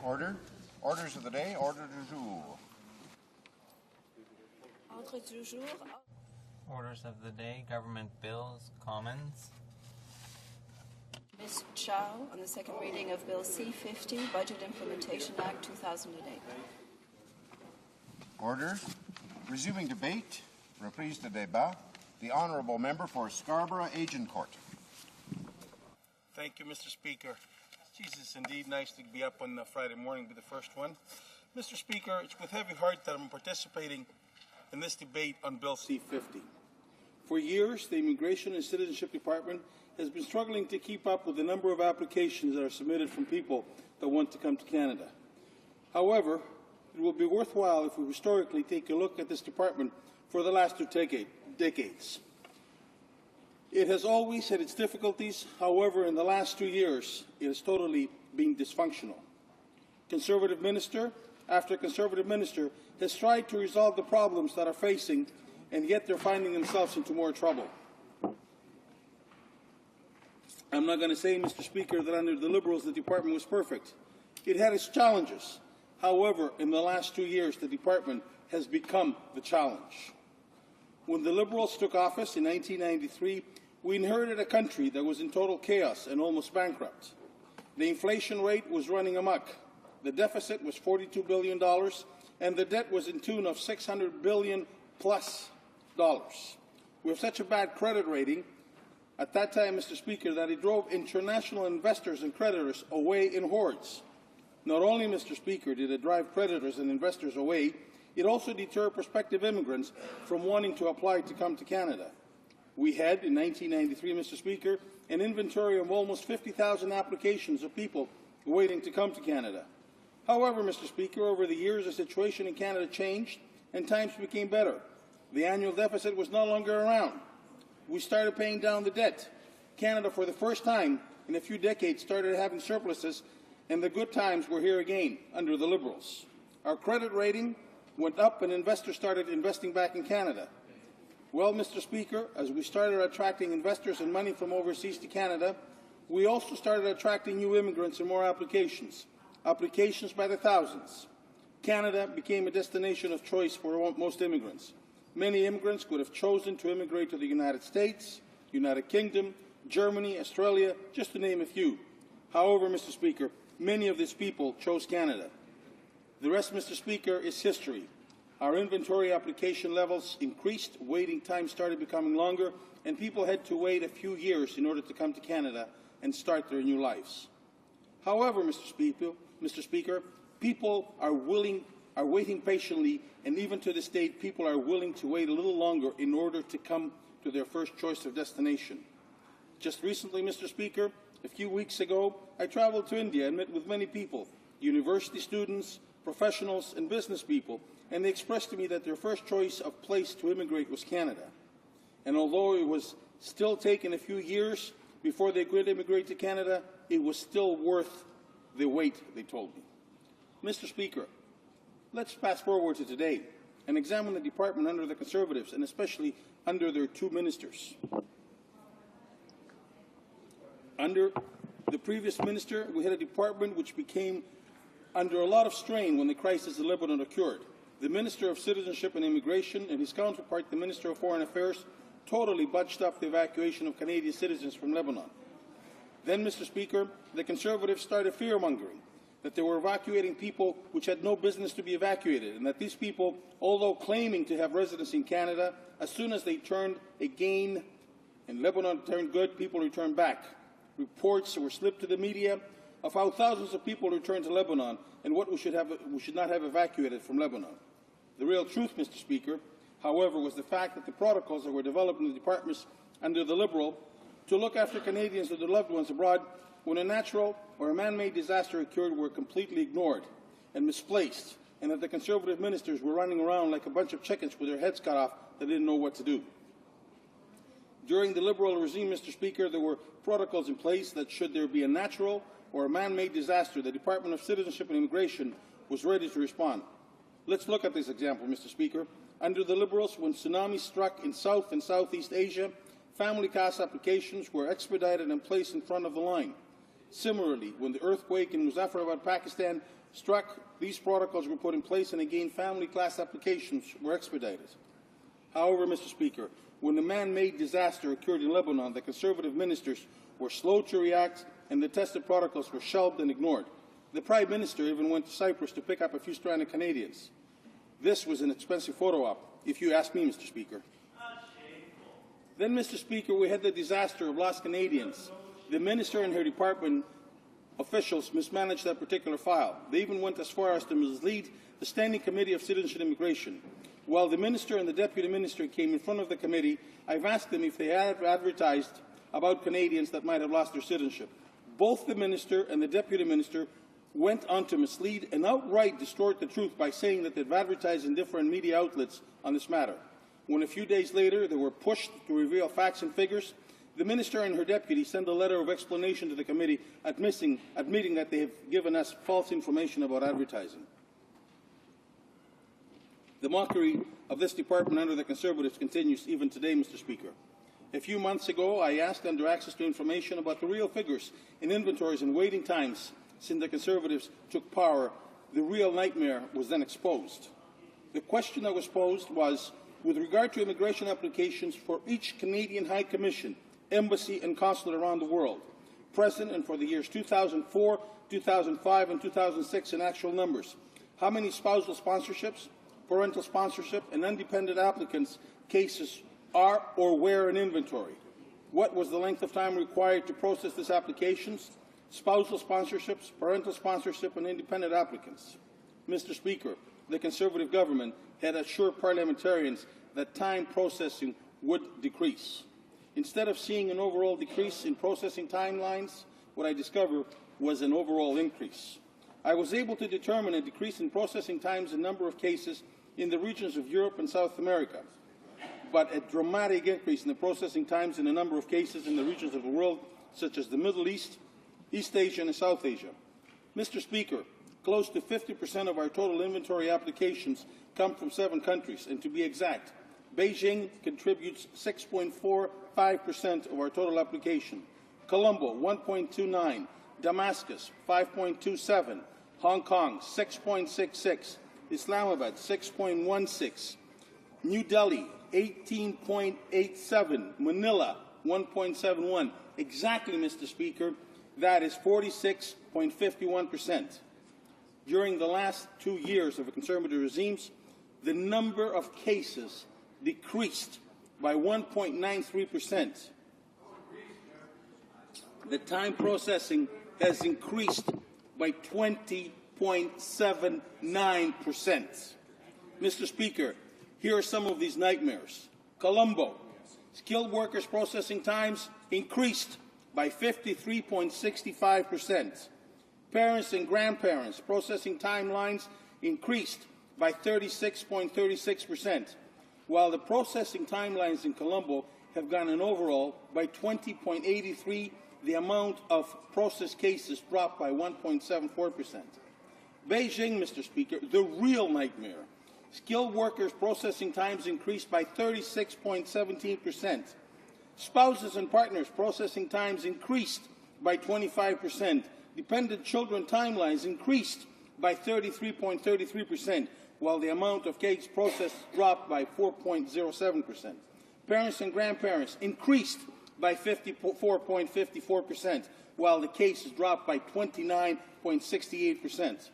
Order. Orders of the day. Order du jour. Ordre du jour. Orders of the day, government bills, commons. Ms. Chow on the second reading of Bill C-50, Budget Implementation Act 2008. Order. Resuming debate. Reprise de débat. The Honourable Member for Scarborough Agincourt. Thank you, Mr. Speaker. Jesus, indeed nice to be up on Friday morning, be the first one. Mr. Speaker, it's with heavy heart that I'm participating in this debate on Bill C-50. For years, the Immigration and Citizenship Department has been struggling to keep up with the number of applications that are submitted from people that want to come to Canada. However, it will be worthwhile if we historically take a look at this department for the last 2 decades. It has always had its difficulties. However, in the last 2 years, it has totally been dysfunctional. Conservative minister after Conservative minister has tried to resolve the problems that are facing, and yet they're finding themselves into more trouble. I'm not going to say, Mr. Speaker, that under the Liberals the department was perfect. It had its challenges. However, in the last 2 years, the department has become the challenge. When the Liberals took office in 1993, we inherited a country that was in total chaos and almost bankrupt. The inflation rate was running amok. The deficit was $42 billion, and the debt was in tune of $600 billion plus. We have such a bad credit rating at that time, Mr. Speaker, that it drove international investors and creditors away in hordes. Not only, Mr. Speaker, did it drive creditors and investors away, it also deterred prospective immigrants from wanting to apply to come to Canada. We had, in 1993, Mr. Speaker, an inventory of almost 50,000 applications of people waiting to come to Canada. However, Mr. Speaker, over the years, the situation in Canada changed and times became better. The annual deficit was no longer around. We started paying down the debt. Canada, for the first time in a few decades, started having surpluses, and the good times were here again under the Liberals. Our credit rating went up and investors started investing back in Canada. Well, Mr. Speaker, as we started attracting investors and money from overseas to Canada, we also started attracting new immigrants and more applications by the thousands. Canada became a destination of choice for most immigrants. Many immigrants could have chosen to immigrate to the United States, United Kingdom, Germany, Australia, just to name a few. However, Mr. Speaker, many of these people chose Canada. The rest, Mr. Speaker, is history. Our inventory application levels increased, waiting times started becoming longer, and people had to wait a few years in order to come to Canada and start their new lives. However, Mr. Speaker, people are waiting patiently, and even to this date, people are willing to wait a little longer in order to come to their first choice of destination. Just recently, Mr. Speaker, a few weeks ago, I traveled to India and met with many people, university students, professionals, and business people, and they expressed to me that their first choice of place to immigrate was Canada. And although it was still taking a few years before they could immigrate to Canada, it was still worth the wait, they told me. Mr. Speaker, let's fast forward to today and examine the department under the Conservatives, and especially under their 2 ministers. Under the previous minister, we had a department which became under a lot of strain when the crisis in Lebanon occurred. The Minister of Citizenship and Immigration and his counterpart, the Minister of Foreign Affairs, totally botched up the evacuation of Canadian citizens from Lebanon. Then, Mr. Speaker, the Conservatives started fear-mongering that they were evacuating people which had no business to be evacuated, and that these people, although claiming to have residency in Canada, as soon as they turned again and Lebanon turned good, people returned back. Reports were slipped to the media of how thousands of people returned to Lebanon and what we should not have evacuated from Lebanon. The real truth, Mr. Speaker, however, was the fact that the protocols that were developed in the departments under the Liberal to look after Canadians and their loved ones abroad when a natural or a man-made disaster occurred were completely ignored and misplaced, and that the Conservative ministers were running around like a bunch of chickens with their heads cut off that didn't know what to do. During the Liberal regime, Mr. Speaker, there were protocols in place that should there be a natural or a man-made disaster, the Department of Citizenship and Immigration was ready to respond. Let's look at this example, Mr. Speaker. Under the Liberals, when tsunamis struck in South and Southeast Asia, family CAS applications were expedited and placed in front of the line. Similarly, when the earthquake in Muzaffarabad, Pakistan, struck, these protocols were put in place, and again, family class applications were expedited. However, Mr. Speaker, when the man-made disaster occurred in Lebanon, the Conservative ministers were slow to react, and the tested protocols were shelved and ignored. The Prime Minister even went to Cyprus to pick up a few stranded Canadians. This was an expensive photo op, if you ask me, Mr. Speaker. Then, Mr. Speaker, we had the disaster of lost Canadians. The Minister and her department officials mismanaged that particular file. They even went as far as to mislead the Standing Committee of Citizenship and Immigration. While the Minister and the Deputy Minister came in front of the committee, I've asked them if they had advertised about Canadians that might have lost their citizenship. Both the Minister and the Deputy Minister went on to mislead and outright distort the truth by saying that they've advertised in different media outlets on this matter. When a few days later they were pushed to reveal facts and figures, the Minister and her deputy sent a letter of explanation to the committee admitting that they have given us false information about advertising. The mockery of this department under the Conservatives continues even today, Mr. Speaker. A few months ago, I asked under access to information about the real figures in inventories and waiting times since the Conservatives took power. The real nightmare was then exposed. The question that was posed was, with regard to immigration applications for each Canadian High Commission, embassy and consulate around the world, present and for the years 2004, 2005, and 2006 in actual numbers, how many spousal sponsorships, parental sponsorship, and independent applicants cases are or were in inventory? What was the length of time required to process these applications? Spousal sponsorships, parental sponsorship, and independent applicants. Mr. Speaker, the Conservative government had assured parliamentarians that time processing would decrease. Instead of seeing an overall decrease in processing timelines, what I discovered was an overall increase. I was able to determine a decrease in processing times and number of cases in the regions of Europe and South America, but a dramatic increase in the processing times in a number of cases in the regions of the world, such as the Middle East, East Asia, and South Asia. Mr. Speaker, close to 50% of our total inventory applications come from 7 countries, and to be exact, Beijing contributes 6.45% of our total application, Colombo 1.29%, Damascus 5.27%, Hong Kong 6.66%, Islamabad 6.16%, New Delhi 18.87%, Manila 1.71%. Exactly, Mr. Speaker, that is 46.51%. During the last 2 years of the Conservative regimes, the number of cases decreased by 1.93%. The time processing has increased by 20.79%. Mr. Speaker, here are some of these nightmares. Colombo, skilled workers processing times increased by 53.65%. Parents and grandparents processing timelines increased by 36.36%, while the processing timelines in Colombo have gone in overall by 20.83%. The amount of processed cases dropped by 1.74%. Beijing, Mr. Speaker, the real nightmare. Skilled workers processing times increased by 36.17%. Spouses and partners processing times increased by 25%. Dependent children timelines increased by 33.33%, while the amount of cases processed dropped by 4.07%. Parents and grandparents increased by 54.54%, while the cases dropped by 29.68%.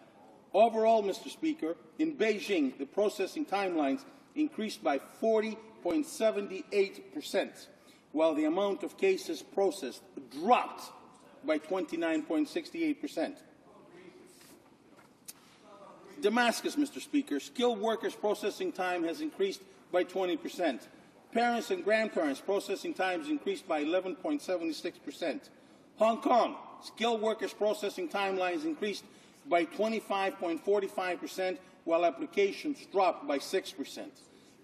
Overall, Mr. Speaker, in Beijing, the processing timelines increased by 40.78%, while the amount of cases processed dropped by 29.68%. Damascus, Mr. Speaker, skilled workers processing time has increased by 20%. Parents and grandparents processing times increased by 11.76%. Hong Kong, skilled workers processing timelines increased by 25.45%, while applications dropped by 6%.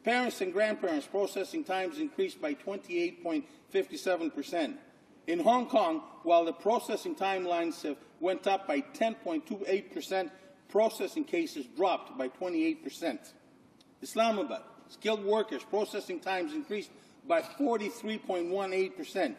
Parents and grandparents processing times increased by 28.57%. In Hong Kong, while the processing timelines have went up by 10.28%, processing cases dropped by 28%. Islamabad, skilled workers processing times increased by 43.18%.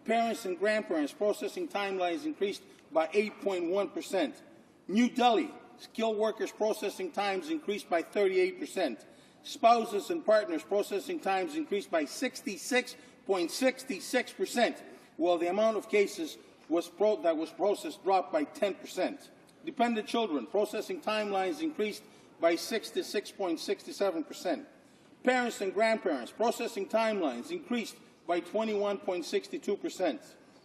Parents and grandparents processing timelines increased by 8.1%. New Delhi, skilled workers processing times increased by 38%. Spouses and partners processing times increased by 66.66%, while the amount of cases that was processed dropped by 10%. Dependent children processing timelines increased by 66.67%. Parents and grandparents processing timelines increased by 21.62%.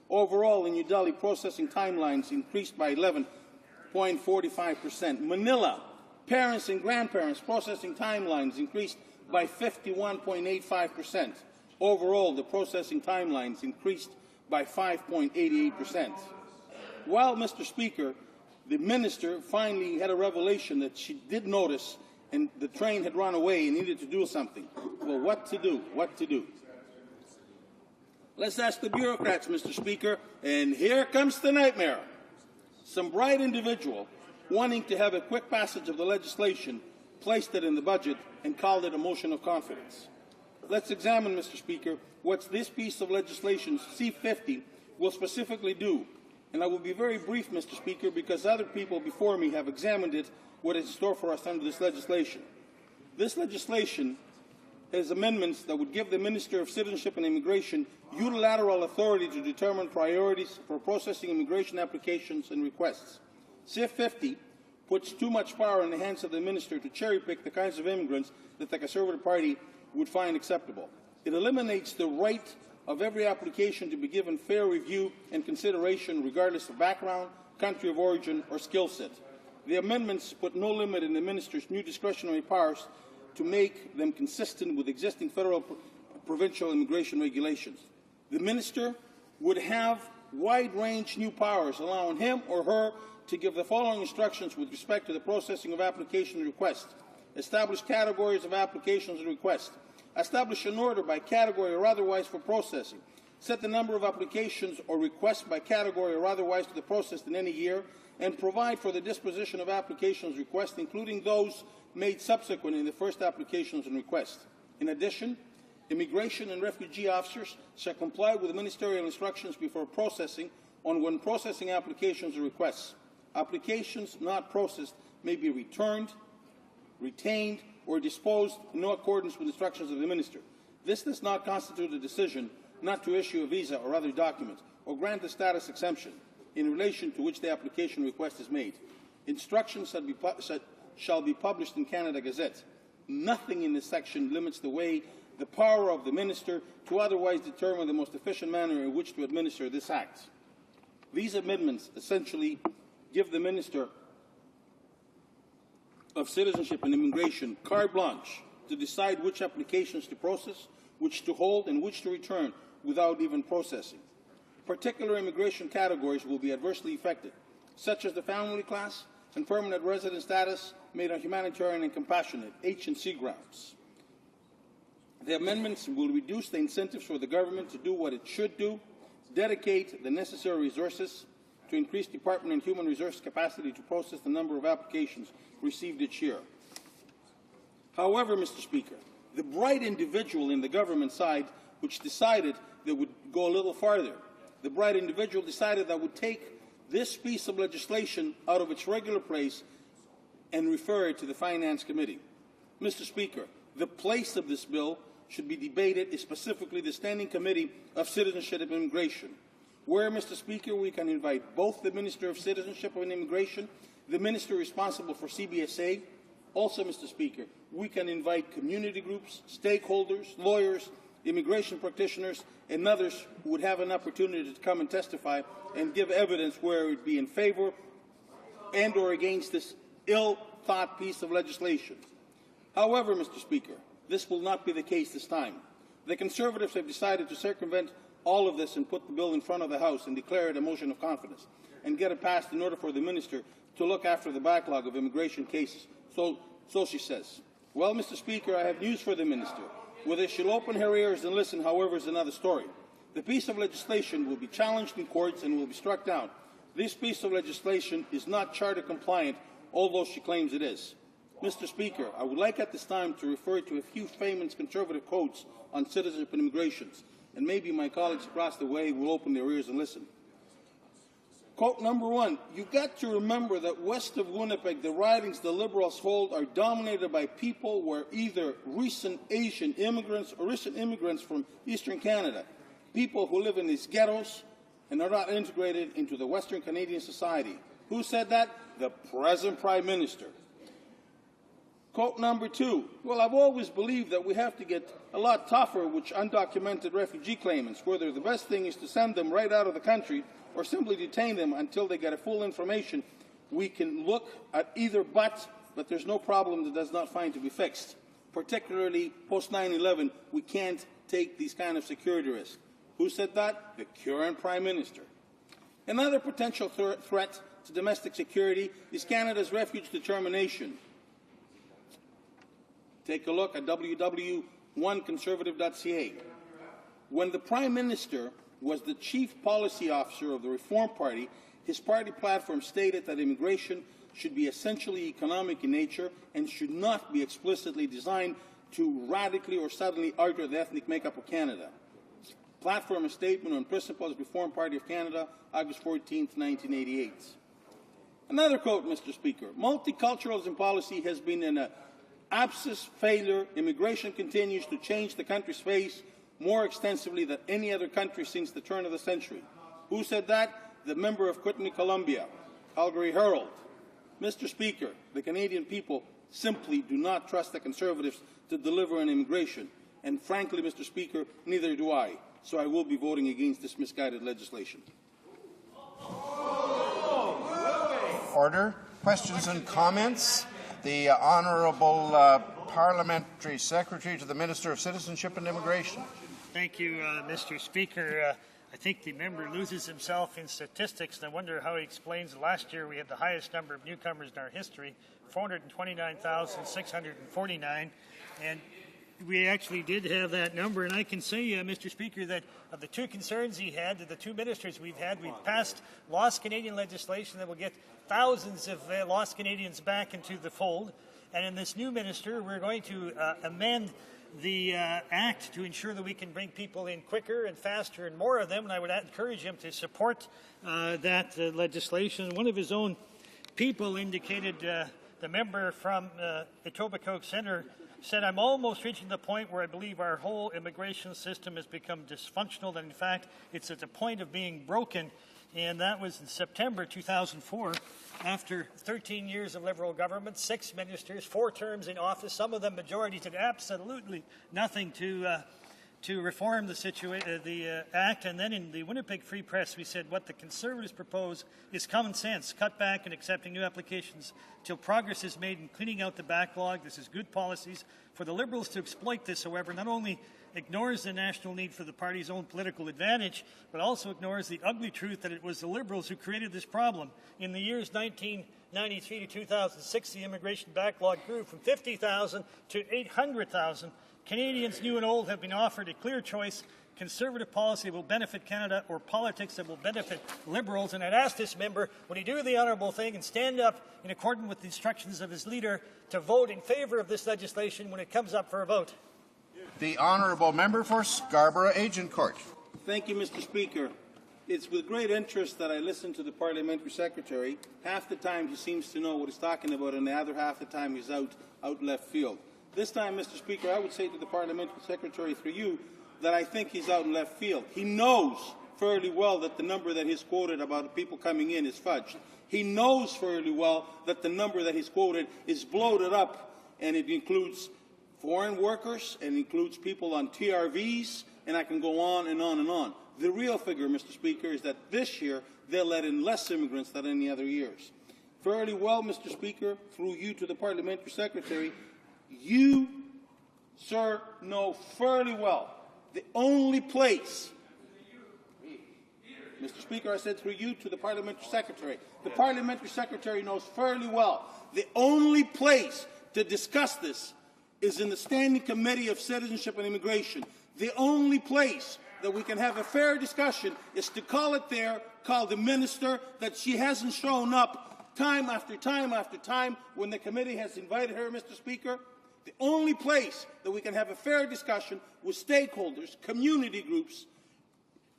Overall, in New Delhi, processing timelines increased by 11.45%. Manila, parents and grandparents processing timelines increased by 51.85%. Overall, the processing timelines increased by 5.88%. While, Mr. Speaker, the minister finally had a revelation that she did notice and the train had run away and needed to do something. Well, what to do? What to do? Let's ask the bureaucrats, Mr. Speaker, and here comes the nightmare. Some bright individual wanting to have a quick passage of the legislation placed it in the budget and called it a motion of confidence. Let's examine, Mr. Speaker, what this piece of legislation, C-50, will specifically do. And I will be very brief, Mr. Speaker, because other people before me have examined it, what is in store for us under this legislation. This legislation has amendments that would give the Minister of Citizenship and Immigration unilateral authority to determine priorities for processing immigration applications and requests. C-50 puts too much power in the hands of the Minister to cherry-pick the kinds of immigrants that the Conservative Party would find acceptable. It eliminates the right of every application to be given fair review and consideration regardless of background, country of origin, or skill set. The amendments put no limit in the Minister's new discretionary powers to make them consistent with existing federal provincial immigration regulations. The Minister would have wide-range new powers, allowing him or her to give the following instructions with respect to the processing of application requests. Establish categories of applications and requests. Establish an order by category or otherwise for processing. Set the number of applications or requests by category or otherwise to be processed in any year, and provide for the disposition of applications requests, including those made subsequent in the first applications and requests. In addition, immigration and refugee officers shall comply with ministerial instructions before processing on when processing applications or requests. Applications not processed may be returned, retained, or disposed in no accordance with instructions of the Minister. This does not constitute a decision not to issue a visa or other document, or grant a status exemption in relation to which the application request is made. Instructions shall be published in Canada Gazette. Nothing in this section limits the power of the Minister to otherwise determine the most efficient manner in which to administer this act. These amendments essentially give the Minister of Citizenship and Immigration carte blanche to decide which applications to process, which to hold, and which to return without even processing. Particular immigration categories will be adversely affected, such as the family class and permanent resident status made on humanitarian and compassionate H&C grounds. The amendments will reduce the incentives for the government to do what it should do, dedicate the necessary resources to increase Department and Human Resources capacity to process the number of applications received each year. However, Mr. Speaker, the bright individual in the government side which decided they would go a little farther, the bright individual decided that would take this piece of legislation out of its regular place and refer it to the Finance Committee. Mr. Speaker, the place of this bill should be debated is specifically the Standing Committee of Citizenship and Immigration, where, Mr. Speaker, we can invite both the Minister of Citizenship and Immigration, the Minister responsible for CBSA. Also, Mr. Speaker, we can invite community groups, stakeholders, lawyers, immigration practitioners, and others who would have an opportunity to come and testify and give evidence where it would be in favor and or against this ill-thought piece of legislation. However, Mr. Speaker, this will not be the case this time. The Conservatives have decided to circumvent all of this and put the bill in front of the House and declare it a motion of confidence and get it passed in order for the Minister to look after the backlog of immigration cases. So she says. Well, Mr. Speaker, I have news for the Minister. Whether she'll open her ears and listen, however, is another story. The piece of legislation will be challenged in courts and will be struck down. This piece of legislation is not charter compliant, although she claims it is. Mr. Speaker, I would like at this time to refer to a few famous conservative quotes on citizenship and immigration, and maybe my colleagues across the way will open their ears and listen. Quote number 1, you've got to remember that west of Winnipeg, the ridings the Liberals hold are dominated by people who are either recent Asian immigrants or recent immigrants from Eastern Canada, people who live in these ghettos and are not integrated into the Western Canadian society. Who said that? The present Prime Minister. Quote number 2, well, I've always believed that we have to get a lot tougher with undocumented refugee claimants, whether the best thing is to send them right out of the country or simply detain them until they get a full information. We can look at either but there's no problem that does not find to be fixed. Particularly post 9/11, we can't take these kind of security risks. Who said that? The current Prime Minister. Another potential threat to domestic security is Canada's refuge determination. Take a look at www.oneconservative.ca. When the Prime Minister was the chief policy officer of the Reform Party, his party platform stated that immigration should be essentially economic in nature and should not be explicitly designed to radically or suddenly alter the ethnic makeup of Canada. Platform and statement on principles, Reform Party of Canada, August 14, 1988. Another quote, Mr. Speaker. Multiculturalism policy has been an abscess failure. Immigration continues to change the country's face more extensively than any other country since the turn of the century. Who said that? The member of Kootenay, Columbia, Calgary Herald. Mr. Speaker, the Canadian people simply do not trust the Conservatives to deliver on immigration. And frankly, Mr. Speaker, neither do I. So I will be voting against this misguided legislation. Order. Questions and comments? The Honourable Parliamentary Secretary to the Minister of Citizenship and Immigration. Thank you, Mr. Speaker. I think the member loses himself in statistics, and I wonder how he explains last year we had the highest number of newcomers in our history, 429,649, and we actually did have that number. And I can say, Mr. Speaker, that of the two concerns he had, the two ministers we've passed lost Canadian legislation that will get thousands of lost Canadians back into the fold. And in this new minister, we're going to amend the Act to ensure that we can bring people in quicker and faster and more of them. And I would encourage him to support that legislation. One of his own people indicated, the member from Etobicoke Centre said, I'm almost reaching the point where I believe our whole immigration system has become dysfunctional, and in fact, it's at the point of being broken. And that was in September 2004, after 13 years of Liberal government, 6 ministers, 4 terms in office, some of them majority did absolutely nothing to reform the Act. And then in the Winnipeg Free Press, we said what the Conservatives propose is common sense, cut back and accepting new applications till progress is made in cleaning out the backlog. This is good policies. For the Liberals to exploit this, however, not only ignores the national need for the party's own political advantage, but also ignores the ugly truth that it was the Liberals who created this problem. In the years 1993 to 2006, the immigration backlog grew from 50,000 to 800,000. Canadians, new and old, have been offered a clear choice. Conservative policy will benefit Canada, or politics that will benefit Liberals. And I'd ask this member, when he do the honourable thing and stand up in accordance with the instructions of his leader, to vote in favour of this legislation when it comes up for a vote. The Honourable Member for Scarborough Agincourt. Thank you, Mr. Speaker. It's with great interest that I listen to the Parliamentary Secretary. Half the time he seems to know what he's talking about, and the other half the time he's out left field. This time, Mr. Speaker, I would say to the Parliamentary Secretary through you that I think he's out in left field. He knows fairly well that the number that he's quoted about people coming in is fudged. He knows fairly well that the number that he's quoted is bloated up, and it includes foreign workers, and includes people on TRVs, and I can go on and on and on. The real figure, Mr. Speaker, is that this year they'll let in less immigrants than any other years. Fairly well, Mr. Speaker, through you to the Parliamentary Secretary, you, sir, know fairly well the only place, Mr. Speaker, I said through you to the Parliamentary Secretary, the Parliamentary Secretary knows fairly well the only place to discuss this is in the Standing Committee of Citizenship and Immigration. The only place that we can have a fair discussion is to call it there, call the minister, that she hasn't shown up time after time after time when the committee has invited her, Mr. Speaker. The only place that we can have a fair discussion with stakeholders, community groups,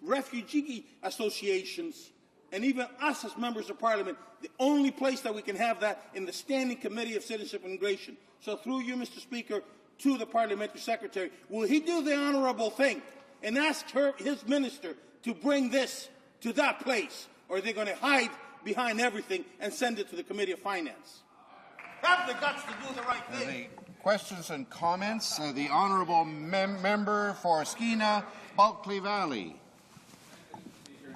refugee associations, And even us as members of Parliament, the only place that we can have that in the Standing Committee of Citizenship and Immigration. So through you, Mr. Speaker, to the Parliamentary Secretary, will he do the honourable thing and ask his minister to bring this to that place, or are they going to hide behind everything and send it to the Committee of Finance? Have the guts to do the right thing. Questions and comments. The honourable member for Skeena, Bulkley Valley.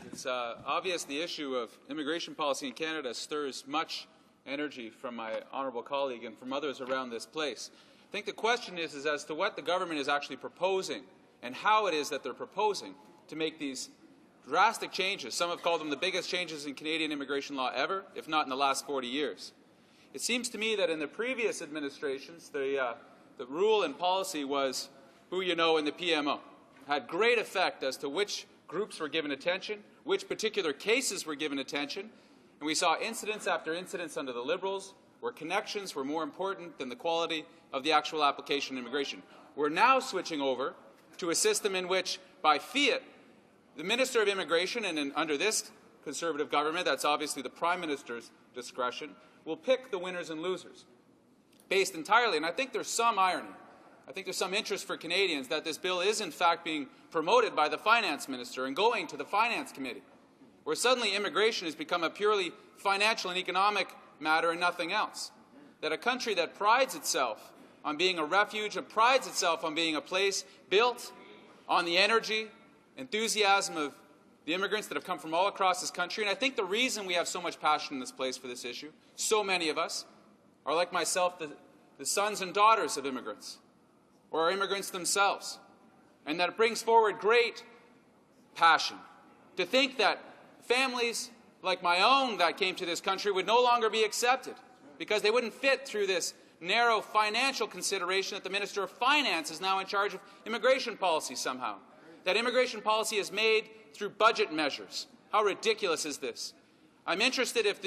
It's obvious the issue of immigration policy in Canada stirs much energy from my honourable colleague and from others around this place. I think the question is as to what the government is actually proposing and how it is that they're proposing to make these drastic changes. Some have called them the biggest changes in Canadian immigration law ever, if not in the last 40 years. It seems to me that in the previous administrations, the rule and policy was who you know in the PMO. Had great effect as to which groups were given attention, which particular cases were given attention, and we saw incidents after incidents under the Liberals where connections were more important than the quality of the actual application of immigration. We're now switching over to a system in which, by fiat, the Minister of Immigration, and under this Conservative government, that's obviously the Prime Minister's discretion, will pick the winners and losers, based entirely, and I think there's some irony, I think there's some interest for Canadians that this bill is in fact being promoted by the Finance Minister and going to the Finance Committee, where suddenly immigration has become a purely financial and economic matter and nothing else. That a country that prides itself on being a refuge and prides itself on being a place built on the energy, enthusiasm of the immigrants that have come from all across this country. And I think the reason we have so much passion in this place for this issue, so many of us, are like myself, the sons and daughters of immigrants, or are immigrants themselves. And that it brings forward great passion to think that families like my own that came to this country would no longer be accepted because they wouldn't fit through this narrow financial consideration that the Minister of Finance is now in charge of immigration policy somehow. That immigration policy is made through budget measures. How ridiculous is this? I'm interested if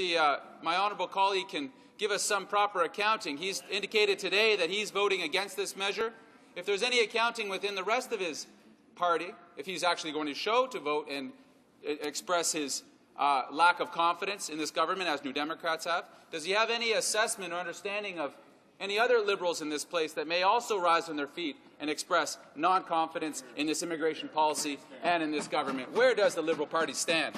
my honourable colleague can give us some proper accounting. He's indicated today that he's voting against this measure. If there's any accounting within the rest of his party, if he's actually going to show to vote and express his lack of confidence in this government, as New Democrats have, does he have any assessment or understanding of any other Liberals in this place that may also rise on their feet and express non-confidence in this immigration policy and in this government? Where does the Liberal Party stand?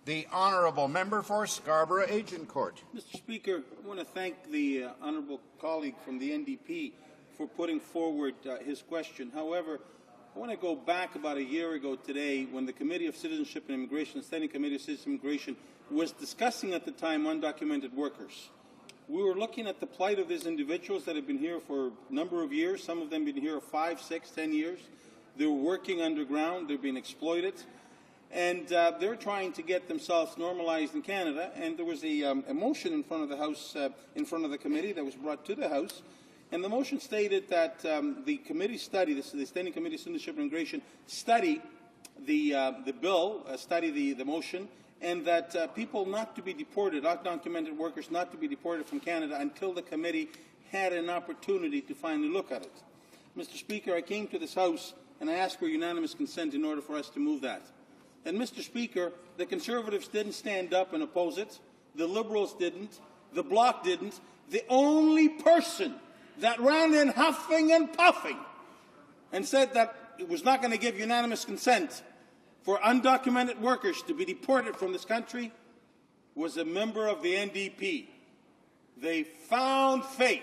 The honourable member for Scarborough Agincourt. Mr. Speaker, I want to thank the honourable colleague from the NDP for putting forward his question. However, I want to go back about a year ago today when the Committee of Citizenship and Immigration, the Standing Committee of Citizenship and Immigration, was discussing at the time undocumented workers. We were looking at the plight of these individuals that have been here for a number of years. Some of them have been here 5, 6, 10 years. They're working underground. They're being exploited. And they're trying to get themselves normalized in Canada. And there was a motion in front of the House, in front of the committee that was brought to the House. And the motion stated that the committee study, this is the Standing Committee of Citizenship and Immigration, study the bill, study the motion, and that people not to be deported, undocumented workers not to be deported from Canada until the committee had an opportunity to finally look at it. Mr. Speaker, I came to this House and I asked for unanimous consent in order for us to move that. And Mr. Speaker, the Conservatives didn't stand up and oppose it. The Liberals didn't. The Bloc didn't. The only person that ran in huffing and puffing and said that it was not going to give unanimous consent for undocumented workers to be deported from this country was a member of the NDP. They found faith.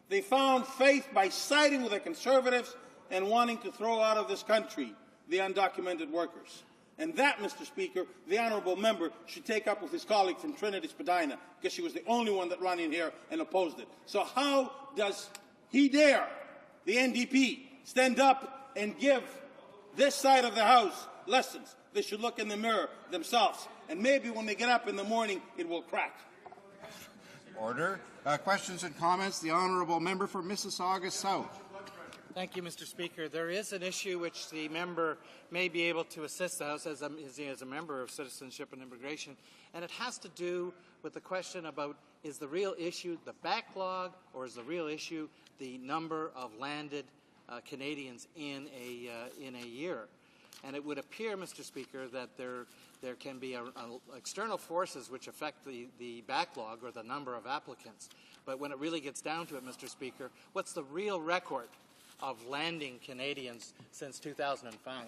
They found faith by siding with the Conservatives and wanting to throw out of this country the undocumented workers. And that, Mr. Speaker, the honourable member should take up with his colleague from Trinity Spadina, because she was the only one that ran in here and opposed it. So how does he dare, the NDP, stand up and give this side of the House lessons? They should look in the mirror themselves. And maybe when they get up in the morning, it will crack. Order. Questions and comments? The honourable member for Mississauga South. Thank you, Mr. Speaker. There is an issue which the member may be able to assist the House as a member of Citizenship and Immigration, and it has to do with the question about, is the real issue the backlog, or is the real issue the number of landed Canadians in a year? And it would appear, Mr. Speaker, that there can be external forces which affect the backlog or the number of applicants. But when it really gets down to it, Mr. Speaker, what's the real record of landing Canadians since 2005?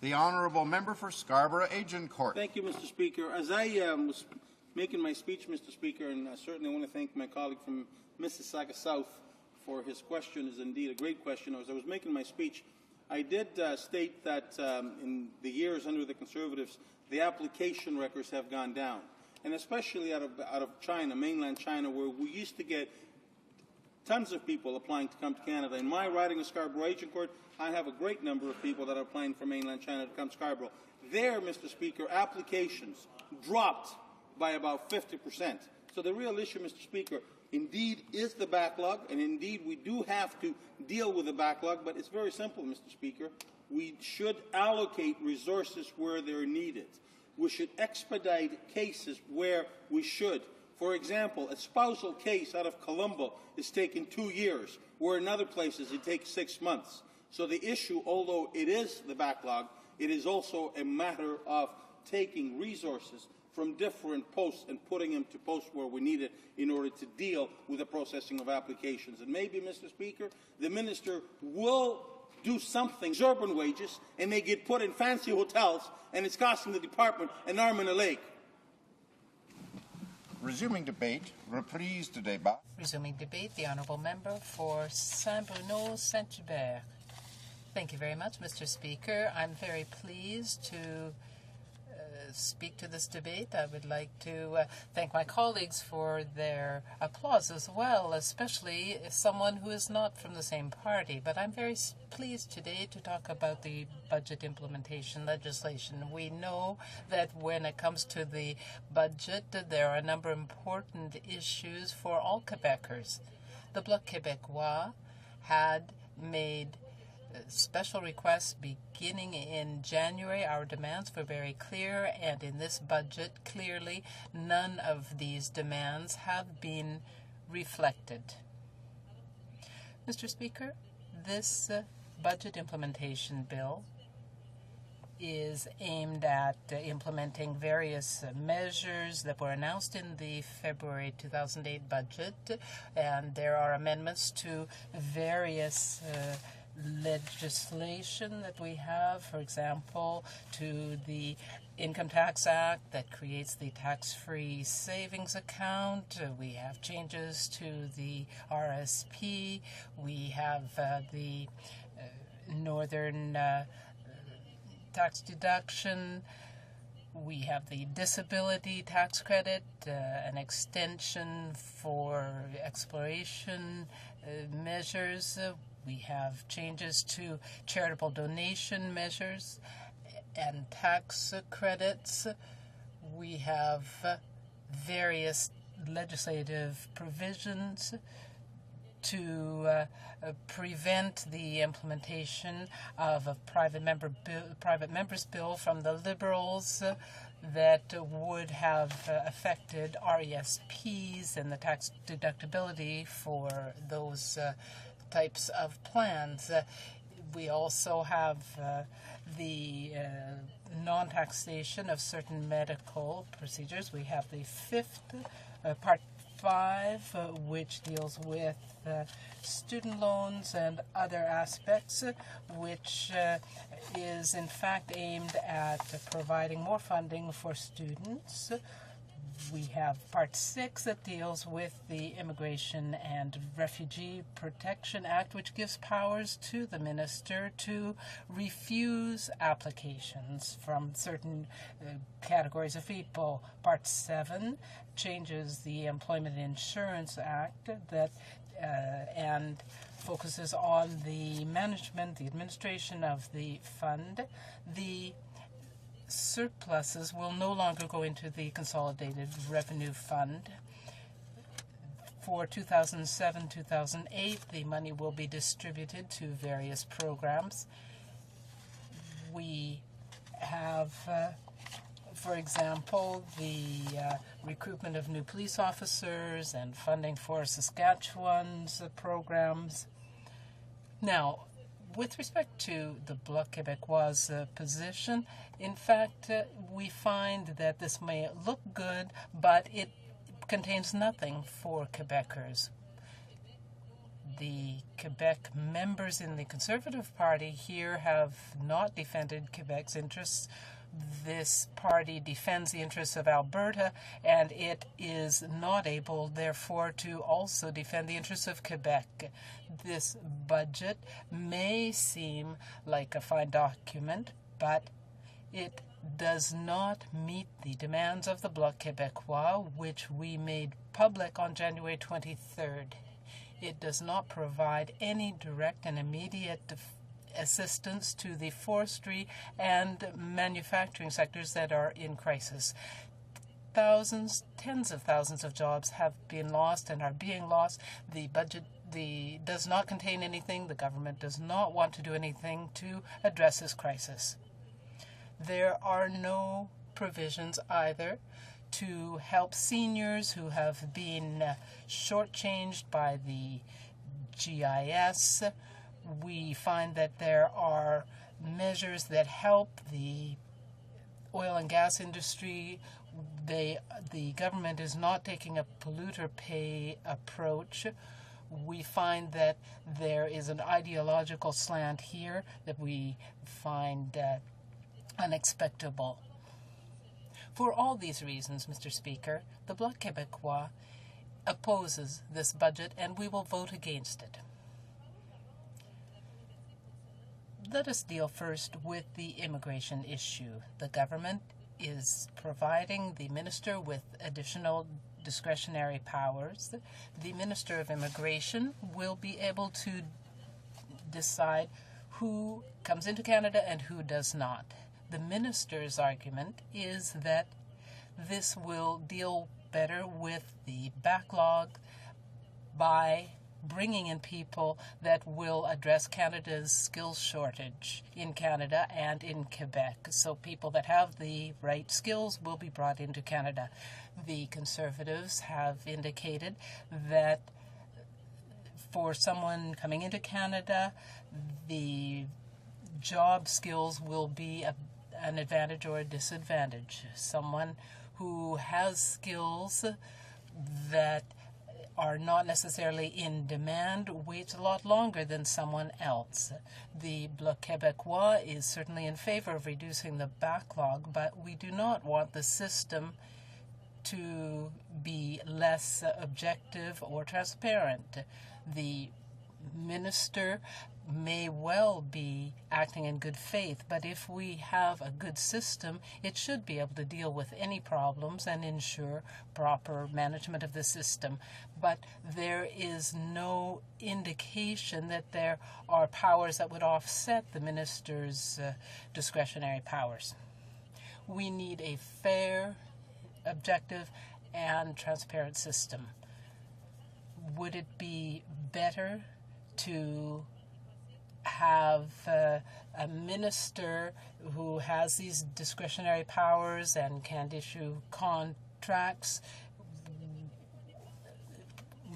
The Honourable Member for Scarborough Agincourt. Thank you, Mr. Speaker. As I was making my speech, Mr. Speaker, and I certainly want to thank my colleague from Mississauga South for his question, is indeed a great question. As I was making my speech, I did state that in the years under the Conservatives, the application records have gone down, and especially out of China, mainland China, where we used to get tons of people applying to come to Canada. In my riding of Scarborough Agincourt, I have a great number of people that are applying for mainland China to come to Scarborough. There, Mr. Speaker, applications dropped by about 50%. So the real issue, Mr. Speaker, indeed is the backlog, and indeed we do have to deal with the backlog, but it's very simple, Mr. Speaker. We should allocate resources where they're needed. We should expedite cases where we should. For example, a spousal case out of Colombo is taking 2 years, where in other places it takes 6 months. So the issue, although it is the backlog, it is also a matter of taking resources from different posts and putting them to posts where we need it in order to deal with the processing of applications. And maybe, Mr. Speaker, the minister will do something, exorbitant wages, and they get put in fancy hotels, and it's costing the department an arm and a leg. Resuming debate, reprise de débat. Resuming debate, the Honourable Member for Saint-Bruno-Saint-Hubert. Thank you very much, Mr. Speaker. I'm very pleased to speak to this debate. I would like to thank my colleagues for their applause as well, especially someone who is not from the same party. But I'm very pleased today to talk about the budget implementation legislation. We know that when it comes to the budget, there are a number of important issues for all Quebecers. The Bloc Québécois had made special requests beginning in January. Our demands were very clear, and in this budget, clearly, none of these demands have been reflected. Mr. Speaker, this budget implementation bill is aimed at implementing various measures that were announced in the February 2008 budget, and there are amendments to various legislation that we have, for example, to the Income Tax Act that creates the tax-free savings account. We have changes to the RSP. We have the Northern tax deduction. We have the disability tax credit, an extension for exploration measures. We have changes to charitable donation measures and tax credits. We have various legislative provisions to prevent the implementation of a private member's bill from the Liberals that would have affected RESPs and the tax deductibility for those types of plans. We also have the non-taxation of certain medical procedures. We have the fifth, Part 5, which deals with student loans and other aspects, which is in fact aimed at providing more funding for students. We have Part 6 that deals with the Immigration and Refugee Protection Act, which gives powers to the minister to refuse applications from certain categories of people. Part 7 changes the Employment Insurance Act that and focuses on the management, the administration of the fund. The surpluses will no longer go into the Consolidated Revenue Fund. For 2007-2008, the money will be distributed to various programs. We have, for example, the recruitment of new police officers and funding for Saskatchewan's programs. Now, With respect to the Bloc Québécois position, in fact, we find that this may look good, but it contains nothing for Quebecers. The Quebec members in the Conservative Party here have not defended Quebec's interests. This party defends the interests of Alberta, and it is not able, therefore, to also defend the interests of Quebec. This budget may seem like a fine document, but it does not meet the demands of the Bloc Québécois, which we made public on January 23rd. It does not provide any direct and immediate assistance to the forestry and manufacturing sectors that are in crisis. Thousands, tens of thousands of jobs have been lost and are being lost. The budget does not contain anything. The government does not want to do anything to address this crisis. There are no provisions either to help seniors who have been shortchanged by the GIS. We find that there are measures that help the oil and gas industry. The government is not taking a polluter pay approach. We find that there is an ideological slant here that we find unexpected. For all these reasons, Mr. Speaker, the Bloc Québécois opposes this budget, and we will vote against it. Let us deal first with the immigration issue. The government is providing the minister with additional discretionary powers. The Minister of Immigration will be able to decide who comes into Canada and who does not. The minister's argument is that this will deal better with the backlog by bringing in people that will address Canada's skills shortage in Canada and in Quebec. So people that have the right skills will be brought into Canada. The Conservatives have indicated that for someone coming into Canada, the job skills will be an advantage or a disadvantage. Someone who has skills that are not necessarily in demand waits a lot longer than someone else. The Bloc Québécois is certainly in favor of reducing the backlog, but we do not want the system to be less objective or transparent. The minister may well be acting in good faith, but if we have a good system, it should be able to deal with any problems and ensure proper management of the system. But there is no indication that there are powers that would offset the minister's discretionary powers. We need a fair, objective, and transparent system. Would it be better to have a minister who has these discretionary powers and can issue contracts?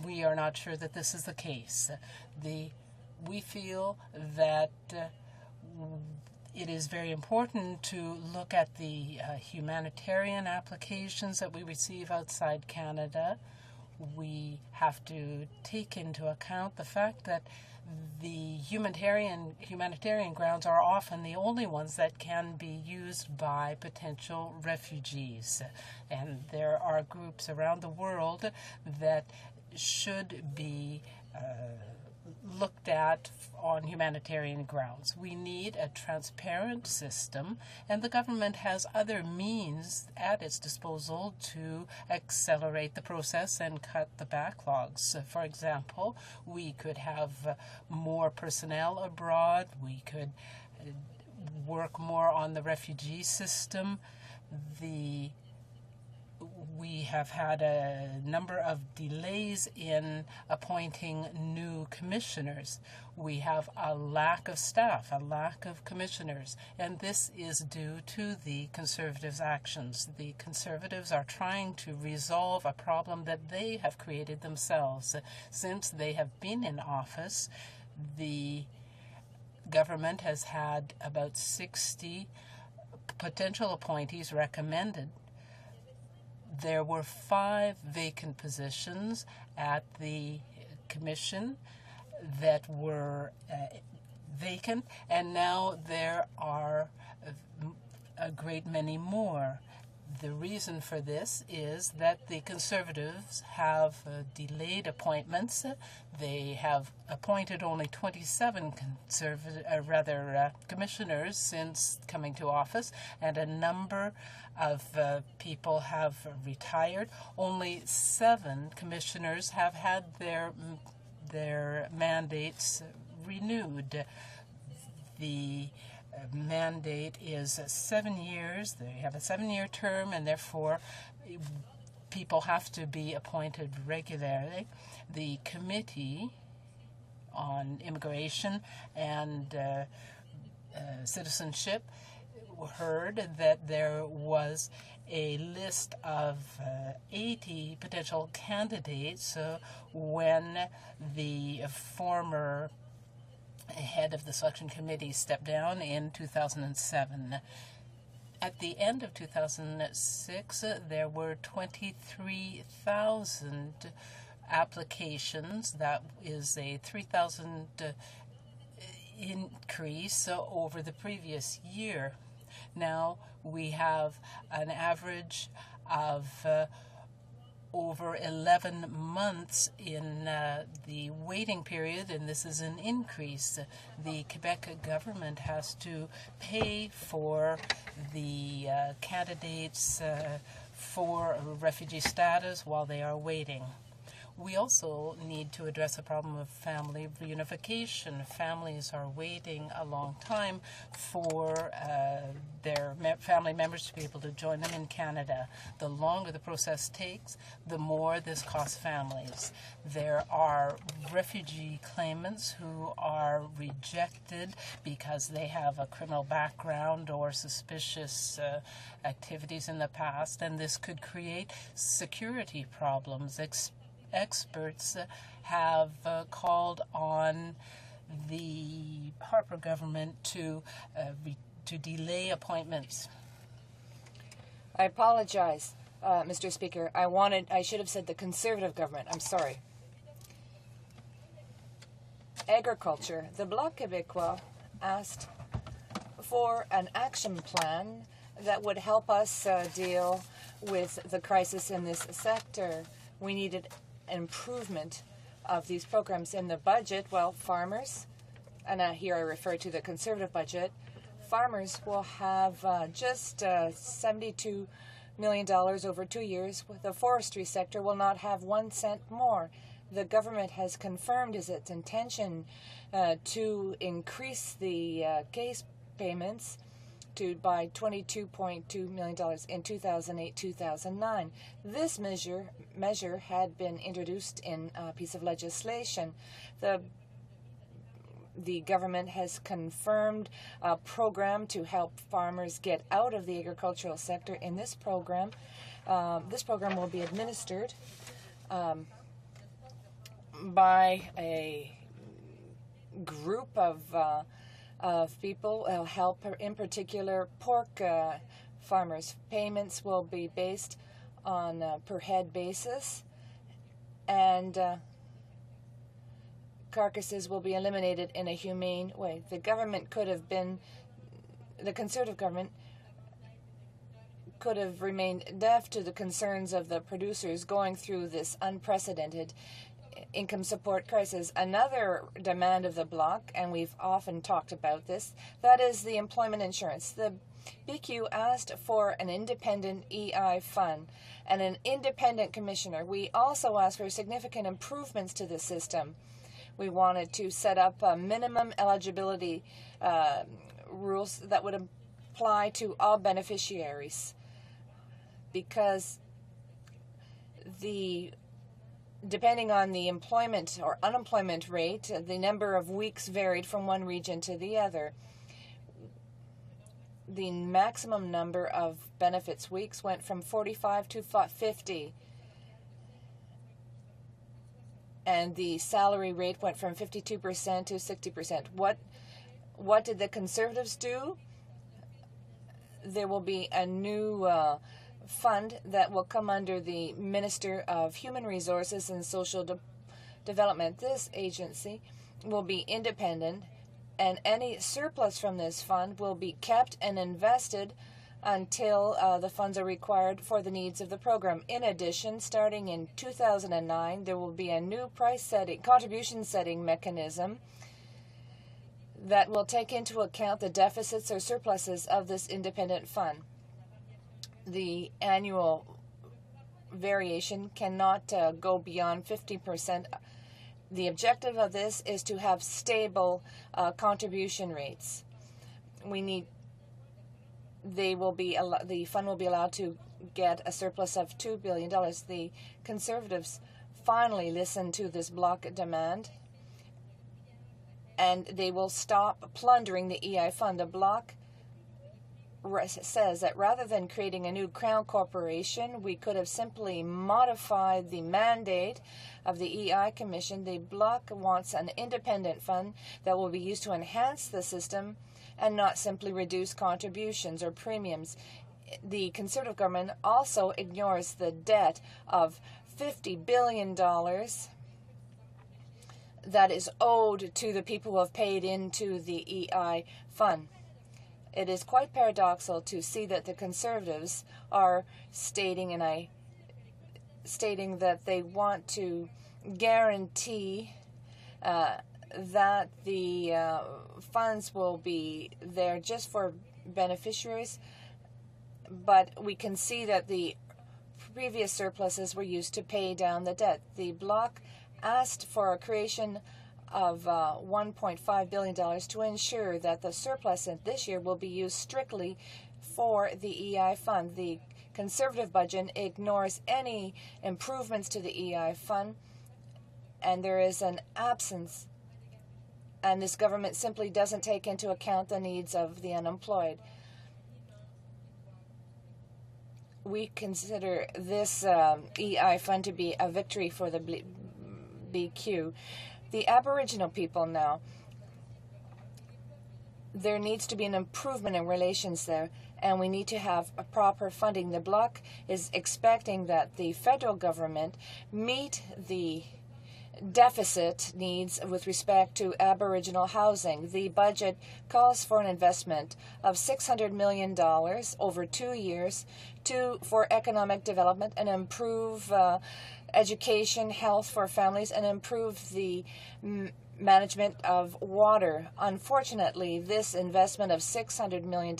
We are not sure that this is the case. We feel that it is very important to look at the humanitarian applications that we receive outside Canada. We have to take into account the fact that the humanitarian grounds are often the only ones that can be used by potential refugees. And there are groups around the world that should be looked at on humanitarian grounds. We need a transparent system, and the government has other means at its disposal to accelerate the process and cut the backlogs. For example, we could have more personnel abroad. We could work more on the refugee system. We have had a number of delays in appointing new commissioners. We have a lack of staff, a lack of commissioners, and this is due to the Conservatives' actions. The Conservatives are trying to resolve a problem that they have created themselves. Since they have been in office, the government has had about 60 potential appointees recommended. There were 5 vacant positions at the commission that were vacant, and now there are a great many more. The reason for this is that the Conservatives have delayed appointments. They have appointed only 27 commissioners since coming to office, and a number of people have retired. Only 7 commissioners have had their mandates renewed. The mandate is 7 years. They have a 7-year term, and therefore people have to be appointed regularly. The Committee on Immigration and Citizenship heard that there was a list of 80 potential candidates when the former head of the selection committee stepped down in 2007. At the end of 2006, there were 23,000 applications. That is a 3,000 increase over the previous year. Now we have an average of over 11 months in the waiting period, and this is an increase. The Quebec government has to pay for the candidates for refugee status while they are waiting. We also need to address the problem of family reunification. Families are waiting a long time for their family members to be able to join them in Canada. The longer the process takes, the more this costs families. There are refugee claimants who are rejected because they have a criminal background or suspicious activities in the past, and this could create security problems. Experts have called on the Harper government to delay appointments. I apologize, Mr. Speaker. I should have said the Conservative government. I'm sorry. Agriculture. The Bloc Québécois asked for an action plan that would help us deal with the crisis in this sector. We needed improvement of these programs in the budget. Well, farmers, and here I refer to the Conservative budget, farmers will have just $72 million over 2 years. The forestry sector will not have 1 cent more. The government has confirmed its intention to increase the case payments by $22.2 million in 2008-2009. This measure had been introduced in a piece of legislation. The government has confirmed a program to help farmers get out of the agricultural sector. In this program will be administered by a group of people will help, in particular, pork farmers. Payments will be based on a per head basis, and carcasses will be eliminated in a humane way. The Conservative government could have remained deaf to the concerns of the producers going through this unprecedented income support crisis. Another demand of the Bloc, and we've often talked about this, that is the employment insurance. The BQ asked for an independent EI fund and an independent commissioner. We also asked for significant improvements to the system. We wanted to set up minimum eligibility rules that would apply to all beneficiaries, because depending on the employment or unemployment rate, the number of weeks varied from one region to the other. The maximum number of benefits weeks went from 45 to 50, and the salary rate went from 52% to 60%. What did the Conservatives do? There will be a new fund that will come under the Minister of Human Resources and Social Development. This agency will be independent, and any surplus from this fund will be kept and invested until the funds are required for the needs of the program. In addition, starting in 2009, there will be a new contribution setting mechanism that will take into account the deficits or surpluses of this independent fund. The annual variation cannot go beyond 50%. The objective of this is to have stable contribution rates. The fund will be allowed to get a surplus of $2 billion. The Conservatives finally listened to this bloc demand, and they will stop plundering the EI fund. The bloc says that rather than creating a new Crown Corporation, we could have simply modified the mandate of the EI Commission. The bloc wants an independent fund that will be used to enhance the system and not simply reduce contributions or premiums. The Conservative government also ignores the debt of $50 billion that is owed to the people who have paid into the EI fund. It is quite paradoxical to see that the Conservatives are stating that they want to guarantee that the funds will be there just for beneficiaries, but we can see that the previous surpluses were used to pay down the debt. The bloc asked for a creation of $1.5 billion to ensure that the surplus in this year will be used strictly for the EI fund. The Conservative budget ignores any improvements to the EI fund, and there is an absence, and this government simply doesn't take into account the needs of the unemployed. We consider this EI fund to be a victory for the BQ. The Aboriginal people now, there needs to be an improvement in relations there, and we need to have a proper funding. The bloc is expecting that the federal government meet the deficit needs with respect to Aboriginal housing. The budget calls for an investment of $600 million over 2 years for economic development and improve education, health for families, and improve the management of water. Unfortunately, this investment of $600 million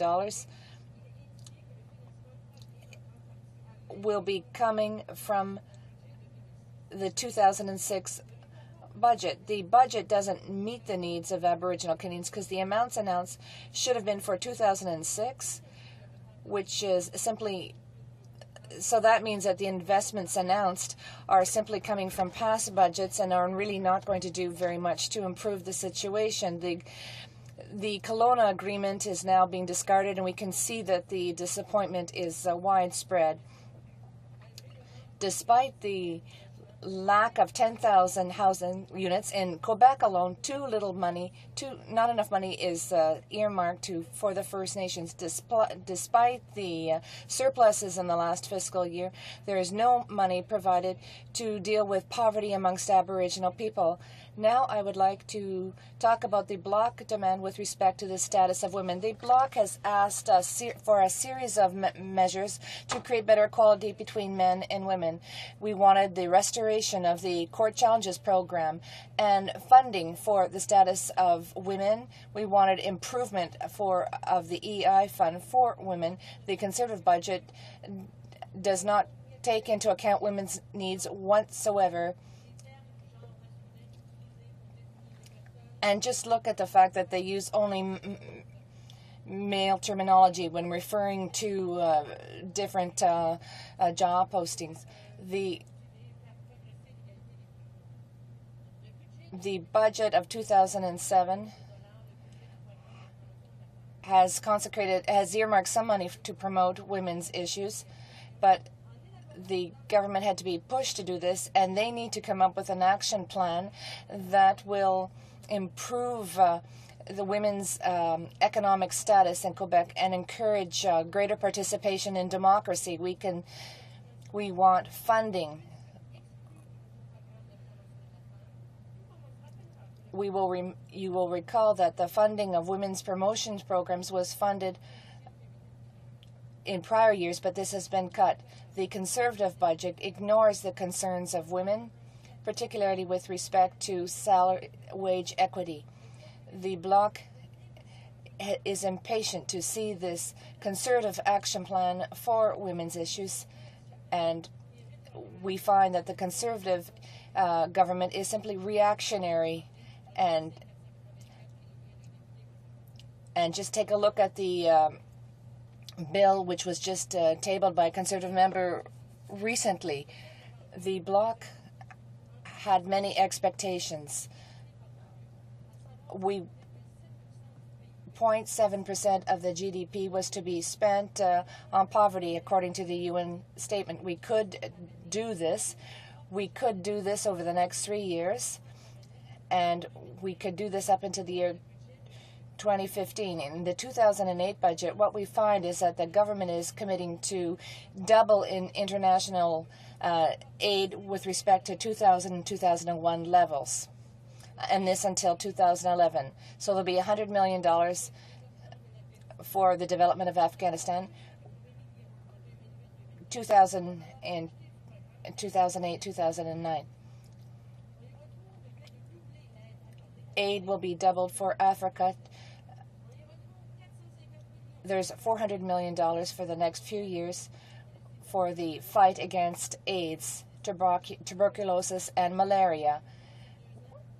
will be coming from the 2006 budget. The budget doesn't meet the needs of Aboriginal Canadians because the amounts announced should have been for 2006, which is simply, so that means that the investments announced are simply coming from past budgets and are really not going to do very much to improve the situation. The Kelowna agreement is now being discarded, and we can see that the disappointment is widespread. Despite the lack of 10,000 housing units in Quebec alone, not enough money is earmarked for the First Nations. Despite the surpluses in the last fiscal year, there is no money provided to deal with poverty amongst Aboriginal people. Now I would like to talk about the bloc demand with respect to the status of women. The bloc has asked for a series of measures to create better equality between men and women. We wanted the restoration of the Court Challenges program and funding for the status of women. We wanted improvement of the EI fund for women. The Conservative budget does not take into account women's needs whatsoever. And just look at the fact that they use only male terminology when referring to different job postings. The budget of 2007 has earmarked some money to promote women's issues, but the government had to be pushed to do this, and they need to come up with an action plan that will improve the women's economic status in Quebec and encourage greater participation in democracy. We want funding. You will recall that the funding of women's promotions programs was funded in prior years, but this has been cut. The Conservative budget ignores the concerns of women, particularly with respect to salary wage equity. The Bloc is impatient to see this Conservative action plan for women's issues, and we find that the Conservative government is simply reactionary. And just take a look at the bill which was just tabled by a Conservative member recently. The Bloc had many expectations. 0.7% of the GDP was to be spent on poverty, according to the UN statement. We could do this. We could do this over the next 3 years. And we could do this up into the year 2015. In the 2008 budget, what we find is that the government is committing to double in international aid with respect to 2000 and 2001 levels, and this until 2011. So there'll be $100 million for the development of Afghanistan, 2008, 2009. Aid will be doubled for Africa. There's $400 million for the next few years for the fight against AIDS, tuberculosis, and malaria.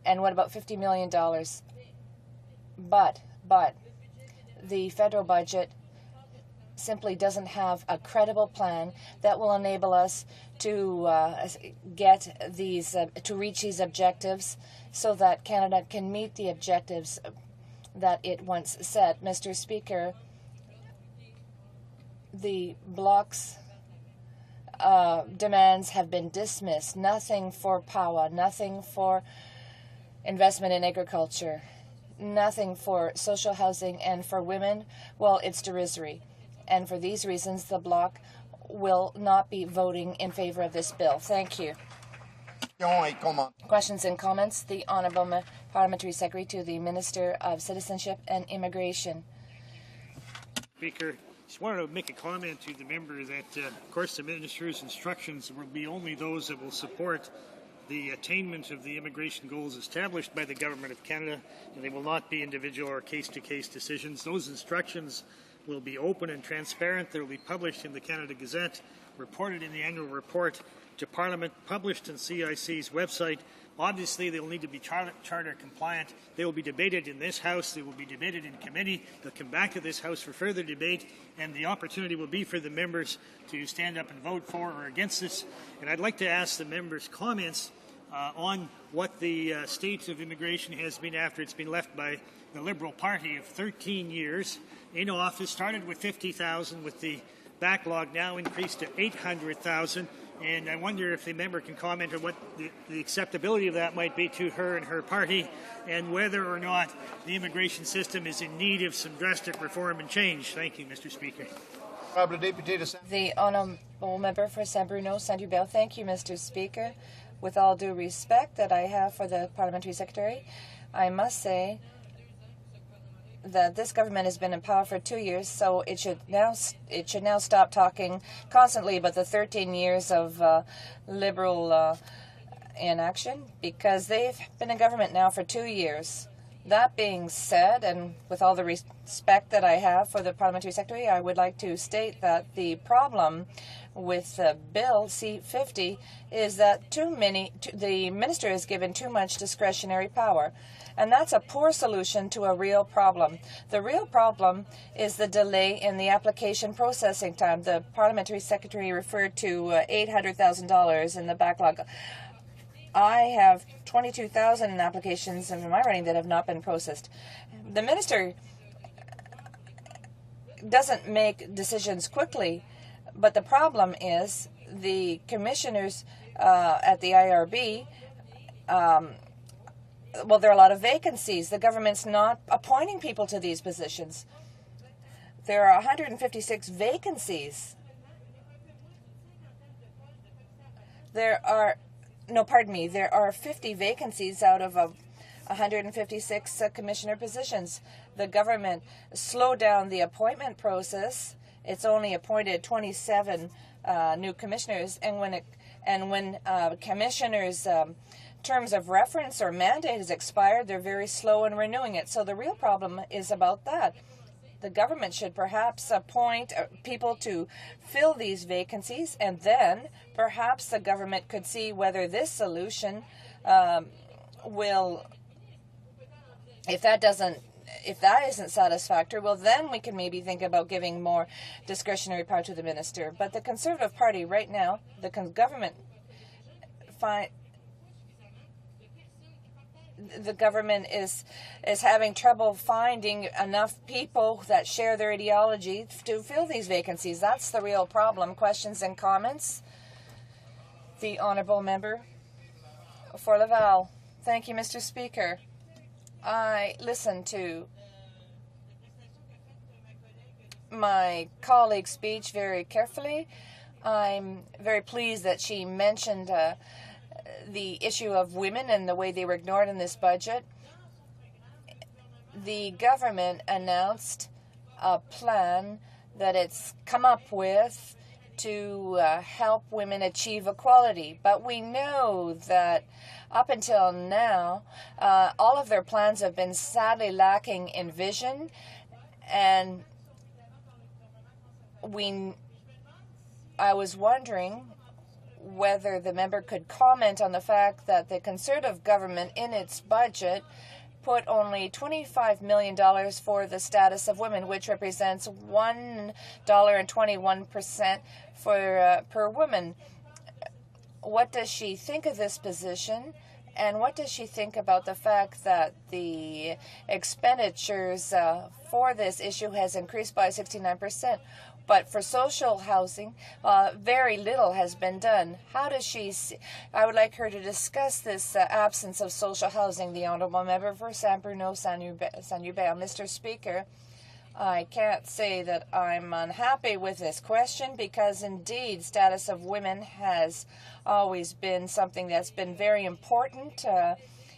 And what about $50 million? But the federal budget simply doesn't have a credible plan that will enable us to get these to reach these objectives, so that Canada can meet the objectives that it once set. Mr. Speaker, the Bloc's demands have been dismissed. Nothing for power, nothing for investment in agriculture, nothing for social housing, and for women, well, it's derisory. And for these reasons, the Bloc will not be voting in favor of this bill. Thank you. Questions and comments? The Honourable Parliamentary Secretary to the Minister of Citizenship and Immigration. Speaker, just wanted to make a comment to the member that, of course, the Minister's instructions will be only those that will support the attainment of the immigration goals established by the Government of Canada, and they will not be individual or case-to-case decisions. Those instructions will be open and transparent. They will be published in the Canada Gazette, reported in the annual report to Parliament, published on CIC's website. Obviously, they will need to be charter compliant. They will be debated in this House. They will be debated in committee. They'll come back to this House for further debate, and the opportunity will be for the members to stand up and vote for or against this. And I'd like to ask the members' comments on what the state of immigration has been after it's been left by the Liberal Party of 13 years in office. Started with 50,000, with the backlog now increased to 800,000. And I wonder if the member can comment on what the acceptability of that might be to her and her party, and whether or not the immigration system is in need of some drastic reform and change. Thank you, Mr. Speaker. The Honourable Member for San Bruno, Saint-Hubert. Thank you, Mr. Speaker. With all due respect that I have for the Parliamentary Secretary, I must say that this government has been in power for 2 years, so it should now stop talking constantly about the 13 years of Liberal inaction, because they've been in government now for 2 years. That being said, and with all the respect that I have for the Parliamentary Secretary, I would like to state that the problem with Bill C-50 is that the minister is given too much discretionary power. And that's a poor solution to a real problem. The real problem is the delay in the application processing time. The Parliamentary Secretary referred to $800,000 in the backlog. I have 22,000 applications in my writing that have not been processed. The minister doesn't make decisions quickly, but the problem is the commissioners at the IRB well, there are a lot of vacancies. The government's not appointing people to these positions. There are 156 vacancies. There are 50 vacancies out of 156 commissioner positions. The government slowed down the appointment process. It's only appointed 27 new commissioners, and when commissioners' terms of reference or mandate has expired, they're very slow in renewing it. So the real problem is about that. The government should perhaps appoint people to fill these vacancies, and then perhaps the government could see whether this solution will, if that isn't satisfactory, well, then we can maybe think about giving more discretionary power to the minister. But the Conservative Party right now, the government is having trouble finding enough people that share their ideology to fill these vacancies. That's the real problem. Questions and comments? The Honourable Member for Laval. Thank you, Mr. Speaker. I listened to my colleague's speech very carefully. I'm very pleased that she mentioned the issue of women and the way they were ignored in this budget. The government announced a plan that it's come up with to help women achieve equality. But we know that up until now, all of their plans have been sadly lacking in vision, and I was wondering whether the member could comment on the fact that the Conservative government in its budget put only $25 million for the status of women, which represents $1.21 per woman. What does she think of this position? And what does she think about the fact that the expenditures for this issue has increased by 69%? But for social housing, very little has been done. How does she see? I would like her to discuss this absence of social housing. The Honourable Member for Saint-Bruno, Saint-Hubert. Mr. Speaker, I can't say that I'm unhappy with this question because, indeed, status of women has always been something that's been very important.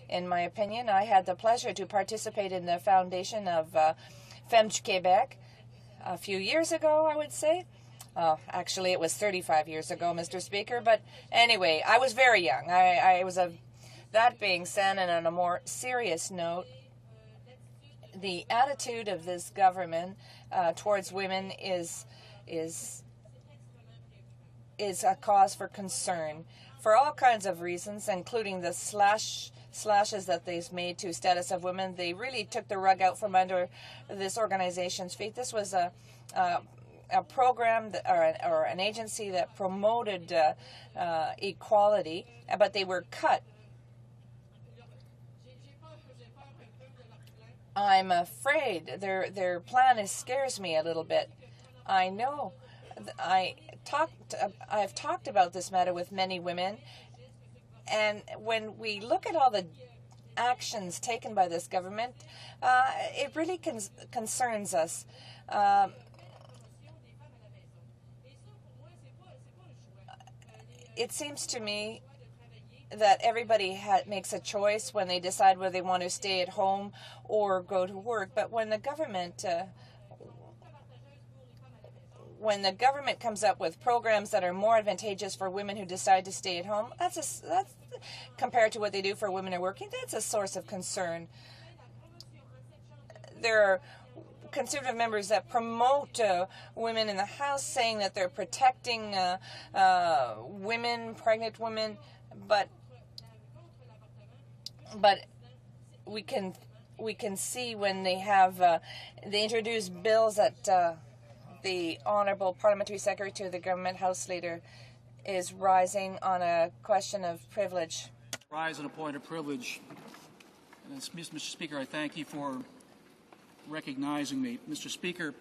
In my opinion, I had the pleasure to participate in the foundation of Femmes du Québec a few years ago, I would say. Actually, it was 35 years ago, Mr. Speaker. But anyway, I was very young. That being said, and on a more serious note, the attitude of this government towards women is a cause for concern for all kinds of reasons, including the slashes that they've made to status of women. They really took the rug out from under this organization's feet. This was a program or an agency that promoted equality, but they were cut. I'm afraid their plan scares me a little bit. I know. I've talked about this matter with many women, and when we look at all the actions taken by this government, it really concerns us. It seems to me that everybody makes a choice when they decide whether they want to stay at home or go to work. But when the government comes up with programs that are more advantageous for women who decide to stay at home, that's compared to what they do for women who are working, that's a source of concern. There are Conservative members that promote women in the House, saying that they're protecting women, pregnant women, but we can see when they introduce bills that the Honourable Parliamentary Secretary of the Government House Leader is rising on a question of privilege. Rise on a point of privilege. And Mr. Speaker, I thank you for recognizing me. Mr. Speaker,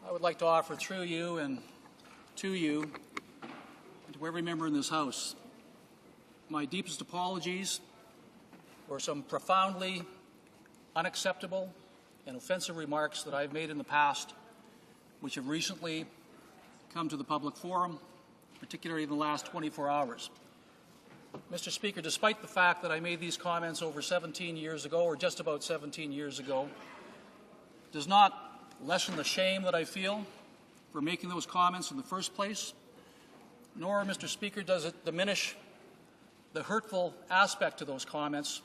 I would like to offer through you and to you and to every member in this House my deepest apologies or some profoundly unacceptable and offensive remarks that I've made in the past, which have recently come to the public forum, particularly in the last 24 hours. Mr. Speaker, despite the fact that I made these comments over 17 years ago, or just about 17 years ago, does not lessen the shame that I feel for making those comments in the first place, nor, Mr. Speaker, does it diminish the hurtful aspect to those comments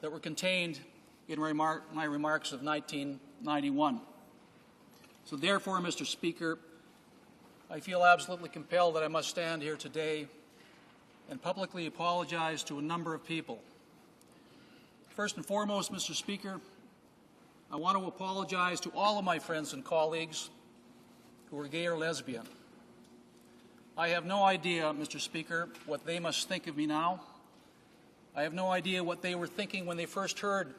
that were contained in my remarks of 1991. So therefore, Mr. Speaker, I feel absolutely compelled that I must stand here today and publicly apologize to a number of people. First and foremost, Mr. Speaker, I want to apologize to all of my friends and colleagues who are gay or lesbian. I have no idea, Mr. Speaker, what they must think of me now. I have no idea what they were thinking when they first heard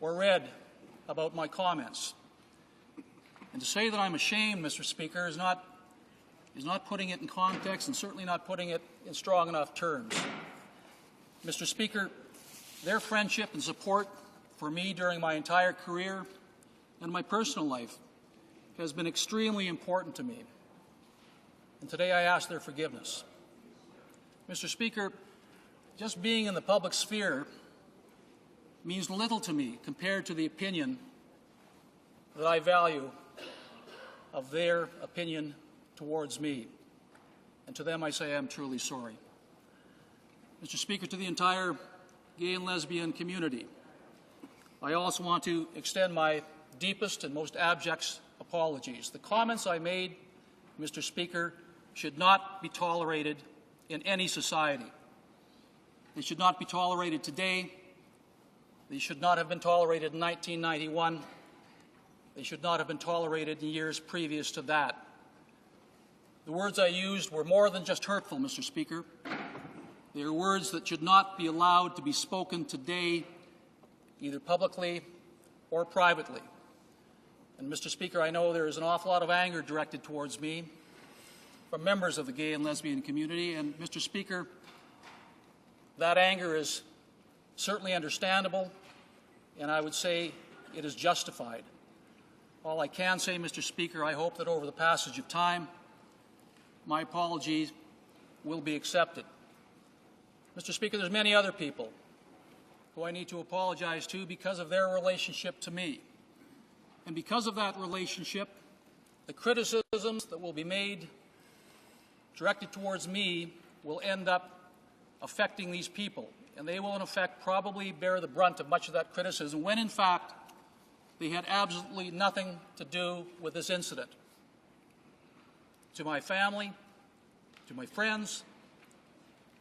or read about my comments. And to say that I'm ashamed, Mr. Speaker, is not putting it in context and certainly not putting it in strong enough terms. Mr. Speaker, their friendship and support for me during my entire career and my personal life has been extremely important to me. And today I ask their forgiveness. Mr. Speaker, just being in the public sphere means little to me compared to the opinion that I value of their opinion towards me. And to them I say I'm truly sorry. Mr. Speaker, to the entire gay and lesbian community, I also want to extend my deepest and most abject apologies. The comments I made, Mr. Speaker, should not be tolerated in any society. They should not be tolerated today. They should not have been tolerated in 1991. They should not have been tolerated in years previous to that. The words I used were more than just hurtful, Mr. Speaker. They are words that should not be allowed to be spoken today, either publicly or privately. And, Mr. Speaker, I know there is an awful lot of anger directed towards me from members of the gay and lesbian community. And, Mr. Speaker, that anger is certainly understandable, and I would say it is justified. All I can say, Mr. Speaker, I hope that over the passage of time, my apologies will be accepted. Mr. Speaker, there's many other people who I need to apologize to because of their relationship to me. And because of that relationship, the criticisms that will be made directed towards me will end up affecting these people. And they will, in effect, probably bear the brunt of much of that criticism when, in fact, they had absolutely nothing to do with this incident. To my family, to my friends,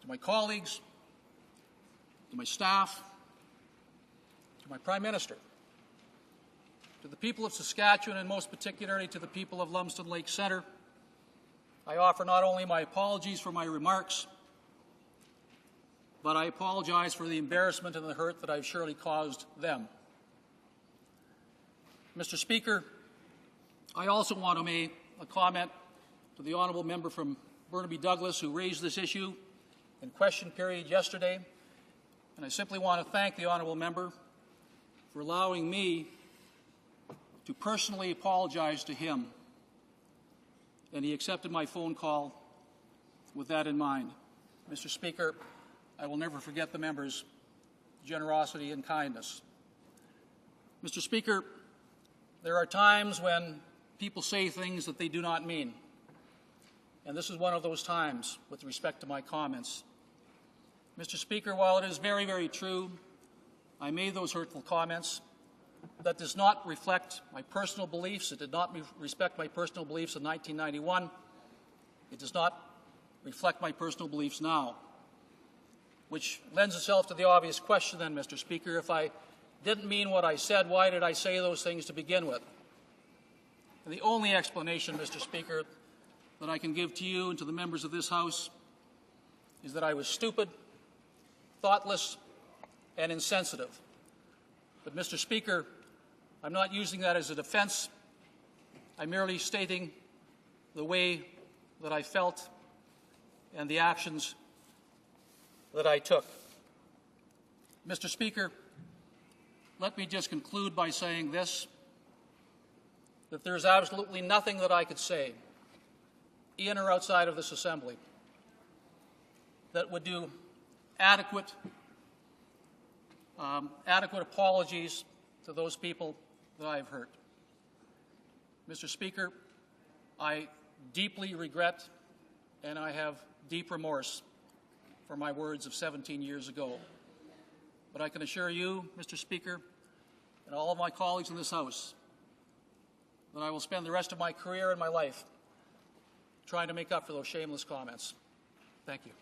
to my colleagues, to my staff, to my Prime Minister, to the people of Saskatchewan, and most particularly to the people of Lumsden Lake Centre, I offer not only my apologies for my remarks, but I apologize for the embarrassment and the hurt that I've surely caused them. Mr. Speaker, I also want to make a comment to the honourable member from Burnaby Douglas who raised this issue in question period yesterday. And I simply want to thank the honourable member for allowing me to personally apologize to him. And he accepted my phone call with that in mind. Mr. Speaker, I will never forget the member's generosity and kindness. Mr. Speaker, there are times when people say things that they do not mean. And this is one of those times with respect to my comments. Mr. Speaker, while it is very, very true, I made those hurtful comments. That does not reflect my personal beliefs. It did not respect my personal beliefs in 1991. It does not reflect my personal beliefs now. Which lends itself to the obvious question then, Mr. Speaker, if I didn't mean what I said, why did I say those things to begin with? And the only explanation, Mr. Speaker, that I can give to you and to the members of this House is that I was stupid, thoughtless, and insensitive. But, Mr. Speaker, I'm not using that as a defense. I'm merely stating the way that I felt and the actions that I took. Mr. Speaker, let me just conclude by saying this, that there's absolutely nothing that I could say, in or outside of this Assembly, that would do adequate apologies to those people that I have hurt. Mr. Speaker, I deeply regret and I have deep remorse for my words of 17 years ago. But I can assure you, Mr. Speaker, and all of my colleagues in this House, that I will spend the rest of my career and my life trying to make up for those shameless comments. Thank you.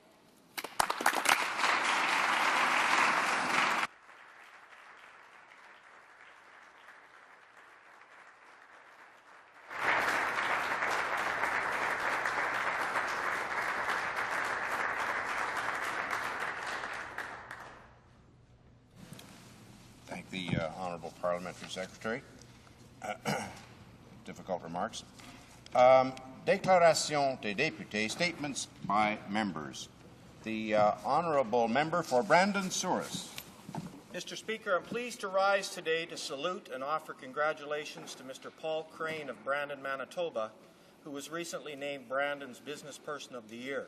Thank the Honourable Parliamentary Secretary. Difficult remarks. Déclaration des députés, statements by members. The Honourable Member for Brandon Souris. Mr. Speaker, I'm pleased to rise today to salute and offer congratulations to Mr. Paul Crane of Brandon, Manitoba, who was recently named Brandon's Business Person of the Year.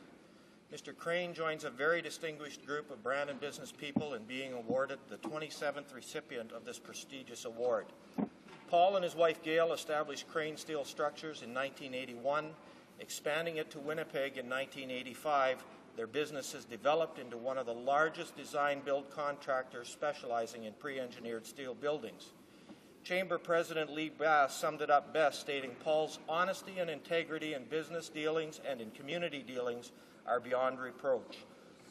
Mr. Crane joins a very distinguished group of Brandon business people in being awarded the 27th recipient of this prestigious award. Paul and his wife Gail established Crane Steel Structures in 1981. Expanding it to Winnipeg in 1985, their business has developed into one of the largest design-build contractors specializing in pre-engineered steel buildings. Chamber President Lee Bass summed it up best, stating, Paul's honesty and integrity in business dealings and in community dealings are beyond reproach.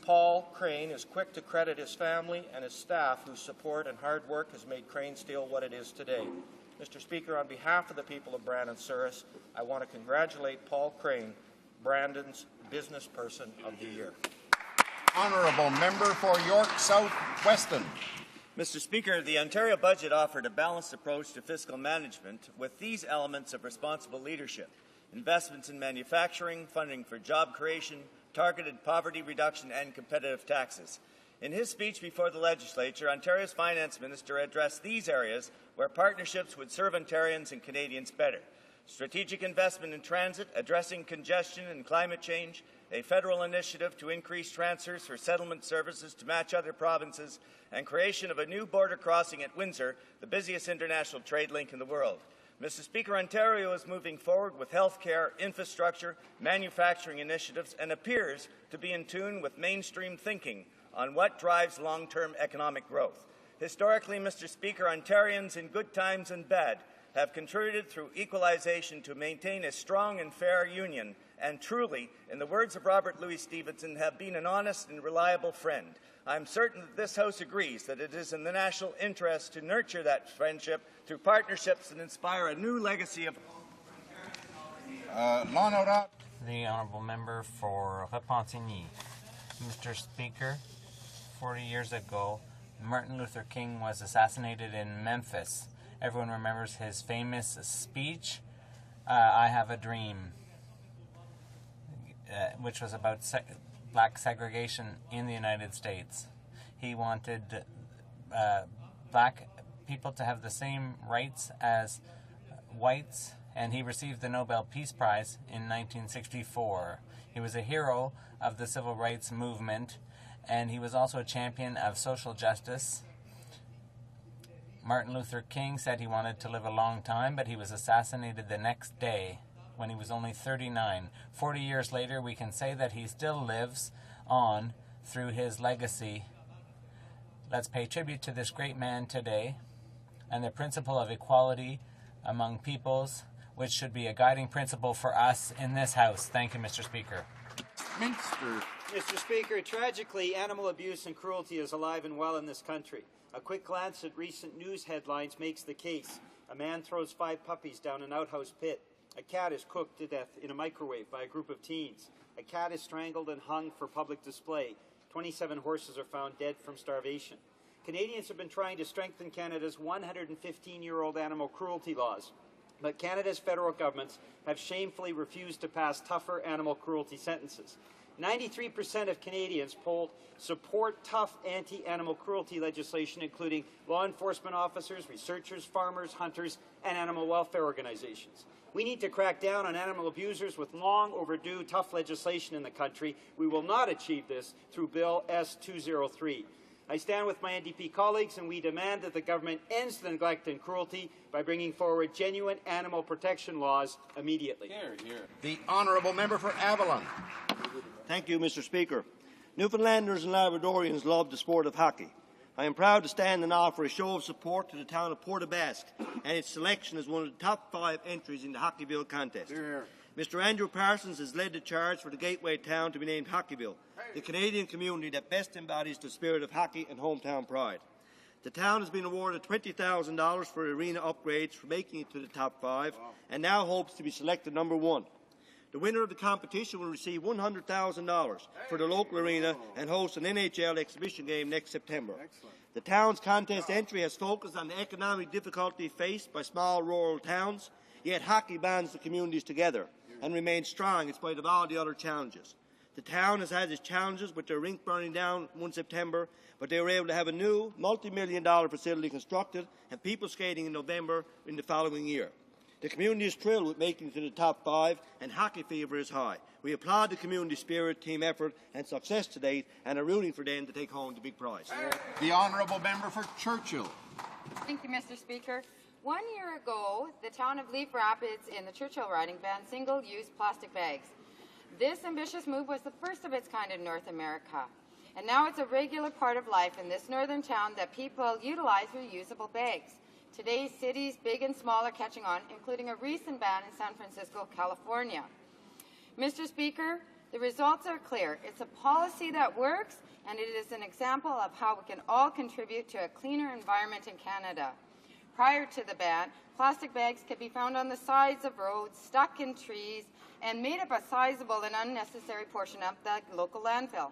Paul Crane is quick to credit his family and his staff whose support and hard work has made Crane Steel what it is today. Mr. Speaker, on behalf of the people of Brandon Souris, I want to congratulate Paul Crane, Brandon's Business Person of the Year. Honourable Member for York South Weston. Mr. Speaker, the Ontario budget offered a balanced approach to fiscal management with these elements of responsible leadership: investments in manufacturing, funding for job creation, targeted poverty reduction, and competitive taxes. In his speech before the Legislature, Ontario's Finance Minister addressed these areas where partnerships would serve Ontarians and Canadians better: strategic investment in transit, addressing congestion and climate change, a federal initiative to increase transfers for settlement services to match other provinces, and creation of a new border crossing at Windsor, the busiest international trade link in the world. Mr. Speaker, Ontario is moving forward with health care, infrastructure, manufacturing initiatives, and appears to be in tune with mainstream thinking on what drives long-term economic growth. Historically, Mr. Speaker, Ontarians in good times and bad have contributed through equalization to maintain a strong and fair union, and truly, in the words of Robert Louis Stevenson, have been an honest and reliable friend. I am certain that this House agrees that it is in the national interest to nurture that friendship through partnerships and inspire a new legacy of The Honourable Member for Repentigny. Mr. Speaker, 40 years ago, Martin Luther King was assassinated in Memphis. Everyone remembers his famous speech, I Have a Dream, which was about black segregation in the United States. He wanted black people to have the same rights as whites, and he received the Nobel Peace Prize in 1964. He was a hero of the civil rights movement, and he was also a champion of social justice. Martin Luther King said he wanted to live a long time, but he was assassinated the next day when he was only 39. 40 years later, we can say that he still lives on through his legacy. Let's pay tribute to this great man today and the principle of equality among peoples, which should be a guiding principle for us in this House. Thank you, Mr. Speaker. Mr. Speaker, tragically, animal abuse and cruelty is alive and well in this country. A quick glance at recent news headlines makes the case. A man throws 5 puppies down an outhouse pit. A cat is cooked to death in a microwave by a group of teens. A cat is strangled and hung for public display. 27 horses are found dead from starvation. Canadians have been trying to strengthen Canada's 115-year-old animal cruelty laws, but Canada's federal governments have shamefully refused to pass tougher animal cruelty sentences. 93% of Canadians polled support tough anti-animal cruelty legislation, including law enforcement officers, researchers, farmers, hunters, and animal welfare organizations. We need to crack down on animal abusers with long overdue tough legislation in the country. We will not achieve this through Bill S-203. I stand with my NDP colleagues and we demand that the government ends the neglect and cruelty by bringing forward genuine animal protection laws immediately. The honourable member for Avalon. Thank you, Mr. Speaker. Newfoundlanders and Labradorians love the sport of hockey. I am proud to stand and offer a show of support to the town of Port aux Basques and its selection as one of the top 5 entries in the Hockeyville contest. Mr. Andrew Parsons has led the charge for the gateway town to be named Hockeyville, the Canadian community that best embodies the spirit of hockey and hometown pride. The town has been awarded $20,000 for arena upgrades for making it to the top 5 and now hopes to be selected number 1. The winner of the competition will receive $100,000 for the local arena and host an NHL exhibition game next September. The town's contest entry has focused on the economic difficulty faced by small rural towns, yet hockey binds the communities together and remains strong in spite of all the other challenges. The town has had its challenges with their rink burning down one September, but they were able to have a new multi-million-dollar facility constructed and people skating in November in the following year. The community is thrilled with making it to the top 5 and hockey fever is high. We applaud the community spirit, team effort and success to date and are rooting for them to take home the big prize. The honourable member for Churchill. Thank you, Mr. Speaker. 1 year ago, the town of Leaf Rapids in the Churchill riding banned single-use plastic bags. This ambitious move was the first of its kind in North America. And now it's a regular part of life in this northern town that people utilize reusable bags. Today's cities, big and small, are catching on, including a recent ban in San Francisco, California. Mr. Speaker, the results are clear. It's a policy that works, and it is an example of how we can all contribute to a cleaner environment in Canada. Prior to the ban, plastic bags could be found on the sides of roads, stuck in trees, and made up a sizable and unnecessary portion of the local landfill.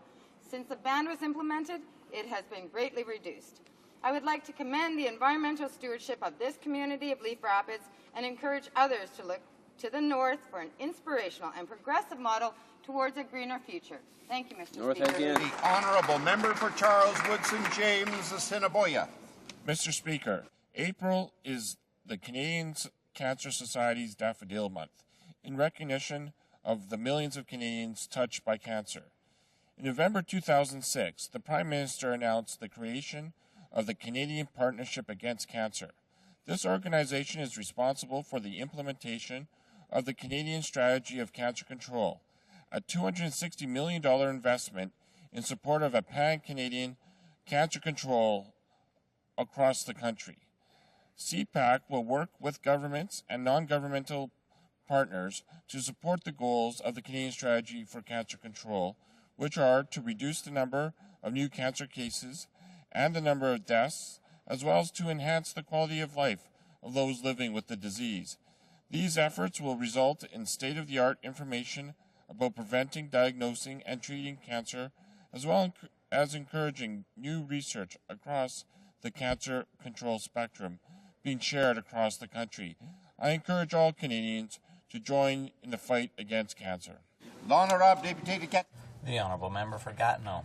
Since the ban was implemented, it has been greatly reduced. I would like to commend the environmental stewardship of this community of Leaf Rapids and encourage others to look to the north for an inspirational and progressive model towards a greener future. Thank you, Mr. Speaker. The honourable member for Charles Woodson James Assiniboia. Mr. Speaker, April is the Canadian Cancer Society's Daffodil Month in recognition of the millions of Canadians touched by cancer. In November 2006, the Prime Minister announced the creation of the Canadian Partnership Against Cancer. This organization is responsible for the implementation of the Canadian Strategy of Cancer Control, a $260 million investment in support of a pan-Canadian cancer control across the country. CPAC will work with governments and non-governmental partners to support the goals of the Canadian Strategy for Cancer Control, which are to reduce the number of new cancer cases and the number of deaths, as well as to enhance the quality of life of those living with the disease. These efforts will result in state-of-the-art information about preventing, diagnosing, and treating cancer, as well as encouraging new research across the cancer control spectrum being shared across the country. I encourage all Canadians to join in the fight against cancer. The Honourable Member for Gatineau.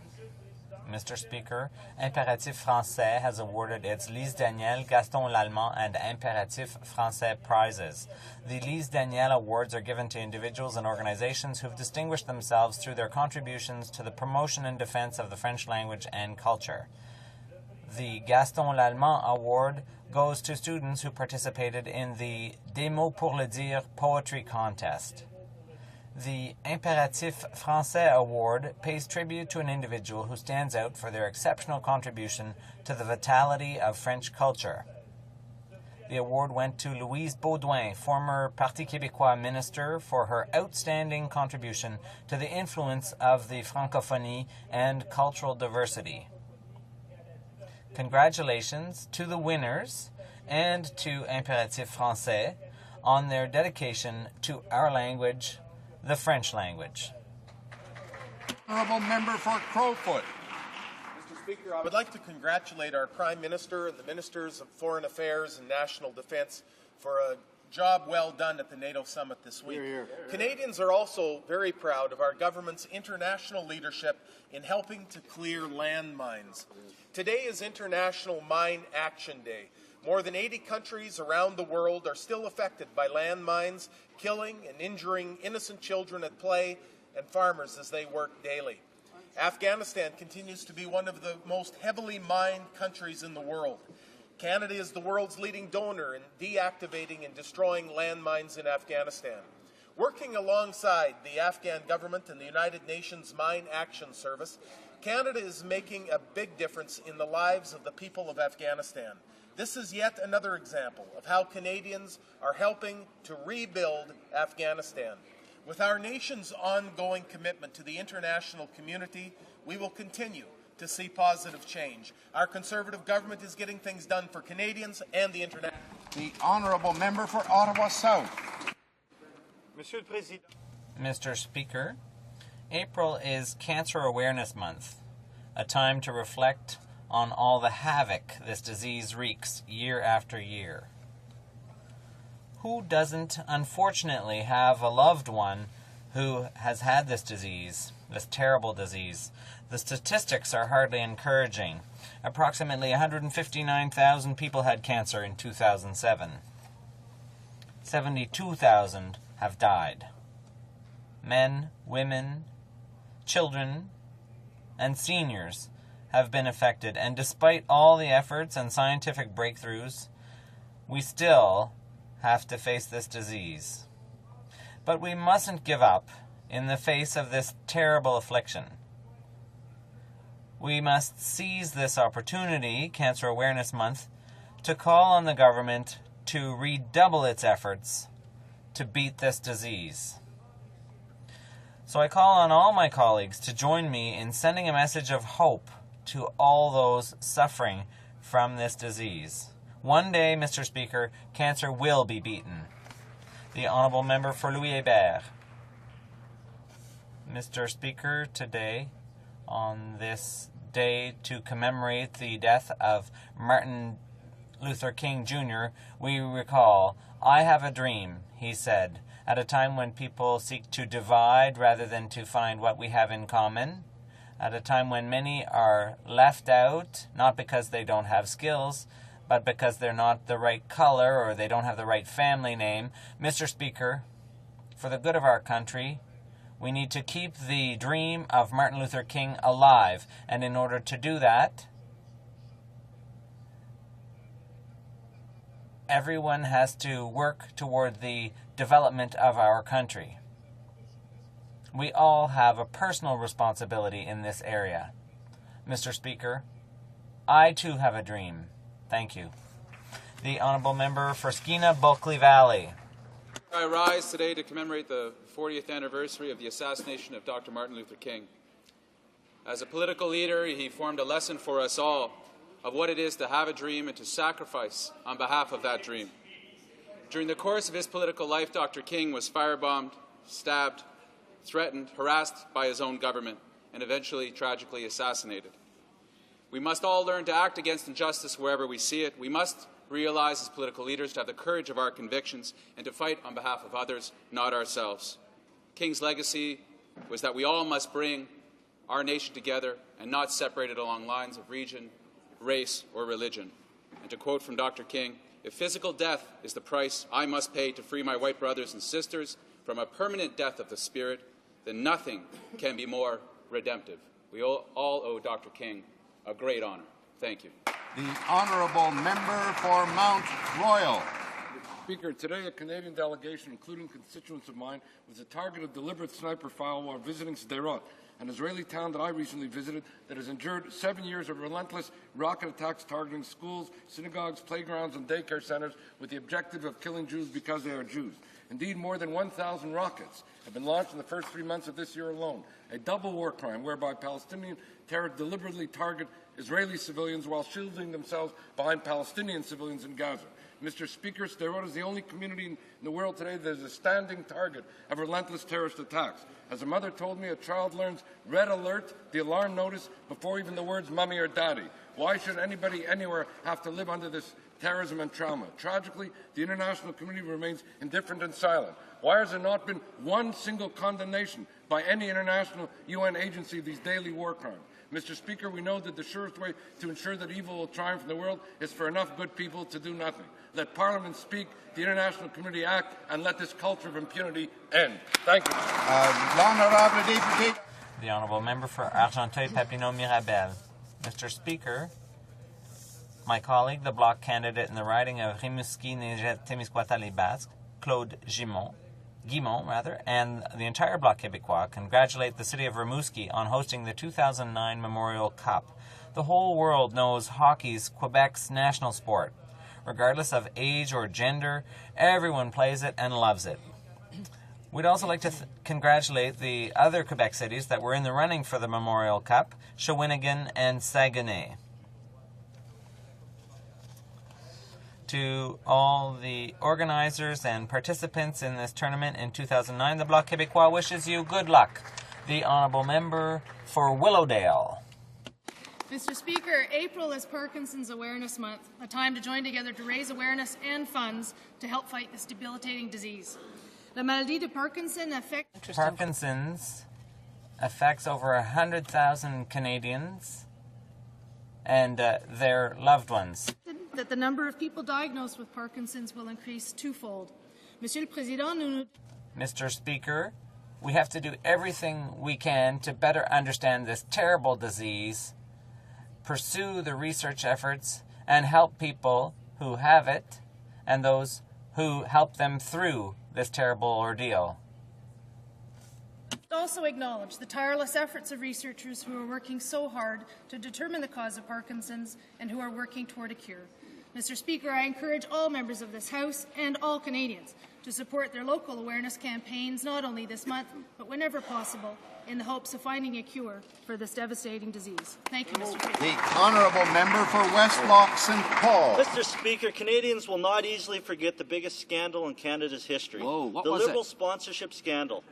Mr. Speaker, Impératif Français has awarded its Lise Daniel, Gaston Lallemand, and Impératif Français prizes. The Lise Daniel Awards are given to individuals and organizations who've distinguished themselves through their contributions to the promotion and defense of the French language and culture. The Gaston Lallemand Award goes to students who participated in the Des mots pour le dire poetry contest. The Impératif Français Award pays tribute to an individual who stands out for their exceptional contribution to the vitality of French culture. The award went to Louise Baudouin, former Parti Québécois minister, for her outstanding contribution to the influence of the francophonie and cultural diversity. Congratulations to the winners and to Impératif Français on their dedication to our language, the French language. Honourable Member for Crowfoot. Mr. Speaker, I would like to congratulate our Prime Minister and the Ministers of Foreign Affairs and National Defence for a Job well done at the NATO summit this week. Canadians are also very proud of our government's international leadership in helping to clear landmines. Today is International Mine Action Day. More than 80 countries around the world are still affected by landmines, killing and injuring innocent children at play and farmers as they work daily. Afghanistan continues to be one of the most heavily mined countries in the world. Canada is the world's leading donor in deactivating and destroying landmines in Afghanistan. Working alongside the Afghan government and the United Nations Mine Action Service, Canada is making a big difference in the lives of the people of Afghanistan. This is yet another example of how Canadians are helping to rebuild Afghanistan. With our nation's ongoing commitment to the international community, we will continue to see positive change. Our Conservative government is getting things done for Canadians and the international. The Honourable Member for Ottawa South. Mr. Speaker, April is Cancer Awareness Month, a time to reflect on all the havoc this disease wreaks year after year. Who doesn't, unfortunately, have a loved one who has had this disease, this terrible disease? The statistics are hardly encouraging. Approximately 159,000 people had cancer in 2007. 72,000 have died. Men, women, children, and seniors have been affected, and despite all the efforts and scientific breakthroughs, we still have to face this disease. But we mustn't give up in the face of this terrible affliction. We must seize this opportunity, Cancer Awareness Month, to call on the government to redouble its efforts to beat this disease. So I call on all my colleagues to join me in sending a message of hope to all those suffering from this disease. One day, Mr. Speaker, cancer will be beaten. The Honourable Member for Louis-Hébert. Mr. Speaker, today, on this day to commemorate the death of Martin Luther King Jr., we recall, "I have a dream," he said, at a time when people seek to divide rather than to find what we have in common, at a time when many are left out, not because they don't have skills, but because they're not the right color or they don't have the right family name. Mr. Speaker, for the good of our country, we need to keep the dream of Martin Luther King alive. And in order to do that, everyone has to work toward the development of our country. We all have a personal responsibility in this area. Mr. Speaker, I too have a dream. Thank you. The Honourable Member for Skeena-Bulkley Valley. I rise today to commemorate the 40th anniversary of the assassination of Dr. Martin Luther King. As a political leader, he formed a lesson for us all of what it is to have a dream and to sacrifice on behalf of that dream. During the course of his political life, Dr. King was firebombed, stabbed, threatened, harassed by his own government, and eventually tragically assassinated. We must all learn to act against injustice wherever we see it. We must realize as political leaders to have the courage of our convictions and to fight on behalf of others, not ourselves. King's legacy was that we all must bring our nation together and not separate it along lines of region, race, or religion. And to quote from Dr. King, "If physical death is the price I must pay to free my white brothers and sisters from a permanent death of the spirit, then nothing can be more redemptive." We all owe Dr. King a great honor. Thank you. The Honourable Member for Mount Royal. Speaker, today a Canadian delegation, including constituents of mine, was the target of deliberate sniper fire while visiting Sderot, an Israeli town that I recently visited that has endured 7 years of relentless rocket attacks targeting schools, synagogues, playgrounds, and daycare centers with the objective of killing Jews because they are Jews. Indeed, more than 1,000 rockets have been launched in the first 3 months of this year alone, a double war crime whereby Palestinian terrorists deliberately target Israeli civilians while shielding themselves behind Palestinian civilians in Gaza. Mr. Speaker, Sderot is the only community in the world today that is a standing target of relentless terrorist attacks. As a mother told me, a child learns red alert, the alarm notice, before even the words mommy or daddy. Why should anybody anywhere have to live under this terrorism and trauma. Tragically, the international community remains indifferent and silent. Why has there not been one single condemnation by any international UN agency of these daily war crimes? Mr. Speaker, we know that the surest way to ensure that evil will triumph in the world is for enough good people to do nothing. Let Parliament speak, the international community act, and let this culture of impunity end. Thank you. The Honourable Member for Argenteuil-Papineau-Mirabel. Mr. Speaker, my colleague, the Bloc candidate in the riding of Rimouski-Neigette-Témiscouata-les-Basques, Claude Guimont, and the entire Bloc Québécois congratulate the city of Rimouski on hosting the 2009 Memorial Cup. The whole world knows hockey's Quebec's national sport. Regardless of age or gender, everyone plays it and loves it. We'd also like to congratulate the other Quebec cities that were in the running for the Memorial Cup, Shawinigan and Saguenay. To all the organizers and participants in this tournament in 2009, the Bloc Québécois wishes you good luck. The Honourable Member for Willowdale. Mr. Speaker, April is Parkinson's Awareness Month, a time to join together to raise awareness and funds to help fight this debilitating disease. La maladie de Parkinson affects... Parkinson's affects over 100,000 Canadians and their loved ones. That the number of people diagnosed with Parkinson's will increase twofold. Monsieur le Président, Mr. Speaker, we have to do everything we can to better understand this terrible disease, pursue the research efforts, and help people who have it and those who help them through this terrible ordeal. also acknowledge the tireless efforts of researchers who are working so hard to determine the cause of Parkinson's and who are working toward a cure. Mr. Speaker, I encourage all members of this House and all Canadians to support their local awareness campaigns not only this month, but whenever possible, in the hopes of finding a cure for this devastating disease. Thank you, Mr. Speaker. The Honourable Member for Westlock St. Paul. Mr. Speaker, Canadians will not easily forget the biggest scandal in Canada's history, the Liberal sponsorship scandal.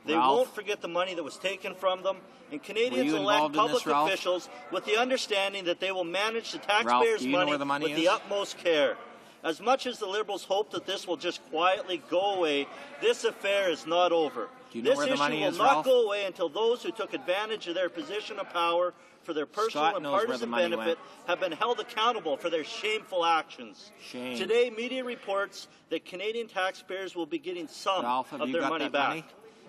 They won't forget the money that was taken from them, and Canadians elect public officials with the understanding that they will manage the taxpayers' money with the utmost care. As much as the Liberals hope that this will just quietly go away, this affair is not over. This issue will not go away until those who took advantage of their position of power for their personal and partisan benefit have been held accountable for their shameful actions. Today, media reports that Canadian taxpayers will be getting some of their money back.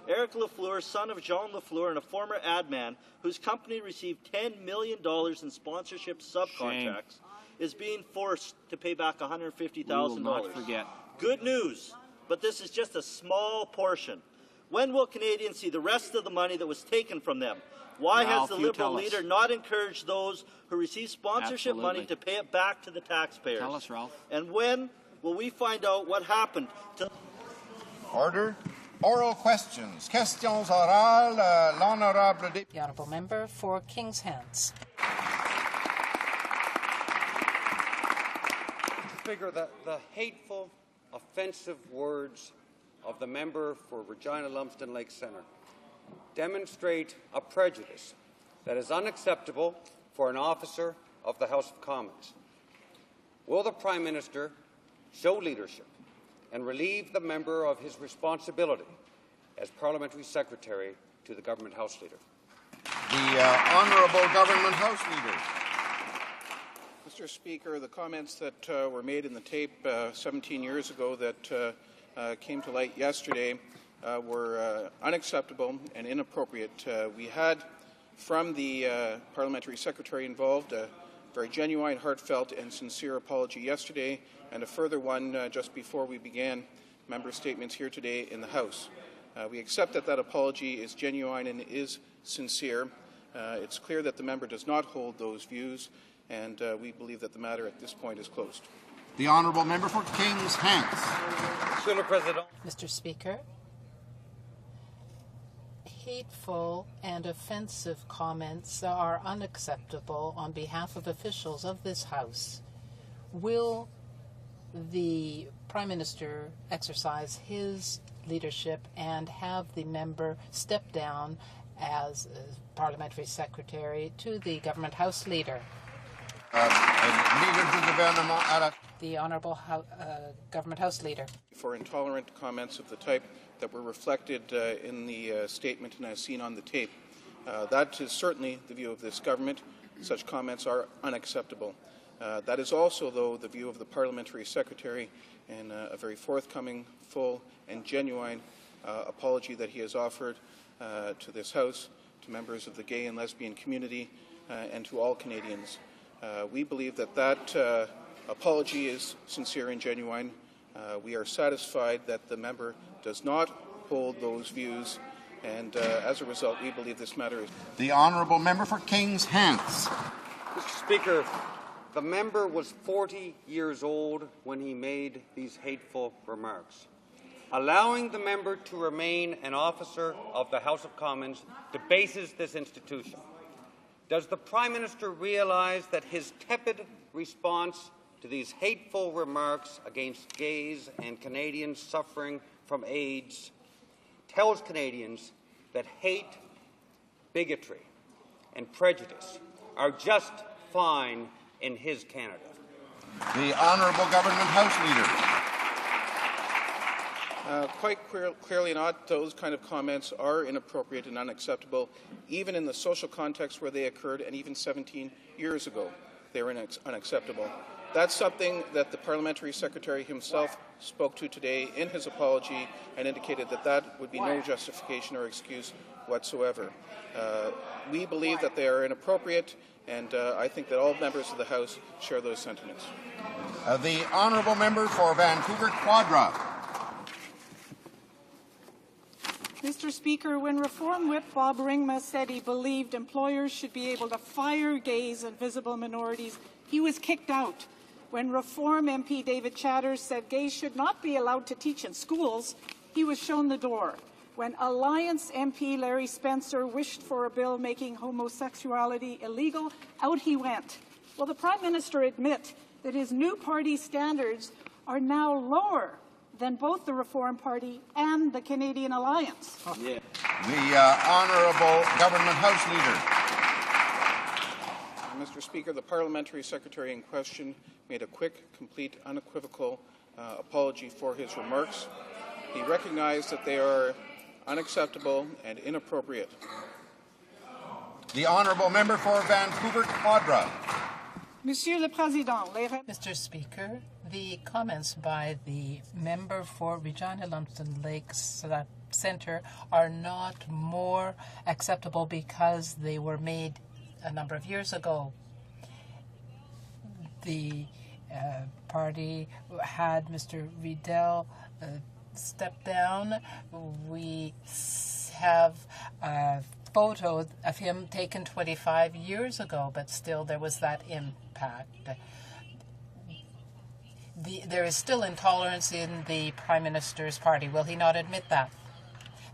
Eric Lafleur, son of Jean Lafleur and a former ad man whose company received $10 million in sponsorship subcontracts, is being forced to pay back $150,000. Good news, but this is just a small portion. When will Canadians see the rest of the money that was taken from them? Why has the Liberal leader not encouraged those who receive sponsorship money to pay it back to the taxpayers? Tell us, Ralph. And when will we find out what happened to... Order. Oral questions. Questions orales. L'honorable The Honourable Member for King's Hands. Speaker, the hateful, offensive words of the member for Regina Lumsden Lake Centre demonstrate a prejudice that is unacceptable for an officer of the House of Commons. Will the Prime Minister show leadership and relieve the member of his responsibility as Parliamentary Secretary to the Government House Leader? The Honourable Government House Leader. Mr. Speaker, the comments that were made in the tape 17 years ago that came to light yesterday were unacceptable and inappropriate. We had, from the Parliamentary Secretary involved, a very genuine, heartfelt and sincere apology yesterday, and a further one just before we began member statements here today in the House. We accept that apology is genuine and is sincere. It's clear that the member does not hold those views, and we believe that the matter at this point is closed. The Honourable Member for King's Hands. Mr. Speaker, hateful and offensive comments are unacceptable on behalf of officials of this House. Will the Prime Minister exercise his leadership and have the member step down as Parliamentary Secretary to the Government House Leader? The Honourable Government House Leader. For intolerant comments of the type that were reflected in the statement and as seen on the tape. That is certainly the view of this government. Such comments are unacceptable. That is also, though, the view of the Parliamentary Secretary in a very forthcoming, full and genuine apology that he has offered to this House, to members of the gay and lesbian community, and to all Canadians. We believe that apology is sincere and genuine. We are satisfied that the member does not hold those views, and as a result, we believe this matter is... The Honourable Member for Kings Hants. Mr. Speaker, the member was 40 years old when he made these hateful remarks. Allowing the member to remain an officer of the House of Commons debases this institution. Does the Prime Minister realize that his tepid response to these hateful remarks against gays and Canadians suffering from AIDS tells Canadians that hate, bigotry, and prejudice are just fine in his Canada? The Honourable Government House Leader. Quite clearly not. Those kind of comments are inappropriate and unacceptable, even in the social context where they occurred, and even 17 years ago they were unacceptable. That's something that the Parliamentary Secretary himself spoke to today in his apology and indicated that that would be no justification or excuse whatsoever. We believe that they are inappropriate, and I think that all members of the House share those sentiments. The Honourable Member for Vancouver Quadra. Mr. Speaker, when Reform Whip Bob Ringma said he believed employers should be able to fire gays and visible minorities, he was kicked out. When Reform MP David Chatters said gays should not be allowed to teach in schools, he was shown the door. When Alliance MP Larry Spencer wished for a bill making homosexuality illegal, out he went. Will the Prime Minister admit that his new party standards are now lower than both the Reform Party and the Canadian Alliance? Yeah. The Honourable Government House Leader. Mr. Speaker, the Parliamentary Secretary in question made a quick, complete, unequivocal apology for his remarks. He recognized that they are unacceptable and inappropriate. The Honourable Member for Vancouver Quadra. Monsieur le Président, Mr. Speaker, the comments by the member for Regina Lumsden Lakes Centre are not more acceptable because they were made a number of years ago. The party had Mr. Riedel step down. We have a photo of him taken 25 years ago, but still there was that impact. There is still intolerance in the Prime Minister's party. Will he not admit that?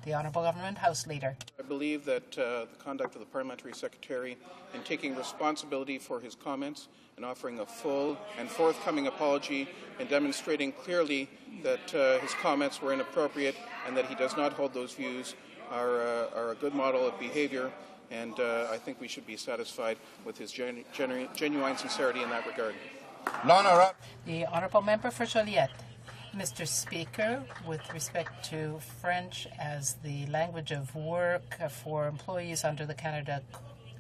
The Honourable Government House Leader. I believe that the conduct of the Parliamentary Secretary in taking responsibility for his comments and offering a full and forthcoming apology and demonstrating clearly that his comments were inappropriate and that he does not hold those views are a good model of behaviour, and I think we should be satisfied with his genuine sincerity in that regard. The Honourable Member for Joliette. Mr. Speaker, with respect to French as the language of work for employees under the Canada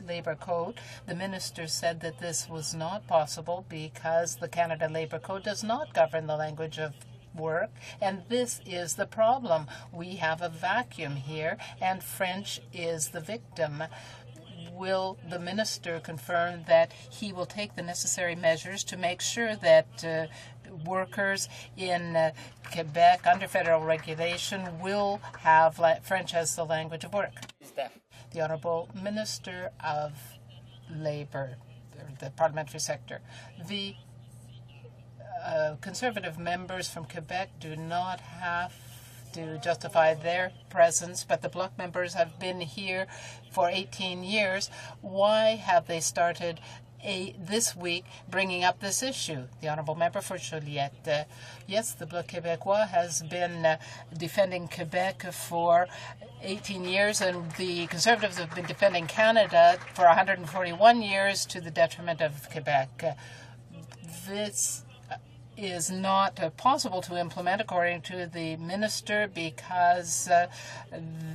Labour Code, the minister said that this was not possible because the Canada Labour Code does not govern the language of work, and this is the problem. We have a vacuum here, and French is the victim. Will the minister confirm that he will take the necessary measures to make sure that workers in Quebec under federal regulation will have French as the language of work? The Honourable Minister of Labour, the parliamentary sector. The Conservative members from Quebec do not have to justify their presence, but the Bloc members have been here for 18 years. Why have they started this week bringing up this issue? The Honourable Member for Joliette. Yes, the Bloc Québécois has been defending Quebec for 18 years, and the Conservatives have been defending Canada for 141 years to the detriment of Quebec. This is not possible to implement, according to the minister, because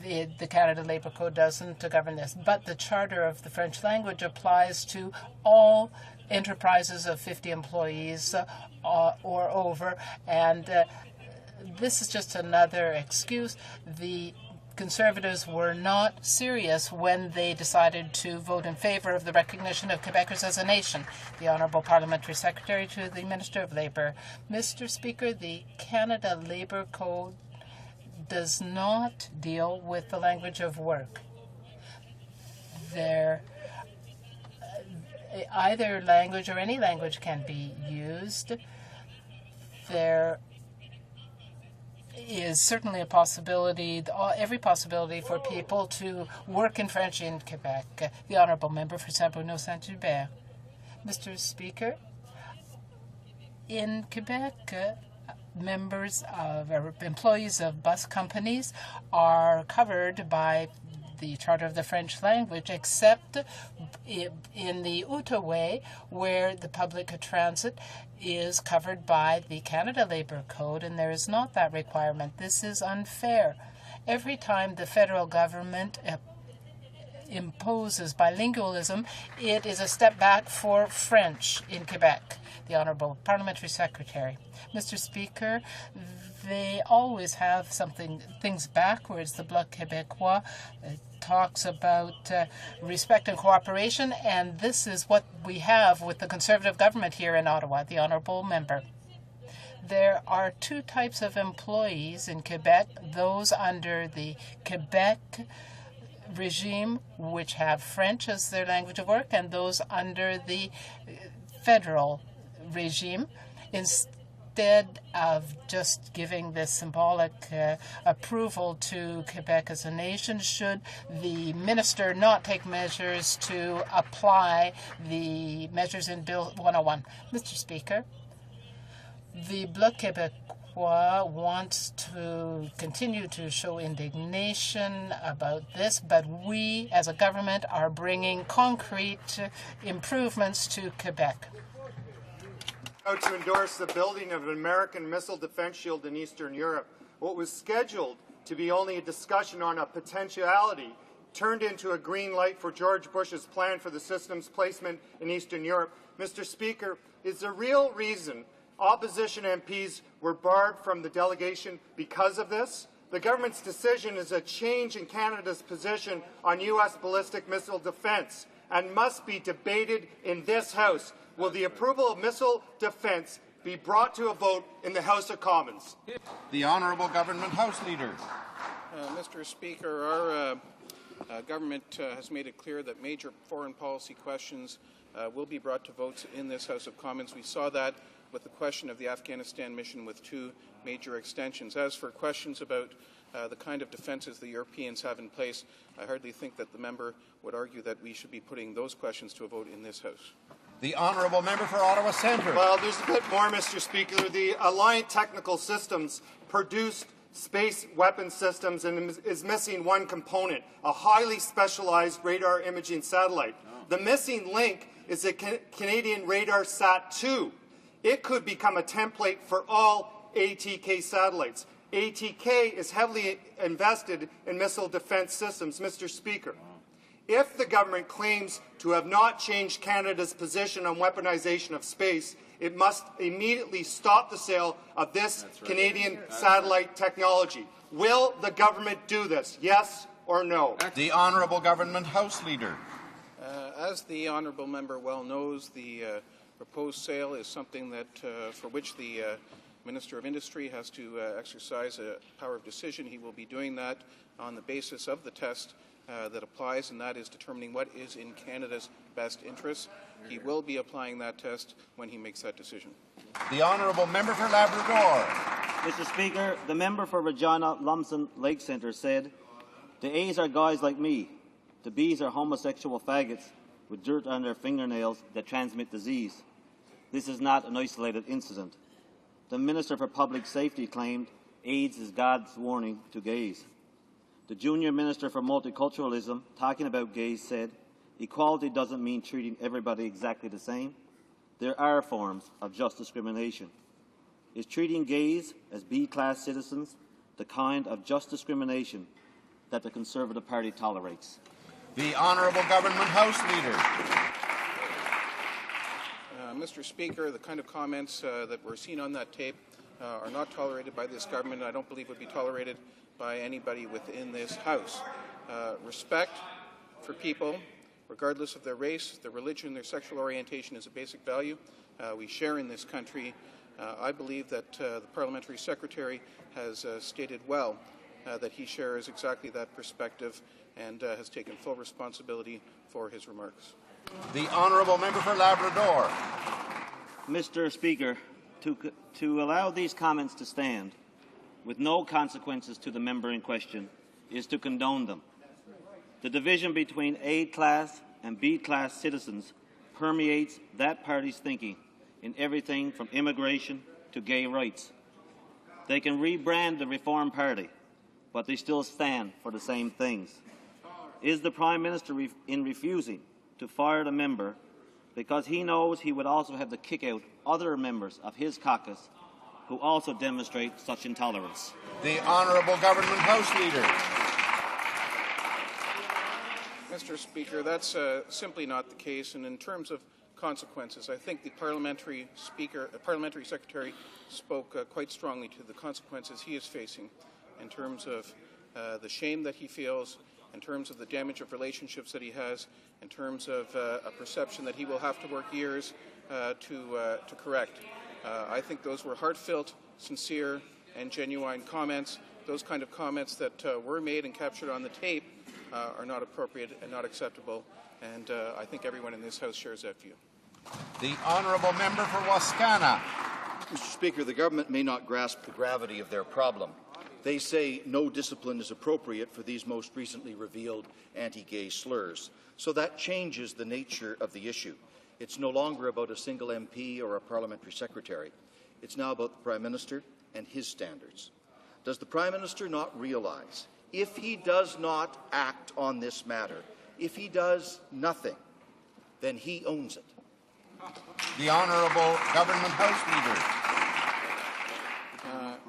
the Canada Labour Code doesn't govern this. But the Charter of the French language applies to all enterprises of 50 employees or over, and this is just another excuse. The Conservatives were not serious when they decided to vote in favour of the recognition of Quebecers as a nation. The Honourable Parliamentary Secretary to the Minister of Labour. Mr. Speaker, the Canada Labour Code does not deal with the language of work. Either language or any language can be used. There is certainly a possibility, every possibility for people to work in French in Quebec. The Honourable Member for Saint-Bruno-Saint-Hubert. Mr. Speaker, in Quebec, members of employees of bus companies are covered by the Charter of the French language, except in the Outaouais, where the public transit is covered by the Canada Labour Code, and there is not that requirement. This is unfair. Every time the federal government imposes bilingualism, it is a step back for French in Quebec. The Honourable Parliamentary Secretary. Mr. Speaker, they always have things backwards. The Bloc Québécois talks about respect and cooperation, and this is what we have with the Conservative government here in Ottawa. The Honourable Member. There are two types of employees in Quebec, those under the Quebec regime, which have French as their language of work, and those under the federal regime. Instead of just giving this symbolic approval to Quebec as a nation, should the minister not take measures to apply the measures in Bill 101? Mr. Speaker, the Bloc Québécois wants to continue to show indignation about this, but we as a government are bringing concrete improvements to Quebec. To endorse the building of an American missile defense shield in Eastern Europe. What was scheduled to be only a discussion on a potentiality turned into a green light for George Bush's plan for the system's placement in Eastern Europe. Mr. Speaker, is the real reason opposition MPs were barred from the delegation because of this? The government's decision is a change in Canada's position on U.S. ballistic missile defense and must be debated in this House. Will the approval of missile defense be brought to a vote in the House of Commons? The Honourable Government House Leader. Mr. Speaker, our government has made it clear that major foreign policy questions will be brought to votes in this House of Commons. We saw that with the question of the Afghanistan mission with two major extensions. As for questions about the kind of defences the Europeans have in place, I hardly think that the member would argue that we should be putting those questions to a vote in this House. The Honourable Member for Ottawa Centre. Well, there's a bit more, Mr. Speaker. The Alliant Technical Systems produced space weapon systems and is missing one component, a highly specialized radar imaging satellite. The missing link is the Canadian Radar Sat-2. It could become a template for all ATK satellites. ATK is heavily invested in missile defense systems, Mr. Speaker. If the government claims to have not changed Canada's position on weaponization of space, it must immediately stop the sale of this Canadian satellite technology. Will the government do this, yes or no? The Honourable Government House Leader. As the Honourable Member well knows, the proposed sale is something that for which the Minister of Industry has to exercise a power of decision. He will be doing that on the basis of the test that applies, and that is determining what is in Canada's best interests. He will be applying that test when he makes that decision. The Honourable Member for Labrador. Mr. Speaker, the member for Regina Lumsden Lake Centre said, "The A's are guys like me. The B's are homosexual faggots with dirt on their fingernails that transmit disease. This is not an isolated incident." The Minister for Public Safety claimed AIDS is God's warning to gays. The Junior Minister for Multiculturalism, talking about gays, said, "Equality doesn't mean treating everybody exactly the same. There are forms of just discrimination." is treating gays as B-class citizens the kind of just discrimination that the Conservative Party tolerates? The Honourable Government House Leader. Mr. Speaker, the kind of comments that were seen on that tape are not tolerated by this government, and I don't believe would be tolerated by anybody within this House. Respect for people, regardless of their race, their religion, their sexual orientation, is a basic value we share in this country. I believe that the Parliamentary Secretary has stated well that he shares exactly that perspective and has taken full responsibility for his remarks. The Honourable Member for Labrador. Mr. Speaker, to allow these comments to stand with no consequences to the member in question is to condone them. The division between A-class and B-class citizens permeates that party's thinking in everything from immigration to gay rights. They can rebrand the Reform Party, but they still stand for the same things. Is the Prime Minister in refusing to fire the member because he knows he would also have to kick out other members of his caucus who also demonstrate such intolerance? The Honourable Government House Leader. Mr. Speaker, that's simply not the case, and in terms of consequences, I think the Parliamentary Secretary spoke quite strongly to the consequences he is facing in terms of the shame that he feels, in terms of the damage of relationships that he has, in terms of a perception that he will have to work years to correct. I think those were heartfelt, sincere, and genuine comments. Those kind of comments that were made and captured on the tape are not appropriate and not acceptable, and I think everyone in this House shares that view. The Honourable Member for Wascana. Mr. Speaker, the government may not grasp the gravity of their problem. They say no discipline is appropriate for these most recently revealed anti-gay slurs. So that changes the nature of the issue. It's no longer about a single MP or a parliamentary secretary. It's now about the Prime Minister and his standards. Does the Prime Minister not realize, if he does not act on this matter, if he does nothing, then he owns it? The Honourable Government House Leader.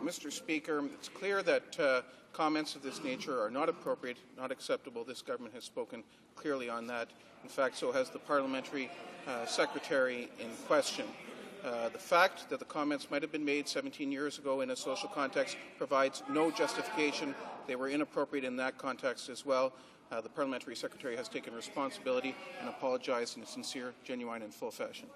Mr. Speaker, it's clear that comments of this nature are not appropriate, not acceptable. This government has spoken clearly on that. In fact, so has the Parliamentary Secretary in question. The fact that the comments might have been made 17 years ago in a social context provides no justification. They were inappropriate in that context as well. The Parliamentary Secretary has taken responsibility and apologized in a sincere, genuine and full fashion.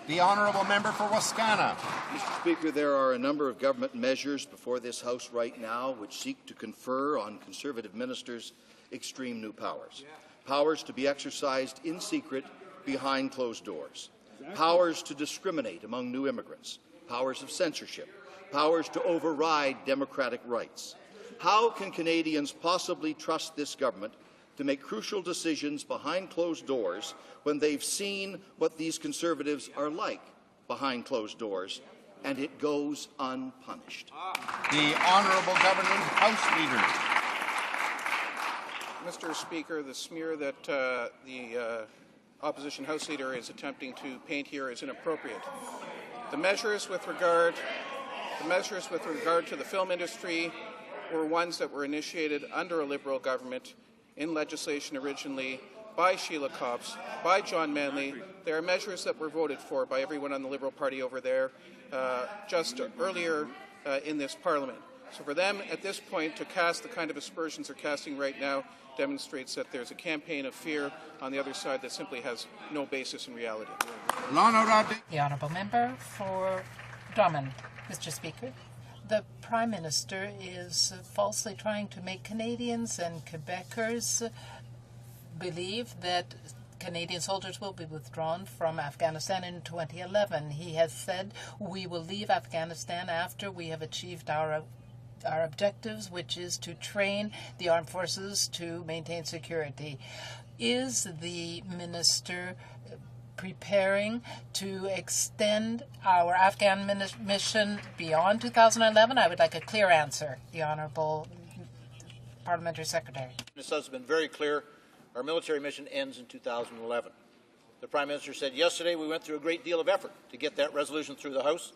The Honourable Member for Wascana. Mr. Speaker, there are a number of government measures before this House right now which seek to confer on Conservative ministers extreme new powers. Powers to be exercised in secret behind closed doors. Powers to discriminate among new immigrants. Powers of censorship. Powers to override democratic rights. How can Canadians possibly trust this government to make crucial decisions behind closed doors when they've seen what these Conservatives are like behind closed doors, and it goes unpunished? The Honourable Government House Leader. Mr. Speaker, the smear that the Opposition House Leader is attempting to paint here is inappropriate. The measures with regard to the film industry were ones that were initiated under a Liberal government in legislation originally by Sheila Copps, by John Manley. They are measures that were voted for by everyone on the Liberal Party over there just earlier in this Parliament. So for them, at this point, to cast the kind of aspersions they're casting right now demonstrates that there's a campaign of fear on the other side that simply has no basis in reality. The Honourable Member for Drummond. Mr. Speaker, the Prime Minister is falsely trying to make Canadians and Quebecers believe that Canadian soldiers will be withdrawn from Afghanistan in 2011. He has said we will leave Afghanistan after we have achieved our objectives, which is to train the armed forces to maintain security. Is the minister preparing to extend our Afghan mission beyond 2011? I would like a clear answer. The Honourable Parliamentary Secretary. This has been very clear. Our military mission ends in 2011. The Prime Minister said yesterday we went through a great deal of effort to get that resolution through the House.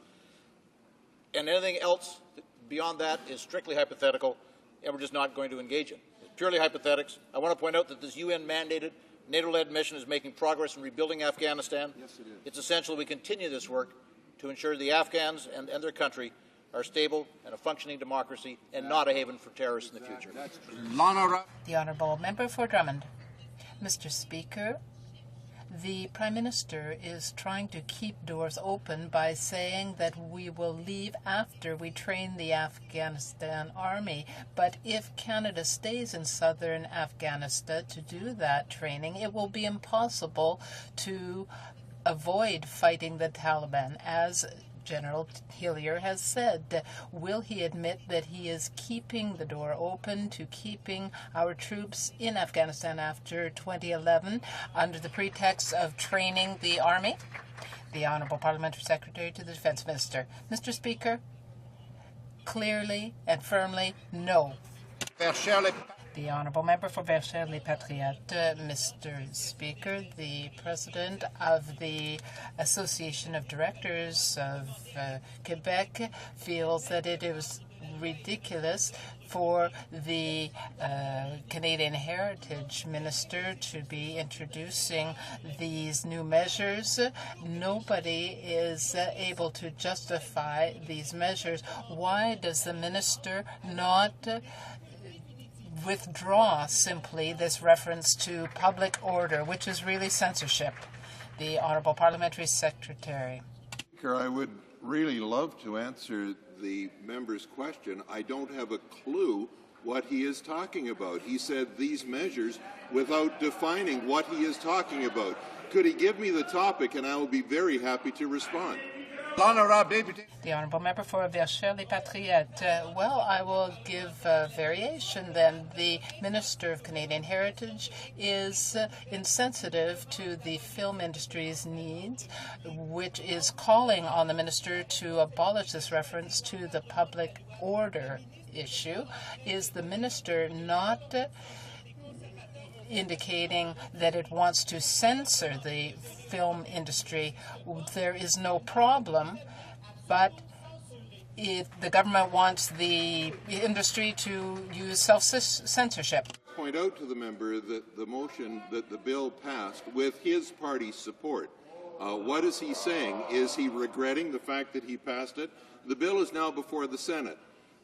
And anything else beyond that is strictly hypothetical, and we're just not going to engage in. It's purely hypothetics. I want to point out that this UN-mandated, NATO-led mission is making progress in rebuilding Afghanistan. Yes, it is. It's essential we continue this work to ensure the Afghans and their country are stable and a functioning democracy and not a haven for terrorists in the future. The Honourable Member for Drummond. Mr. Speaker, the Prime Minister is trying to keep doors open by saying that we will leave after we train the Afghanistan army. But if Canada stays in southern Afghanistan to do that training, it will be impossible to avoid fighting the Taliban, as General Hillier has said. Will he admit that he is keeping the door open to keeping our troops in Afghanistan after 2011 under the pretext of training the army? The Honourable Parliamentary Secretary to the Defence Minister. Mr. Speaker, clearly and firmly, no. The Honourable Member for Verchères-les-Patriotes. Mr. Speaker, the President of the Association of Directors of Quebec feels that it is ridiculous for the Canadian Heritage Minister to be introducing these new measures. Nobody is able to justify these measures. Why does the Minister not withdraw simply this reference to public order, which is really censorship? The Honourable Parliamentary Secretary. Speaker, I would really love to answer the member's question. I don't have a clue what he is talking about. He said these measures without defining what he is talking about. Could he give me the topic, and I will be very happy to respond. The Honourable Member for Verchères-les-Patriotes. Well, I will give a variation then. The Minister of Canadian Heritage is insensitive to the film industry's needs, which is calling on the Minister to abolish this reference to the public order issue. Is the Minister not indicating that it wants to censor the film industry? There is no problem, but if the government wants the industry to use self-censorship. Point out to the member that the motion, that the bill passed with his party's support. What is he saying? Is he regretting the fact that he passed it? The bill is now before the Senate.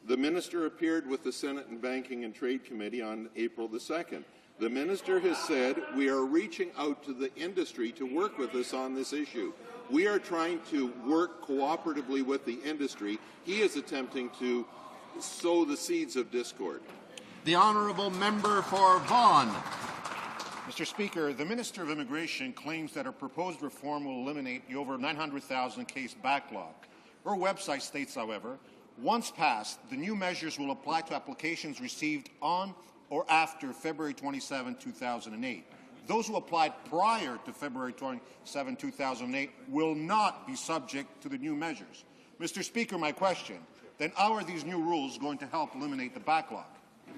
The minister appeared with the Senate and Banking and Trade Committee on April the 2nd. The minister has said we are reaching out to the industry to work with us on this issue. We are trying to work cooperatively with the industry. He is attempting to sow the seeds of discord. The Honourable Member for Vaughan. Mr. Speaker, the Minister of Immigration claims that her proposed reform will eliminate the over 900,000 case backlog. Her website states, however, once passed, the new measures will apply to applications received on or after February 27, 2008. Those who applied prior to February 27, 2008 will not be subject to the new measures. Mr. Speaker, my question, then how are these new rules going to help eliminate the backlog?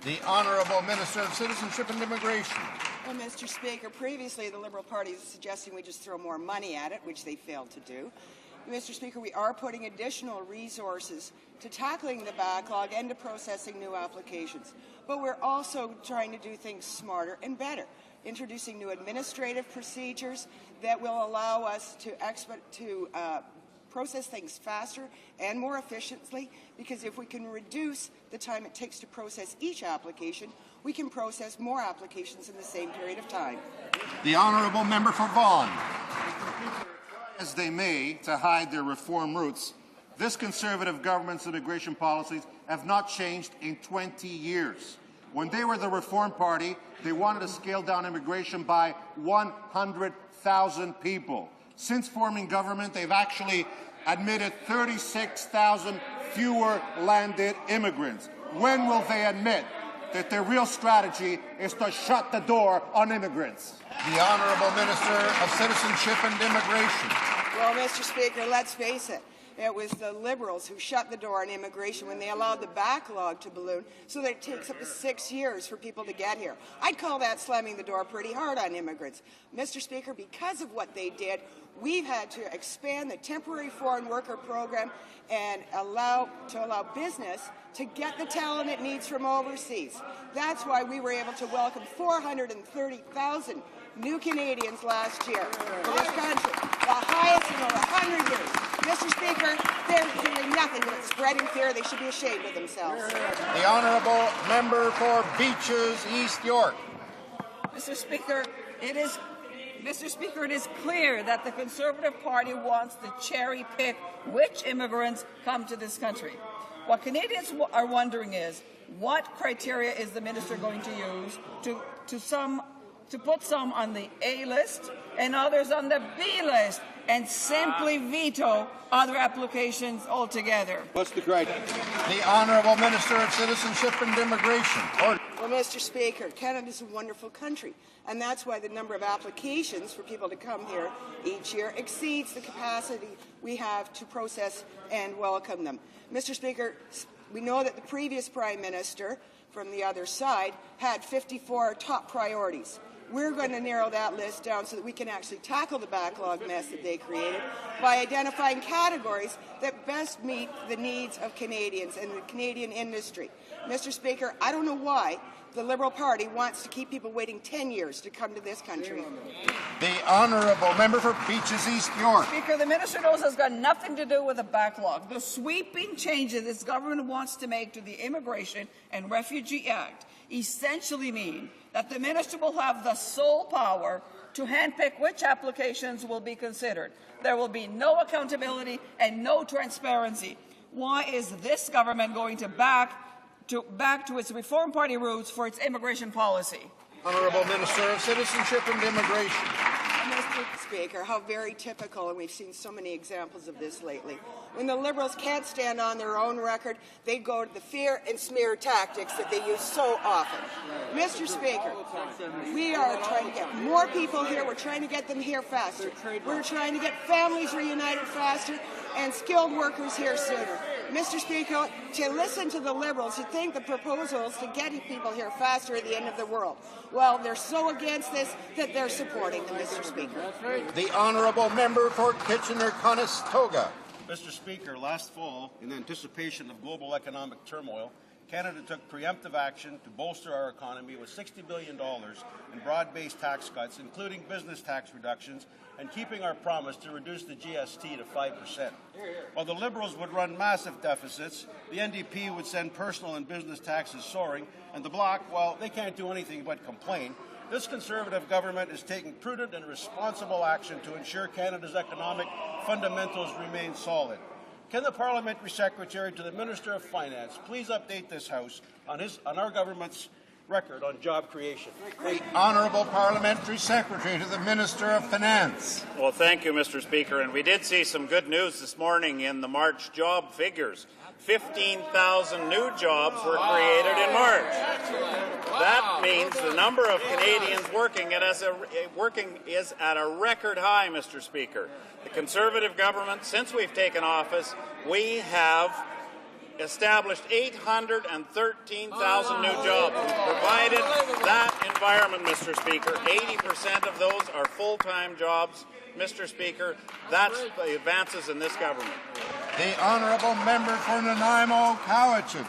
The Honourable Minister of Citizenship and Immigration. Well, Mr. Speaker, previously the Liberal Party was suggesting we just throw more money at it, which they failed to do. Mr. Speaker, we are putting additional resources to tackling the backlog and to processing new applications. But we're also trying to do things smarter and better, introducing new administrative procedures that will allow us to process things faster and more efficiently, because if we can reduce the time it takes to process each application, we can process more applications in the same period of time. The Honourable Member for Vaughan. As they may to hide their reform roots, this Conservative government's immigration policies have not changed in 20 years. When they were the Reform Party, they wanted to scale down immigration by 100,000 people. Since forming government, they've actually admitted 36,000 fewer landed immigrants. When will they admit that their real strategy is to shut the door on immigrants? The Honourable Minister of Citizenship and Immigration. Well, Mr. Speaker, let's face it. It was the Liberals who shut the door on immigration when they allowed the backlog to balloon so that it takes up to 6 years for people to get here. I'd call that slamming the door pretty hard on immigrants. Mr. Speaker, because of what they did, we've had to expand the temporary foreign worker program and allow business to get the talent it needs from overseas. That's why we were able to welcome 430,000 new Canadians last year to this country, the highest in over 100 years. Mr. Speaker, they're doing nothing but spreading fear. They should be ashamed of themselves. The honourable member for Beaches, East York. Mr. Speaker, it is clear that the Conservative Party wants to cherry-pick which immigrants come to this country. What Canadians are wondering is, what criteria is the minister going to use to put some on the A list and others on the B list, and simply veto other applications altogether? What's the criteria? The Honourable Minister of Citizenship and Immigration. Well, Mr. Speaker, Canada's a wonderful country, and that's why the number of applications for people to come here each year exceeds the capacity we have to process and welcome them. Mr. Speaker, we know that the previous Prime Minister from the other side had 54 top priorities. We're going to narrow that list down so that we can actually tackle the backlog mess that they created by identifying categories that best meet the needs of Canadians and the Canadian industry. Mr. Speaker, I don't know why the Liberal Party wants to keep people waiting 10 years to come to this country. The Honourable Member for Beaches, East York. Speaker, the minister knows it's got nothing to do with the backlog. The sweeping changes this government wants to make to the Immigration and Refugee Act essentially mean that the minister will have the sole power to handpick which applications will be considered. There will be no accountability and no transparency. Why is this government going to back to its Reform Party roots for its immigration policy? Honourable Minister of Citizenship and Immigration. Mr. Speaker, how very typical, and we've seen so many examples of this lately. When the Liberals can't stand on their own record, they go to the fear and smear tactics that they use so often. Mr. Speaker, we are trying to get more people here. We're trying to get them here faster. We're trying to get families reunited faster and skilled workers here sooner. Mr. Speaker, to listen to the Liberals who think the proposals to getting people here faster are the end of the world. Well, they're so against this that they're supporting them, Mr. Speaker. The Honourable Member for Kitchener-Conestoga. Mr. Speaker, last fall, in anticipation of global economic turmoil, Canada took preemptive action to bolster our economy with $60 billion in broad-based tax cuts, including business tax reductions, and keeping our promise to reduce the GST to 5%. While the Liberals would run massive deficits, the NDP would send personal and business taxes soaring, and the Bloc, well, they can't do anything but complain. This Conservative government is taking prudent and responsible action to ensure Canada's economic fundamentals remain solid. Can the Parliamentary Secretary to the Minister of Finance please update this House on our government's record on job creation? The Honourable Parliamentary Secretary to the Minister of Finance. Well, thank you, Mr. Speaker. And we did see some good news this morning in the March job figures. 15,000 new jobs were created in March. That means the number of Canadians working is at a record high, Mr. Speaker. The Conservative government, since we've taken office, we have established 813,000 new jobs. We've provided that environment, Mr. Speaker. 80% of those are full-time jobs. Mr. Speaker, that's the advances in this government. The Honourable Member for Nanaimo, Cowichan.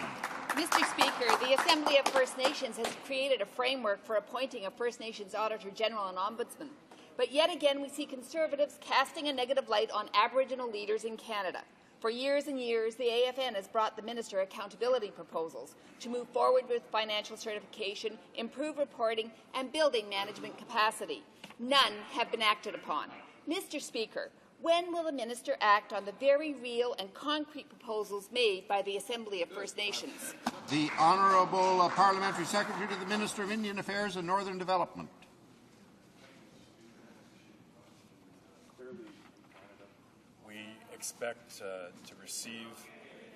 Mr. Speaker, the Assembly of First Nations has created a framework for appointing a First Nations Auditor General and Ombudsman. But yet again, we see Conservatives casting a negative light on Aboriginal leaders in Canada. For years and years, the AFN has brought the Minister accountability proposals to move forward with financial certification, improve reporting, and building management capacity. None have been acted upon. Mr. Speaker, when will the Minister act on the very real and concrete proposals made by the Assembly of First Nations? The Honourable Parliamentary Secretary to the Minister of Indian Affairs and Northern Development. We expect to receive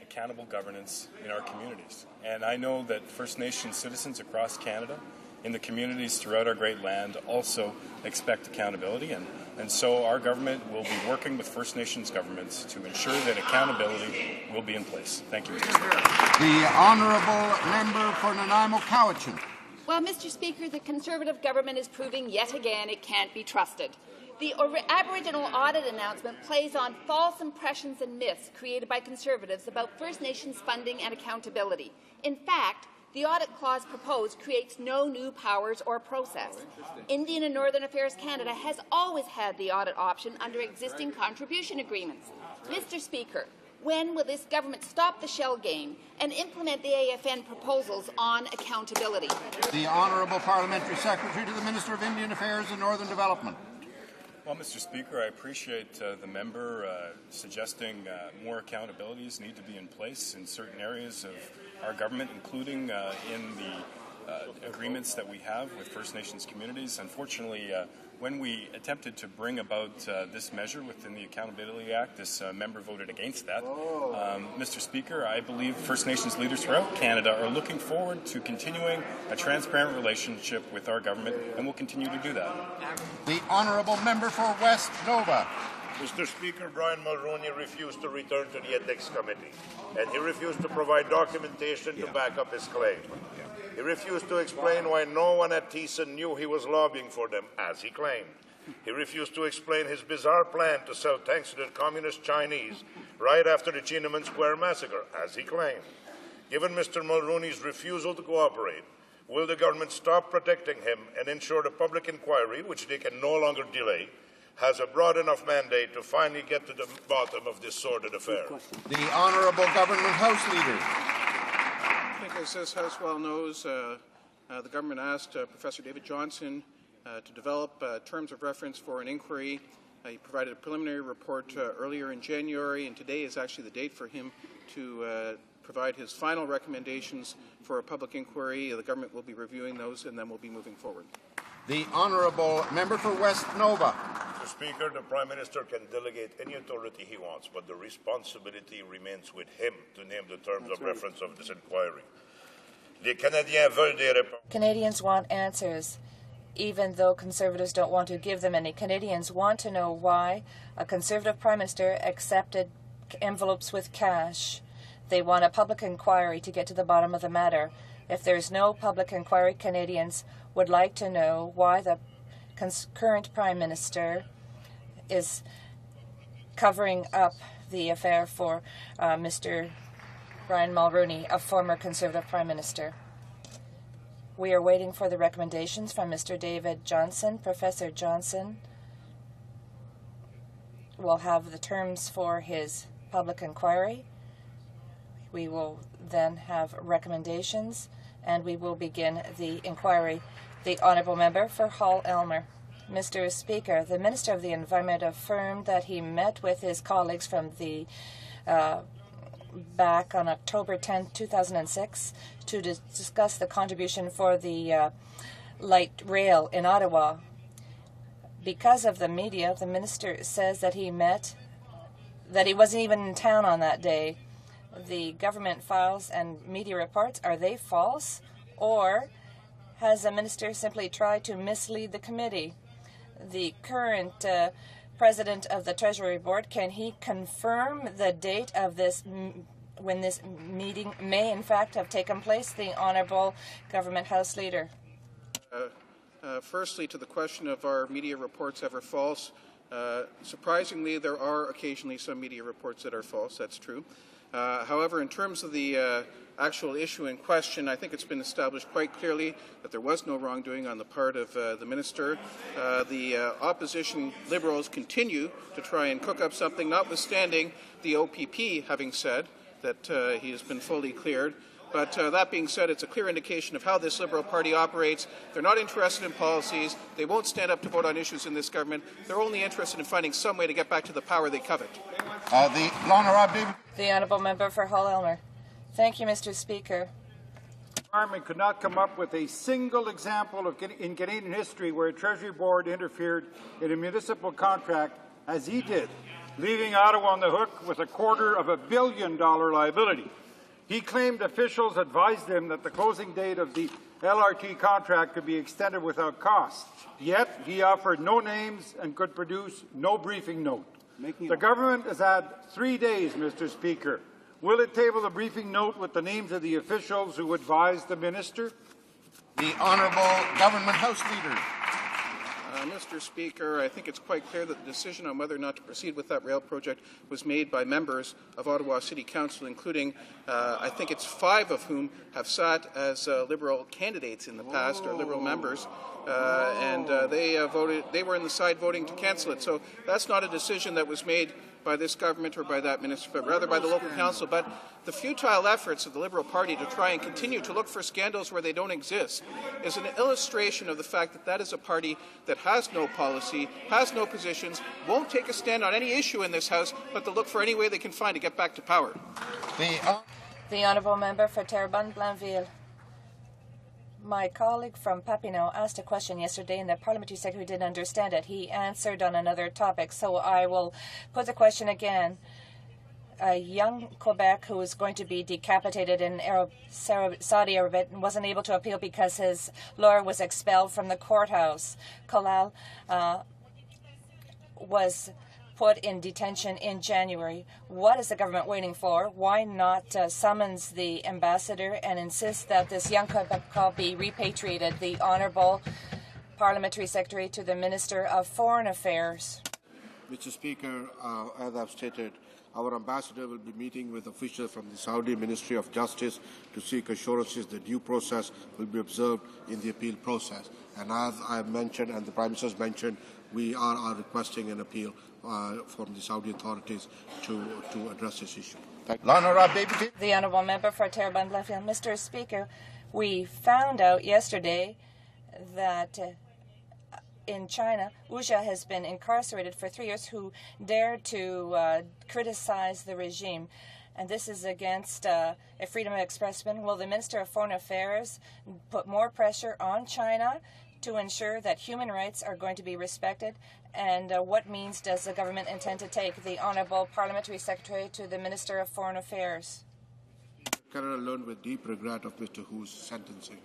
accountable governance in our communities. And I know that First Nation citizens across Canada in the communities throughout our great land also expect accountability, and so our government will be working with First Nations governments to ensure that accountability will be in place. Thank you, Mr. Speaker. The Honourable Member for Nanaimo Cowichan. Well, Mr. Speaker, the Conservative government is proving yet again it can't be trusted. The Aboriginal audit announcement plays on false impressions and myths created by Conservatives about First Nations funding and accountability. In fact, the audit clause proposed creates no new powers or process. Indian and Northern Affairs Canada has always had the audit option under existing contribution agreements. Mr. Speaker, when will this government stop the shell game and implement the AFN proposals on accountability? The Honourable Parliamentary Secretary to the Minister of Indian Affairs and Northern Development. Well, Mr. Speaker, I appreciate the member suggesting more accountabilities need to be in place in certain areas of our government, including in the agreements that we have with First Nations communities. Unfortunately, when we attempted to bring about this measure within the Accountability Act, this member voted against that. Mr. Speaker, I believe First Nations leaders throughout Canada are looking forward to continuing a transparent relationship with our government, and will continue to do that. The Honourable Member for West Nova. Mr. Speaker, Brian Mulroney refused to return to the Ethics Committee, and he refused to provide documentation to back up his claim. He refused to explain why no one at Thiessen knew he was lobbying for them, as he claimed. He refused to explain his bizarre plan to sell tanks to the Communist Chinese right after the Tiananmen Square massacre, as he claimed. Given Mr. Mulroney's refusal to cooperate, will the government stop protecting him and ensure the public inquiry, which they can no longer delay, has a broad enough mandate to finally get to the bottom of this sordid affair? The Honourable Government House Leader. I think, as this House well knows, the government asked Professor David Johnson to develop terms of reference for an inquiry. He provided a preliminary report earlier in January, and today is actually the date for him to provide his final recommendations for a public inquiry. The government will be reviewing those, and then we'll be moving forward. The Honourable Member for West Nova. Mr. Speaker, the Prime Minister can delegate any authority he wants, but the responsibility remains with him to name the terms of reference of this inquiry. Canadians want answers, even though Conservatives don't want to give them any. Canadians want to know why a Conservative Prime Minister accepted envelopes with cash. They want a public inquiry to get to the bottom of the matter. If there's no public inquiry, Canadians would like to know why the current Prime Minister is covering up the affair for Mr. Brian Mulroney, a former Conservative Prime Minister. We are waiting for the recommendations from Mr. David Johnson. Professor Johnson will have the terms for his public inquiry. We will then have recommendations, and we will begin the inquiry. The Honourable Member for Hull-Elmer. Mr. Speaker, the Minister of the Environment affirmed that he met with his colleagues from the back on October 10, 2006 to discuss the contribution for the light rail in Ottawa. Because of the media, the minister says that he wasn't even in town on that day. The government files and media reports, are they false? Or has the minister simply tried to mislead the committee? The current president of the Treasury Board, can he confirm the date of this, when this meeting may in fact have taken place? The Honourable Government House Leader. Firstly, to the question of are media reports ever false, surprisingly, there are occasionally some media reports that are false. That's true. However, in terms of the actual issue in question, I think it's been established quite clearly that there was no wrongdoing on the part of the minister. The opposition Liberals continue to try and cook up something, notwithstanding the OPP having said that he has been fully cleared. But that being said, it's a clear indication of how this Liberal Party operates. They're not interested in policies. They won't stand up to vote on issues in this government. They're only interested in finding some way to get back to the power they covet. The Honourable Member for Hull-Elmer. Thank you, Mr. Speaker. The Department could not come up with a single example in Canadian history where a Treasury Board interfered in a municipal contract as he did, leaving Ottawa on the hook with $250 million liability. He claimed officials advised him that the closing date of the LRT contract could be extended without cost. Yet he offered no names and could produce no briefing note. The government has had 3 days, Mr. Speaker. Will it table the briefing note with the names of the officials who advised the minister? The Honourable Government House Leader. Mr. Speaker, I think it's quite clear that the decision on whether or not to proceed with that rail project was made by members of Ottawa City Council, including, I think it's 5 of whom have sat as Liberal candidates in the past, or Liberal members, and they were in the side voting to cancel it. So that's not a decision that was made by this government or by that minister, but rather by the local council. But the futile efforts of the Liberal Party to try and continue to look for scandals where they don't exist is an illustration of the fact that that is a party that has no policy, has no positions, won't take a stand on any issue in this House, but to look for any way they can find to get back to power. The Honourable Member for Terrebonne-Blainville. My colleague from Papineau asked a question yesterday and the Parliamentary Secretary didn't understand it. He answered on another topic, so I will put the question again. A young Quebec who was going to be decapitated in Saudi Arabia wasn't able to appeal because his lawyer was expelled from the courthouse. Kolal was put in detention in January. What is the government waiting for? Why not summons the ambassador and insist that this young Quebec be repatriated? The Honourable Parliamentary Secretary to the Minister of Foreign Affairs. Mr. Speaker, as I've stated, our ambassador will be meeting with officials from the Saudi Ministry of Justice to seek assurances that due process will be observed in the appeal process. And as I have mentioned and the Prime Minister has mentioned, we are requesting an appeal from the Saudi authorities to address this issue. The Honourable Member for Terrebonne-Blainville. Mr. Speaker, we found out yesterday that in China, Uja has been incarcerated for 3 years who dared to criticize the regime. And this is against a freedom of expression. Will the Minister of Foreign Affairs put more pressure on China to ensure that human rights are going to be respected? And what means does the government intend to take? The Honourable Parliamentary Secretary to the Minister of Foreign Affairs. Canada learned with deep regret of Mr. Hu's sentencing.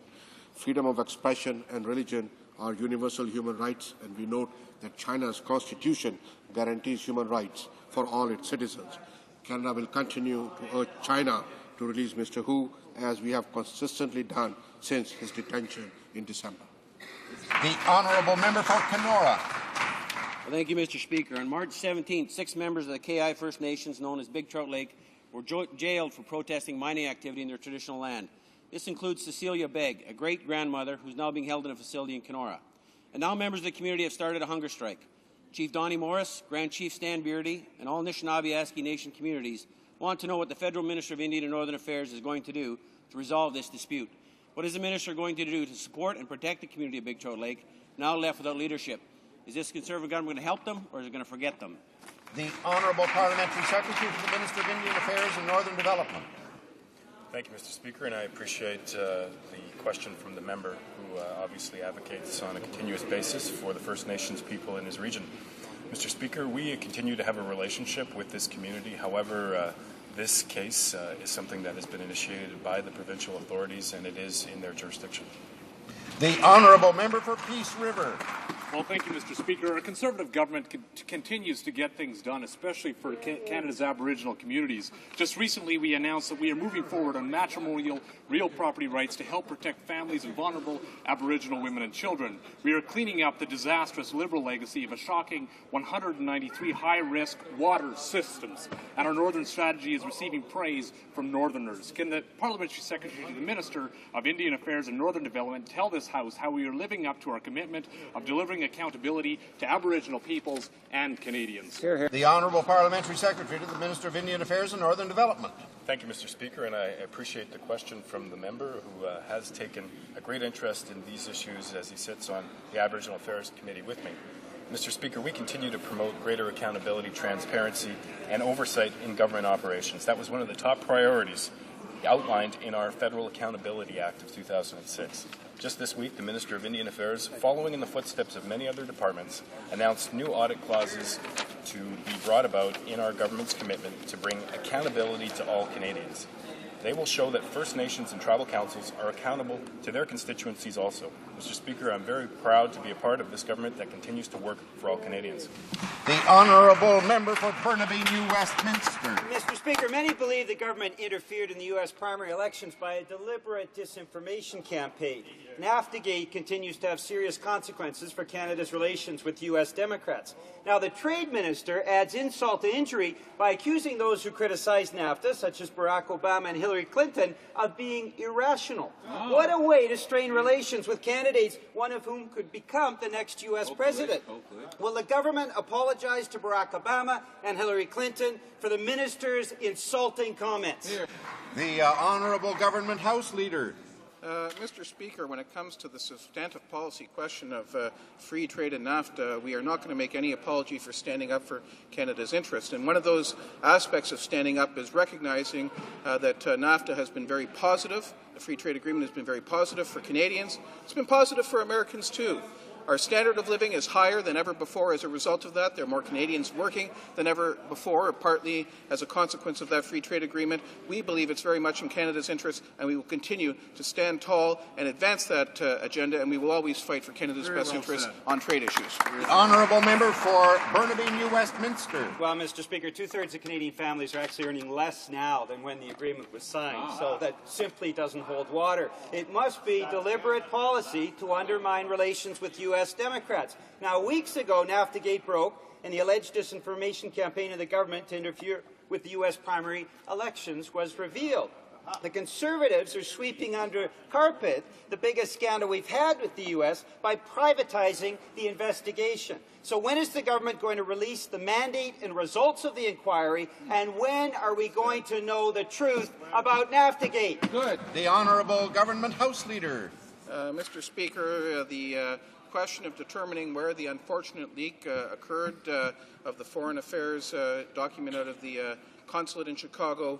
Freedom of expression and religion are universal human rights, and we note that China's constitution guarantees human rights for all its citizens. Canada will continue to urge China to release Mr. Hu, as we have consistently done since his detention in December. The Honourable Member for Kenora. Well, thank you, Mr. Speaker. On March 17th, 6 members of the KI First Nations, known as Big Trout Lake, were jailed for protesting mining activity in their traditional land. This includes Cecilia Begg, a great-grandmother who's now being held in a facility in Kenora. And now members of the community have started a hunger strike. Chief Donnie Morris, Grand Chief Stan Beardy, and all Anishinaabe-Aski Nation communities want to know what the Federal Minister of Indian and Northern Affairs is going to do to resolve this dispute. What is the Minister going to do to support and protect the community of Big Trout Lake, now left without leadership? Is this Conservative government going to help them, or is it going to forget them? The Honourable Parliamentary Secretary to the Minister of Indian Affairs and Northern Development. Thank you, Mr. Speaker, and I appreciate the question from the member who obviously advocates on a continuous basis for the First Nations people in his region. Mr. Speaker, we continue to have a relationship with this community. However, this case is something that has been initiated by the provincial authorities, and it is in their jurisdiction. The Honourable Member for Peace River. Well, thank you, Mr. Speaker. Our Conservative government continues to get things done, especially for Canada's Aboriginal communities. Just recently, we announced that we are moving forward on matrimonial real property rights to help protect families and vulnerable Aboriginal women and children. We are cleaning up the disastrous Liberal legacy of a shocking 193 high-risk water systems, and our Northern strategy is receiving praise from Northerners. Can the Parliamentary Secretary to the Minister of Indian Affairs and Northern Development tell this House how we are living up to our commitment of delivering accountability to Aboriginal peoples and Canadians? The Honourable Parliamentary Secretary to the Minister of Indian Affairs and Northern Development. Thank you, Mr. Speaker, and I appreciate the question from the member who has taken a great interest in these issues as he sits on the Aboriginal Affairs Committee with me. Mr. Speaker, we continue to promote greater accountability, transparency, and oversight in government operations. That was one of the top priorities outlined in our Federal Accountability Act of 2006. Just this week, the Minister of Indian Affairs, following in the footsteps of many other departments, announced new audit clauses to be brought about in our government's commitment to bring accountability to all Canadians. they will show that First Nations and tribal councils are accountable to their constituencies also. Mr. Speaker, I'm very proud to be a part of this government that continues to work for all Canadians. The honourable member for Burnaby New Westminster. Mr. Speaker, many believe the government interfered in the U.S. primary elections by a deliberate disinformation campaign. NAFTA-gate continues to have serious consequences for Canada's relations with U.S. Democrats. Now, the Trade Minister adds insult to injury by accusing those who criticize NAFTA, such as Barack Obama and Hillary Clinton, of being irrational. What a way to strain relations with candidates, one of whom could become the next U.S. president. Will the government apologize to Barack Obama and Hillary Clinton for the minister's insulting comments? The honourable government House Leader. Mr. Speaker, when it comes to the substantive policy question of free trade and NAFTA, we are not going to make any apology for standing up for Canada's interest. And one of those aspects of standing up is recognizing that NAFTA has been very positive. The free trade agreement has been very positive for Canadians. It's been positive for Americans, too. Our standard of living is higher than ever before as a result of that. There are more Canadians working than ever before, partly as a consequence of that free trade agreement. We believe it's very much in Canada's interest, and we will continue to stand tall and advance that agenda, and we will always fight for Canada's best interests on trade issues. The honourable member for Burnaby New Westminster. Well, Mr. Speaker, two-thirds of Canadian families are actually earning less now than when the agreement was signed, so that simply doesn't hold water. It must be deliberate policy to undermine relations with U.S. Democrats. Now, weeks ago, NAFTA-gate broke, and the alleged disinformation campaign of the government to interfere with the U.S. primary elections was revealed. The Conservatives are sweeping under carpet the biggest scandal we've had with the U.S. by privatizing the investigation. So when is the government going to release the mandate and results of the inquiry, and when are we going to know the truth about NAFTA-gate? Good. The honourable government House Leader. Mr. Speaker, the question of determining where the unfortunate leak occurred of the foreign affairs document out of the consulate in Chicago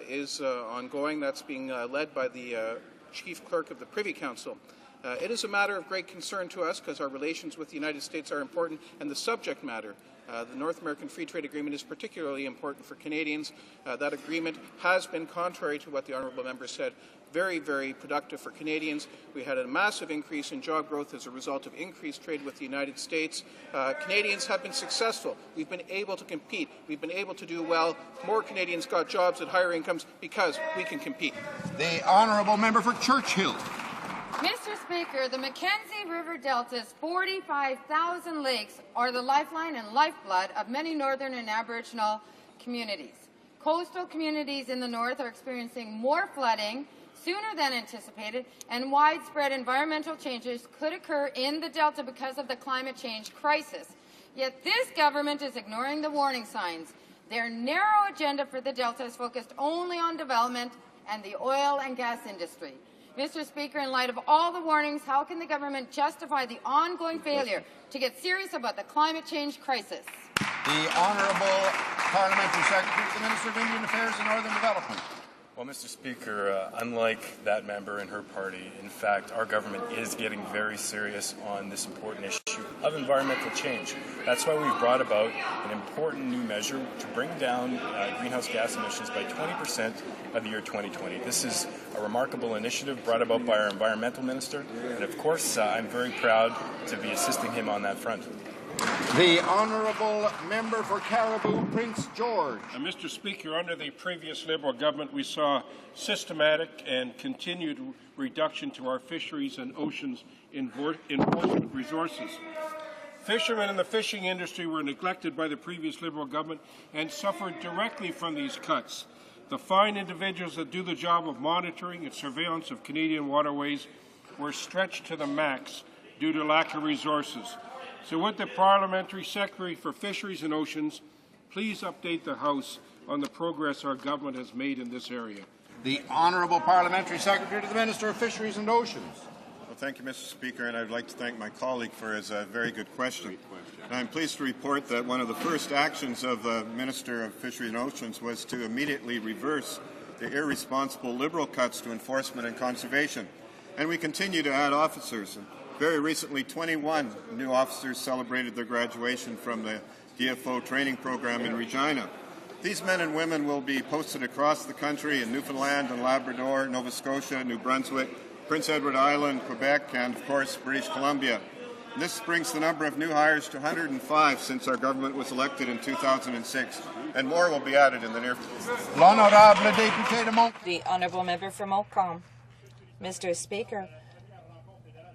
is ongoing. That's being led by the Chief Clerk of the Privy Council. It is a matter of great concern to us because our relations with the United States are important, and the subject matter, the North American Free Trade Agreement, is particularly important for Canadians. That agreement has been, contrary to what the honourable member said, very, very productive for Canadians. We had a massive increase in job growth as a result of increased trade with the United States. Canadians have been successful. We've been able to compete. We've been able to do well. More Canadians got jobs at higher incomes because we can compete. The honourable member for Churchill. Mr. Speaker, the Mackenzie River Delta's 45,000 lakes are the lifeline and lifeblood of many northern and Aboriginal communities. Coastal communities in the north are experiencing more flooding sooner than anticipated, and widespread environmental changes could occur in the Delta because of the climate change crisis. Yet this government is ignoring the warning signs. Their narrow agenda for the Delta is focused only on development and the oil and gas industry. Mr. Speaker, in light of all the warnings, how can the government justify the ongoing failure to get serious about the climate change crisis? The Honourable Parliamentary Secretary to the Minister of Indian Affairs and Northern Development. Well, Mr. Speaker, unlike that member and her party, in fact, our government is getting very serious on this important issue of environmental change. That's why we've brought about an important new measure to bring down greenhouse gas emissions by 20% by the year 2020. This is a remarkable initiative brought about by our environmental minister, and of course, I'm very proud to be assisting him on that front. The Honourable Member for Caribou, Prince George. Mr. Speaker, under the previous Liberal government, we saw systematic and continued reduction to our fisheries and oceans enforcement resources. Fishermen in the fishing industry were neglected by the previous Liberal government and suffered directly from these cuts. The fine individuals that do the job of monitoring and surveillance of Canadian waterways were stretched to the max due to lack of resources. So would the Parliamentary Secretary for Fisheries and Oceans please update the House on the progress our government has made in this area? The Honourable Parliamentary Secretary to the Minister of Fisheries and Oceans. Well, thank you, Mr. Speaker, and I'd like to thank my colleague for his very good question. And I'm pleased to report that one of the first actions of the Minister of Fisheries and Oceans was to immediately reverse the irresponsible Liberal cuts to enforcement and conservation. And we continue to add officers. Very recently, 21 new officers celebrated their graduation from the DFO training program in Regina. These men and women will be posted across the country in Newfoundland and Labrador, Nova Scotia, New Brunswick, Prince Edward Island, Quebec, and, of course, British Columbia. This brings the number of new hires to 105 since our government was elected in 2006, and more will be added in the near future. The Honourable Member for Montcalm. Mr. Speaker,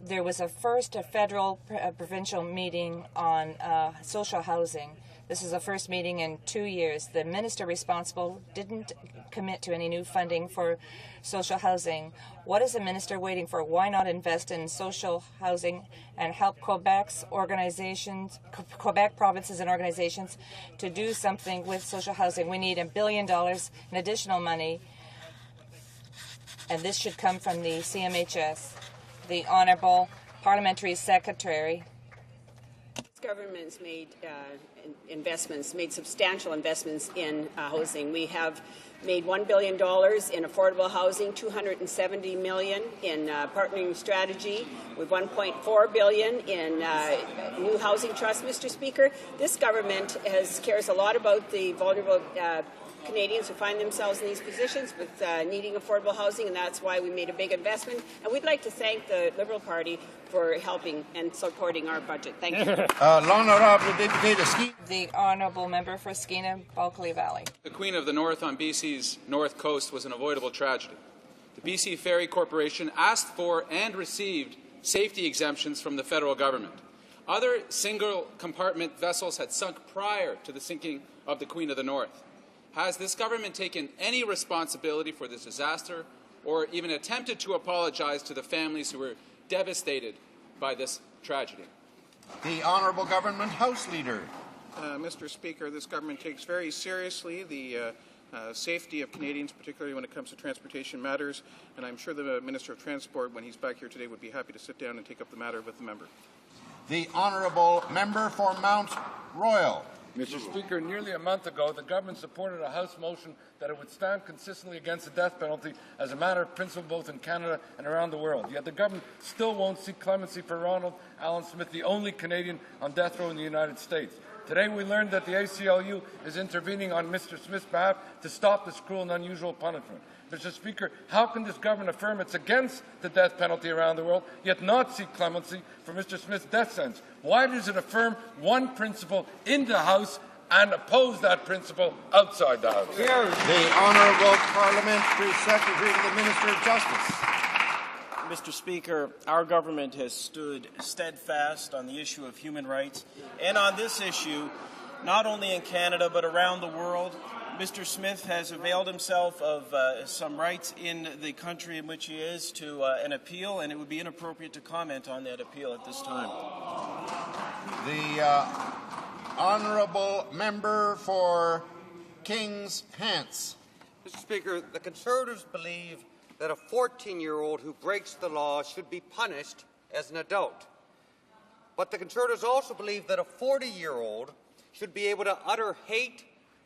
there was a federal provincial meeting on social housing. This is the first meeting in 2 years. The minister responsible didn't commit to any new funding for social housing. What is the minister waiting for? Why not invest in social housing and help Quebec's organizations, Quebec provinces and organizations to do something with social housing? We need $1 billion in additional money, and this should come from the CMHS. The Honourable Parliamentary Secretary. Government's made made substantial investments in housing. We have made $1 billion in affordable housing, $270 million in partnering strategy, with $1.4 billion in new housing trust. Mr. Speaker, this government cares a lot about the vulnerable Canadians who find themselves in these positions with needing affordable housing, and that's why we made a big investment. And we'd like to thank the Liberal Party for helping and supporting our budget. Thank you. The Honourable Member for Skeena Bulkley Valley. The Queen of the North on BC's north coast was an avoidable tragedy. The BC Ferry Corporation asked for and received safety exemptions from the federal government. Other single-compartment vessels had sunk prior to the sinking of the Queen of the North. Has this government taken any responsibility for this disaster or even attempted to apologize to the families who were devastated by this tragedy? The Honourable Government House Leader. Mr. Speaker, this government takes very seriously the safety of Canadians, particularly when it comes to transportation matters, and I'm sure the Minister of Transport, when he's back here today, would be happy to sit down and take up the matter with the member. The Honourable Member for Mount Royal. Mr. Speaker, nearly a month ago, the government supported a House motion that it would stand consistently against the death penalty as a matter of principle both in Canada and around the world. Yet the government still won't seek clemency for Ronald Allen Smith, the only Canadian on death row in the United States. Today we learned that the ACLU is intervening on Mr. Smith's behalf to stop this cruel and unusual punishment. Mr. Speaker, how can this government affirm it's against the death penalty around the world, yet not seek clemency for Mr. Smith's death sentence? Why does it affirm one principle in the House and oppose that principle outside the House? The Honourable Parliamentary Secretary to the Minister of Justice. Mr. Speaker, our government has stood steadfast on the issue of human rights and on this issue, not only in Canada but around the world. Mr. Smith has availed himself of some rights in the country in which he is to an appeal, and it would be inappropriate to comment on that appeal at this time. The Honourable Member for Kings Hants. Mr. Speaker, the Conservatives believe that a 14-year-old who breaks the law should be punished as an adult. But the Conservatives also believe that a 40-year-old should be able to utter hate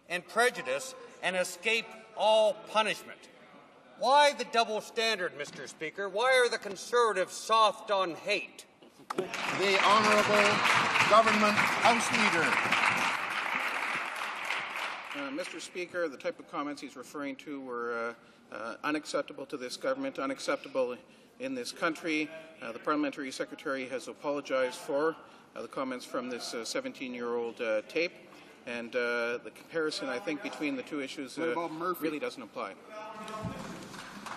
and prejudice and escape all punishment. Why the double standard, Mr. Speaker? Why are the Conservatives soft on hate? The Honourable Government House Leader. Mr. Speaker, the type of comments he's referring to were unacceptable to this government, unacceptable in this country. The Parliamentary Secretary has apologized for the comments from this 17-year-old tape. And the comparison, I think, between the two issues really doesn't apply.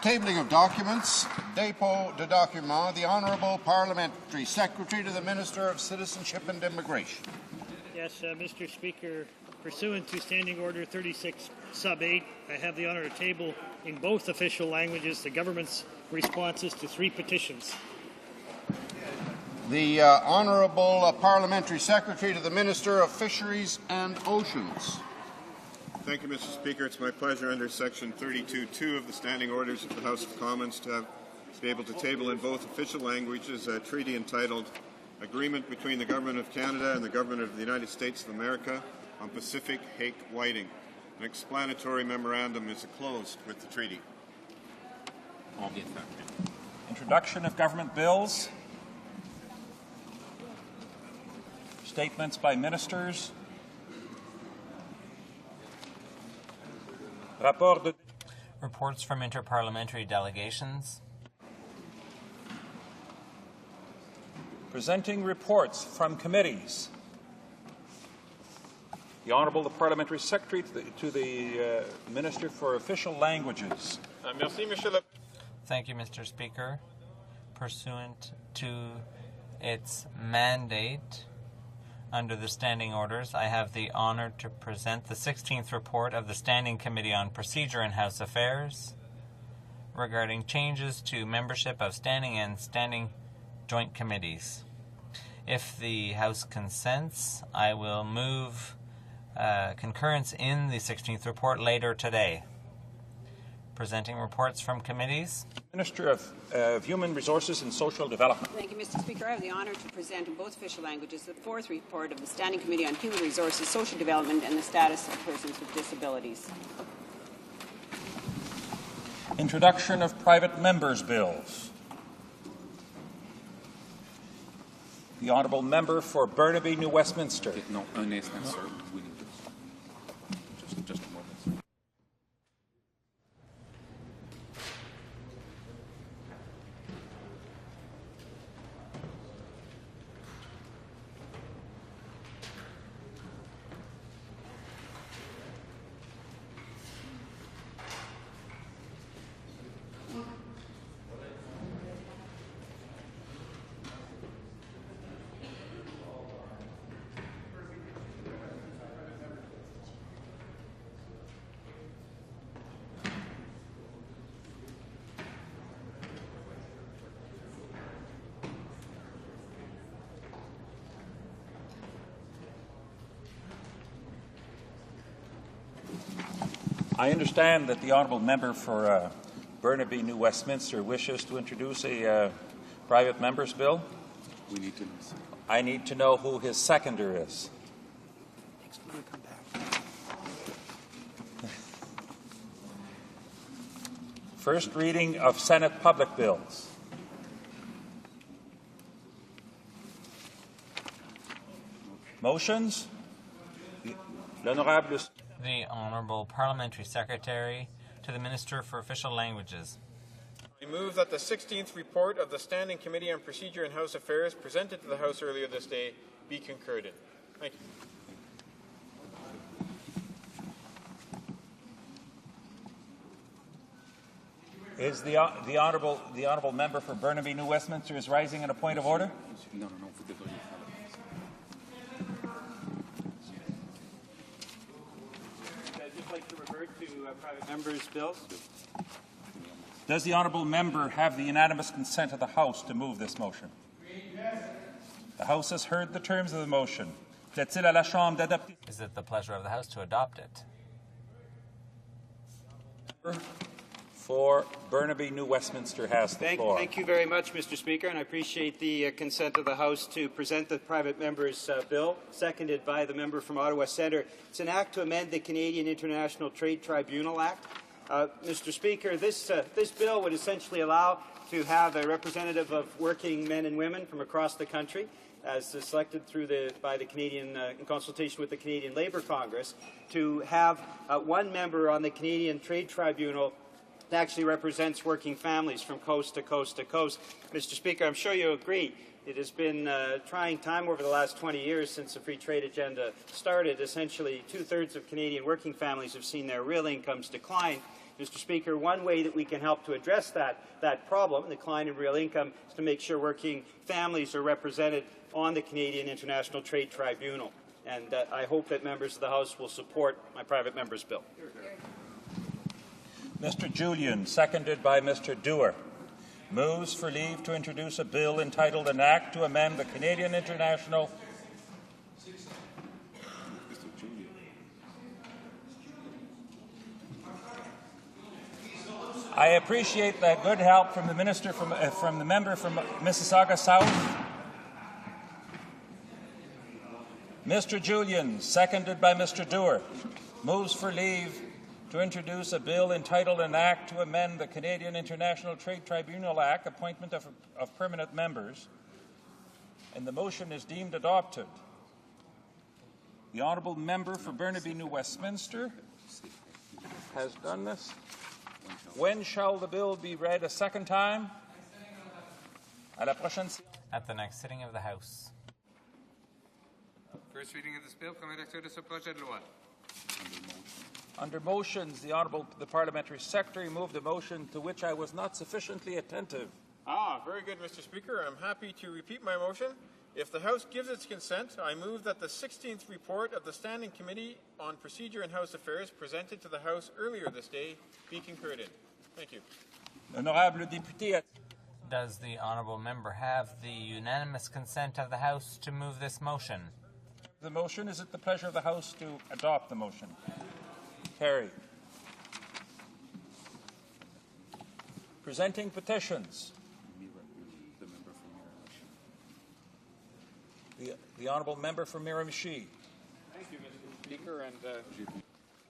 Tabling of documents, dépôt de documents. The Honourable Parliamentary Secretary to the Minister of Citizenship and Immigration. Yes, Mr. Speaker, pursuant to Standing Order 36 sub 8, I have the honour to table in both official languages the government's responses to 3 petitions. The Honourable Parliamentary Secretary to the Minister of Fisheries and Oceans. Thank you, Mr. Speaker. It's my pleasure under Section 32(2) of the Standing Orders of the House of Commons to be able to table in both official languages a treaty entitled Agreement between the Government of Canada and the Government of the United States of America on Pacific hake whiting. An explanatory memorandum is enclosed with the treaty. Introduction of government bills. Statements by ministers. Reports from interparliamentary delegations. Presenting reports from committees. The Honourable Parliamentary Secretary to the Minister for Official Languages. Thank you, Mr. Speaker. Pursuant to its mandate under the standing orders, I have the honour to present the 16th report of the Standing Committee on Procedure and House Affairs regarding changes to membership of standing and standing joint committees. If the House consents, I will move concurrence in the 16th report later today. Presenting reports from committees. Minister of Human Resources and Social Development. Thank you, Mr. Speaker. I have the honour to present in both official languages the 4th report of the Standing Committee on Human Resources, Social Development and the Status of Persons with Disabilities. Introduction of private members' bills. The Honourable Member for Burnaby, New Westminster. No, instant, sir. We need just a moment. I understand that the Honourable Member for Burnaby, New Westminster wishes to introduce a private member's bill. We need to know. I need to know who his seconder is. First reading of Senate public bills. Motions? L'Honorable. The Honourable Parliamentary Secretary to the Minister for Official Languages. I move that the 16th report of the Standing Committee on Procedure and House Affairs presented to the House earlier this day be concurred in. Thank you. Is the honourable member for Burnaby, New Westminster is rising in a point of order? No. Private members' bills. Does the honourable member have the unanimous consent of the House to move this motion? The House has heard the terms of the motion. Is it the pleasure of the House to adopt it? For Burnaby, New Westminster has the floor. Thank you very much, Mr. Speaker, and I appreciate the consent of the House to present the private member's bill, seconded by the member from Ottawa Centre. It's an act to amend the Canadian International Trade Tribunal Act. Mr. Speaker, this bill would essentially allow to have a representative of working men and women from across the country, as selected by the Canadian, in consultation with the Canadian Labour Congress, to have one member on the Canadian Trade Tribunal that actually represents working families from coast to coast to coast. Mr. Speaker, I'm sure you agree it has been a trying time over the last 20 years since the free trade agenda started. Essentially, 2/3 of Canadian working families have seen their real incomes decline. Mr. Speaker, one way that we can help to address that problem, decline in real income, is to make sure working families are represented on the Canadian International Trade Tribunal. And I hope that members of the House will support my private member's bill. Mr. Julian, seconded by Mr. Dewar, moves for leave to introduce a bill entitled An Act to Amend the Canadian International I appreciate the good help from the minister from the member from Mississauga South. Mr. Julian, seconded by Mr. Dewar, moves for leave to introduce a bill entitled An Act to Amend the Canadian International Trade Tribunal Act, appointment of permanent members, and the motion is deemed adopted. The honourable member for Burnaby, New Westminster. has done this. When shall the bill be read a second time? À la prochaine séance. At the next sitting of the House. First reading of this bill. Premier lecteur de ce projet de loi. Under motions, the Parliamentary Secretary moved a motion to which I was not sufficiently attentive. Very good, Mr. Speaker. I'm happy to repeat my motion. If the House gives its consent, I move that the 16th report of the Standing Committee on Procedure and House Affairs presented to the House earlier this day be concurred in. Thank you. Honorable député. Does the honourable member have the unanimous consent of the House to move this motion? The motion, is it the pleasure of the House to adopt the motion? Carried. Presenting petitions. The honourable member for Miramichi. Thank you, Mr. Speaker. And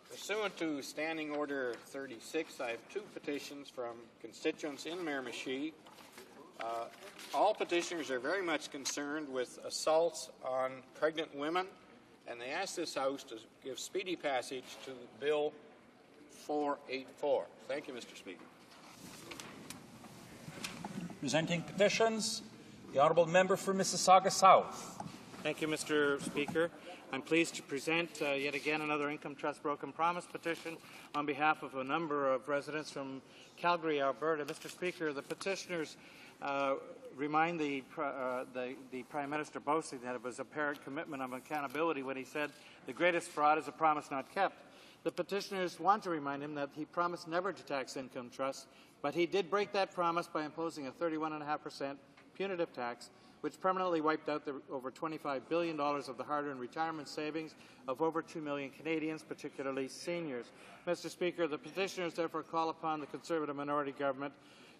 pursuant to Standing Order 36, I have two petitions from constituents in Miramichi. All petitioners are very much concerned with assaults on pregnant women, and they ask this House to give speedy passage to Bill 484. Thank you, Mr. Speaker. Presenting petitions, the honourable member for Mississauga South. Thank you, Mr. Speaker. I'm pleased to present yet again another Income Trust Broken Promise petition on behalf of a number of residents from Calgary, Alberta. Mr. Speaker, the petitioners remind the Prime Minister boasting that it was apparent commitment of accountability when he said the greatest fraud is a promise not kept. The petitioners want to remind him that he promised never to tax income trusts, but he did break that promise by imposing a 31.5% punitive tax, which permanently wiped out the over $25 billion of the hard-earned retirement savings of over 2 million Canadians, particularly seniors. Mr. Speaker, the petitioners therefore call upon the Conservative minority government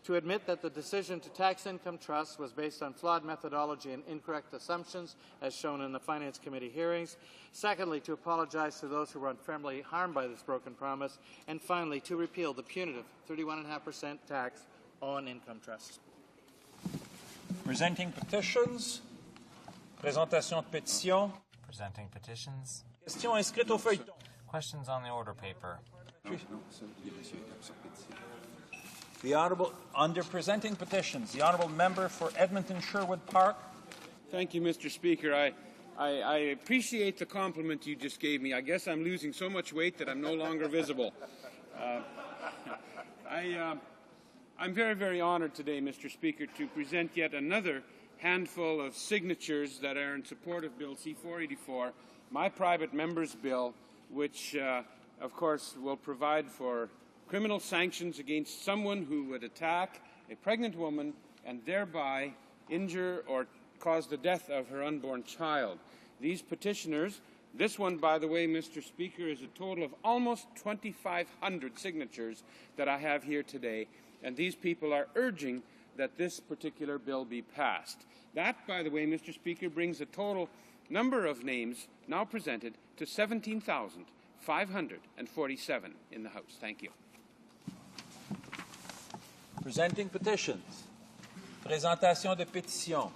to admit that the decision to tax income trusts was based on flawed methodology and incorrect assumptions, as shown in the Finance Committee hearings. Secondly, to apologize to those who were unfairly harmed by this broken promise. And finally, to repeal the punitive 31.5% tax on income trusts. Presenting petitions. Présentation de pétitions. Presenting petitions. Questions inscrites au feuilleton. Questions on the order paper. The honourable, under presenting petitions, the honourable member for Edmonton Sherwood Park. Thank you, Mr. Speaker. I appreciate the compliment you just gave me. I guess I'm losing so much weight that I'm no longer visible. I'm very, very honored today, Mr. Speaker, to present yet another handful of signatures that are in support of Bill C-484, my private member's bill, which, of course, will provide for criminal sanctions against someone who would attack a pregnant woman and thereby injure or cause the death of her unborn child. These petitioners, this one, by the way, Mr. Speaker, is a total of almost 2,500 signatures that I have here today, and these people are urging that this particular bill be passed. That, by the way, Mr. Speaker, brings the total number of names now presented to 17,547 in the House. Thank you. Presenting petitions. Présentation de pétitions.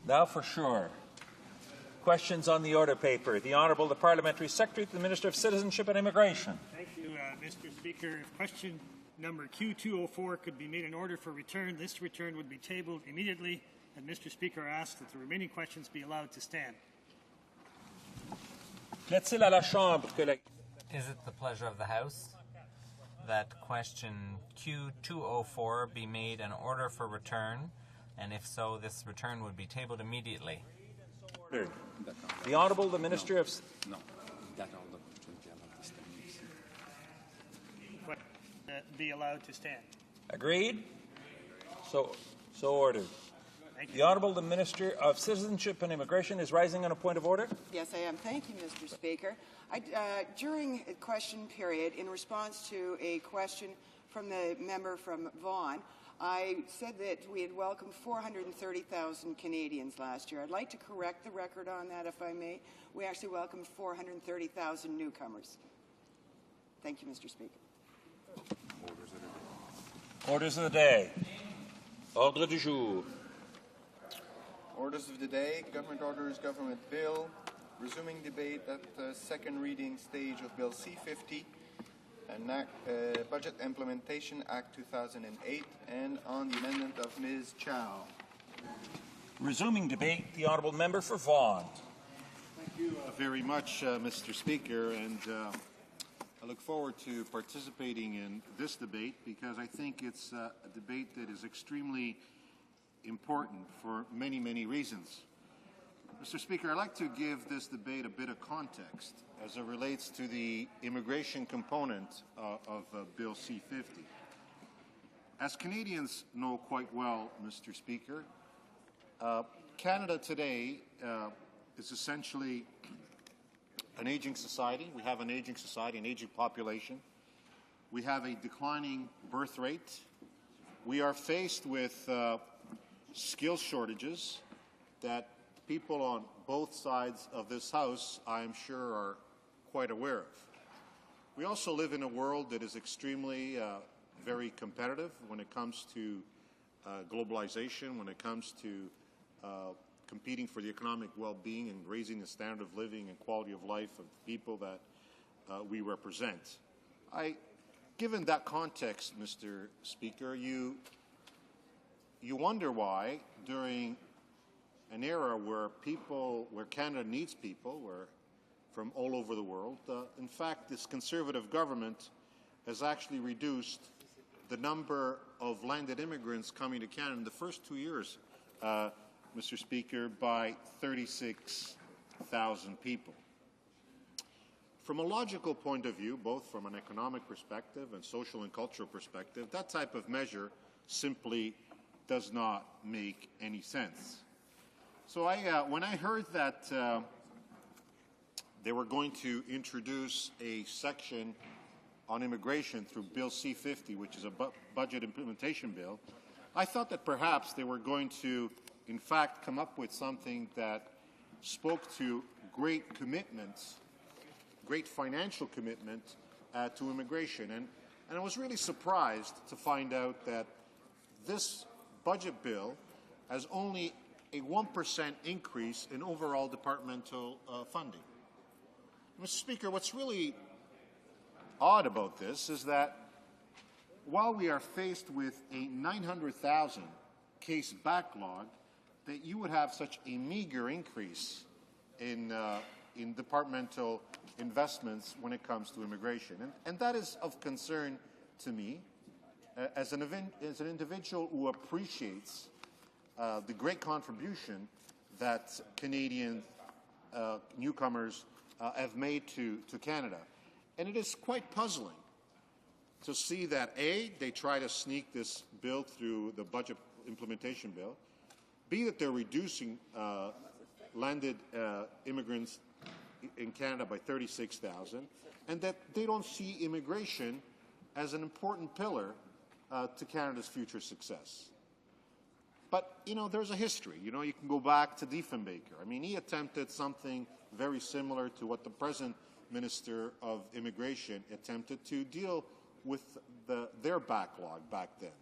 Now for sure. Questions on the order paper. The Honourable the Parliamentary Secretary to the Minister of Citizenship and Immigration. Thank you, Mr. Speaker. If question number Q204 could be made in order for return, this return would be tabled immediately, and Mr. Speaker asks that the remaining questions be allowed to stand. Plaît-il à la Chambre que la... Is it the pleasure of the House that question Q204 be made an order for return, and if so, this return would be tabled immediately? Ordered. The Honourable the Minister of... No. Be allowed to stand. Agreed? So ordered. The Honourable the Minister of Citizenship and Immigration is rising on a point of order. Yes, I am. Thank you, Mr. Speaker. During a question period, in response to a question from the member from Vaughan, I said that we had welcomed 430,000 Canadians last year. I'd like to correct the record on that, if I may. We actually welcomed 430,000 newcomers. Thank you, Mr. Speaker. Orders of the day. Ordre du jour. Orders of the day, Government Orders, Government Bill, Resuming debate at the second reading stage of Bill C-50, Budget Implementation Act 2008, and on the amendment of Ms. Chow. Resuming debate, the honourable member for Vaughan. Thank you very much, Mr. Speaker, and I look forward to participating in this debate because I think it's a debate that is extremely important for many, many reasons. Mr. Speaker, I'd like to give this debate a bit of context as it relates to the immigration component of Bill C-50. As Canadians know quite well, Mr. Speaker, Canada today is essentially an aging society. We have an aging society, an aging population. We have a declining birth rate. We are faced with skill shortages that people on both sides of this House, I'm sure, are quite aware of. We also live in a world that is extremely very competitive when it comes to globalization, when it comes to competing for the economic well-being and raising the standard of living and quality of life of the people that we represent. Given that context, Mr. Speaker, you wonder why, during an era where Canada needs people, from all over the world, in fact, this Conservative government has actually reduced the number of landed immigrants coming to Canada in the first 2 years, Mr. Speaker, by 36,000 people. From a logical point of view, both from an economic perspective and social and cultural perspective, that type of measure simply does not make any sense. So when I heard that they were going to introduce a section on immigration through Bill C-50, which is a budget implementation bill, I thought that perhaps they were going to, in fact, come up with something that spoke to great commitments, great financial commitment to immigration. And I was really surprised to find out that this budget bill has only a 1% increase in overall departmental funding. Mr. Speaker, what's really odd about this is that while we are faced with a 900,000 case backlog, that you would have such a meager increase in departmental investments when it comes to immigration. And that is of concern to me as an individual who appreciates the great contribution that Canadian newcomers have made to Canada. And it is quite puzzling to see that, A, they try to sneak this bill through the budget implementation bill, B, that they're reducing landed immigrants in Canada by 36,000, and that they don't see immigration as an important pillar to Canada's future success. But, there's a history. You can go back to Diefenbaker. I mean, he attempted something very similar to what the present Minister of Immigration attempted to deal with their backlog back then.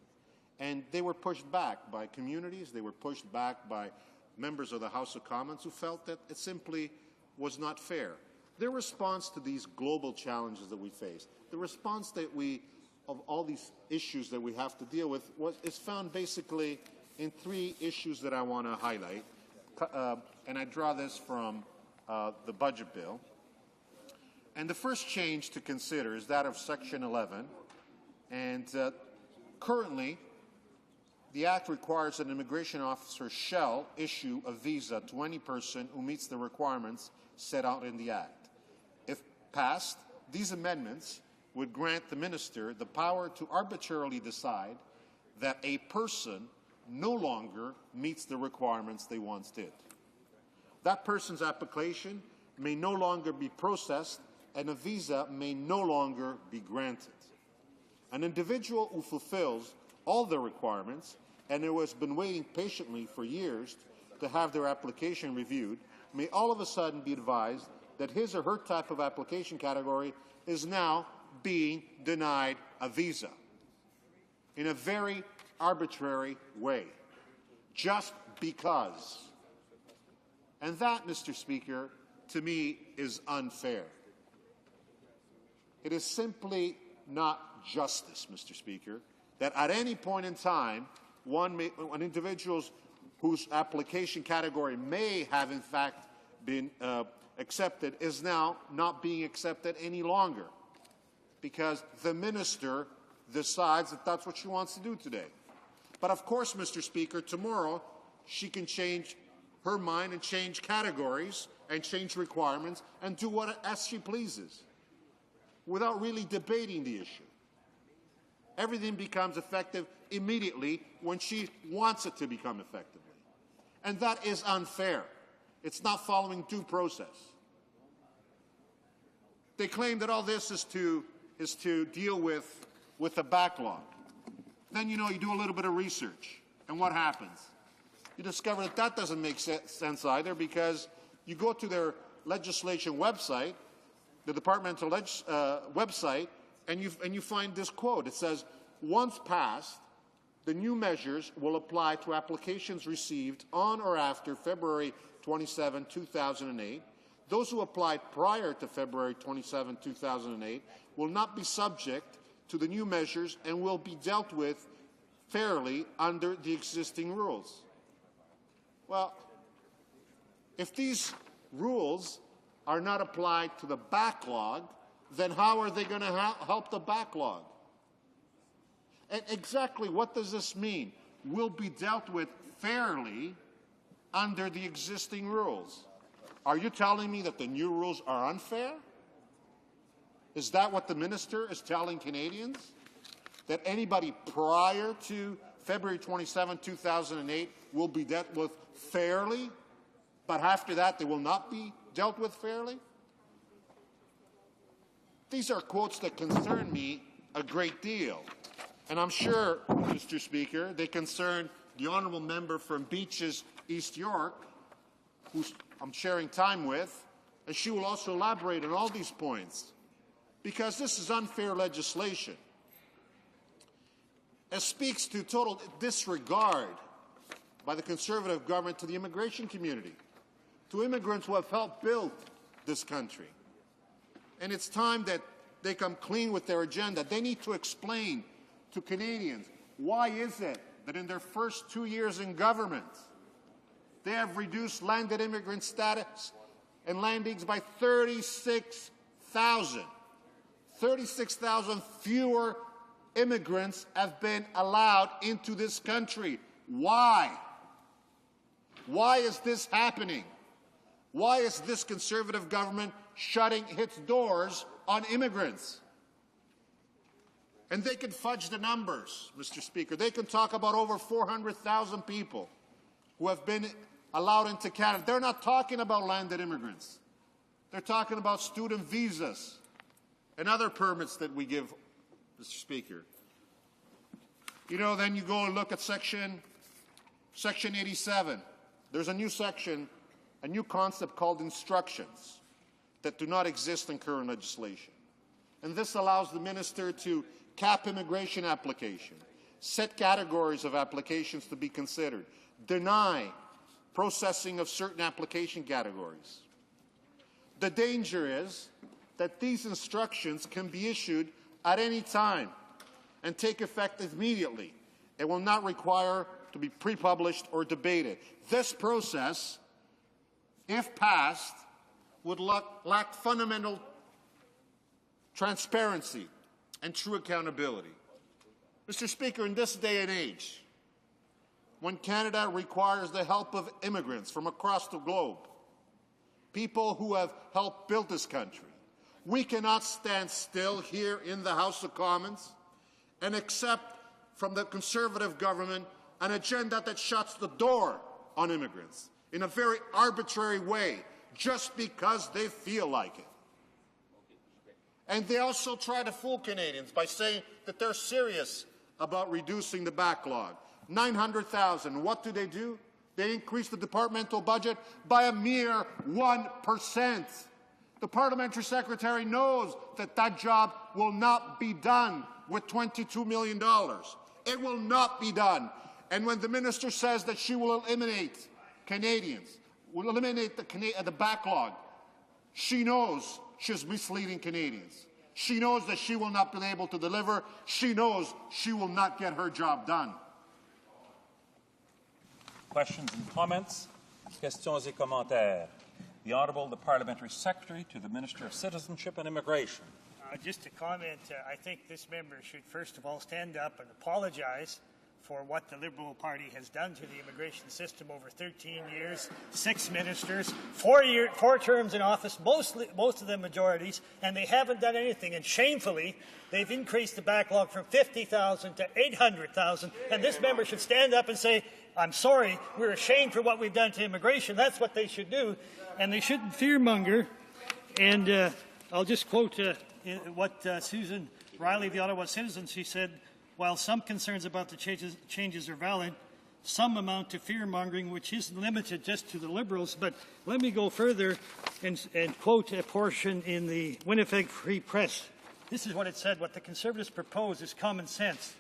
And they were pushed back by communities. They were pushed back by members of the House of Commons who felt that it simply was not fair. Their response to these global challenges that we face, the response of all these issues that we have to deal with, is found basically in three issues that I want to highlight. And I draw this from the budget bill. And the first change to consider is that of Section 11. And currently, the Act requires that an immigration officer shall issue a visa to any person who meets the requirements set out in the Act. If passed, these amendments would grant the minister the power to arbitrarily decide that a person no longer meets the requirements they once did. That person's application may no longer be processed and a visa may no longer be granted. An individual who fulfills all the requirements and who has been waiting patiently for years to have their application reviewed may all of a sudden be advised that his or her type of application category is now being denied a visa in a very arbitrary way, just because. And that, Mr. Speaker, to me, is unfair. It is simply not justice, Mr. Speaker, that at any point in time, an individual whose application category may have in fact been accepted is now not being accepted any longer because the minister decides that that's what she wants to do today. But of course, Mr. Speaker, tomorrow she can change her mind and change categories and change requirements and do what as she pleases without really debating the issue. Everything becomes effective immediately when she wants it to become effectively. And that is unfair. It's not following due process. They claim that all this is to deal with the backlog. Then, you do a little bit of research, and what happens? You discover that that doesn't make sense either, because you go to their legislation website, the departmental website, and you find this quote. It says, once passed, the new measures will apply to applications received on or after February 27, 2008. Those who applied prior to February 27, 2008 will not be subject to the new measures and will be dealt with fairly under the existing rules. Well, if these rules are not applied to the backlog, then how are they going to help the backlog? And exactly what does this mean? Will be dealt with fairly under the existing rules. Are you telling me that the new rules are unfair? Is that what the minister is telling Canadians? That anybody prior to February 27, 2008 will be dealt with fairly, but after that they will not be dealt with fairly? These are quotes that concern me a great deal. And I'm sure, Mr. Speaker, they concern the honourable member from Beaches, East York, who I'm sharing time with, and she will also elaborate on all these points, because this is unfair legislation. It speaks to total disregard by the Conservative government to the immigration community, to immigrants who have helped build this country. And it's time that they come clean with their agenda. They need to explain to Canadians why is it that in their first 2 years in government, they have reduced landed immigrant status and landings by 36,000. 36,000 fewer immigrants have been allowed into this country. Why? Why is this happening? Why is this Conservative government shutting its doors on immigrants? And they can fudge the numbers, Mr. Speaker. They can talk about over 400,000 people who have been allowed into Canada. They're not talking about landed immigrants. They're talking about student visas and other permits that we give, Mr. Speaker. Then you go and look at Section 87. There's a new section, a new concept called instructions that do not exist in current legislation. And this allows the minister to cap immigration application, set categories of applications to be considered, deny processing of certain application categories. The danger is that these instructions can be issued at any time and take effect immediately. It will not require to be pre-published or debated. This process, if passed, would lack fundamental transparency and true accountability. Mr. Speaker, in this day and age, when Canada requires the help of immigrants from across the globe, people who have helped build this country, we cannot stand still here in the House of Commons and accept from the Conservative government an agenda that shuts the door on immigrants in a very arbitrary way just because they feel like it. And they also try to fool Canadians by saying that they're serious about reducing the backlog. 900,000. What do? They increase the departmental budget by a mere 1%. The parliamentary secretary knows that that job will not be done with $22 million. It will not be done. And when the minister says that she will eliminate Canadians, will eliminate the backlog, She knows she's misleading Canadians. She knows that she will not be able to deliver. She knows she will not get her job done. Questions and comments? Questions et commentaires. The Honourable, the Parliamentary Secretary to the Minister of Citizenship and Immigration. Just to comment, I think this member should first of all stand up and apologize for what the Liberal Party has done to the immigration system over 13 years, 6 ministers, 4 terms in office, most of them majorities, and they haven't done anything. And shamefully, they've increased the backlog from 50,000 to 800,000. And this member should stand up and say, I'm sorry, we're ashamed for what we've done to immigration. That's what they should do. And they shouldn't fearmonger. And I'll just quote what Susan Riley, the Ottawa Citizen, she said, while some concerns about the changes are valid, some amount to fear-mongering, which isn't limited just to the Liberals. But let me go further and quote a portion in the Winnipeg Free Press. This is what it said. What the Conservatives propose is common sense.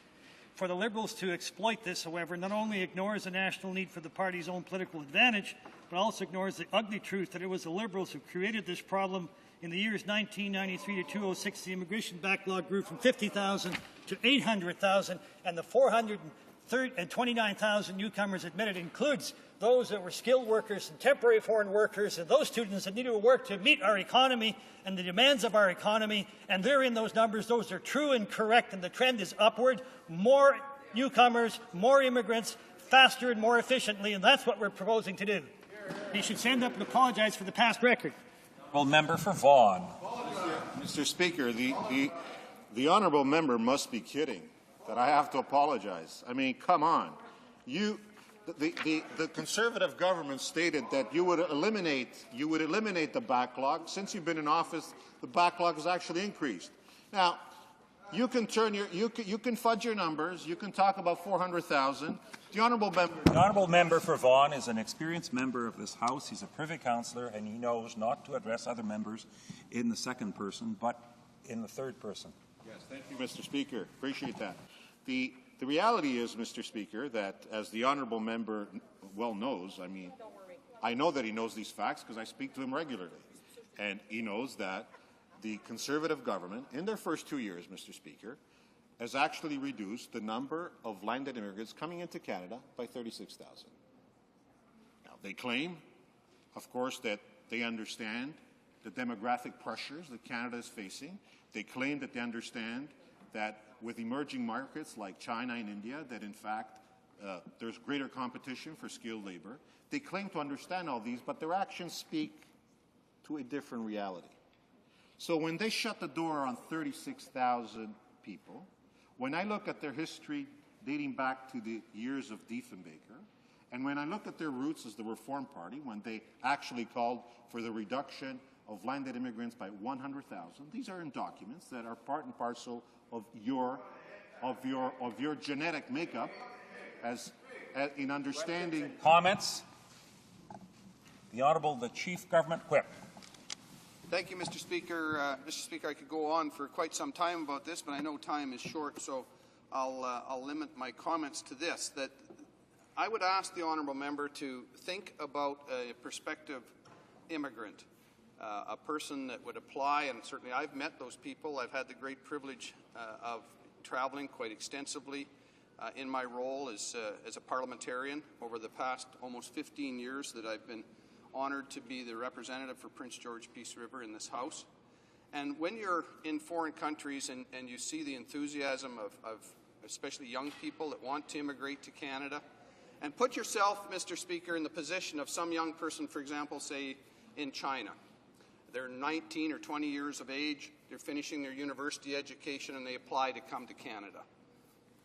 For the Liberals to exploit this, however, not only ignores the national need for the party's own political advantage, but also ignores the ugly truth that it was the Liberals who created this problem. In the years 1993 to 2006, the immigration backlog grew from 50,000 to 800,000, and the 429,000 newcomers admitted includes those that were skilled workers and temporary foreign workers and those students that needed to work to meet our economy and the demands of our economy. And they're in those numbers. Those are true and correct, and the trend is upward. More newcomers, more immigrants, faster and more efficiently, and that's what we're proposing to do. He should stand up and apologize for the past record. Member for Vaughan. Mr. Speaker, the honourable member must be kidding that I have to apologize. I mean, come on. The Conservative government stated that you would eliminate the backlog. Since you've been in office, the backlog has actually increased. Now, you can fudge your numbers. You can talk about 400,000. The honourable member for Vaughan is an experienced member of this House. He's a Privy Councillor, and he knows not to address other members in the second person, but in the third person. Yes, thank you, Mr. Speaker. Appreciate that. The reality is, Mr. Speaker, that as the honourable member well knows, I mean, I know that he knows these facts because I speak to him regularly, and he knows that the Conservative government, in their first 2 years, Mr. Speaker, has actually reduced the number of landed immigrants coming into Canada by 36,000. Now, they claim, of course, that they understand the demographic pressures that Canada is facing. They claim that they understand that with emerging markets like China and India, that in fact there's greater competition for skilled labor. They claim to understand all these, but their actions speak to a different reality. So when they shut the door on 36,000 people, when I look at their history dating back to the years of Diefenbaker, and when I look at their roots as the Reform Party, when they actually called for the reduction of landed immigrants by 100,000, these are in documents that are part and parcel of your genetic makeup as in understanding. Comments? The Honourable, the Chief Government Whip. Thank you, Mr. Speaker. Mr. Speaker, I could go on for quite some time about this, but I know time is short, so I'll limit my comments to this, that I would ask the honourable member to think about a prospective immigrant, a person that would apply, and certainly I've met those people. I've had the great privilege of traveling quite extensively in my role as a parliamentarian over the past almost 15 years that I've been honored to be the representative for Prince George Peace River in this House. And when you're in foreign countries and you see the enthusiasm of especially young people that want to immigrate to Canada, and put yourself, Mr. Speaker, in the position of some young person, for example, say in China. They're 19 or 20 years of age, they're finishing their university education, and they apply to come to Canada.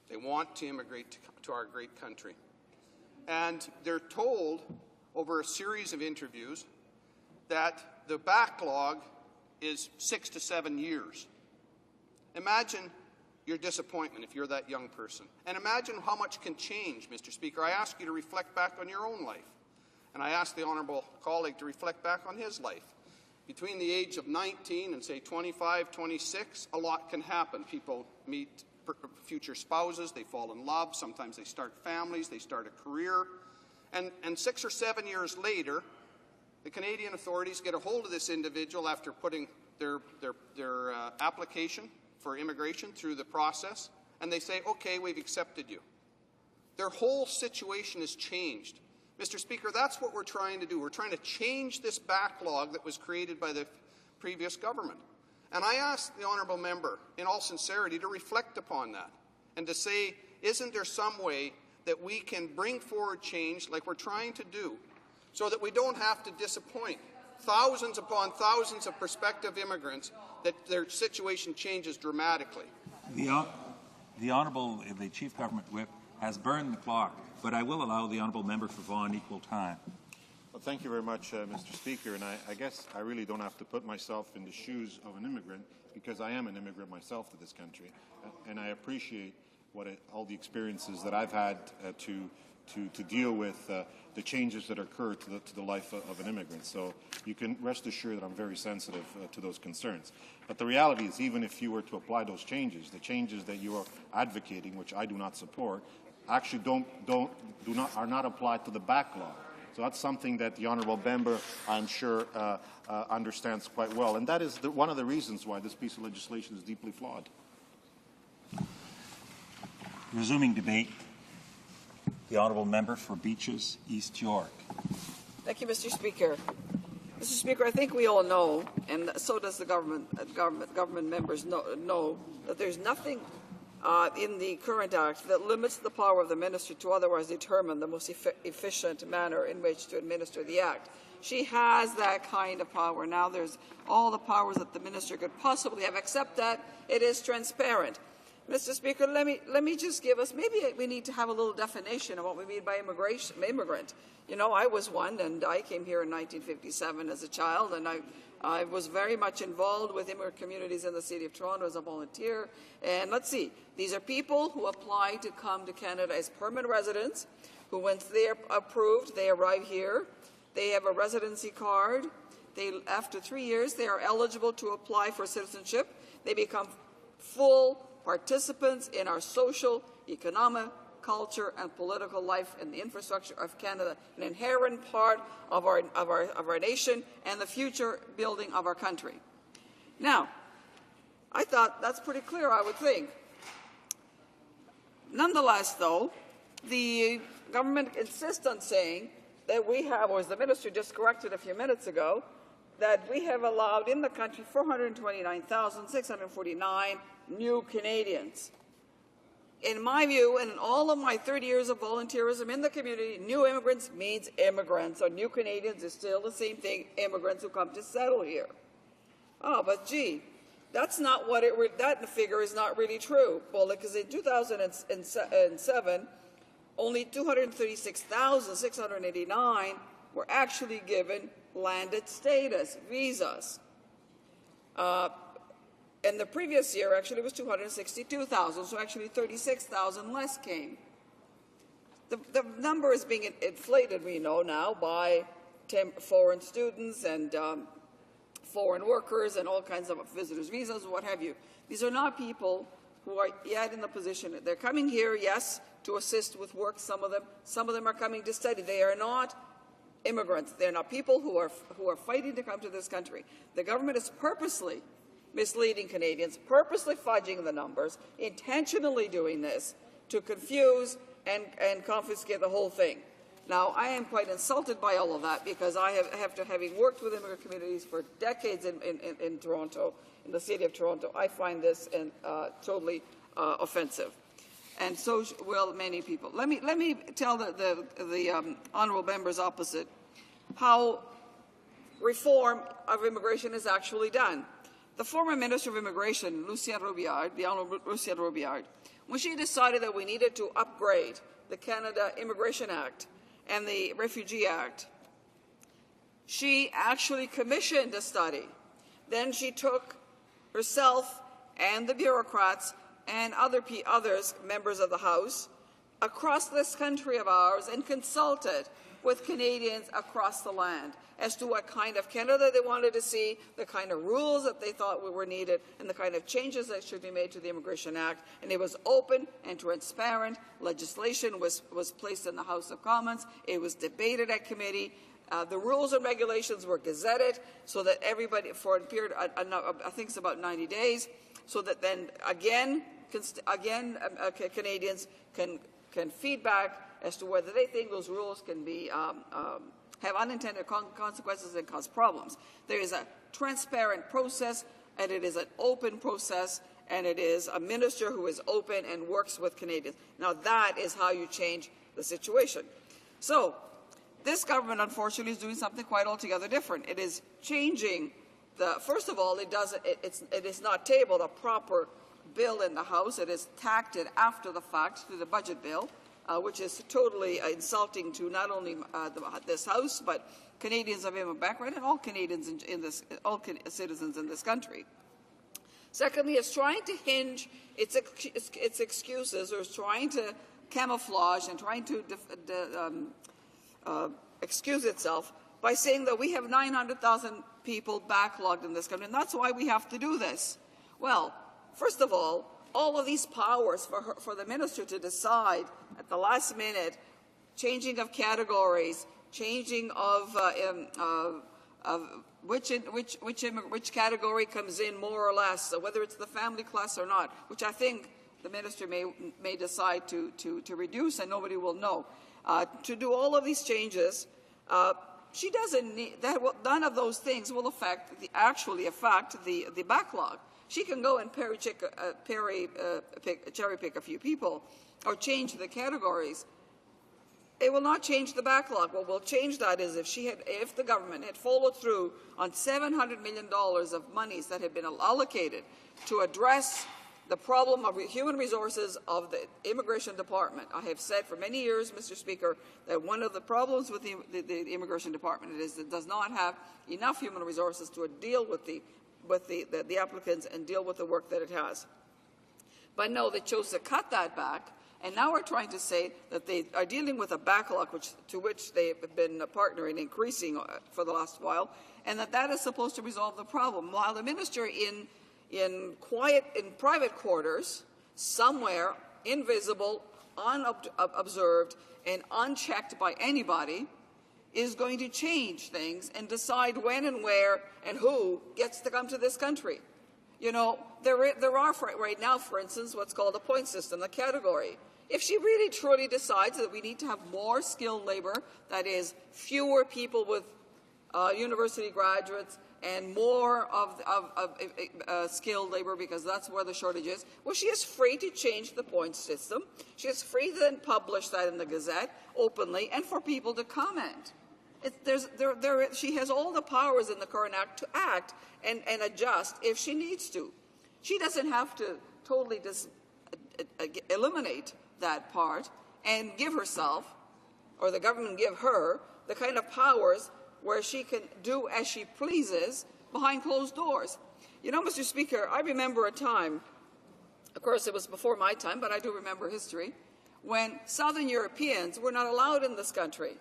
They want to immigrate to our great country. And they're told over a series of interviews that the backlog is 6 to 7 years. Imagine your disappointment if you're that young person. And imagine how much can change, Mr. Speaker. I ask you to reflect back on your own life. And I ask the honourable colleague to reflect back on his life. Between the age of 19 and, say, 25, 26, a lot can happen. People meet future spouses, they fall in love, sometimes they start families, they start a career. And 6 or 7 years later, the Canadian authorities get a hold of this individual after putting their application for immigration through the process, and they say, okay, we've accepted you. Their whole situation has changed. Mr. Speaker, that's what we're trying to do. We're trying to change this backlog that was created by the previous government. And I ask the honourable member, in all sincerity, to reflect upon that and to say, isn't there some way that we can bring forward change like we're trying to do so that we don't have to disappoint thousands upon thousands of prospective immigrants, that their situation changes dramatically? The Honourable, the Chief Government Whip, has burned the clock, but I will allow the Honourable Member for Vaughan equal time. Well, thank you very much, Mr. Speaker. And I guess I really don't have to put myself in the shoes of an immigrant, because I am an immigrant myself to this country. And I appreciate all the experiences that I've had to deal with the changes that occur to the life of an immigrant. So you can rest assured that I'm very sensitive to those concerns. But the reality is, even if you were to apply those changes, the changes that you are advocating, which I do not support, actually are not applied to the backlog. So that's something that the honourable member, I'm sure, understands quite well. And that is one of the reasons why this piece of legislation is deeply flawed. Resuming debate, the Honourable Member for Beaches, East York. Thank you, Mr. Speaker. Mr. Speaker, I think we all know, and so does the government members know that there's nothing in the current Act that limits the power of the Minister to otherwise determine the most efficient manner in which to administer the Act. She has that kind of power. Now there's all the powers that the Minister could possibly have, except that it is transparent. Mr. Speaker, let me just give us, maybe we need to have a little definition of what we mean by immigrant. You know, I was one, and I came here in 1957 as a child, and I was very much involved with immigrant communities in the City of Toronto as a volunteer. And let's see, these are people who apply to come to Canada as permanent residents, who, once they are approved, they arrive here, they have a residency card, after 3 years, they are eligible to apply for citizenship, they become full participants in our social, economic, culture, and political life and the infrastructure of Canada, an inherent part of our nation and the future building of our country. Now, I thought that's pretty clear, I would think. Nonetheless, though, the government insists on saying that we have, or as the Minister just corrected a few minutes ago, that we have allowed in the country 429,649 new Canadians. In my view, and in all of my 30 years of volunteerism in the community, new immigrants means immigrants, or new Canadians is still the same thing, immigrants who come to settle here. Oh, but gee, that's not what that figure is not really true. Well, because in 2007, only 236,689 were actually given landed status, visas. And the previous year, actually, it was 262,000, so actually 36,000 less came. The number is being inflated, we know now, by foreign students and foreign workers and all kinds of visitors' visas, what have you. These are not people who are yet in the position. They're coming here, yes, to assist with work, some of them. Some of them are coming to study. They are not immigrants. They're not people who are fighting to come to this country. The government is purposely misleading Canadians, purposely fudging the numbers, intentionally doing this to confuse and confiscate the whole thing. Now, I am quite insulted by all of that because having worked with immigrant communities for decades in Toronto, in the City of Toronto, I find this totally offensive. And so will many people. Let me tell the honourable members opposite how reform of immigration is actually done. The former Minister of Immigration, the Honourable Lucien Robillard, when she decided that we needed to upgrade the Canada Immigration Act and the Refugee Act, she actually commissioned a study. Then she took herself and the bureaucrats and others, members of the House, across this country of ours and consulted with Canadians across the land as to what kind of Canada they wanted to see, the kind of rules that they thought were needed, and the kind of changes that should be made to the Immigration Act. And it was open and transparent. Legislation was placed in the House of Commons. It was debated at committee. The rules and regulations were gazetted so that everybody, for a period, I think it's about 90 days, so that then again Canadians can feedback as to whether they think those rules can be have unintended consequences and cause problems. There is a transparent process, and it is an open process, and it is a minister who is open and works with Canadians. Now that is how you change the situation. So this government, unfortunately, is doing something quite altogether different. It is changing the, first of all, it is not tabled a proper bill in the House. It is tacked it after the fact through the budget bill, which is totally insulting to not only this House, but Canadians of immigrant background and all Canadians all citizens in this country. Secondly, it's trying to hinge its excuses, or it's trying to camouflage and trying to excuse itself by saying that we have 900,000 people backlogged in this country, and that's why we have to do this. Well, first of all of these powers for the minister to decide at the last minute, changing of categories, changing of which category comes in more or less, so whether it's the family class or not, which I think the minister may decide to reduce, and nobody will know. To do all of these changes, she doesn't need that. None of those things will actually affect the backlog. She can go and cherry pick a few people, or change the categories. It will not change the backlog. What will change that is if the government had followed through on $700 million of monies that had been allocated to address the problem of human resources of the Immigration Department. I have said for many years, Mr. Speaker, that one of the problems with the Immigration Department is it does not have enough human resources to deal with the applicants and deal with the work that it has. But no, they chose to cut that back. And now we're trying to say that they are dealing with a backlog to which they have been partnering, increasing for the last while, and that is supposed to resolve the problem. While the minister in private quarters, somewhere, invisible, unobserved, and unchecked by anybody, is going to change things and decide when and where and who gets to come to this country. You know, there are right now, for instance, what's called a point system, a category. If she really truly decides that we need to have more skilled labor, that is, fewer people with university graduates and more of skilled labor, because that's where the shortage is, well, she is free to change the point system. She is free to then publish that in the Gazette openly and for people to comment. She has all the powers in the current act to act and adjust if she needs to. She doesn't have to totally eliminate that part and give herself, or the government give her, the kind of powers where she can do as she pleases behind closed doors. You know, Mr. Speaker, I remember a time, of course it was before my time, but I do remember history, when Southern Europeans were not allowed in this country.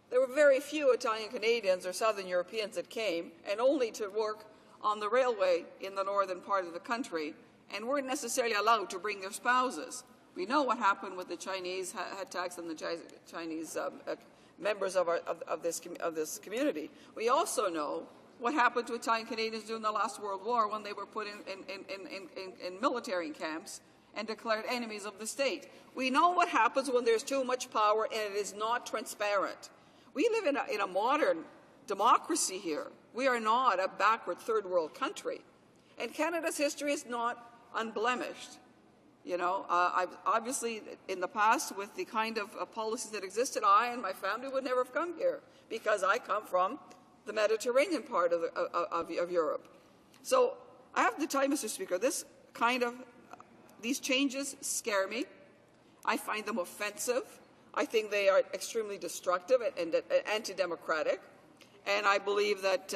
There were very few Italian Canadians or Southern Europeans that came, and only to work on the railway in the northern part of the country, and weren't necessarily allowed to bring their spouses. We know what happened with the Chinese tax and the Chinese members of this community. We also know what happened to Italian Canadians during the last World War when they were put in military camps and declared enemies of the state. We know what happens when there's too much power and it is not transparent. We live in a modern democracy here. We are not a backward third world country. And Canada's history is not unblemished. You know, obviously in the past, with the kind of policies that existed, I and my family would never have come here because I come from the Mediterranean part of Europe. So I have to tell you, Mr. Speaker, these changes scare me. I find them offensive. I think they are extremely destructive and anti-democratic. And I believe that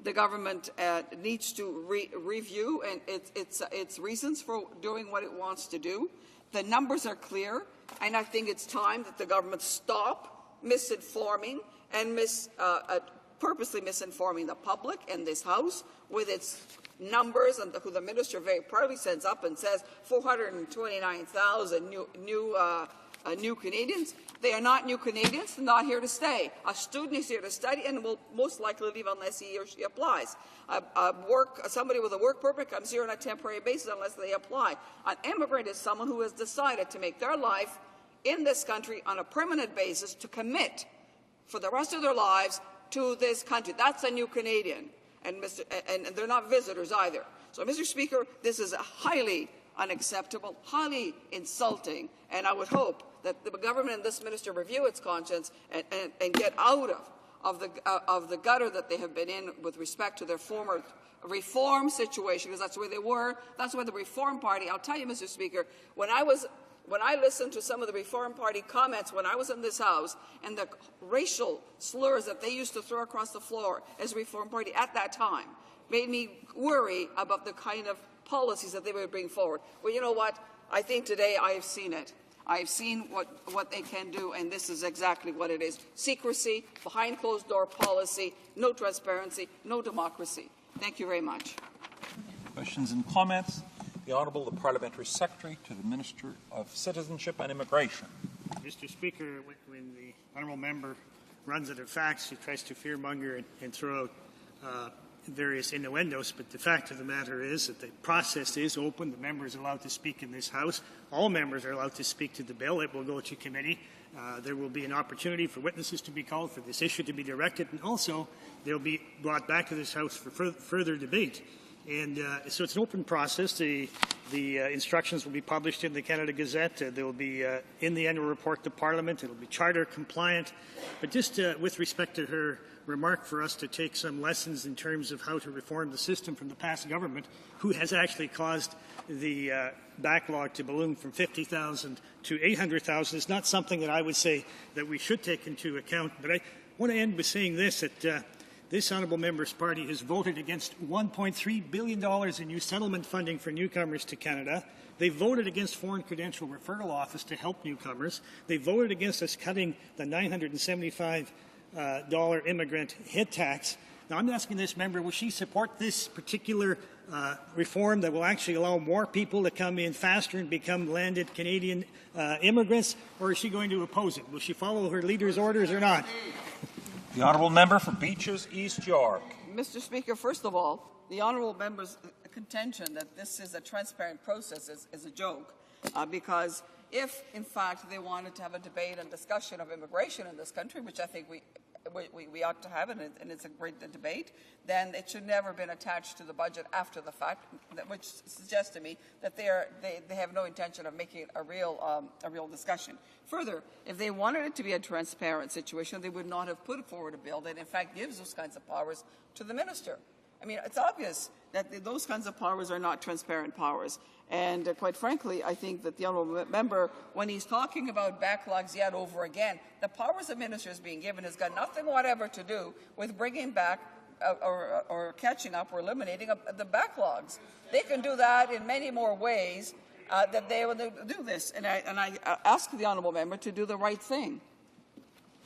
the government needs to review and its reasons for doing what it wants to do. The numbers are clear, and I think it's time that the government stop misinforming and purposely misinforming the public and this House with its numbers, and who the minister very proudly sends up and says 429,000 new Canadians. They are not new Canadians. They're not here to stay. A student is here to study and will most likely leave unless he or she applies. Somebody with a work permit comes here on a temporary basis unless they apply. An immigrant is someone who has decided to make their life in this country on a permanent basis, to commit for the rest of their lives to this country. That's a new Canadian. And they're not visitors either. So, Mr. Speaker, this is highly unacceptable, highly insulting, and I would hope that the government and this minister review its conscience and get out of the gutter that they have been in with respect to their former reform situation, because that's where they were. That's where the Reform Party. I'll tell you, Mr. Speaker, when I listened to some of the Reform Party comments when I was in this House and the racial slurs that they used to throw across the floor as Reform Party at that time made me worry about the kind of policies that they would bring forward. Well, you know what? I think today I have seen it. I have seen what they can do, and this is exactly what it is. Secrecy, behind closed door policy, no transparency, no democracy. Thank you very much. Questions and comments? The Honourable, the Parliamentary Secretary to the Minister of Citizenship and Immigration. Mr. Speaker, when the honourable member runs out of facts, he tries to fearmonger and throw out various innuendos, but the fact of the matter is that the process is open. The member is allowed to speak in this House. All members are allowed to speak to the bill. It will go to committee. There will be an opportunity for witnesses to be called, for this issue to be directed, and also they'll be brought back to this House for further debate. And so it's an open process. The instructions will be published in the Canada Gazette. They will be in the annual report to Parliament. It will be charter compliant. But just with respect to her remark for us to take some lessons in terms of how to reform the system from the past government, who has actually caused the backlog to balloon from 50,000 to 800,000, is not something that I would say that we should take into account. But I want to end by saying this, that this honourable member's party has voted against $1.3 billion in new settlement funding for newcomers to Canada. They voted against Foreign Credential Referral Office to help newcomers. They voted against us cutting the $975 immigrant hit tax. Now, I'm asking this member, will she support this particular reform that will actually allow more people to come in faster and become landed Canadian immigrants, or is she going to oppose it? Will she follow her leader's orders or not? The Honourable Member for Beaches, East York. Mr. Speaker, first of all, the honourable member's contention that this is a transparent process is a joke, because if, in fact, they wanted to have a debate and discussion of immigration in this country, which I think we ought to have, and it's a great debate, then it should never have been attached to the budget after the fact, which suggests to me that they have no intention of making it a real discussion. Further, if they wanted it to be a transparent situation, they would not have put forward a bill that, in fact, gives those kinds of powers to the minister. I mean, it's obvious that those kinds of powers are not transparent powers. And quite frankly, I think that the honourable member, when he's talking about backlogs yet over again, the powers the minister is being given has got nothing whatever to do with bringing back or catching up or eliminating the backlogs. They can do that in many more ways that they will do this. And I ask the honourable member to do the right thing.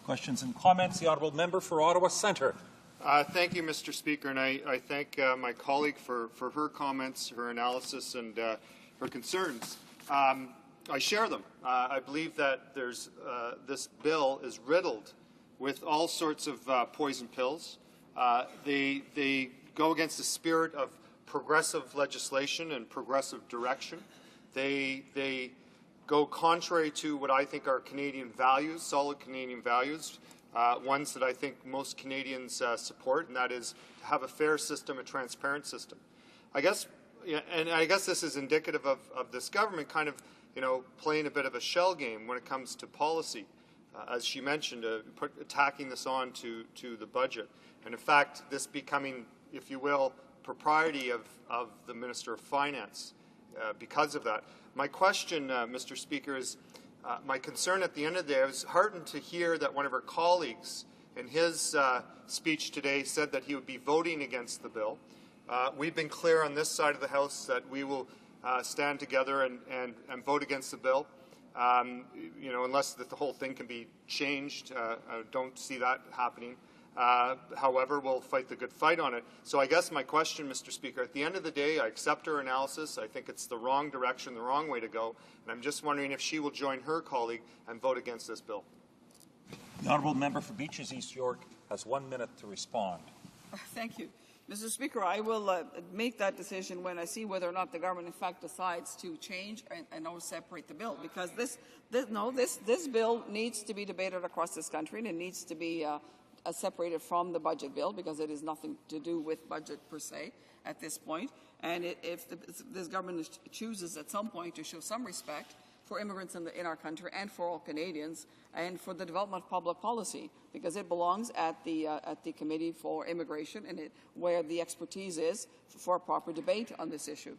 Questions and comments? The Honourable Member for Ottawa Centre. Thank you, Mr. Speaker, and I thank my colleague for her comments, her analysis, and her concerns. I share them. I believe that this bill is riddled with all sorts of poison pills. They go against the spirit of progressive legislation and progressive direction. They go contrary to what I think are Canadian values, solid Canadian values. Ones that I think most Canadians support, and that is to have a fair system, a transparent system. I guess this is indicative of this government kind of, playing a bit of a shell game when it comes to policy, as she mentioned, attacking this on to the budget, and in fact, this becoming, if you will, propriety of the Minister of Finance because of that. My question, Mr. Speaker, is. My concern at the end of the day, I was heartened to hear that one of her colleagues in his speech today said that he would be voting against the bill. We've been clear on this side of the House that we will stand together and vote against the bill. Unless the whole thing can be changed. I don't see that happening. However, we'll fight the good fight on it. So I guess my question, Mr. Speaker, at the end of the day, I accept her analysis. I think it's the wrong direction, the wrong way to go. And I'm just wondering if she will join her colleague and vote against this bill. The honourable member for Beaches East York has 1 minute to respond. Thank you. Mr. Speaker, I will make that decision when I see whether or not the government in fact decides to change and or separate the bill, because this bill needs to be debated across this country, and it needs to be separated from the budget bill, because it has nothing to do with budget per se at this point. And if this government chooses at some point to show some respect for immigrants in our country and for all Canadians and for the development of public policy, because it belongs at the Committee for Immigration, and where the expertise is for a proper debate on this issue.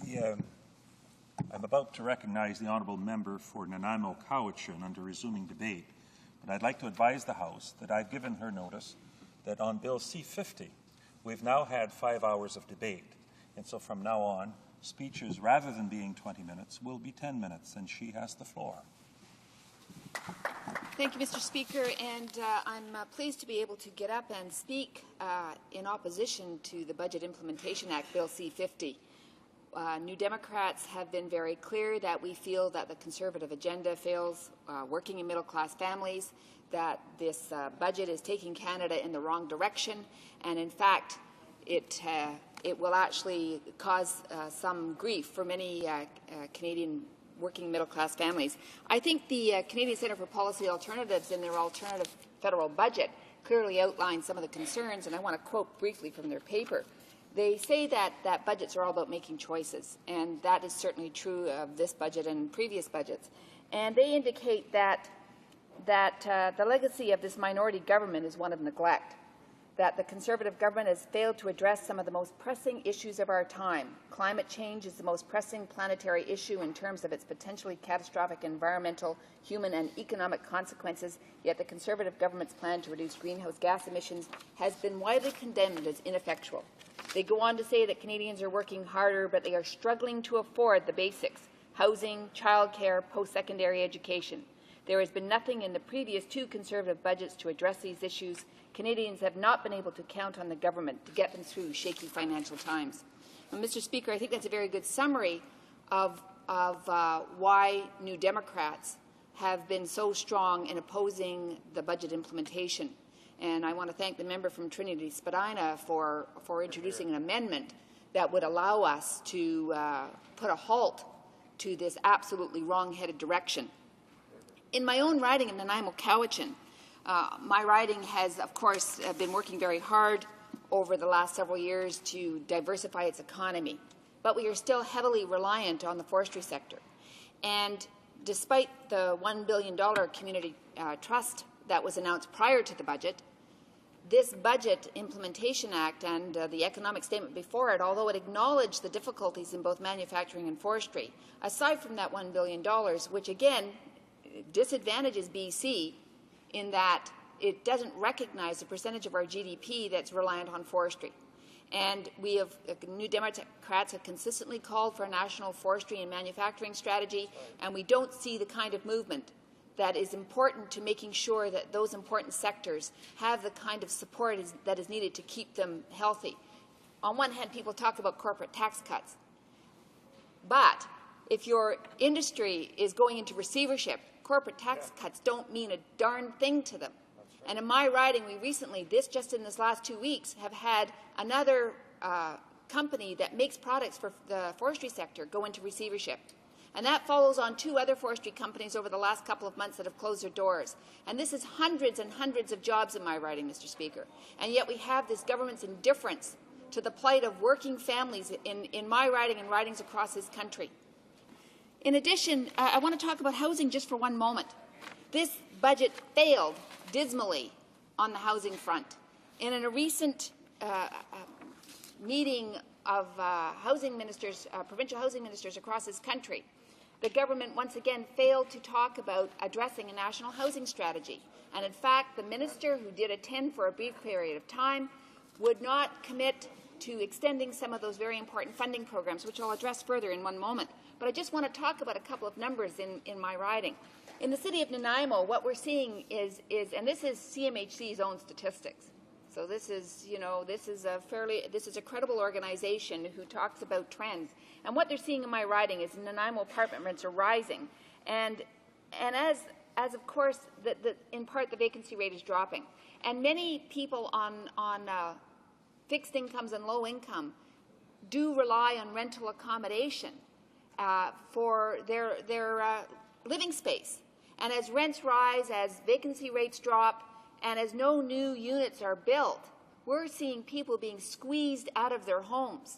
I'm about to recognize the honourable member for Nanaimo-Cowichan under resuming debate, but I'd like to advise the House that I've given her notice that on Bill C-50 we've now had 5 hours of debate, and so from now on speeches, rather than being 20 minutes, will be 10 minutes, and she has the floor. Thank you, Mr. Speaker, and I'm pleased to be able to get up and speak in opposition to the Budget Implementation Act, Bill C-50. New Democrats have been very clear that we feel that the Conservative agenda fails working and middle-class families, that this budget is taking Canada in the wrong direction, and in fact, it will actually cause some grief for many Canadian working middle-class families. I think the Canadian Centre for Policy Alternatives in their alternative federal budget clearly outline some of the concerns, and I want to quote briefly from their paper. They say that budgets are all about making choices, and that is certainly true of this budget and previous budgets. And they indicate that the legacy of this minority government is one of neglect, that the Conservative government has failed to address some of the most pressing issues of our time. Climate change is the most pressing planetary issue in terms of its potentially catastrophic environmental, human and economic consequences, yet the Conservative government's plan to reduce greenhouse gas emissions has been widely condemned as ineffectual. They go on to say that Canadians are working harder, but they are struggling to afford the basics: housing, childcare, post-secondary education. There has been nothing in the previous 2 Conservative budgets to address these issues. Canadians have not been able to count on the government to get them through shaky financial times. Well, Mr. Speaker, I think that's a very good summary of why New Democrats have been so strong in opposing the budget implementation. And I want to thank the member from Trinity Spadina for introducing an amendment that would allow us to put a halt to this absolutely wrong-headed direction. In my own riding in Nanaimo-Cowichan, my riding has, of course, been working very hard over the last several years to diversify its economy, but we are still heavily reliant on the forestry sector. And despite the $1 billion community trust that was announced prior to the budget, this Budget Implementation Act and the economic statement before it, although it acknowledged the difficulties in both manufacturing and forestry, aside from that $1 billion, which again disadvantages BC in that it doesn't recognize the percentage of our GDP that's reliant on forestry. And New Democrats have consistently called for a national forestry and manufacturing strategy, and we don't see the kind of movement that is important to making sure that those important sectors have the kind of support that is needed to keep them healthy. On one hand, people talk about corporate tax cuts, but if your industry is going into receivership, corporate tax cuts don't mean a darn thing to them. And in my riding, we recently, just in this last 2 weeks, have had another company that makes products for the forestry sector go into receivership. And that follows on 2 other forestry companies over the last couple of months that have closed their doors. And this is hundreds and hundreds of jobs in my riding, Mr. Speaker. And yet we have this government's indifference to the plight of working families in my riding and ridings across this country. In addition, I want to talk about housing just for one moment. This budget failed dismally on the housing front. And in a recent meeting of housing ministers, provincial housing ministers across this country, the government once again failed to talk about addressing a national housing strategy. And in fact, the minister, who did attend for a brief period of time, would not commit to extending some of those very important funding programs, which I'll address further in one moment. But I just want to talk about a couple of numbers in my riding. In the city of Nanaimo, what we're seeing is, and this is CMHC's own statistics. So this is a credible organization who talks about trends. And what they're seeing in my riding is Nanaimo apartment rents are rising. And as of course, in part the vacancy rate is dropping. And many people on fixed incomes and low income do rely on rental accommodation for their living space. And as rents rise, as vacancy rates drop, and as no new units are built, we're seeing people being squeezed out of their homes.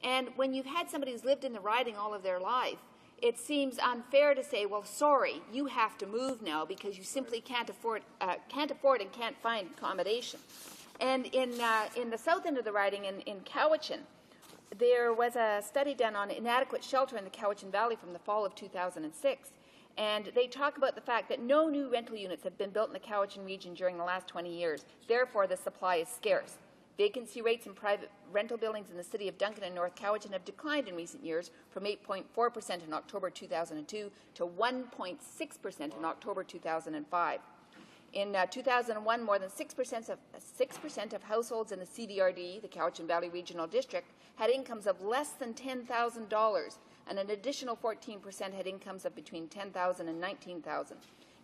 And when you've had somebody who's lived in the riding all of their life, it seems unfair to say, well, sorry, you have to move now because you simply can't afford and can't find accommodation. And in the south end of the riding, in Cowichan, there was a study done on inadequate shelter in the Cowichan Valley from the fall of 2006. And they talk about the fact that no new rental units have been built in the Cowichan region during the last 20 years. Therefore, the supply is scarce. Vacancy rates in private rental buildings in the city of Duncan and North Cowichan have declined in recent years from 8.4% in October 2002 to 1.6% in October 2005. In 2001, more than 6% of households in the CVRD, the Cowichan Valley Regional District, had incomes of less than $10,000, and an additional 14% had incomes of between $10,000 and $19,000.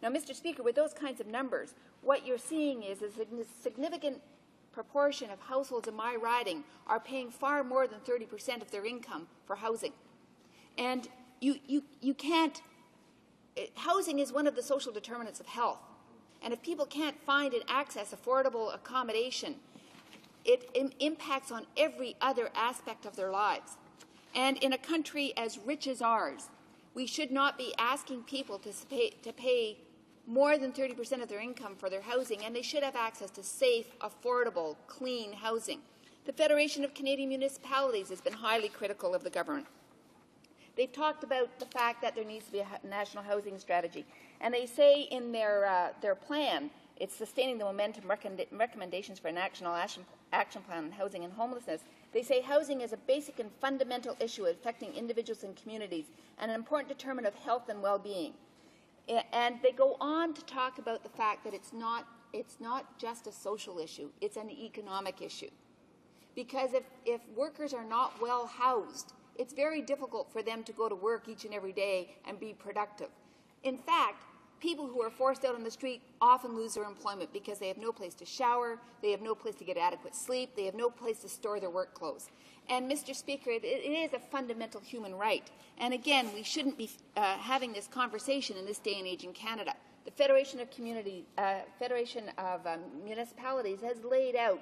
Now, Mr. Speaker, with those kinds of numbers, what you're seeing is a significant proportion of households in my riding are paying far more than 30% of their income for housing. And you can't, housing is one of the social determinants of health. And if people can't find and access affordable accommodation, it impacts on every other aspect of their lives. And in a country as rich as ours, we should not be asking people to pay more than 30% of their income for their housing, and they should have access to safe, affordable, clean housing. The Federation of Canadian Municipalities has been highly critical of the government. They've talked about the fact that there needs to be a national housing strategy, and they say in their plan, it's sustaining the momentum recommendations for a national action plan on housing and homelessness. They say housing is a basic and fundamental issue affecting individuals and communities and an important determinant of health and well-being. And they go on to talk about the fact that it's not just a social issue, it's an economic issue. Because if workers are not well housed, it's very difficult for them to go to work each and every day and be productive. In fact, people who are forced out on the street often lose their employment because they have no place to shower, they have no place to get adequate sleep, they have no place to store their work clothes. And, Mr. Speaker, it is a fundamental human right. And again, we shouldn't be having this conversation in this day and age in Canada. The Federation of Municipalities has laid out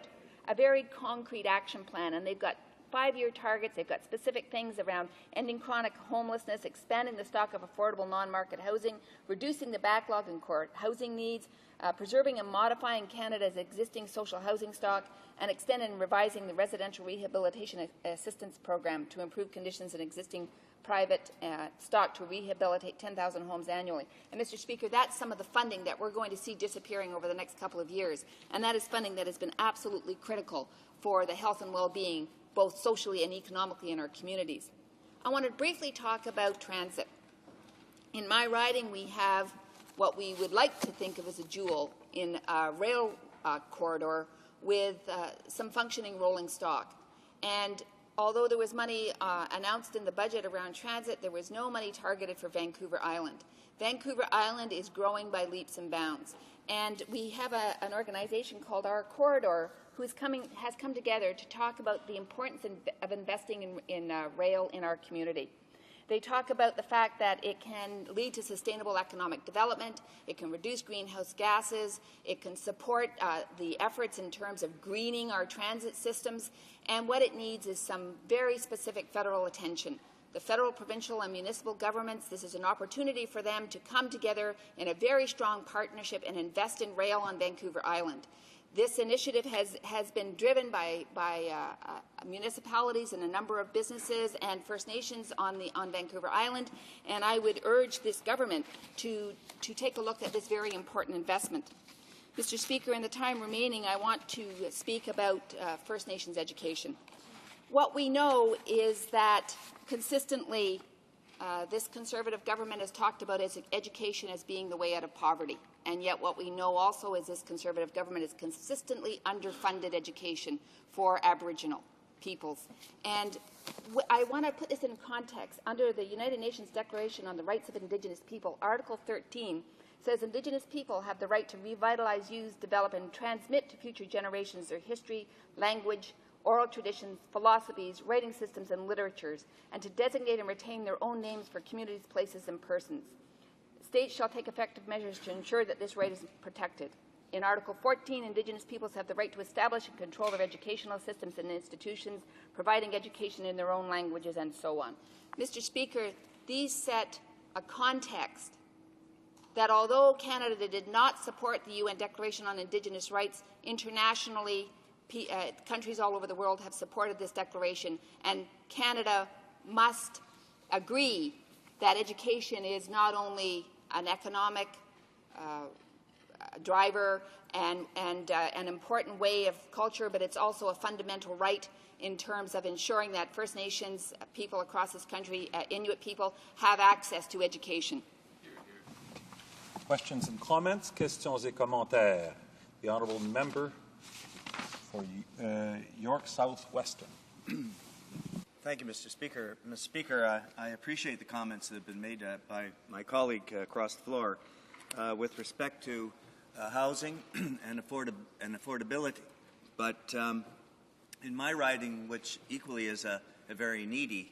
a very concrete action plan, and they've got 5-year targets. They've got specific things around ending chronic homelessness, expanding the stock of affordable non-market housing, reducing the backlog in core housing needs, preserving and modifying Canada's existing social housing stock, and extending and revising the residential rehabilitation assistance program to improve conditions in existing private stock to rehabilitate 10,000 homes annually. And, Mr. Speaker, that's some of the funding that we're going to see disappearing over the next couple of years, and that is funding that has been absolutely critical for the health and well-being, both socially and economically, in our communities. I want to briefly talk about transit. In my riding, we have what we would like to think of as a jewel in a rail corridor with some functioning rolling stock. And although there was money announced in the budget around transit, there was no money targeted for Vancouver Island. Vancouver Island is growing by leaps and bounds. And we have an organization called Our Corridor has come together to talk about the importance of investing in rail in our community. They talk about the fact that it can lead to sustainable economic development, it can reduce greenhouse gases, it can support the efforts in terms of greening our transit systems, and what it needs is some very specific federal attention. The federal, provincial, and municipal governments, this is an opportunity for them to come together in a very strong partnership and invest in rail on Vancouver Island. This initiative has been driven by municipalities and a number of businesses and First Nations on Vancouver Island, and I would urge this government to take a look at this very important investment. Mr. Speaker, in the time remaining, I want to speak about First Nations education. What we know is that consistently this Conservative government has talked about education as being the way out of poverty. And yet what we know also is this Conservative government has consistently underfunded education for Aboriginal peoples. And I want to put this in context. Under the United Nations Declaration on the Rights of Indigenous People, Article 13 says Indigenous people have the right to revitalize, use, develop, and transmit to future generations their history, language, oral traditions, philosophies, writing systems, and literatures, and to designate and retain their own names for communities, places, and persons. States shall take effective measures to ensure that this right is protected. In Article 14, Indigenous peoples have the right to establish and control their educational systems and institutions, providing education in their own languages, and so on. Mr. Speaker, these set a context that although Canada did not support the UN Declaration on Indigenous Rights, internationally, countries all over the world have supported this declaration, and Canada must agree that education is not only an economic driver and an important way of culture, but it's also a fundamental right in terms of ensuring that First Nations people across this country, Inuit people, have access to education. Questions and comments? Questions et commentaires. The honourable member for York South-Western. Thank you, Mr. Speaker. Mr. Speaker, I appreciate the comments that have been made by my colleague across the floor with respect to housing and affordability. But in my riding, which equally is a very needy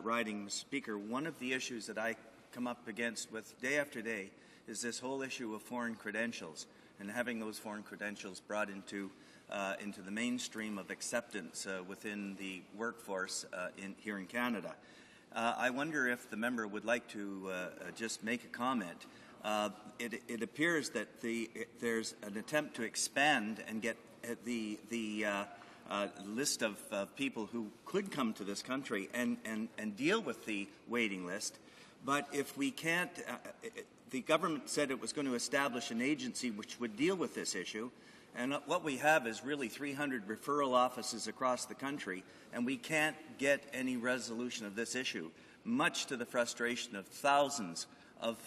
riding, Mr. Speaker, one of the issues that I come up against with day after day is this whole issue of foreign credentials and having those foreign credentials brought into the mainstream of acceptance within the workforce here in Canada. I wonder if the member would like to just make a comment. It appears that there's an attempt to expand and get the list of people who could come to this country and deal with the waiting list. But if we can't, the government said it was going to establish an agency which would deal with this issue. And what we have is really 300 referral offices across the country, and we can't get any resolution of this issue, much to the frustration of thousands of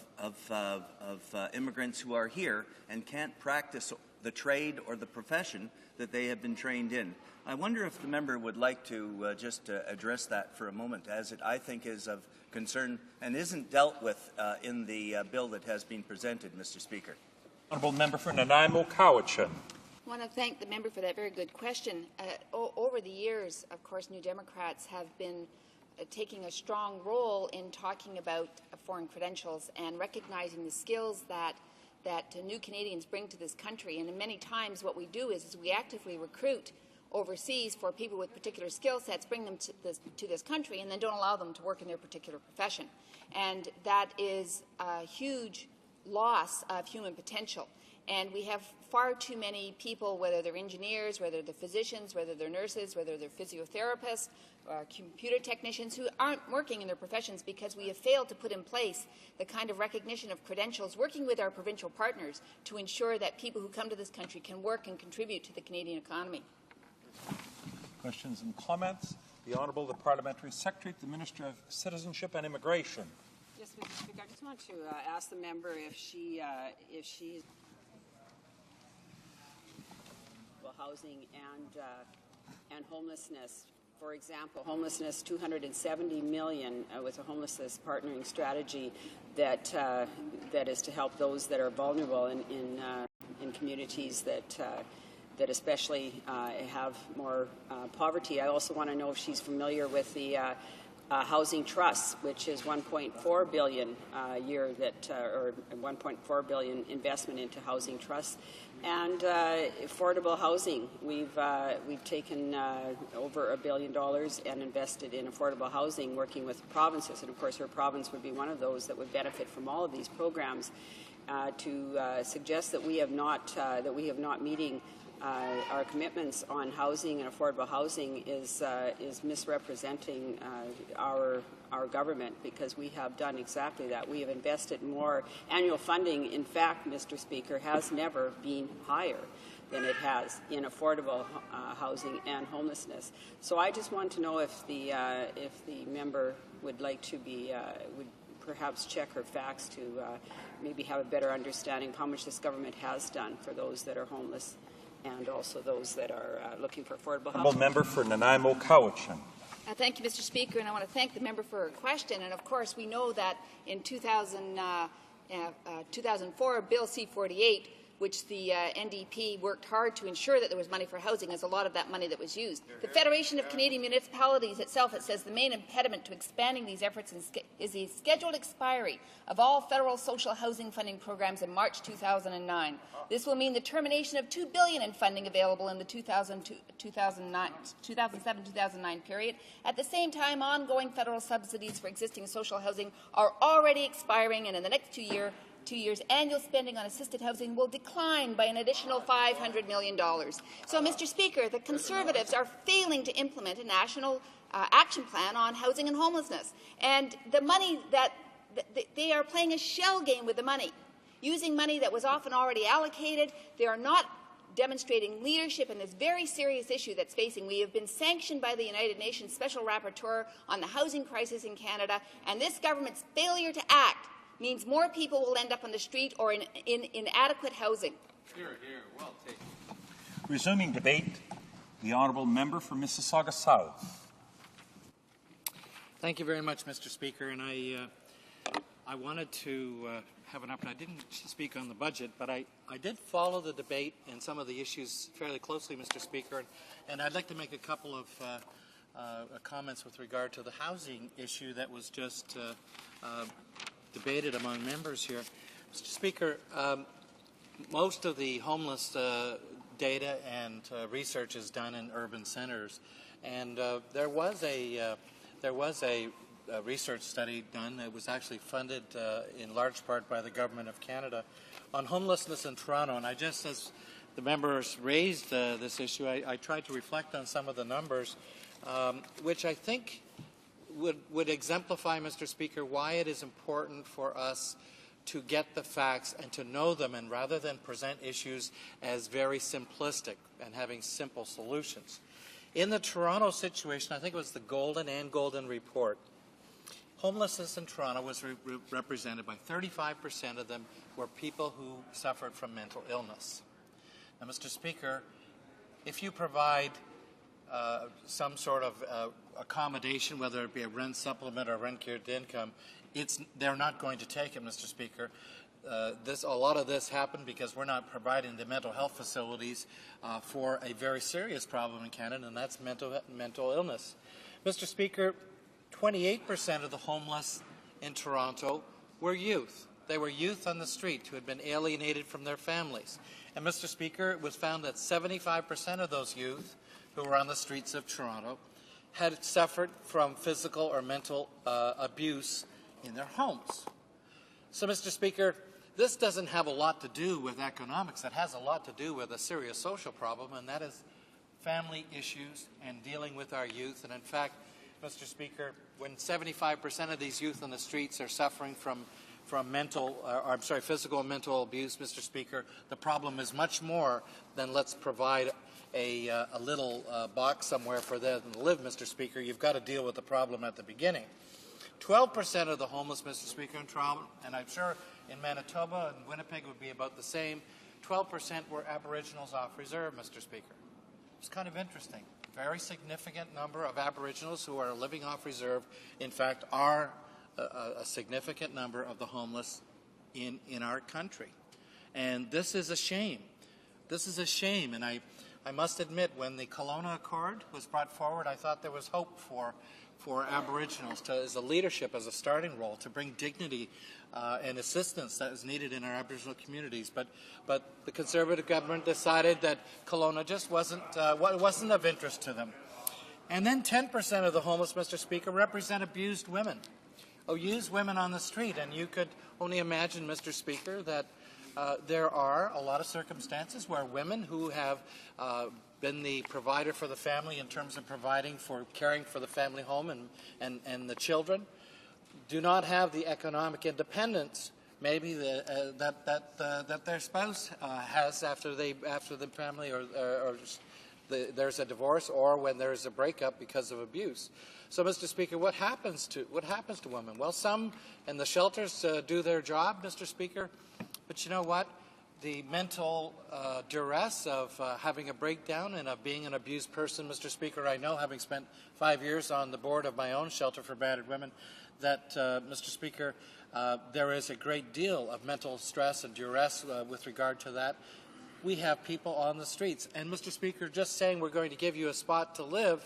immigrants who are here and can't practice the trade or the profession that they have been trained in. I wonder if the member would like to just address that for a moment, as it, I think, is of concern and isn't dealt with in the bill that has been presented, Mr. Speaker. Honourable member for Nanaimo Cowichan. I want to thank the member for that very good question. Over the years, of course, New Democrats have been taking a strong role in talking about foreign credentials and recognizing the skills that new Canadians bring to this country. And many times what we do is we actively recruit overseas for people with particular skill sets, bring them to this country, and then don't allow them to work in their particular profession. And that is a huge loss of human potential. And we have far too many people, whether they're engineers, whether they're physicians, whether they're nurses, whether they're physiotherapists, or computer technicians, who aren't working in their professions because we have failed to put in place the kind of recognition of credentials, working with our provincial partners to ensure that people who come to this country can work and contribute to the Canadian economy. Questions and comments? The Honourable the Parliamentary Secretary to the Minister of Citizenship and Immigration. Yes, Mr. Speaker, I just want to ask the member if she's housing and homelessness. For example, homelessness, $270 million with a homelessness partnering strategy that is to help those that are vulnerable in communities that especially have more poverty. I also want to know if she's familiar with the housing trusts, which is $1.4 billion a year or $1.4 billion investment into housing trusts. And affordable housing, we've taken over $1 billion and invested in affordable housing, working with provinces, and of course, her province would be one of those that would benefit from all of these programs. To suggest that we have not meeting our commitments on housing and affordable housing is misrepresenting our government, because we have done exactly that. We have invested more. Annual funding, in fact, Mr. Speaker, has never been higher than it has in affordable housing and homelessness. So I just want to know if the member would like to would perhaps check her facts to maybe have a better understanding of how much this government has done for those that are homeless and also those that are looking for affordable Honourable housing. Member for Nanaimo Cowichan. Thank you, Mr. Speaker, and I want to thank the member for her question. And of course, we know that in 2004, Bill C-48, which the NDP worked hard to ensure that there was money for housing, is a lot of that money that was used. The Federation of Canadian Municipalities itself, it says the main impediment to expanding these efforts is the scheduled expiry of all federal social housing funding programs in March 2009. This will mean the termination of $2 billion in funding available in the 2007-2009 period. At the same time, ongoing federal subsidies for existing social housing are already expiring, and in the next 2 years, annual spending on assisted housing will decline by an additional $500 million. So, Mr. Speaker, the Conservatives are failing to implement a national action plan on housing and homelessness. And the money that they are playing a shell game with the money, using money that was often already allocated. They are not demonstrating leadership in this very serious issue that's facing. We have been sanctioned by the United Nations Special Rapporteur on the housing crisis in Canada, and this government's failure to act means more people will end up on the street or in inadequate housing. Here, well taken. Resuming debate, the Honourable Member for Mississauga South. Thank you very much, Mr. Speaker. And I wanted to have an opportunity. I didn't speak on the budget, but I did follow the debate and some of the issues fairly closely, Mr. Speaker. And I'd like to make a couple of comments with regard to the housing issue that was just debated among members here. Mr. Speaker, most of the homeless data and research is done in urban centres, and there was a research study done. It was actually funded in large part by the Government of Canada on homelessness in Toronto. And I just, as the members raised this issue, I tried to reflect on some of the numbers, which I think would exemplify, Mr. Speaker, why it is important for us to get the facts and to know them, and rather than present issues as very simplistic and having simple solutions. In the Toronto situation, I think it was the Golden report, homelessness in Toronto was represented by 35% of them were people who suffered from mental illness. Now, Mr. Speaker, if you provide some sort of accommodation, whether it be a rent supplement or rent-cured income, they're not going to take it, Mr. Speaker. A lot of this happened because we're not providing the mental health facilities for a very serious problem in Canada, and that's mental illness. Mr. Speaker, 28% of the homeless in Toronto were youth. They were youth on the street who had been alienated from their families. And, Mr. Speaker, it was found that 75% of those youth who were on the streets of Toronto had suffered from physical or mental abuse in their homes. So, Mr. Speaker, this doesn't have a lot to do with economics. It has a lot to do with a serious social problem, and that is family issues and dealing with our youth. And in fact, Mr. Speaker, when 75% of these youth on the streets are suffering from physical and mental abuse, Mr. Speaker, the problem is much more than let's provide a little box somewhere for them to live, Mr. Speaker. You've got to deal with the problem at the beginning. 12% of the homeless, Mr. Speaker, in Toronto, and I'm sure in Manitoba and Winnipeg would be about the same, 12% were Aboriginals off reserve, Mr. Speaker. It's kind of interesting. Very significant number of Aboriginals who are living off reserve, in fact, are a significant number of the homeless in our country. And this is a shame. This is a shame. And I must admit, when the Kelowna Accord was brought forward, I thought there was hope for Aboriginals as a leadership, as a starting role, to bring dignity and assistance that is needed in our Aboriginal communities. But the Conservative government decided that Kelowna just wasn't of interest to them. And then 10% of the homeless, Mr. Speaker, represent abused women. Abused women on the street. And you could only imagine, Mr. Speaker, that there are a lot of circumstances where women who have been the provider for the family in terms of caring for the family home and the children do not have the economic independence maybe that their spouse has after the family or there's a divorce or when there's a breakup because of abuse. So, Mr. Speaker, what happens to women? Well, some in the shelters do their job, Mr. Speaker, but you know what? the mental duress of having a breakdown and of being an abused person, Mr. Speaker. I know, having spent 5 years on the board of my own shelter for battered women, that, Mr. Speaker, there is a great deal of mental stress and duress with regard to that. We have people on the streets. And, Mr. Speaker, just saying we're going to give you a spot to live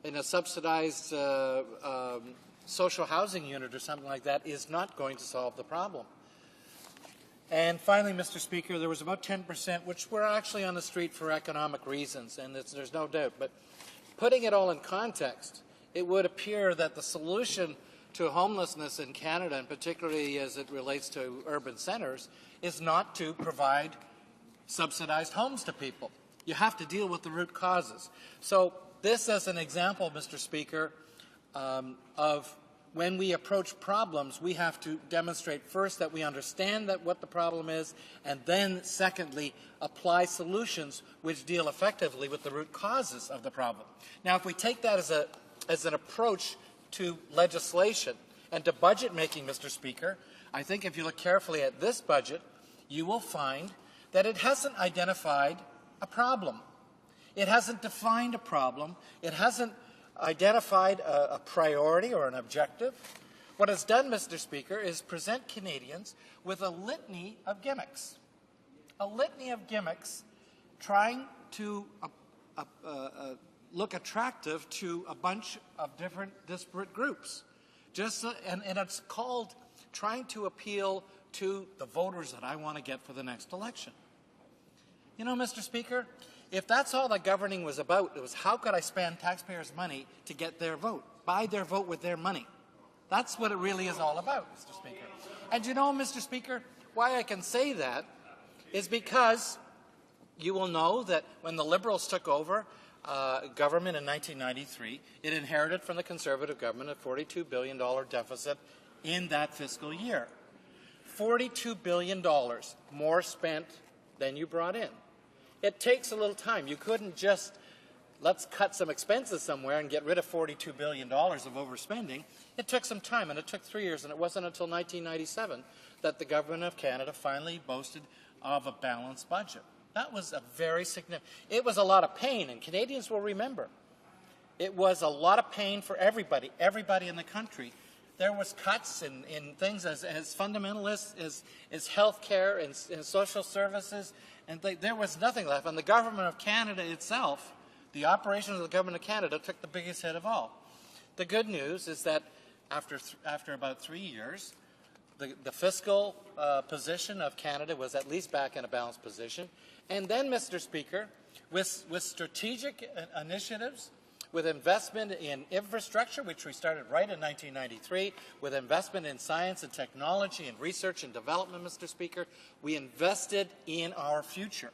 in a subsidized social housing unit or something like that is not going to solve the problem. And finally, Mr. Speaker, there was about 10% which were actually on the street for economic reasons, and there's no doubt. But putting it all in context, it would appear that the solution to homelessness in Canada, and particularly as it relates to urban centres, is not to provide subsidized homes to people. You have to deal with the root causes. So this is an example, Mr. Speaker, of when we approach problems, we have to demonstrate first that we understand what the problem is, and then, secondly, apply solutions which deal effectively with the root causes of the problem. Now, if we take that as an approach to legislation and to budget making, Mr. Speaker, I think if you look carefully at this budget, you will find that it hasn't identified a problem. It hasn't defined a problem. It hasn't identified a priority or an objective. What it's done, Mr. Speaker, is present Canadians with a litany of gimmicks. A litany of gimmicks trying to look attractive to a bunch of different disparate groups. And it's called trying to appeal to the voters that I want to get for the next election. You know, Mr. Speaker, if that's all that governing was about, it was how could I spend taxpayers' money to get their vote, buy their vote with their money. That's what it really is all about, Mr. Speaker. And you know, Mr. Speaker, why I can say that is because you will know that when the Liberals took over government in 1993, it inherited from the Conservative government a $42 billion deficit in that fiscal year. $42 billion more spent than you brought in. It takes a little time. You couldn't just, let's cut some expenses somewhere and get rid of $42 billion of overspending. It took some time, and it took 3 years, and it wasn't until 1997 that the Government of Canada finally boasted of a balanced budget. That was a very significant, it was a lot of pain, and Canadians will remember. It was a lot of pain for everybody in the country. There was cuts in things as fundamental as health care and social services, and there was nothing left. And the Government of Canada itself, the operations of the Government of Canada, took the biggest hit of all. The good news is that after about 3 years, the fiscal position of Canada was at least back in a balanced position. And then, Mr. Speaker, with strategic initiatives, with investment in infrastructure, which we started right in 1993, with investment in science and technology and research and development, Mr. Speaker, we invested in our future.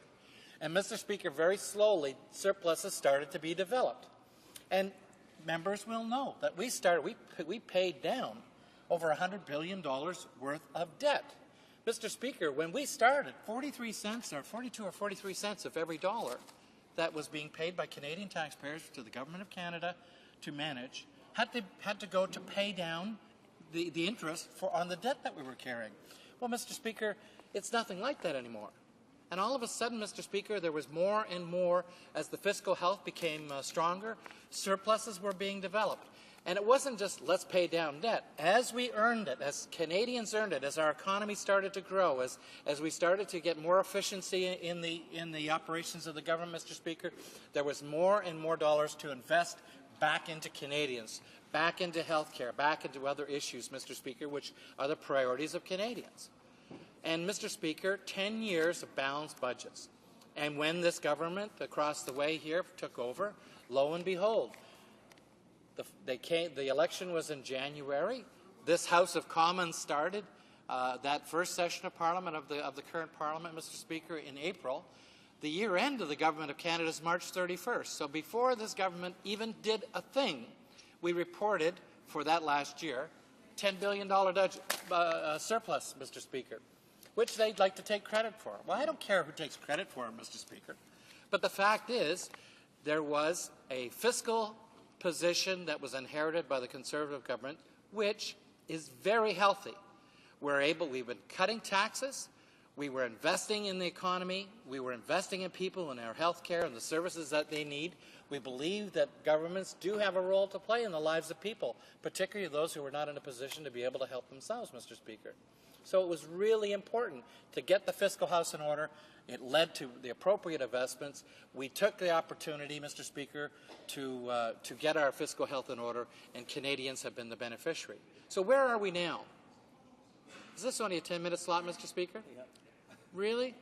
And, Mr. Speaker, very slowly, surpluses started to be developed. And members will know that we paid down over $100 billion worth of debt. Mr. Speaker, when we started, 43 cents or 42 or 43 cents of every dollar that was being paid by Canadian taxpayers to the Government of Canada to manage had to go to pay down the interest on the debt that we were carrying. Well, Mr. Speaker, it's nothing like that anymore. And all of a sudden, Mr. Speaker, there was more and more, as the fiscal health became stronger, surpluses were being developed. And it wasn't just let's pay down debt. As we earned it, as Canadians earned it, as our economy started to grow, as we started to get more efficiency in the operations of the government, Mr. Speaker, there was more and more dollars to invest back into Canadians, back into health care, back into other issues, Mr. Speaker, which are the priorities of Canadians. And, Mr. Speaker, 10 years of balanced budgets. And when this government across the way here took over, lo and behold, the election was in January. This House of Commons started that first session of Parliament of the current Parliament, Mr. Speaker, in April. The year end of the Government of Canada is March 31st. So before this government even did a thing, we reported for that last year $10 billion surplus, Mr. Speaker, which they'd like to take credit for. Well, I don't care who takes credit for it, Mr. Speaker. But the fact is, there was a fiscal position that was inherited by the Conservative government, which is very healthy. We've been cutting taxes. We were investing in the economy. We were investing in people and our health care and the services that they need. We believe that governments do have a role to play in the lives of people, particularly those who are not in a position to be able to help themselves, Mr. Speaker. So it was really important to get the fiscal house in order. It led to the appropriate investments. We took the opportunity, Mr. Speaker, to get our fiscal health in order, and Canadians have been the beneficiary. So where are we now? Is this only a 10-minute slot, Mr. Speaker? Yeah. Really?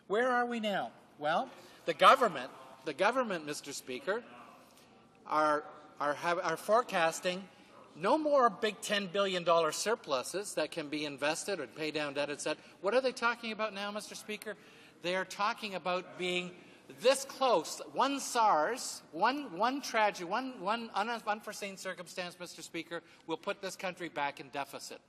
Where are we now? Well, the government, Mr. Speaker, are forecasting no more big $10 billion surpluses that can be invested or pay down debt, etc. What are they talking about now, Mr. Speaker? They are talking about being this close. One SARS, one tragedy, one unforeseen circumstance, Mr. Speaker, will put this country back in deficit.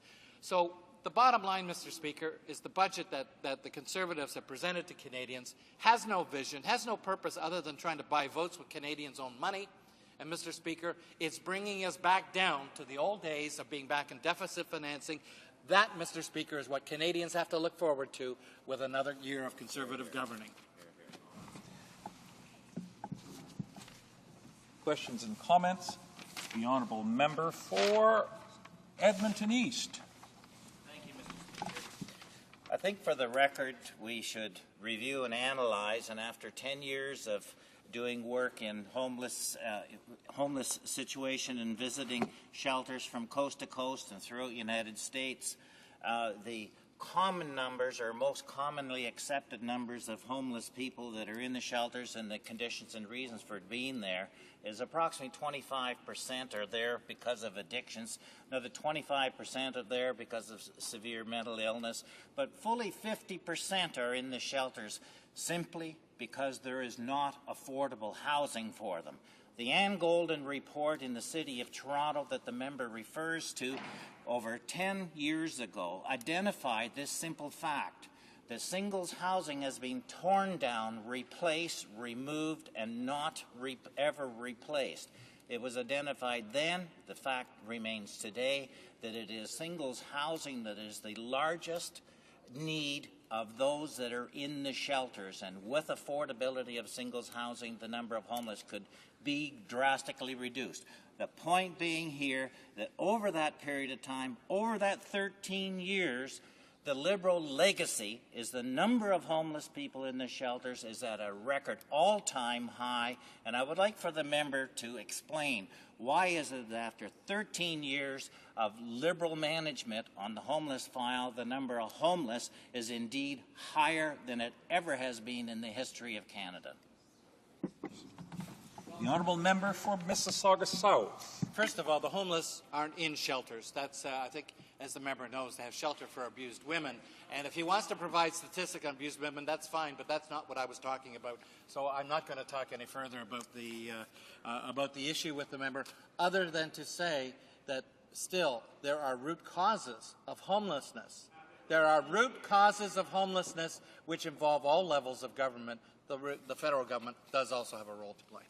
So the bottom line, Mr. Speaker, is the budget that the Conservatives have presented to Canadians has no vision, has no purpose other than trying to buy votes with Canadians' own money. And, Mr. Speaker, it's bringing us back down to the old days of being back in deficit financing. That, Mr. Speaker, is what Canadians have to look forward to with another year of Conservative governing. Questions and comments? The honourable member for Edmonton East. I think for the record we should review and analyze, and after 10 years of doing work in homeless situation and visiting shelters from coast to coast and throughout the United States, the common numbers or most commonly accepted numbers of homeless people that are in the shelters and the conditions and reasons for being there is approximately 25% are there because of addictions. Another 25% are there because of severe mental illness, but fully 50% are in the shelters simply because there is not affordable housing for them. The Ann Golden report in the City of Toronto that the member refers to over 10 years ago identified this simple fact, that singles housing has been torn down, replaced, removed, and not ever replaced. It was identified then, the fact remains today, that it is singles housing that is the largest need of those that are in the shelters, and with affordability of singles housing, the number of homeless could be drastically reduced. The point being here that over that period of time, over that 13 years, the Liberal legacy is the number of homeless people in the shelters is at a record all-time high, and I would like for the member to explain why is it that after 13 years of Liberal management on the homeless file, the number of homeless is indeed higher than it ever has been in the history of Canada. The honourable member for Mississauga South. First of all, the homeless aren't in shelters. That's, I think, as the member knows, they have shelter for abused women. And if he wants to provide statistics on abused women, that's fine, but that's not what I was talking about. So I'm not going to talk any further about the issue with the member, other than to say that still there are root causes of homelessness. There are root causes of homelessness which involve all levels of government. The federal government does also have a role to play.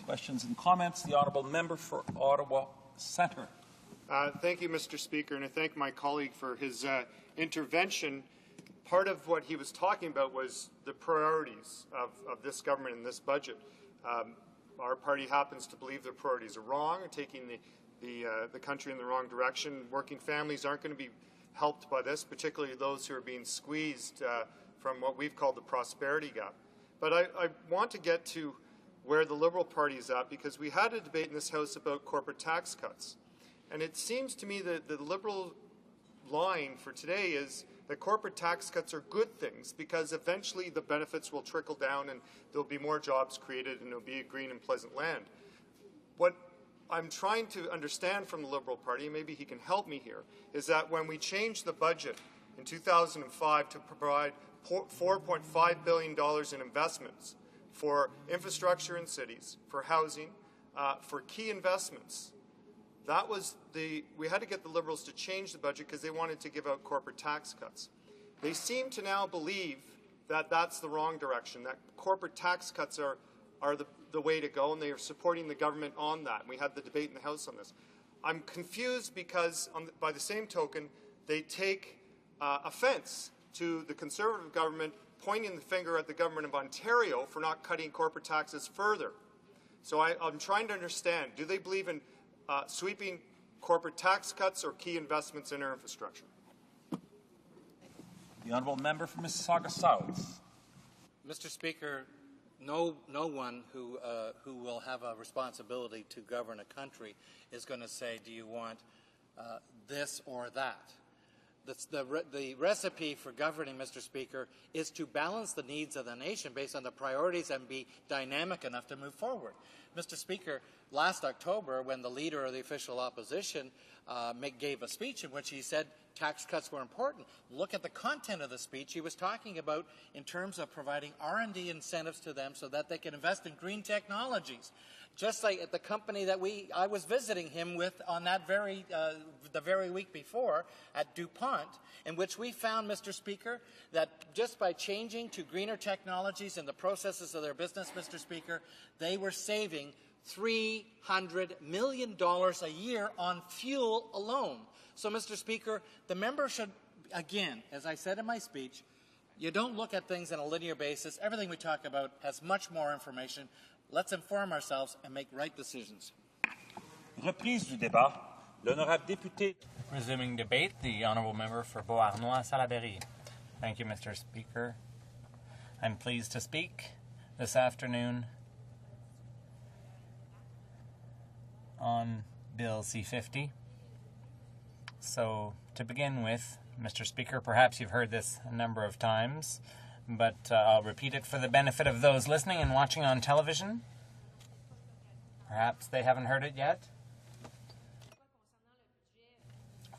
Questions and comments? The honourable member for Ottawa Centre. Thank you, Mr. Speaker, and I thank my colleague for his intervention. Part of what he was talking about was the priorities of this government and this budget. Our party happens to believe their priorities are wrong and taking the country in the wrong direction. Working families aren't going to be helped by this, particularly those who are being squeezed from what we've called the prosperity gap. But I want to get to where the Liberal Party is at, because we had a debate in this House about corporate tax cuts. And it seems to me that the Liberal line for today is that corporate tax cuts are good things because eventually the benefits will trickle down and there'll be more jobs created and it'll be a green and pleasant land. What I'm trying to understand from the Liberal Party, and maybe he can help me here, is that when we changed the budget in 2005 to provide $4.5 billion in investments for infrastructure in cities, for housing, for key investments, we had to get the Liberals to change the budget because they wanted to give out corporate tax cuts. They seem to now believe that that's the wrong direction, that corporate tax cuts are the way to go, and they are supporting the government on that. And we had the debate in the House on this. I'm confused because, by the same token, they take offense to the Conservative government pointing the finger at the government of Ontario for not cutting corporate taxes further. So I'm trying to understand, do they believe in sweeping corporate tax cuts or key investments in our infrastructure? The honourable member for Mississauga South. Mr. Speaker, no one who will have a responsibility to govern a country is going to say, do you want this or that? The recipe for governing, Mr. Speaker, is to balance the needs of the nation based on the priorities and be dynamic enough to move forward. Mr. Speaker, last October, when the leader of the official opposition gave a speech in which he said tax cuts were important, look at the content of the speech he was talking about in terms of providing R&D incentives to them so that they can invest in green technologies. Just like at the company that I was visiting him with on that the very week before at DuPont, in which we found, Mr. Speaker, that just by changing to greener technologies in the processes of their business, Mr. Speaker, they were saving $300 million a year on fuel alone. So, Mr. Speaker, the member should, again, as I said in my speech, you don't look at things on a linear basis. Everything we talk about has much more information. Let's inform ourselves and make right decisions. Reprise du débat. L'honorable député. Resuming debate, the honourable member for Beauharnois-Salaberry. Thank you, Mr. Speaker. I'm pleased to speak this afternoon on Bill C-50. So, to begin with, Mr. Speaker, perhaps you've heard this a number of times, but I'll repeat it for the benefit of those listening and watching on television. Perhaps they haven't heard it yet.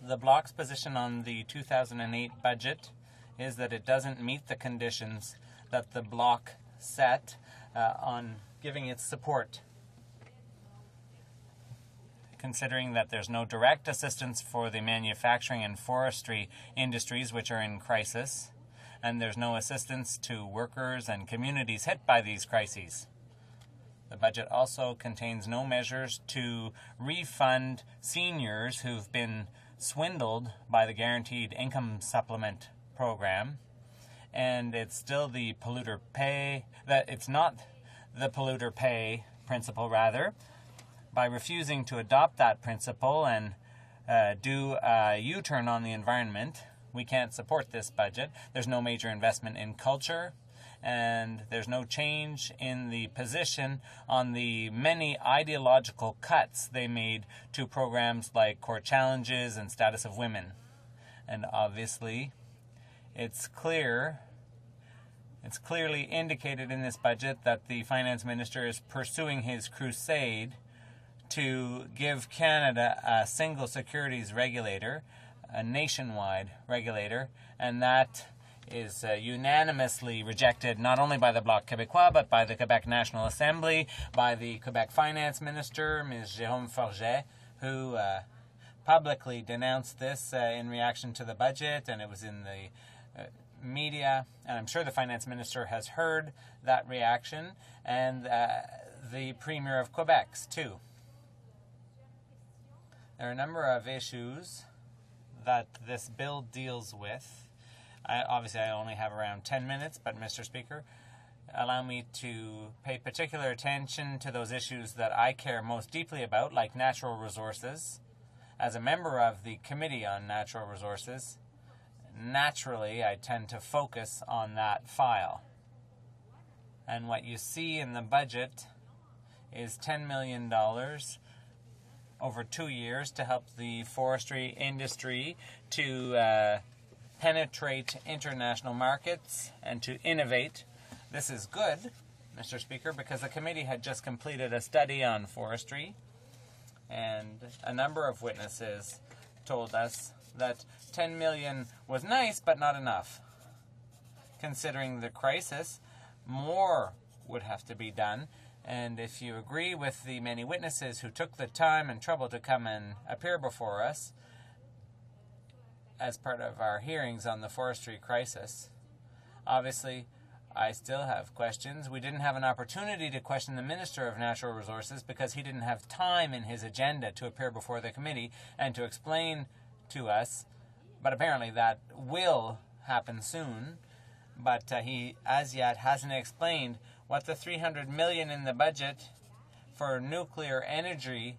The Bloc's position on the 2008 budget is that it doesn't meet the conditions that the Bloc set on giving its support. Considering that there's no direct assistance for the manufacturing and forestry industries, which are in crisis, and there's no assistance to workers and communities hit by these crises. The budget also contains no measures to refund seniors who've been swindled by the Guaranteed Income Supplement program, and it's still the polluter pay, that it's not the polluter pay principle, rather. By refusing to adopt that principle and do a U-turn on the environment, we can't support this budget. There's no major investment in culture, and there's no change in the position on the many ideological cuts they made to programs like Core Challenges and Status of Women. And obviously, it's clearly indicated in this budget that the finance minister is pursuing his crusade to give Canada a single securities regulator, a nationwide regulator, and that is unanimously rejected not only by the Bloc Québécois, but by the Quebec National Assembly, by the Quebec Finance Minister, Ms. Jérôme Forget, who publicly denounced this in reaction to the budget, and it was in the media, and I'm sure the Finance Minister has heard that reaction, and the Premier of Quebec's too. There are a number of issues that this bill deals with. Obviously, I only have around 10 minutes, but Mr. Speaker, allow me to pay particular attention to those issues that I care most deeply about, like natural resources. As a member of the Committee on Natural Resources, naturally, I tend to focus on that file. And what you see in the budget is $10 million over 2 years to help the forestry industry to penetrate international markets and to innovate. This is good, Mr. Speaker, because the committee had just completed a study on forestry, and a number of witnesses told us that 10 million was nice, but not enough. Considering the crisis, more would have to be done. And if you agree with the many witnesses who took the time and trouble to come and appear before us as part of our hearings on the forestry crisis, obviously I still have questions. We didn't have an opportunity to question the Minister of Natural Resources because he didn't have time in his agenda to appear before the committee and to explain to us, but apparently that will happen soon, but he as yet hasn't explained what the $300 million in the budget for nuclear energy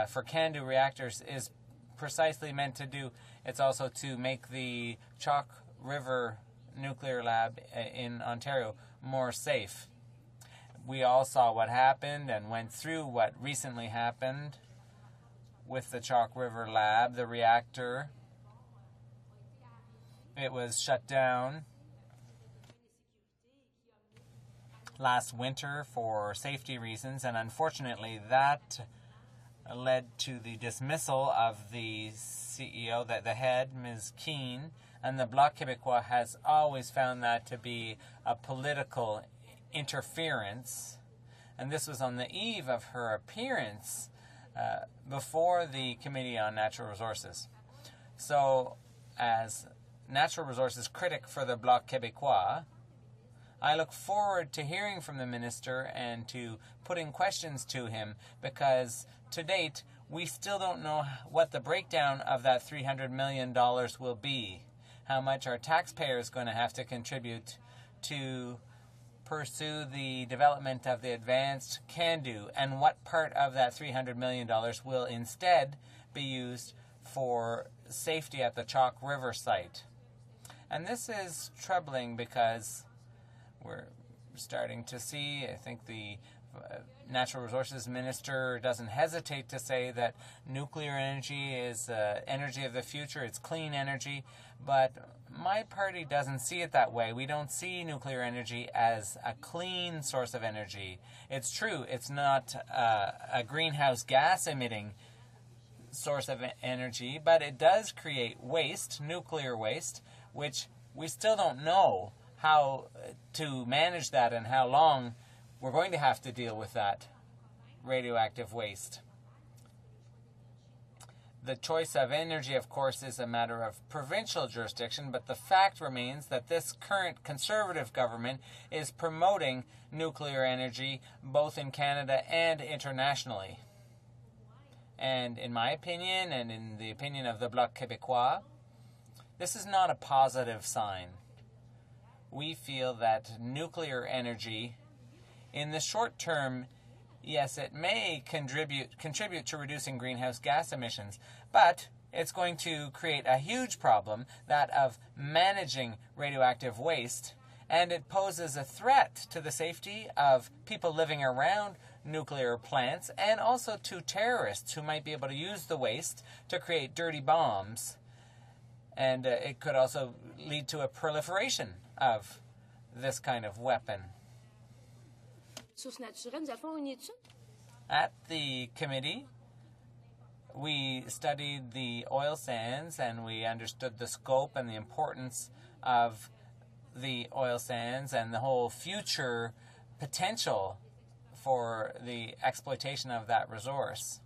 for CANDU reactors is precisely meant to do. It's also to make the Chalk River nuclear lab in Ontario more safe. We all saw what happened and went through what recently happened with the Chalk River lab, the reactor. It was shut down last winter for safety reasons, and unfortunately that led to the dismissal of the CEO, the head, Ms. Keane, and the Bloc Québécois has always found that to be a political interference, and this was on the eve of her appearance before the Committee on Natural Resources. So, as natural resources critic for the Bloc Québécois, I look forward to hearing from the minister and to putting questions to him, because to date we still don't know what the breakdown of that $300 million will be, how much our taxpayers going to have to contribute to pursue the development of the advanced CANDU, and what part of that $300 million will instead be used for safety at the Chalk River site. And this is troubling because we're starting to see, I think the Natural Resources Minister doesn't hesitate to say that nuclear energy is energy of the future, it's clean energy, but my party doesn't see it that way. We don't see nuclear energy as a clean source of energy. It's true, it's not a greenhouse gas emitting source of energy, but it does create waste, nuclear waste, which we still don't know how to manage that and how long we're going to have to deal with that radioactive waste. The choice of energy, of course, is a matter of provincial jurisdiction, but the fact remains that this current Conservative government is promoting nuclear energy both in Canada and internationally. And in my opinion, and in the opinion of the Bloc Québécois, this is not a positive sign. We feel that nuclear energy, in the short term, yes, it may contribute to reducing greenhouse gas emissions, but it's going to create a huge problem, that of managing radioactive waste, and it poses a threat to the safety of people living around nuclear plants, and also to terrorists who might be able to use the waste to create dirty bombs. And it could also lead to a proliferation of this kind of weapon. At the committee, we studied the oil sands and we understood the scope and the importance of the oil sands and the whole future potential for the exploitation of that resource.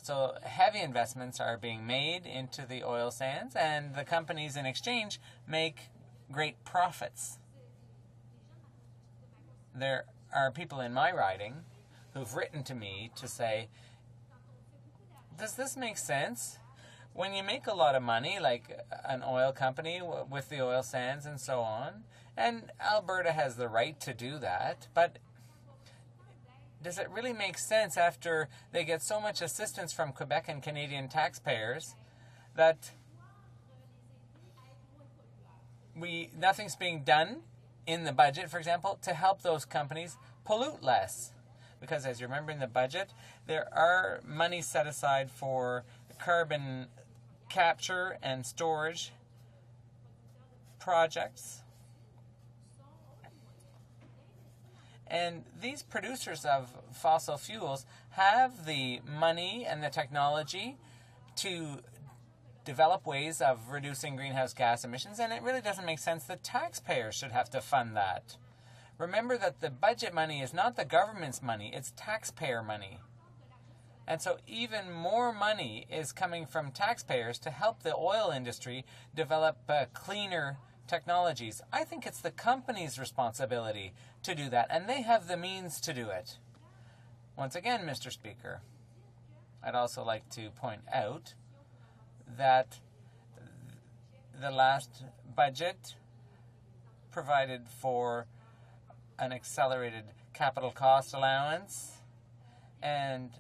So heavy investments are being made into the oil sands, and the companies in exchange make great profits. There are people in my riding who've written to me to say, does this make sense? When you make a lot of money, like an oil company with the oil sands and so on, and Alberta has the right to do that, but does it really make sense after they get so much assistance from Quebec and Canadian taxpayers that nothing's being done in the budget, for example, to help those companies pollute less? Because as you remember in the budget, there are money set aside for carbon capture and storage projects. And these producers of fossil fuels have the money and the technology to develop ways of reducing greenhouse gas emissions, and it really doesn't make sense that taxpayers should have to fund that. Remember that the budget money is not the government's money, it's taxpayer money. And so even more money is coming from taxpayers to help the oil industry develop cleaner technologies. I think it's the company's responsibility to do that, and they have the means to do it. Once again, Mr. Speaker, I'd also like to point out that the last budget provided for an accelerated capital cost allowance, and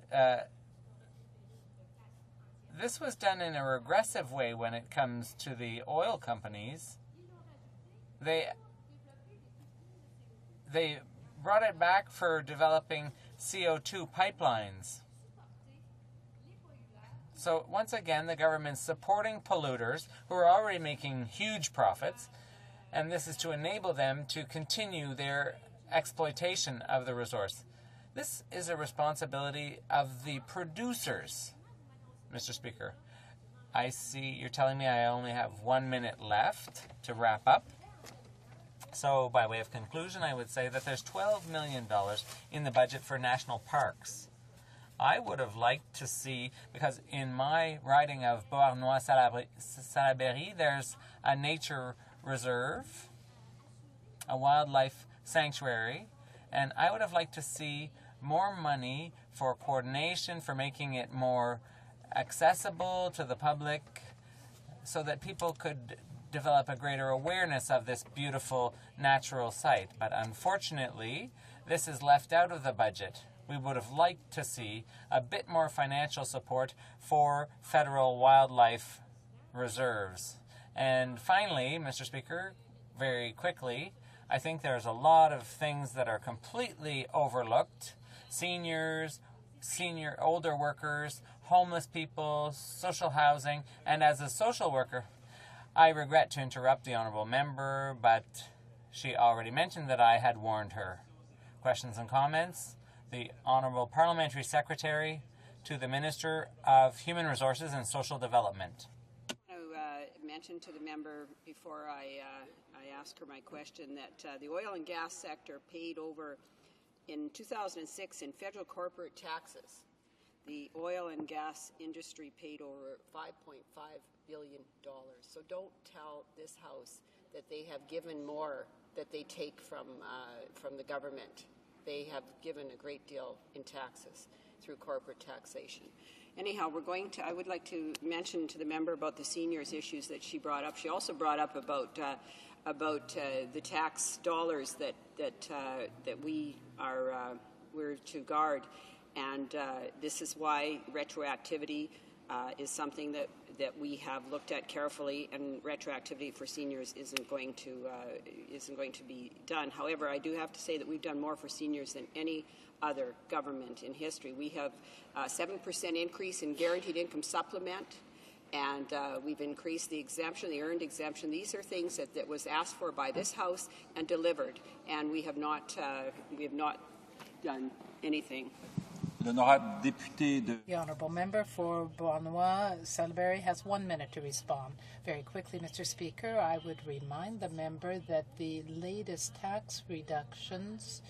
this was done in a regressive way when it comes to the oil companies. They brought it back for developing CO2 pipelines. So once again, the government's supporting polluters who are already making huge profits, and this is to enable them to continue their exploitation of the resource. This is a responsibility of the producers, Mr. Speaker. I see you're telling me I only have 1 minute left to wrap up. So by way of conclusion, I would say that there's $12 million in the budget for national parks. I would have liked to see, because in my riding of Beauharnois-Salaberry, there's a nature reserve, a wildlife sanctuary, and I would have liked to see more money for coordination, for making it more accessible to the public, so that people could develop a greater awareness of this beautiful natural site. But unfortunately, this is left out of the budget. We would have liked to see a bit more financial support for federal wildlife reserves. And finally, Mr. Speaker, very quickly, I think there's a lot of things that are completely overlooked. Seniors, older workers, homeless people, social housing, and as a social worker, I regret to interrupt the honourable member, but she already mentioned that I had warned her. Questions and comments? The Honourable Parliamentary Secretary to the Minister of Human Resources and Social Development. I want to mention to the member before I ask her my question that the oil and gas sector paid over, in 2006, in federal corporate taxes, the oil and gas industry paid over $5.5 billion. So don't tell this House that they have given more that they take from the government. They have given a great deal in taxes through corporate taxation. Anyhow, I would like to mention to the member about the seniors issues that she brought up. She also brought up about the tax dollars that we're to guard, and this is why retroactivity is something that we have looked at carefully, and retroactivity for seniors isn't going to be done. However, I do have to say that we've done more for seniors than any other government in history. We have a 7% increase in guaranteed income supplement, and we've increased the exemption, the earned exemption. These are things that was asked for by this House and delivered, and we have not done anything. The honourable member for Beauharnois-Salaberry has 1 minute to respond. Very quickly, Mr. Speaker, I would remind the member that the latest tax reductions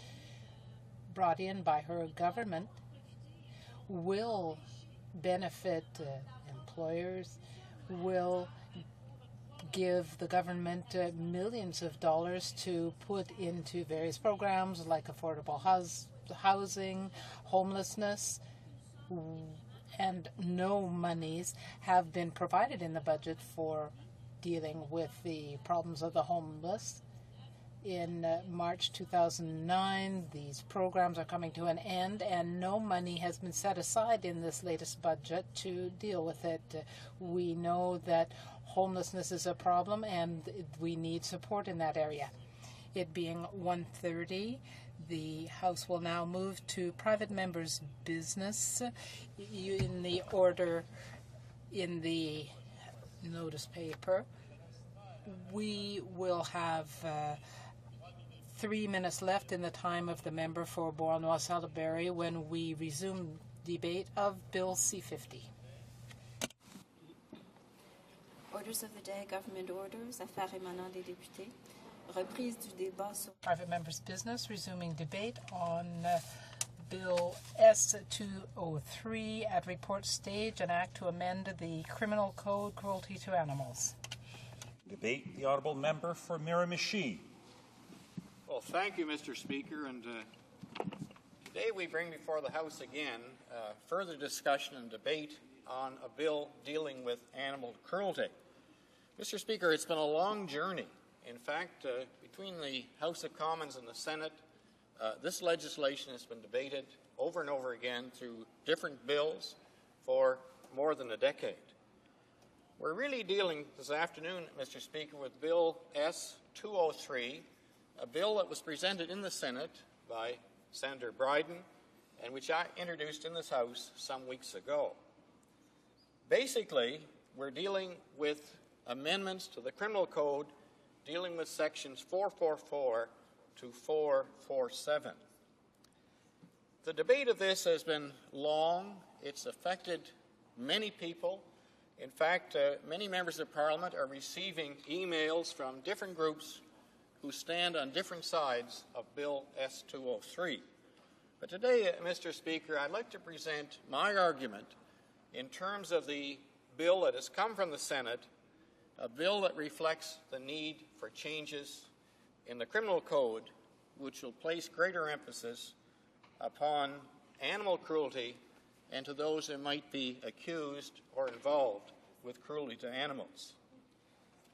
brought in by her government will benefit employers, will give the government millions of dollars to put into various programs like affordable housing, homelessness, and no monies have been provided in the budget for dealing with the problems of the homeless. In March 2009, these programs are coming to an end, and no money has been set aside in this latest budget to deal with it. We know that homelessness is a problem, and we need support in that area. It being 1:30, the House will now move to private members' business in the order in the notice paper. We will have 3 minutes left in the time of the member for Beauharnois-Salaberry when we resume debate of Bill C-50. Orders of the day, government orders, affaires émanant des députés. Reprise du débat sur private members' business, resuming debate on Bill S-203 at report stage, an act to amend the criminal code, cruelty to animals. Debate the honourable member for Miramichi. Well, thank you, Mr. Speaker. And today we bring before the House again further discussion and debate on a bill dealing with animal cruelty. Mr. Speaker, it's been a long journey. In fact, between the House of Commons and the Senate, this legislation has been debated over and over again through different bills for more than a decade. We're really dealing this afternoon, Mr. Speaker, with Bill S-203, a bill that was presented in the Senate by Senator Bryden and which I introduced in this House some weeks ago. Basically, we're dealing with amendments to the Criminal Code dealing with sections 444 to 447. The debate of this has been long. It's affected many people. In fact, many members of Parliament are receiving emails from different groups who stand on different sides of Bill S-203. But today, Mr. Speaker, I'd like to present my argument in terms of the bill that has come from the Senate, a bill that reflects the need for changes in the Criminal Code, which will place greater emphasis upon animal cruelty and to those who might be accused or involved with cruelty to animals.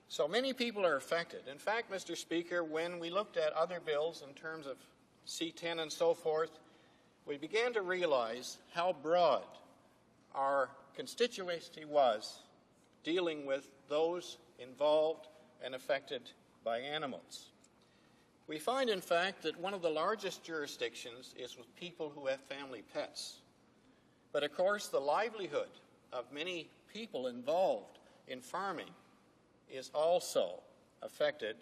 So many people are affected. In fact, Mr. Speaker, when we looked at other bills in terms of C-10 and so forth, we began to realize how broad our constituency was dealing with those involved and affected by animals. We find, in fact, that one of the largest jurisdictions is with people who have family pets. But, of course, the livelihood of many people involved in farming is also affected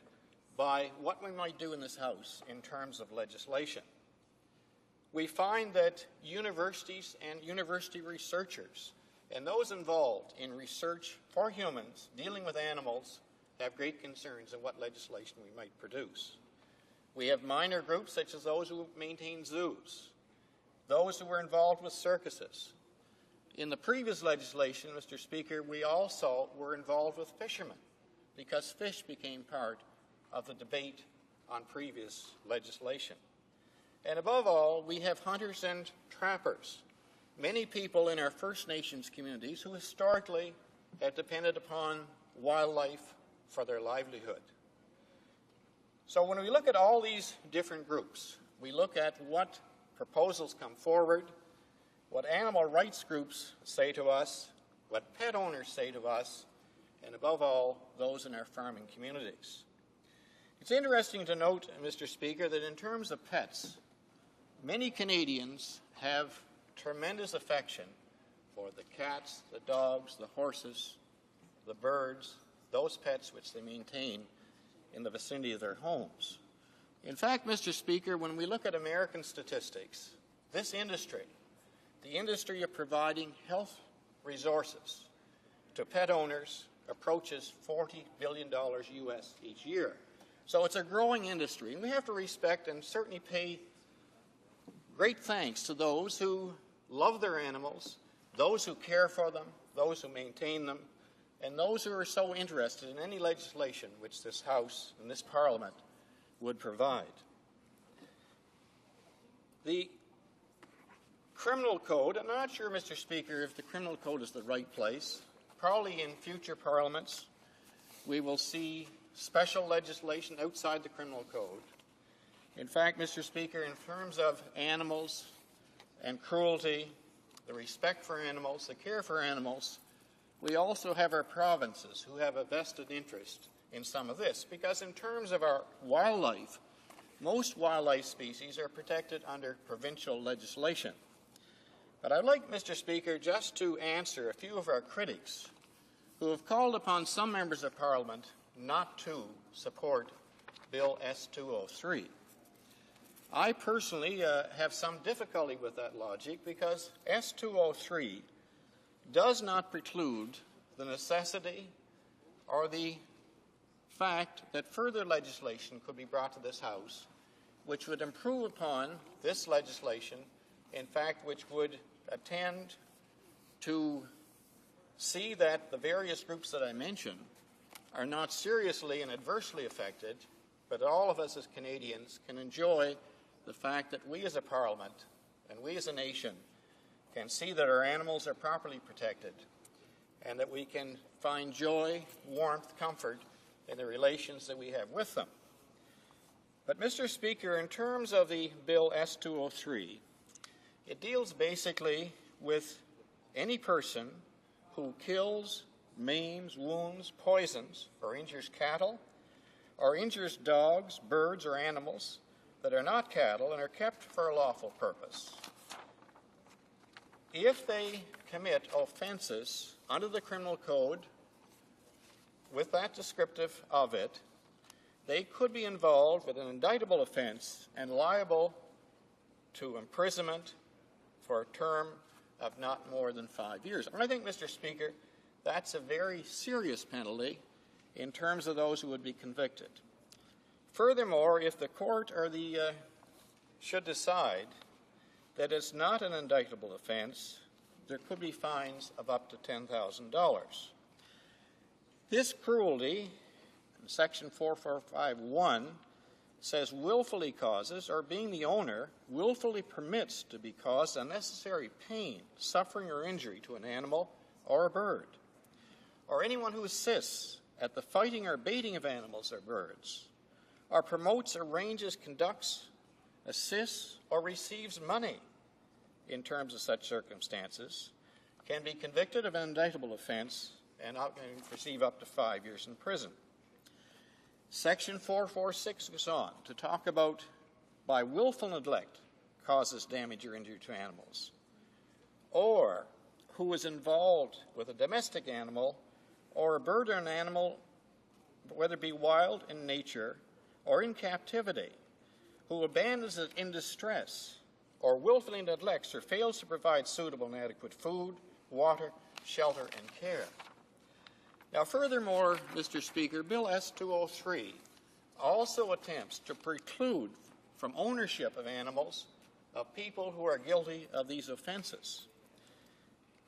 by what we might do in this House in terms of legislation. We find that universities and university researchers and those involved in research for humans dealing with animals have great concerns of what legislation we might produce. We have minor groups such as those who maintain zoos, those who were involved with circuses. In the previous legislation, Mr. Speaker, we also were involved with fishermen because fish became part of the debate on previous legislation. And above all, we have hunters and trappers, many people in our First Nations communities who historically have depended upon wildlife for their livelihood. So when we look at all these different groups, we look at what proposals come forward, what animal rights groups say to us, what pet owners say to us, and above all, those in our farming communities. It's interesting to note, Mr. Speaker, that in terms of pets, many Canadians have tremendous affection for the cats, the dogs, the horses, the birds, those pets which they maintain in the vicinity of their homes. In fact, Mr. Speaker, when we look at American statistics, this industry, the industry of providing health resources to pet owners, approaches $40 billion US each year. So it's a growing industry, and we have to respect and certainly pay great thanks to those who love their animals, those who care for them, those who maintain them, and those who are so interested in any legislation which this House and this Parliament would provide. The Criminal Code, I'm not sure, Mr. Speaker, if the Criminal Code is the right place. Probably in future parliaments we will see special legislation outside the Criminal Code. In fact, Mr. Speaker, in terms of animals and cruelty, the respect for animals, the care for animals, we also have our provinces who have a vested interest in some of this, because in terms of our wildlife, most wildlife species are protected under provincial legislation. But I'd like, Mr. Speaker, just to answer a few of our critics who have called upon some members of Parliament not to support Bill S-203. I personally have some difficulty with that logic because S-203 does not preclude the necessity or the fact that further legislation could be brought to this House which would improve upon this legislation, in fact, which would attend to see that the various groups that I mentioned are not seriously and adversely affected, but all of us as Canadians can enjoy the fact that we as a Parliament and we as a nation can see that our animals are properly protected and that we can find joy, warmth, comfort in the relations that we have with them. But, Mr. Speaker, in terms of the Bill S-203, it deals basically with any person who kills, maims, wounds, poisons, or injures cattle, or injures dogs, birds, or animals that are not cattle and are kept for a lawful purpose. If they commit offenses under the criminal code with that descriptive of it, they could be involved with an indictable offense and liable to imprisonment for a term of not more than 5 years. And I think, Mr. Speaker, that's a very serious penalty in terms of those who would be convicted. Furthermore, if the court or should decide that it's not an indictable offense, there could be fines of up to $10,000. This cruelty, Section 4451, says willfully causes, or being the owner, willfully permits to be caused unnecessary pain, suffering, or injury to an animal or a bird, or anyone who assists at the fighting or baiting of animals or birds, or promotes, arranges, conducts, assists, or receives money in terms of such circumstances, can be convicted of an indictable offense and receive up to 5 years in prison. Section 446 goes on to talk about by willful neglect causes damage or injury to animals, or who is involved with a domestic animal or a bird or an animal, whether it be wild in nature or in captivity, who abandons it in distress or willfully neglects or fails to provide suitable and adequate food, water, shelter, and care. Now, furthermore, Mr. Speaker, Bill S-203 also attempts to preclude from ownership of animals of people who are guilty of these offenses.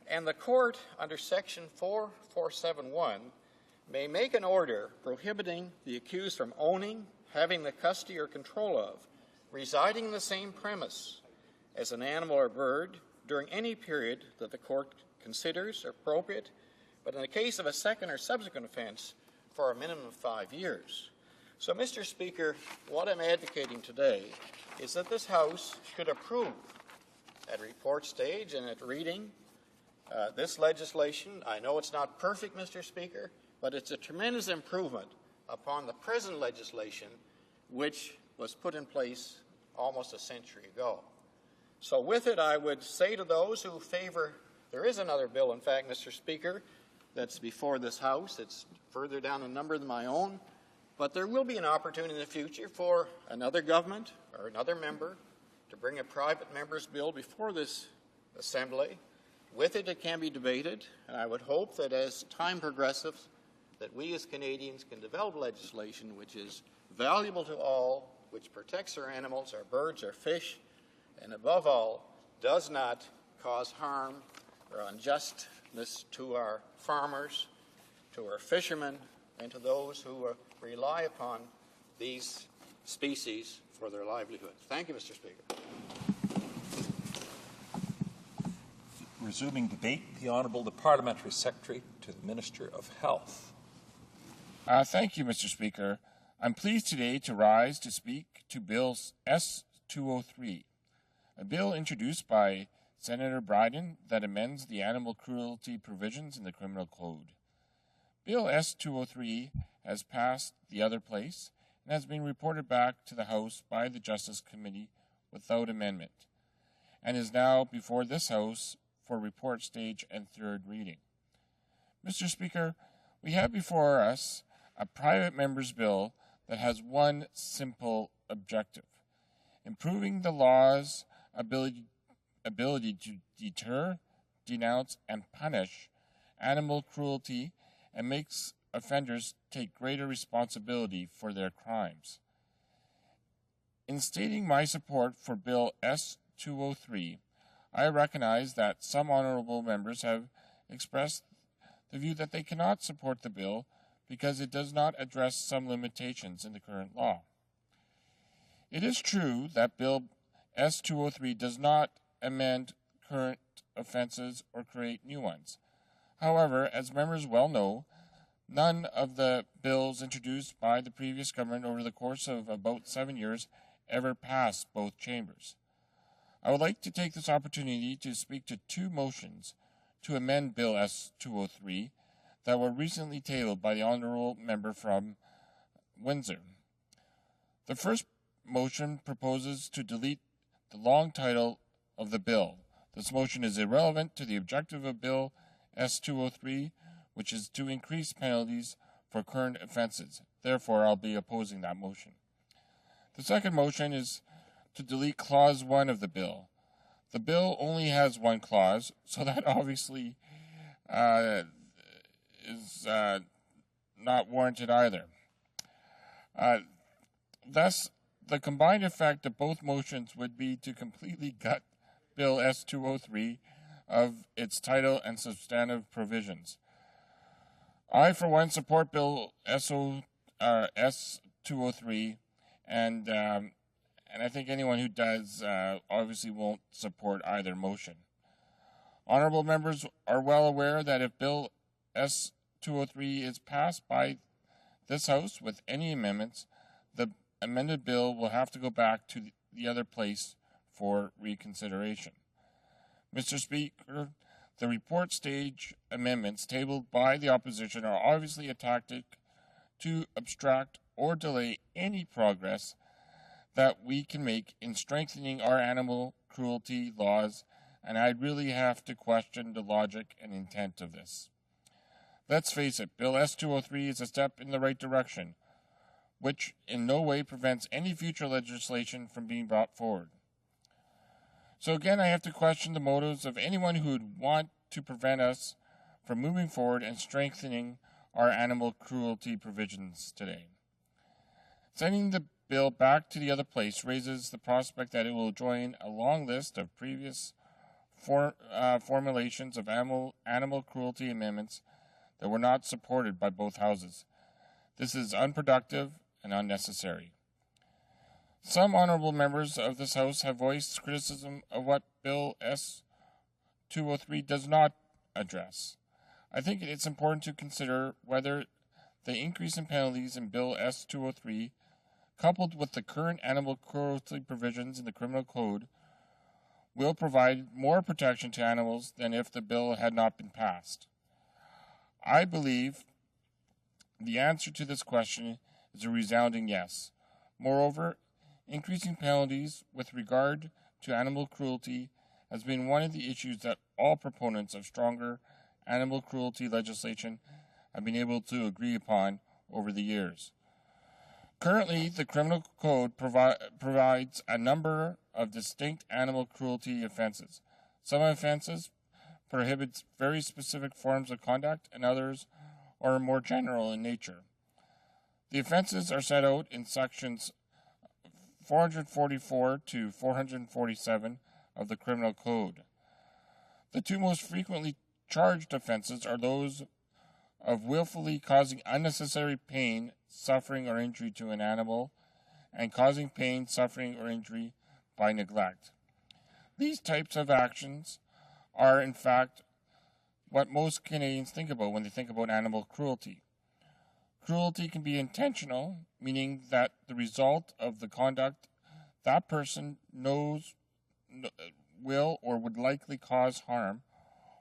And the court, under Section 4471, may make an order prohibiting the accused from owning, having the custody or control of, residing in the same premise as an animal or bird during any period that the court considers appropriate, but in the case of a second or subsequent offense, for a minimum of 5 years. So, Mr. Speaker, what I'm advocating today is that this House should approve at report stage and at reading this legislation. I know it's not perfect, Mr. Speaker, but it's a tremendous improvement upon the present legislation, which was put in place almost a century ago. So with it, I would say to those who favor, there is another bill, in fact, Mr. Speaker, that's before this House. It's further down in number than my own. But there will be an opportunity in the future for another government or another member to bring a private member's bill before this Assembly. With it, it can be debated, and I would hope that as time progresses, that we as Canadians can develop legislation which is valuable to all, which protects our animals, our birds, our fish, and above all, does not cause harm or unjustness to our farmers, to our fishermen, and to those who rely upon these species for their livelihood. Thank you, Mr. Speaker. Resuming debate, the Honourable the Parliamentary Secretary to the Minister of Health. Thank you, Mr. Speaker. I'm pleased today to rise to speak to Bill S-203, a bill introduced by Senator Bryden that amends the animal cruelty provisions in the Criminal Code. Bill S-203 has passed the other place and has been reported back to the House by the Justice Committee without amendment, and is now before this House for report stage and third reading. Mr. Speaker, we have before us a private member's bill that has one simple objective: improving the law's ability to deter, denounce, and punish animal cruelty and makes offenders take greater responsibility for their crimes. In stating my support for Bill S-203, I recognize that some honourable members have expressed the view that they cannot support the bill because it does not address some limitations in the current law. It is true that Bill S-203 does not amend current offences or create new ones. However, as members well know, none of the bills introduced by the previous government over the course of about 7 years ever passed both chambers. I would like to take this opportunity to speak to two motions to amend Bill S-203 that were recently tabled by the Honourable Member from Windsor. The first motion proposes to delete the long title of the bill. This motion is irrelevant to the objective of Bill S-203, which is to increase penalties for current offences. Therefore, I'll be opposing that motion. The second motion is to delete Clause 1 of the bill. The bill only has one clause, so that obviously is not warranted either. Thus, the combined effect of both motions would be to completely gut Bill S-203 of its title and substantive provisions. I, for one, support Bill S-203, and I think anyone who does obviously won't support either motion. Honourable members are well aware that if Bill S-203 is passed by this House with any amendments, the amended bill will have to go back to the other place for reconsideration. Mr. Speaker, the report stage amendments tabled by the opposition are obviously a tactic to obstruct or delay any progress that we can make in strengthening our animal cruelty laws, and I really have to question the logic and intent of this. Let's face it, Bill S-203 is a step in the right direction, which in no way prevents any future legislation from being brought forward. So again, I have to question the motives of anyone who would want to prevent us from moving forward and strengthening our animal cruelty provisions today. Sending the bill back to the other place raises the prospect that it will join a long list of previous formulations of animal cruelty amendments that were not supported by both houses. This is unproductive and unnecessary. Some honourable members of this House have voiced criticism of what Bill S-203 does not address. I think it's important to consider whether the increase in penalties in Bill S-203, coupled with the current animal cruelty provisions in the Criminal Code, will provide more protection to animals than if the bill had not been passed. I believe the answer to this question is a resounding yes. Moreover, increasing penalties with regard to animal cruelty has been one of the issues that all proponents of stronger animal cruelty legislation have been able to agree upon over the years. Currently, the Criminal Code provides a number of distinct animal cruelty offenses. Some offenses prohibit very specific forms of conduct, and others are more general in nature. The offenses are set out in sections 444 to 447 of the Criminal Code. The two most frequently charged offenses are those of willfully causing unnecessary pain, suffering, or injury to an animal, and causing pain, suffering, or injury by neglect. These types of actions are, in fact, what most Canadians think about when they think about animal cruelty. Cruelty can be intentional, meaning that the result of the conduct that person knows will or would likely cause harm,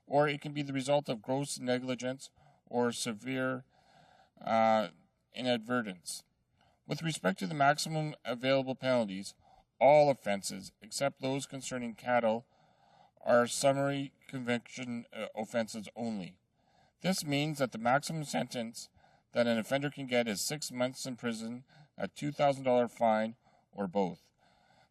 or it can be the result of gross negligence or severe inadvertence. With respect to the maximum available penalties, all offenses, except those concerning cattle, are summary conviction offenses only. This means that the maximum sentence that an offender can get is 6 months in prison, a $2,000 fine, or both.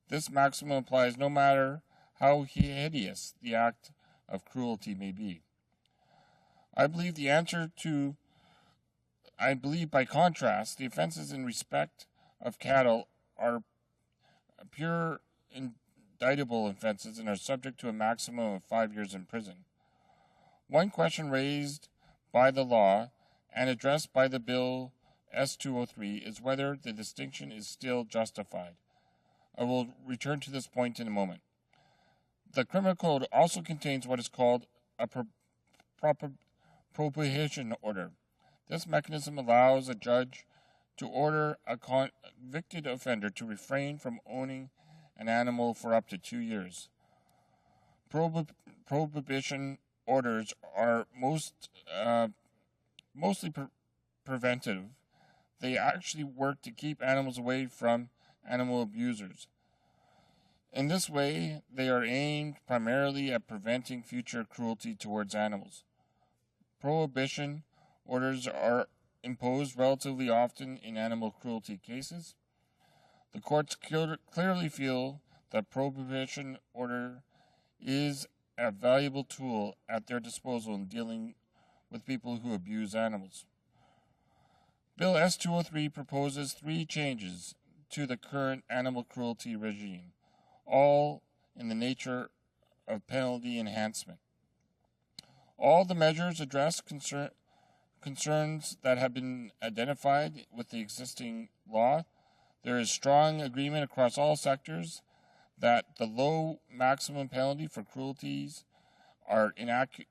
This maximum applies no matter how hideous the act of cruelty may be. I believe by contrast, the offenses in respect of cattle are pure indictable offenses and are subject to a maximum of 5 years in prison. One question raised by the law and addressed by the Bill S-203 is whether the distinction is still justified. I will return to this point in a moment. The Criminal Code also contains what is called a prohibition order. This mechanism allows a judge to order a convicted offender to refrain from owning an animal for up to 2 years. Prohibition orders are mostly preventive. They actually work to keep animals away from animal abusers. In this way, they are aimed primarily at preventing future cruelty towards animals. Prohibition orders are imposed relatively often in animal cruelty cases. The courts clearly feel that prohibition order is a valuable tool at their disposal in dealing with people who abuse animals. Bill S-203 proposes 3 changes to the current animal cruelty regime, all in the nature of penalty enhancement. All the measures address concerns that have been identified with the existing law. There is strong agreement across all sectors that the low maximum penalty for cruelties are inaccurate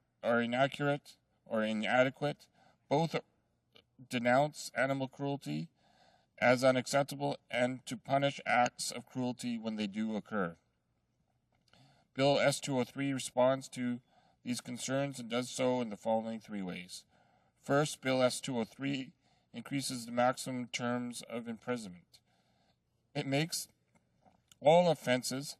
or inadequate. Both denounce animal cruelty as unacceptable and to punish acts of cruelty when they do occur. Bill S-203 responds to these concerns and does so in the following 3 ways. First, Bill S-203 increases the maximum terms of imprisonment. It makes all offenses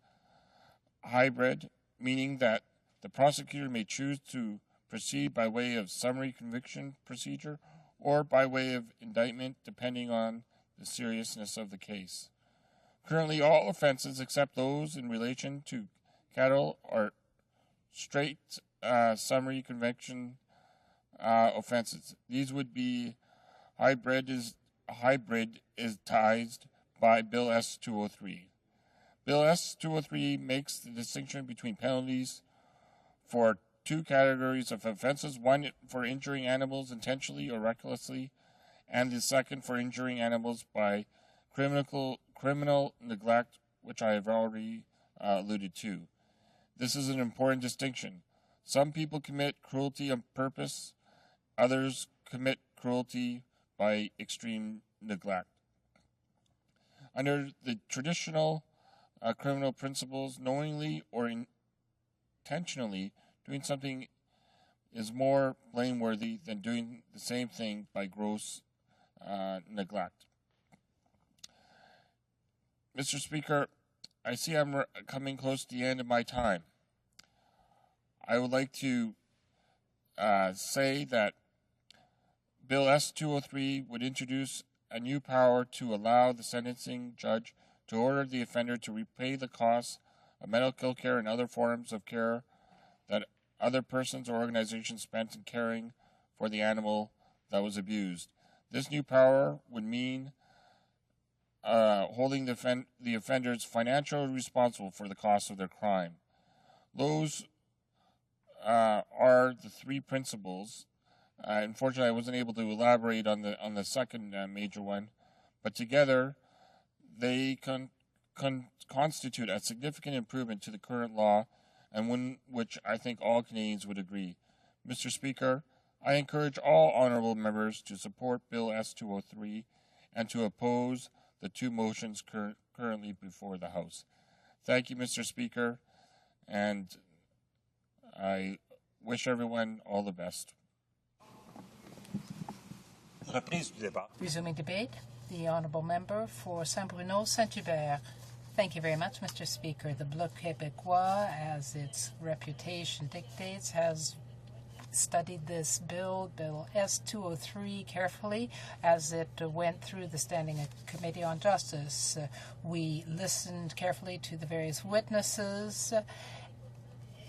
hybrid, meaning that the prosecutor may choose to proceed by way of summary conviction procedure or by way of indictment, depending on the seriousness of the case. Currently, all offenses except those in relation to cattle are straight summary conviction offenses. These would be hybridized by Bill S-203. Bill S-203 makes the distinction between penalties for 2 categories of offenses, one for injuring animals intentionally or recklessly, and the second for injuring animals by criminal neglect, which I have already alluded to. This is an important distinction. Some people commit cruelty on purpose, others commit cruelty by extreme neglect. Under the traditional criminal principles, knowingly or intentionally doing something is more blameworthy than doing the same thing by gross neglect. Mr. Speaker, I see I'm coming close to the end of my time. I would like to say that Bill S-203 would introduce a new power to allow the sentencing judge to order the offender to repay the costs of medical care and other forms of care that other persons or organizations spent in caring for the animal that was abused. This new power would mean holding the offenders financially responsible for the costs of their crime. Those are the 3 principles. Unfortunately, I wasn't able to elaborate on the second major one, but together they constitute a significant improvement to the current law, and one which I think all Canadians would agree. Mr. Speaker, I encourage all honourable members to support Bill S-203 and to oppose the 2 motions currently before the House. Thank you, Mr. Speaker, and I wish everyone all the best. Resuming debate, the Honourable Member for Saint-Bruno Saint-Hubert. Thank you very much, Mr. Speaker. The Bloc Québécois, as its reputation dictates, has studied this bill, Bill S-203, carefully as it went through the Standing Committee on Justice. We listened carefully to the various witnesses,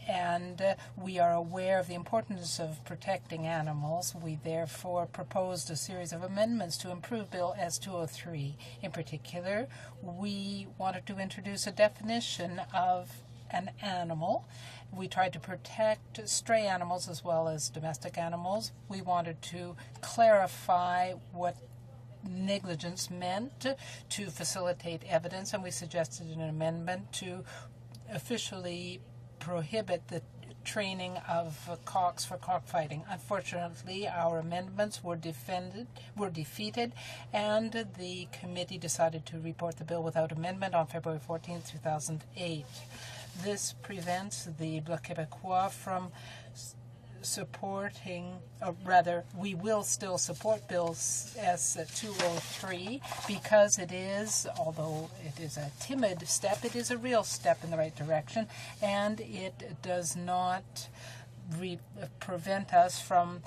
and we are aware of the importance of protecting animals. We therefore proposed a series of amendments to improve Bill S-203. In particular, we wanted to introduce a definition of an animal. We tried to protect stray animals as well as domestic animals. We wanted to clarify what negligence meant to facilitate evidence, and we suggested an amendment to officially prohibit the training of cocks for cockfighting. Unfortunately, our amendments were defeated, and the committee decided to report the bill without amendment on February 14, 2008. This prevents the Bloc Québécois from supporting, we will still support Bill S-203 because it is, although it is a timid step, it is a real step in the right direction, and it does not prevent us from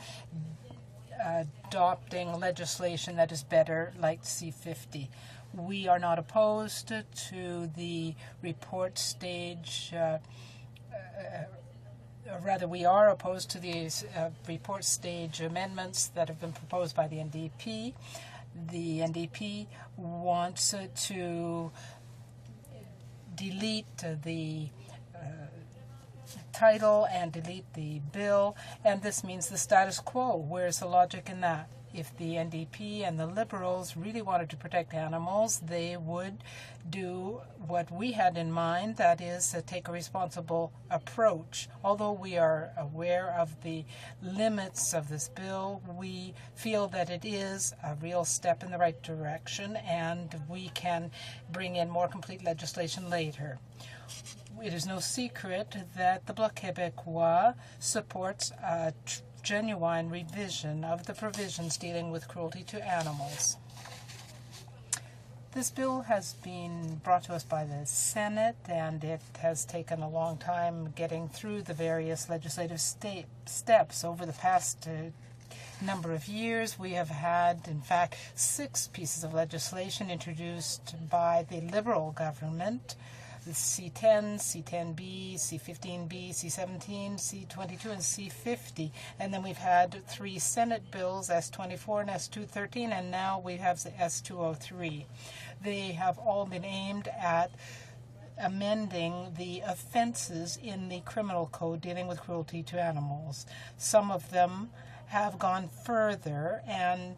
adopting legislation that is better, like C-50. We are not opposed to the report stage we are opposed to these report stage amendments that have been proposed by the NDP. The NDP wants to delete the title and delete the bill, and this means the status quo. Where's the logic in that? If the NDP and the Liberals really wanted to protect animals, they would do what we had in mind, that is, take a responsible approach. Although we are aware of the limits of this bill, we feel that it is a real step in the right direction, and we can bring in more complete legislation later. It is no secret that the Bloc Québécois supports a genuine revision of the provisions dealing with cruelty to animals. This bill has been brought to us by the Senate, and it has taken a long time getting through the various legislative steps. Over the past number of years, we have had, in fact, 6 pieces of legislation introduced by the Liberal government: the C10, C10B, C15B, C17, C22, and C50. And then we've had 3 Senate bills, S24 and S213, and now we have the S203. They have all been aimed at amending the offenses in the criminal code dealing with cruelty to animals. Some of them have gone further and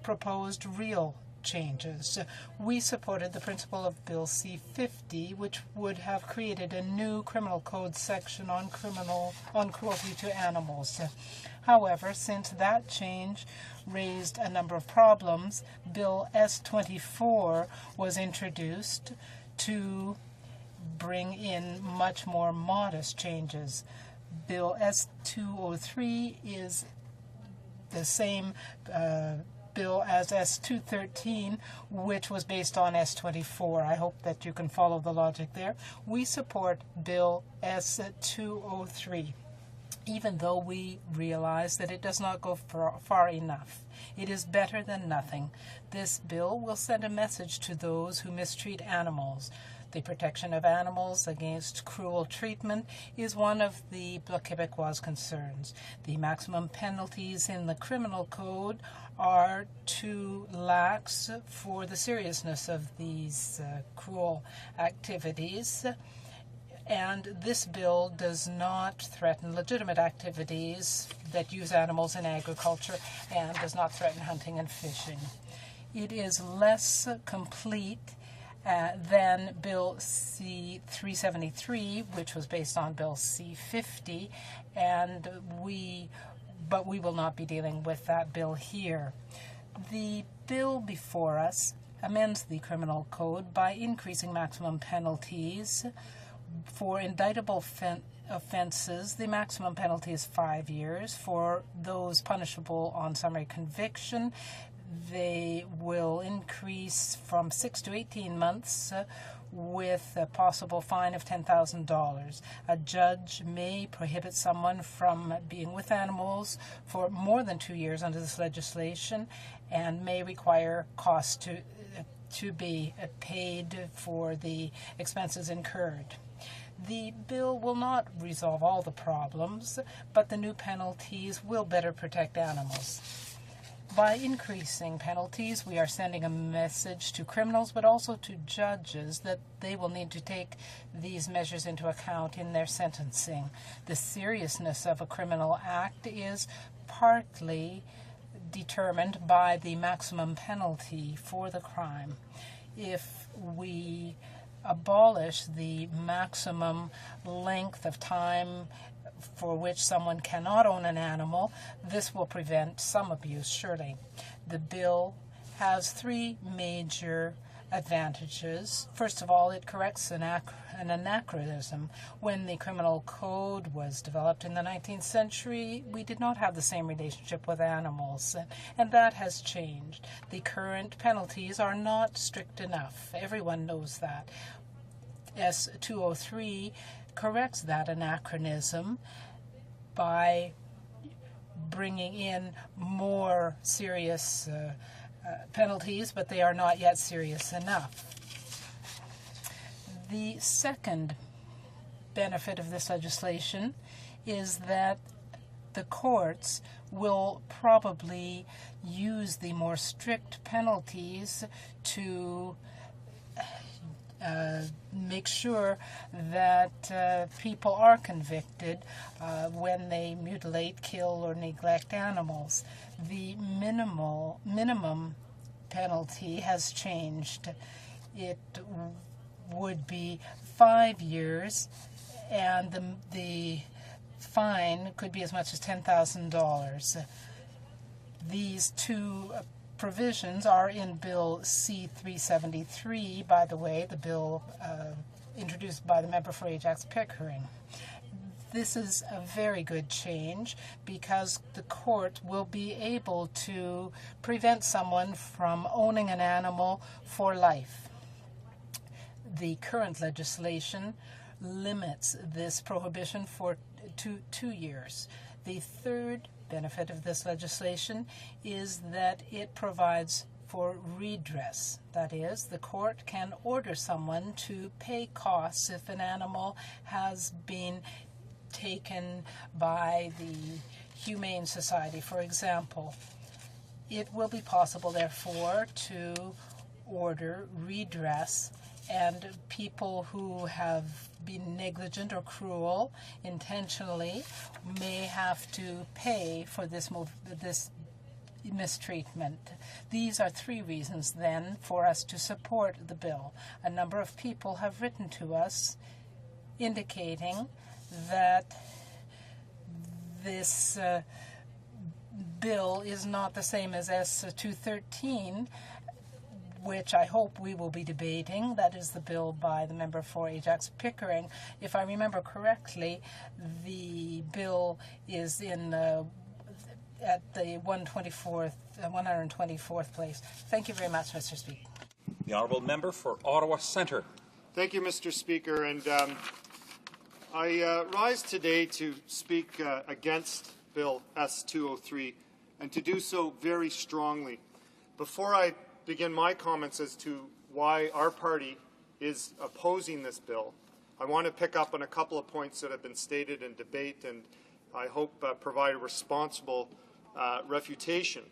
proposed real changes. We supported the principle of Bill C-50, which would have created a new criminal code section on cruelty to animals. However, since that change raised a number of problems, Bill S-24 was introduced to bring in much more modest changes. Bill S-203 is the same bill as S-213, which was based on S-24. I hope that you can follow the logic there. We support Bill S-203, even though we realize that it does not go far enough. It is better than nothing. This bill will send a message to those who mistreat animals. The protection of animals against cruel treatment is one of the Bloc Québécois' concerns. The maximum penalties in the criminal code are too lax for the seriousness of these cruel activities, and this bill does not threaten legitimate activities that use animals in agriculture and does not threaten hunting and fishing. It is less complete than Bill C-373, which was based on Bill C-50, but we will not be dealing with that bill here. The bill before us amends the criminal code by increasing maximum penalties. For indictable offenses, the maximum penalty is 5 years. For those punishable on summary conviction, they will increase from 6 to 18 months with a possible fine of $10,000. A judge may prohibit someone from being with animals for more than 2 years under this legislation and may require costs to be paid for the expenses incurred. The bill will not resolve all the problems, but the new penalties will better protect animals. By increasing penalties, we are sending a message to criminals, but also to judges, that they will need to take these measures into account in their sentencing. The seriousness of a criminal act is partly determined by the maximum penalty for the crime. If we abolish the maximum length of time for which someone cannot own an animal. This will prevent some abuse, surely. The bill has three major advantages. First of all, it corrects an anachronism. When the criminal code was developed in the 19th century, we did not have the same relationship with animals, and that has changed. The current penalties are not strict enough. Everyone knows that. S203 corrects that anachronism by bringing in more serious penalties, but they are not yet serious enough. The second benefit of this legislation is that the courts will probably use the more strict penalties to make sure that people are convicted when they mutilate, kill, or neglect animals. The minimum penalty has changed. It would be 5 years, and the fine could be as much as $10,000. These two provisions are in Bill C-373, by the way, the bill introduced by the member for Ajax Pickering. This is a very good change because the court will be able to prevent someone from owning an animal for life. The current legislation limits this prohibition for two years. The third benefit of this legislation is that it provides for redress. That is, the court can order someone to pay costs if an animal has been taken by the Humane Society, for example. It will be possible, therefore, to order redress, and people who have been negligent or cruel intentionally may have to pay for this mistreatment. These are three reasons, then, for us to support the bill. A number of people have written to us indicating that this bill is not the same as S213, which I hope we will be debating. That is the bill by the member for Ajax Pickering. If I remember correctly, the bill is in at the 124th place. Thank you very much, Mr. Speaker. The honourable member for Ottawa Centre. Thank you, Mr. Speaker. And I rise today to speak against Bill S203 and to do so very strongly. Before I begin my comments as to why our party is opposing this bill, I want to pick up on a couple of points that have been stated in debate, and I hope provide a responsible refutation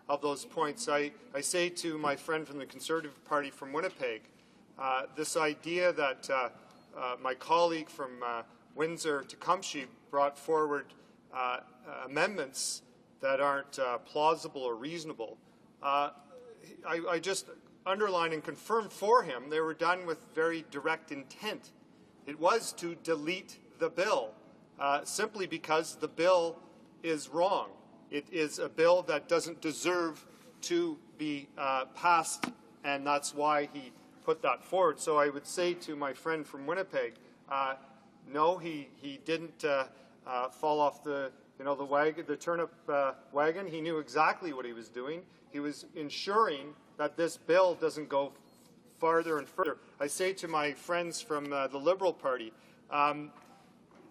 of those points. I say to my friend from the Conservative Party from Winnipeg, this idea that my colleague from Windsor-Tecumseh brought forward amendments that aren't plausible or reasonable. I just underline and confirm for him they were done with very direct intent. It was to delete the bill simply because the bill is wrong. It is a bill that doesn't deserve to be passed, and that's why he put that forward. So I would say to my friend from Winnipeg, no, he didn't fall off the turnip wagon. He knew exactly what he was doing. He was ensuring that this bill doesn't go farther and further. I say to my friends from the Liberal Party,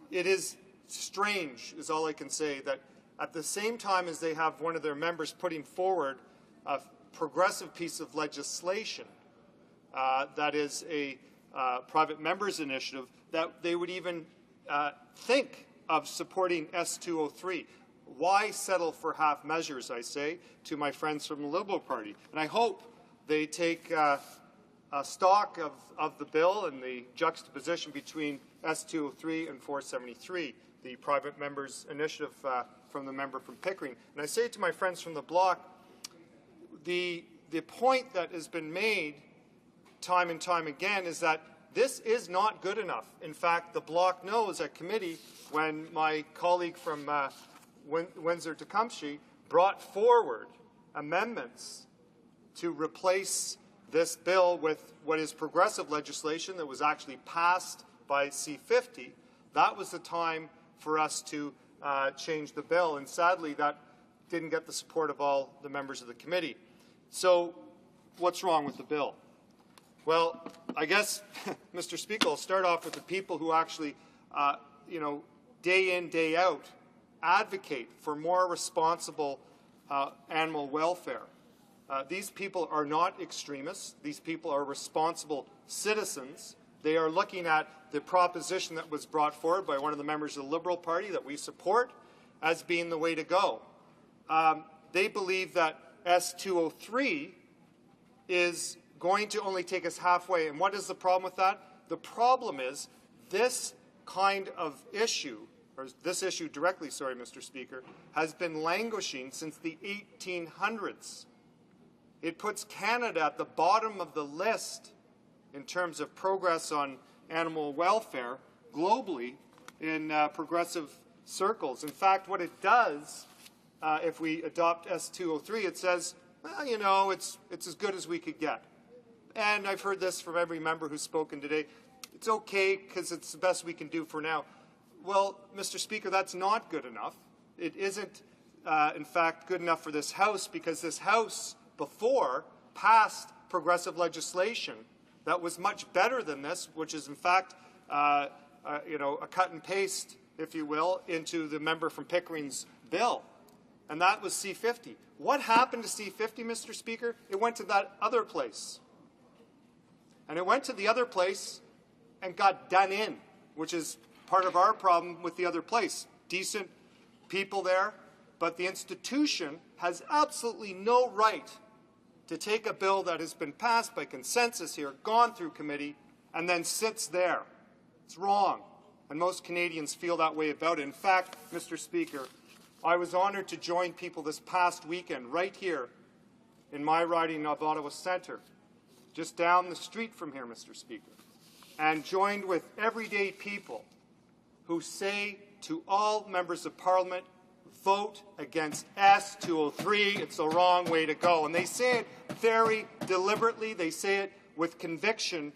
it is strange, is all I can say, that at the same time as they have one of their members putting forward a progressive piece of legislation that is a private members initiative, that they would even think of supporting S203. Why settle for half measures, I say, to my friends from the Liberal Party? And I hope they take stock of the bill and the juxtaposition between S203 and 473, the private members initiative from the member from Pickering. And I say to my friends from the Bloc, the point that has been made time and time again is that this is not good enough. In fact, the Bloc knows at committee when my colleague from Windsor-Tecumseh brought forward amendments to replace this bill with what is progressive legislation that was actually passed by C-50, that was the time for us to change the bill. And sadly, that didn't get the support of all the members of the committee. So what's wrong with the bill? Well, I guess, Mr. Speaker, I'll start off with the people who actually, day in, day out, advocate for more responsible animal welfare. These people are not extremists. These people are responsible citizens. They are looking at the proposition that was brought forward by one of the members of the Liberal Party that we support as being the way to go. They believe that S203 is going to only take us halfway. And what is the problem with that? The problem is this kind of issue, or this issue directly, sorry, Mr. Speaker, has been languishing since the 1800s. It puts Canada at the bottom of the list in terms of progress on animal welfare globally in progressive circles. In fact, what it does, if we adopt S203, it says, well, you know, it's as good as we could get. And I've heard this from every member who's spoken today. It's okay because it's the best we can do for now. Well, Mr. Speaker, that's not good enough. It isn't, in fact, good enough for this House, because this House before passed progressive legislation that was much better than this, which is, in fact, a cut and paste, if you will, into the member from Pickering's bill. And that was C-50. What happened to C-50, Mr. Speaker? It went to that other place. And it went to the other place and got done in, which is part of our problem with the other place. Decent people there, but the institution has absolutely no right to take a bill that has been passed by consensus here, gone through committee, and then sits there. It's wrong. And most Canadians feel that way about it. In fact, Mr. Speaker, I was honored to join people this past weekend right here in my riding of Ottawa Centre, just down the street from here, Mr. Speaker, and joined with everyday people who say to all members of Parliament, vote against S203. It's the wrong way to go. And they say it very deliberately. They say it with conviction,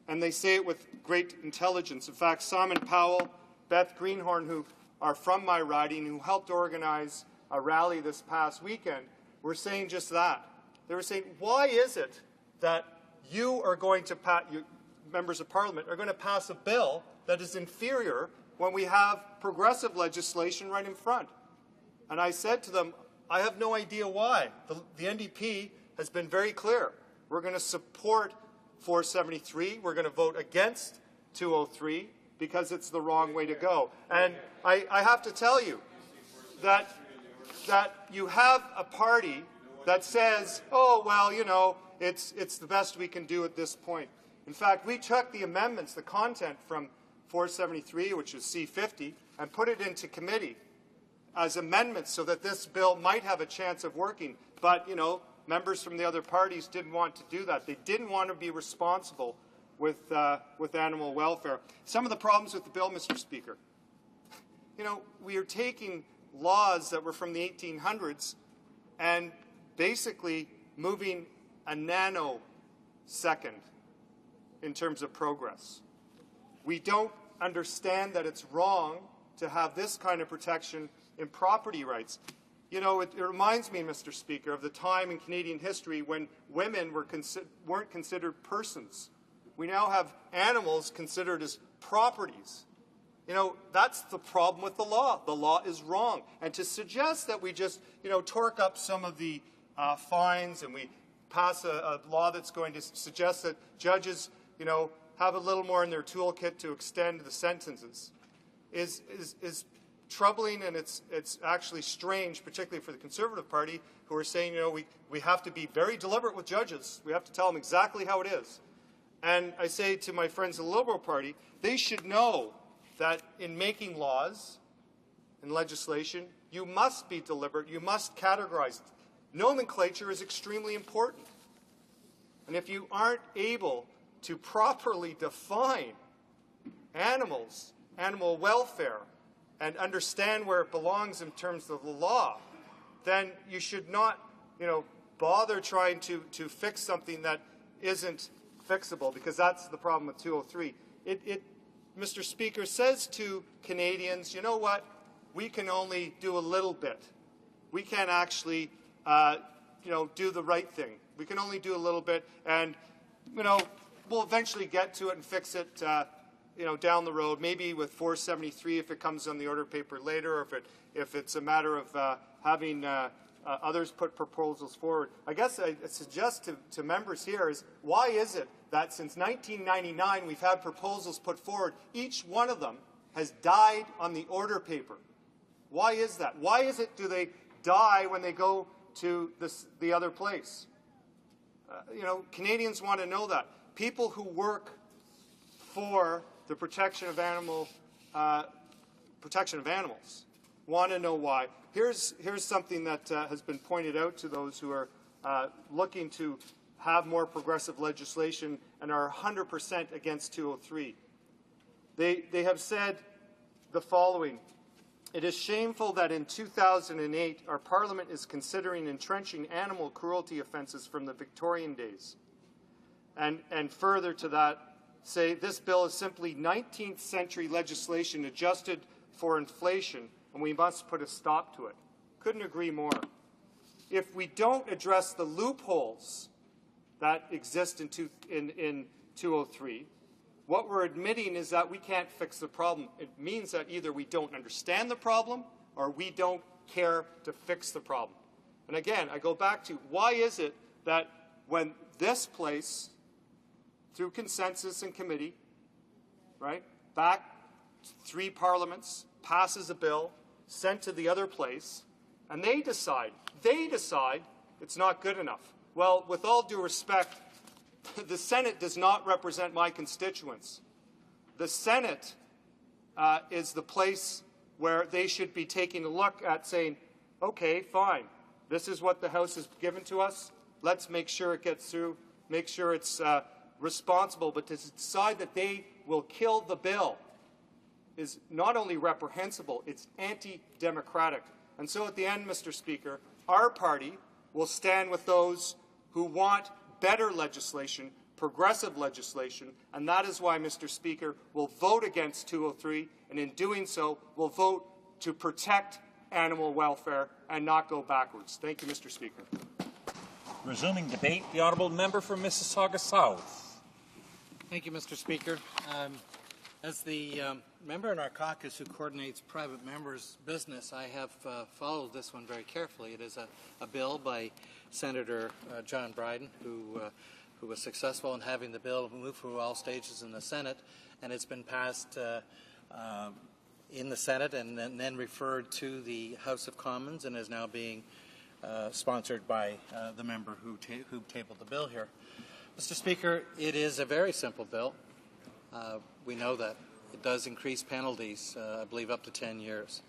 and they say it with great intelligence. In fact, Simon Powell, Beth Greenhorn, who are from my riding, who helped organize a rally this past weekend, were saying just that. They were saying, why is it that you are going to members of Parliament are going to pass a bill that is inferior when we have progressive legislation right in front? And I said to them, I have no idea why. The NDP has been very clear. We're going to support 473. We're going to vote against 203 because it's the wrong way to go. And I have to tell you that you have a party that says, oh, well, you know, it's the best we can do at this point. In fact, we took the amendments, the content from 473, which is C-50, and put it into committee as amendments so that this bill might have a chance of working. But, you know, members from the other parties didn't want to do that. They didn't want to be responsible with animal welfare. Some of the problems with the bill, Mr. Speaker, you know, we are taking laws that were from the 1800s and basically moving a nanosecond in terms of progress. We don't understand that it's wrong to have this kind of protection in property rights. You know, it reminds me, Mr. Speaker, of the time in Canadian history when women weren't considered persons. We now have animals considered as properties. You know, that's the problem with the law. The law is wrong. And to suggest that we just, you know, torque up some of the fines and we pass a law that's going to suggest that judges, you know, have a little more in their toolkit to extend the sentences is troubling, and it's actually strange, particularly for the Conservative Party, who are saying, you know, we have to be very deliberate with judges. We have to tell them exactly how it is. And I say to my friends in the Liberal Party, they should know that in making laws and legislation, you must be deliberate. You must categorize. Nomenclature is extremely important. And if you aren't able to properly define animals, animal welfare, and understand where it belongs in terms of the law, then you should not, bother trying to fix something that isn't fixable, because that's the problem with 203. Mr. Speaker, says to Canadians, you know what, we can only do a little bit. We can't actually, do the right thing. We can only do a little bit, and, we'll eventually get to it and fix it, down the road, maybe with 473 if it comes on the order paper later, or if it's a matter of having others put proposals forward. I guess I suggest to members here is, why is it that since 1999 we've had proposals put forward, each one of them has died on the order paper? Why is that? Why is it do they die when they go to the other place? Canadians want to know that. People who work for the protection of animals want to know why. Here's something that has been pointed out to those who are looking to have more progressive legislation and are 100% against 203. They have said the following: it is shameful that in 2008 our Parliament is considering entrenching animal cruelty offences from the Victorian days. And further to that, say this bill is simply 19th century legislation adjusted for inflation, and we must put a stop to it. Couldn't agree more. If we don't address the loopholes that exist in 203, what we're admitting is that we can't fix the problem. It means that either we don't understand the problem or we don't care to fix the problem. And again, I go back to, why is it that when this place, through consensus in committee, right, back 3 parliaments, passes a bill, sent to the other place, and they decide it's not good enough. Well, with all due respect, the Senate does not represent my constituents. The Senate is the place where they should be taking a look at saying, okay, fine, this is what the House has given to us. Let's make sure it gets through, make sure it's responsible, but to decide that they will kill the bill is not only reprehensible, it's anti-democratic. And so at the end, Mr. Speaker, our party will stand with those who want better legislation, progressive legislation, and that is why, Mr. Speaker, we'll vote against 203, and in doing so, we'll vote to protect animal welfare and not go backwards. Thank you, Mr. Speaker. Resuming debate, the honourable member for Mississauga South. Thank you, Mr. Speaker. As the member in our caucus who coordinates private members' business, I have followed this one very carefully. It is a bill by Senator John Bryden, who was successful in having the bill move through all stages in the Senate, and it's been passed in the Senate and then referred to the House of Commons and is now being sponsored by the member who tabled the bill here. Mr. Speaker, it is a very simple bill. We know that. It does increase penalties, I believe, up to 10 years.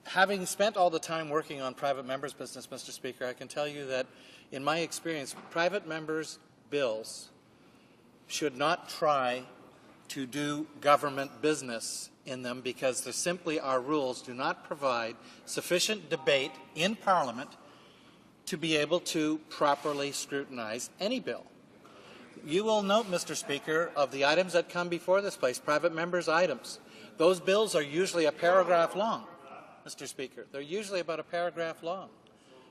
Having spent all the time working on private members' business, Mr. Speaker, I can tell you that, in my experience, private members' bills should not try to do government business in them because there simply our rules do not provide sufficient debate in Parliament to be able to properly scrutinize any bill. You will note, Mr. Speaker, of the items that come before this place, private members' items, those bills are usually a paragraph long, Mr. Speaker. They're usually about a paragraph long.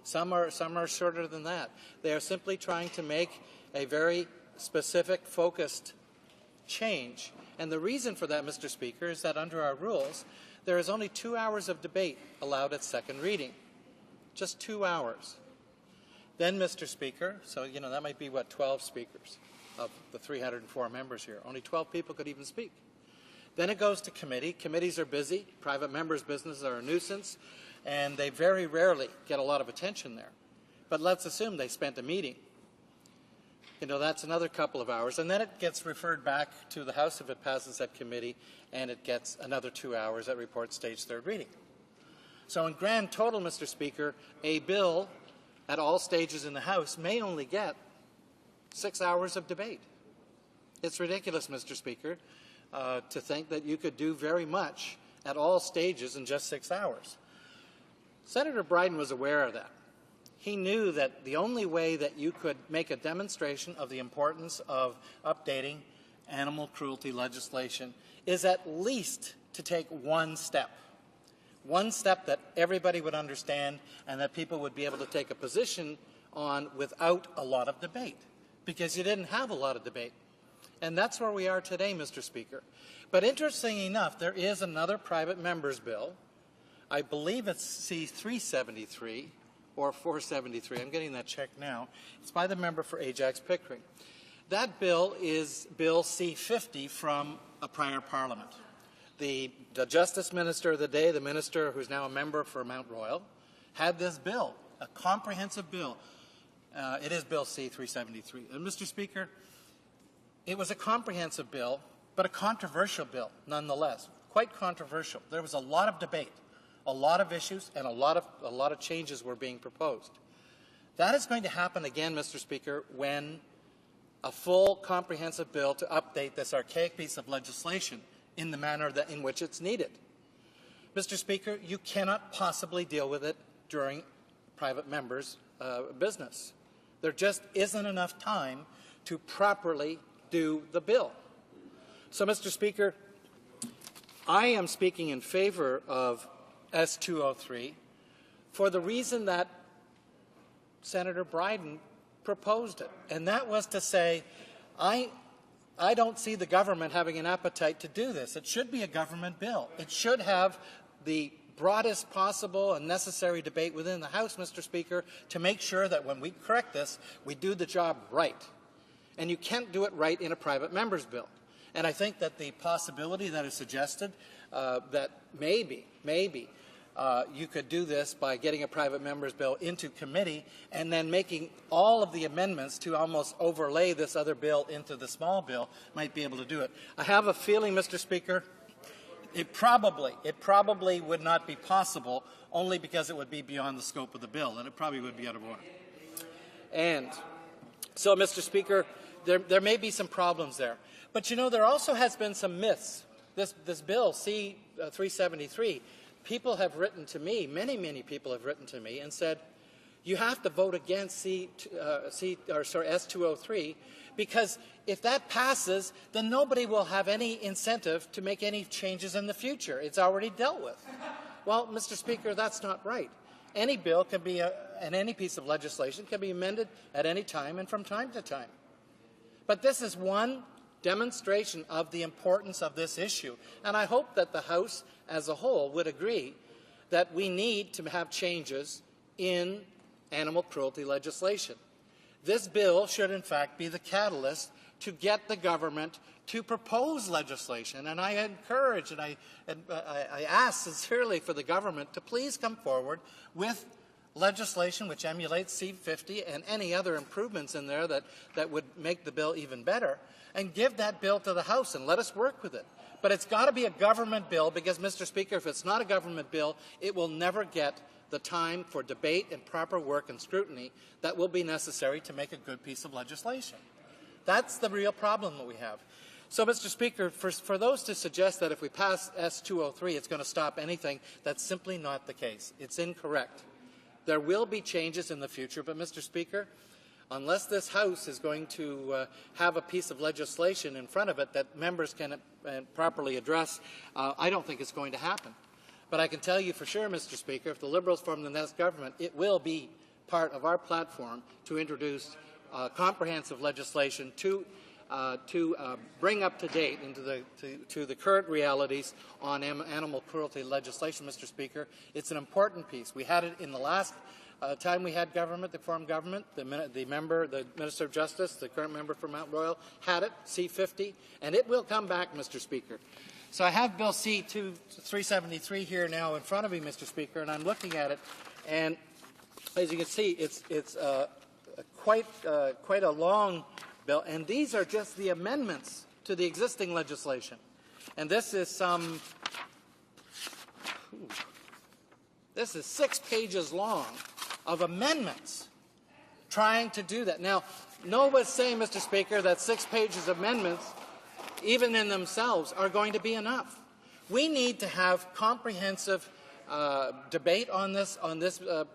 Some are shorter than that. They are simply trying to make a very specific, focused change. And the reason for that, Mr. Speaker, is that under our rules, there is only 2 hours of debate allowed at second reading. Just 2 hours. Then, Mr. Speaker, so, that might be, 12 speakers of the 304 members here. Only 12 people could even speak. Then it goes to committee. Committees are busy. Private members' businesses are a nuisance, and they very rarely get a lot of attention there. But let's assume they spent a meeting. That's another couple of hours. And then it gets referred back to the House if it passes that committee, and it gets another 2 hours at report stage third reading. So in grand total, Mr. Speaker, a bill at all stages in the House may only get 6 hours of debate. It's ridiculous, Mr. Speaker, to think that you could do very much at all stages in just 6 hours. Senator Bryden was aware of that. He knew that the only way that you could make a demonstration of the importance of updating animal cruelty legislation is at least to take one step that everybody would understand and that people would be able to take a position on without a lot of debate, because you didn't have a lot of debate. And that's where we are today, Mr. Speaker. But interestingly enough, there is another private member's bill. I believe it's C-373 or 473. I'm getting that checked now. It's by the member for Ajax Pickering. That bill is Bill C-50 from a prior parliament. The Justice Minister of the day, the minister who's now a member for Mount Royal, had this bill, a comprehensive bill. It is Bill C-373. And Mr. Speaker, it was a comprehensive bill, but a controversial bill nonetheless, quite controversial. There was a lot of debate, a lot of issues, and a lot of changes were being proposed. That is going to happen again, Mr. Speaker, when a full comprehensive bill to update this archaic piece of legislation in the manner in which it's needed. Mr. Speaker, you cannot possibly deal with it during private members' business. There just isn't enough time to properly do the bill. So, Mr. Speaker, I am speaking in favor of S-203 for the reason that Senator Bryden proposed it, and that was to say, I don't see the government having an appetite to do this. It should be a government bill. It should have the broadest possible and necessary debate within the House, Mr. Speaker, to make sure that when we correct this, we do the job right. And you can't do it right in a private member's bill. And I think that the possibility that is suggested that maybe you could do this by getting a private member's bill into committee and then making all of the amendments to almost overlay this other bill into the small bill might be able to do it. I have a feeling, Mr. Speaker, it probably would not be possible only because it would be beyond the scope of the bill, and it probably would be out of order. And so, Mr. Speaker, there may be some problems there. But, you know, there also has been some myths. This bill, C-373, people have written to me, many people have written to me and said, you have to vote against S-203 because if that passes, then nobody will have any incentive to make any changes in the future. It's already dealt with. Well, Mr. Speaker, that's not right. Any bill can be, and any piece of legislation can be amended at any time and from time to time. But this is one demonstration of the importance of this issue. And I hope that the House as a whole would agree that we need to have changes in animal cruelty legislation. This bill should, in fact, be the catalyst to get the government to propose legislation. And I encourage and I ask sincerely for the government to please come forward with legislation which emulates C-50 and any other improvements in there that would make the bill even better, and give that bill to the House and let us work with it. But it's got to be a government bill because, Mr. Speaker, if it's not a government bill, it will never get the time for debate and proper work and scrutiny that will be necessary to make a good piece of legislation. That's the real problem that we have. So, Mr. Speaker, for those to suggest that if we pass S-203 it's going to stop anything, that's simply not the case. It's incorrect. There will be changes in the future, but, Mr. Speaker, unless this House is going to have a piece of legislation in front of it that members can properly address, I don't think it's going to happen. But I can tell you for sure, Mr. Speaker, if the Liberals form the next government, it will be part of our platform to introduce comprehensive legislation to bring up to date to the current realities on animal cruelty legislation, Mr. Speaker. It's an important piece. We had it in the last time we had government, the formed government. The Minister of Justice, the current member for Mount Royal, had it, C-50, and it will come back, Mr. Speaker. So I have Bill C-373 here now in front of me, Mr. Speaker, and I'm looking at it, and as you can see, it's quite a long bill, and these are just the amendments to the existing legislation. And this is this is 6 pages long of amendments trying to do that. Now, nobody's saying, Mr. Speaker, that 6 pages of amendments, even in themselves, are going to be enough. We need to have comprehensive debate on this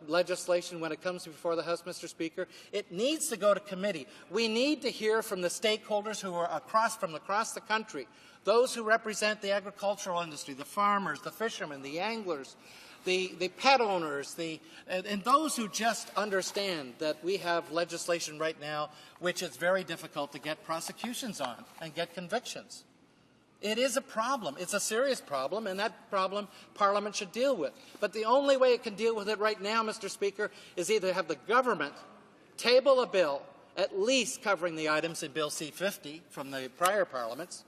legislation when it comes before the House, Mr. Speaker. It needs to go to committee. We need to hear from the stakeholders who are across the country, those who represent the agricultural industry, the farmers, the fishermen, the anglers, the pet owners, and those who just understand that we have legislation right now which is very difficult to get prosecutions on and get convictions. It is a problem. It's a serious problem, and that problem Parliament should deal with. But the only way it can deal with it right now, Mr. Speaker, is either have the government table a bill at least covering the items in Bill C-50 from the prior parliaments,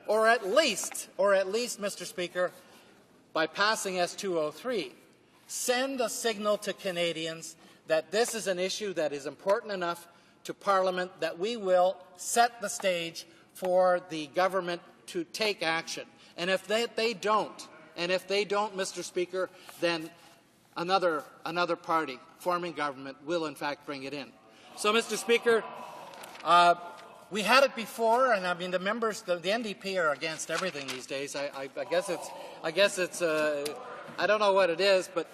or at least, Mr. Speaker, by passing S-203, send a signal to Canadians that this is an issue that is important enough to Parliament that we will set the stage for the government to take action. And if they don't, Mr. Speaker, then another party forming government will in fact bring it in. So, Mr. Speaker, we had it before, and I mean the members, the NDP are against everything these days. I guess it's I don't know what it is, but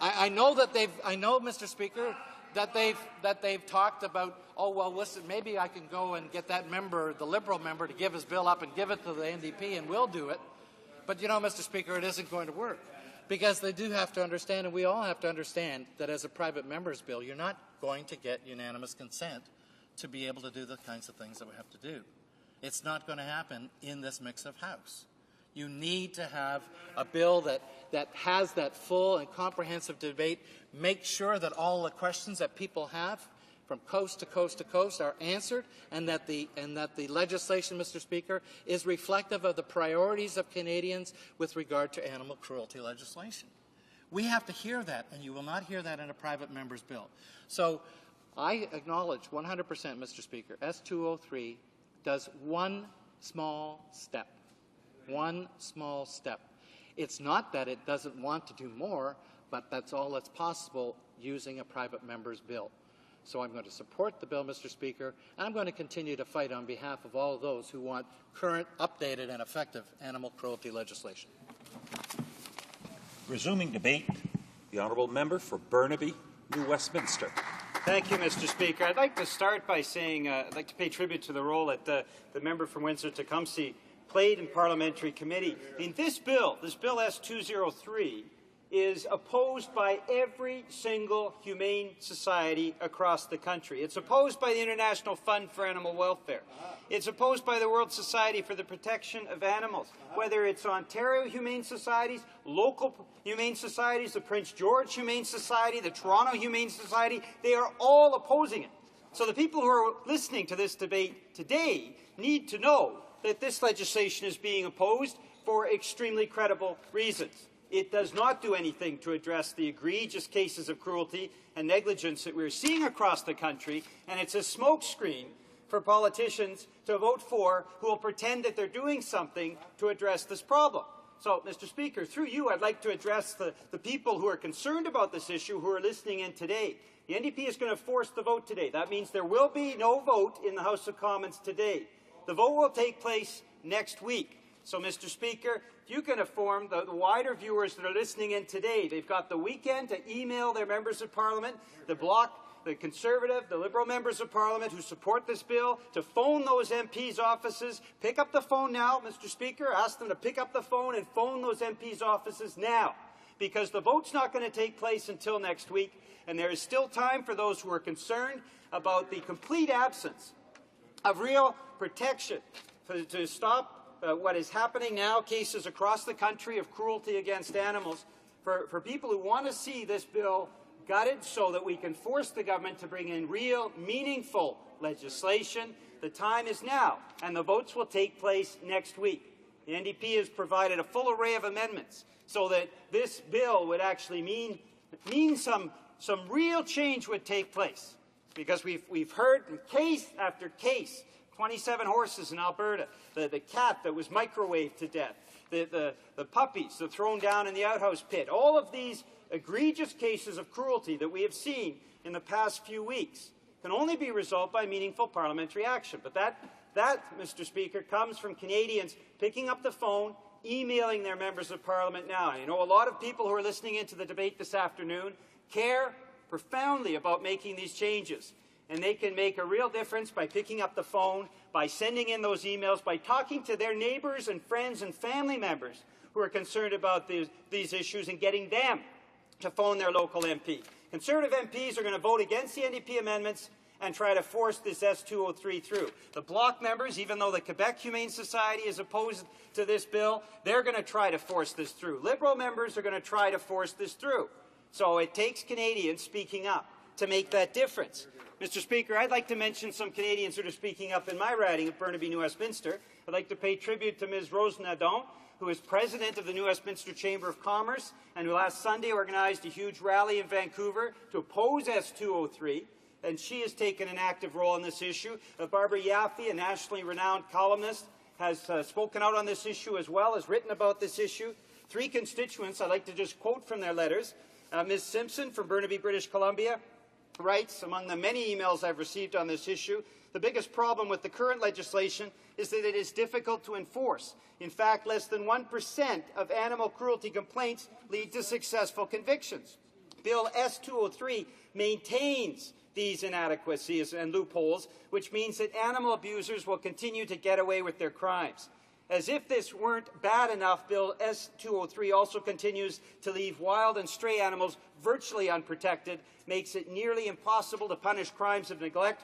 I know that Mr. Speaker, that they've talked about, oh, well, listen, maybe I can go and get that member, the Liberal member, to give his bill up and give it to the NDP and we'll do it. But, you know, Mr. Speaker, it isn't going to work because they do have to understand, and we all have to understand, that as a private member's bill, you're not going to get unanimous consent to be able to do the kinds of things that we have to do. It's not going to happen in this mix of House. You need to have a bill that has that full and comprehensive debate, make sure that all the questions that people have from coast to coast to coast are answered, and that the legislation, Mr. Speaker, is reflective of the priorities of Canadians with regard to animal cruelty legislation. We have to hear that, and you will not hear that in a private member's bill. So I acknowledge 100%, Mr. Speaker, S-203 does one small step. One small step. It's not that it doesn't want to do more, but that's all that's possible using a private member's bill. So I'm going to support the bill, Mr. Speaker, and I'm going to continue to fight on behalf of all those who want current, updated, and effective animal cruelty legislation. Resuming debate, the honourable member for Burnaby, New Westminster. Thank you, Mr. Speaker. I'd like to start by saying I'd like to pay tribute to the role that the member from Windsor-Tecumseh played in parliamentary committee. In this bill S-203, is opposed by every single humane society across the country. It's opposed by the International Fund for Animal Welfare. It's opposed by the World Society for the Protection of Animals. Whether it's Ontario Humane Societies, local humane societies, the Prince George Humane Society, the Toronto Humane Society, they are all opposing it. So the people who are listening to this debate today need to know that this legislation is being opposed for extremely credible reasons. It does not do anything to address the egregious cases of cruelty and negligence that we're seeing across the country, and it's a smokescreen for politicians to vote for who will pretend that they're doing something to address this problem. So, Mr. Speaker, through you, I'd like to address the people who are concerned about this issue who are listening in today. The NDP is going to force the vote today. That means there will be no vote in the House of Commons today. The vote will take place next week. So, Mr. Speaker, if you can inform the wider viewers that are listening in today, they've got the weekend to email their members of Parliament, the Bloc, the Conservative, the Liberal members of Parliament who support this bill, to phone those MPs' offices. Pick up the phone now, Mr. Speaker. Ask them to pick up the phone and phone those MPs' offices now, because the vote's not going to take place until next week, and there is still time for those who are concerned about the complete absence of real protection to stop what is happening now, cases across the country of cruelty against animals, for people who want to see this bill gutted so that we can force the government to bring in real, meaningful legislation. The time is now, and the votes will take place next week. The NDP has provided a full array of amendments so that this bill would actually mean some real change would take place, because we've heard in case after case, 27 horses in Alberta, the cat that was microwaved to death, the puppies that thrown down in the outhouse pit, all of these egregious cases of cruelty that we have seen in the past few weeks. can only be resolved by meaningful parliamentary action. But that, Mr. Speaker, comes from Canadians picking up the phone, emailing their members of parliament now. I know a lot of people who are listening into the debate this afternoon care profoundly about making these changes. And they can make a real difference by picking up the phone, by sending in those emails, by talking to their neighbours and friends and family members who are concerned about these issues and getting them to phone their local MP. Conservative MPs are going to vote against the NDP amendments and try to force this S203 through. The Bloc members, even though the Quebec Humane Society is opposed to this bill, they're going to try to force this through. Liberal members are going to try to force this through. So it takes Canadians speaking up to make that difference. Mr. Speaker, I'd like to mention some Canadians that are speaking up in my riding of Burnaby, New Westminster. I'd like to pay tribute to Ms. Rose Nadon, who is president of the New Westminster Chamber of Commerce and who last Sunday organized a huge rally in Vancouver to oppose S203. And she has taken an active role in this issue. Barbara Yaffe, a nationally renowned columnist, has spoken out on this issue as well, has written about this issue. 3 constituents, I'd like to just quote from their letters. Ms. Simpson from Burnaby, British Columbia, writes, among the many emails I've received on this issue, the biggest problem with the current legislation is that it is difficult to enforce. In fact, less than 1% of animal cruelty complaints lead to successful convictions. Bill S203 maintains these inadequacies and loopholes, which means that animal abusers will continue to get away with their crimes. As if this weren't bad enough, Bill S203 also continues to leave wild and stray animals virtually unprotected, makes it nearly impossible to punish crimes of neglect,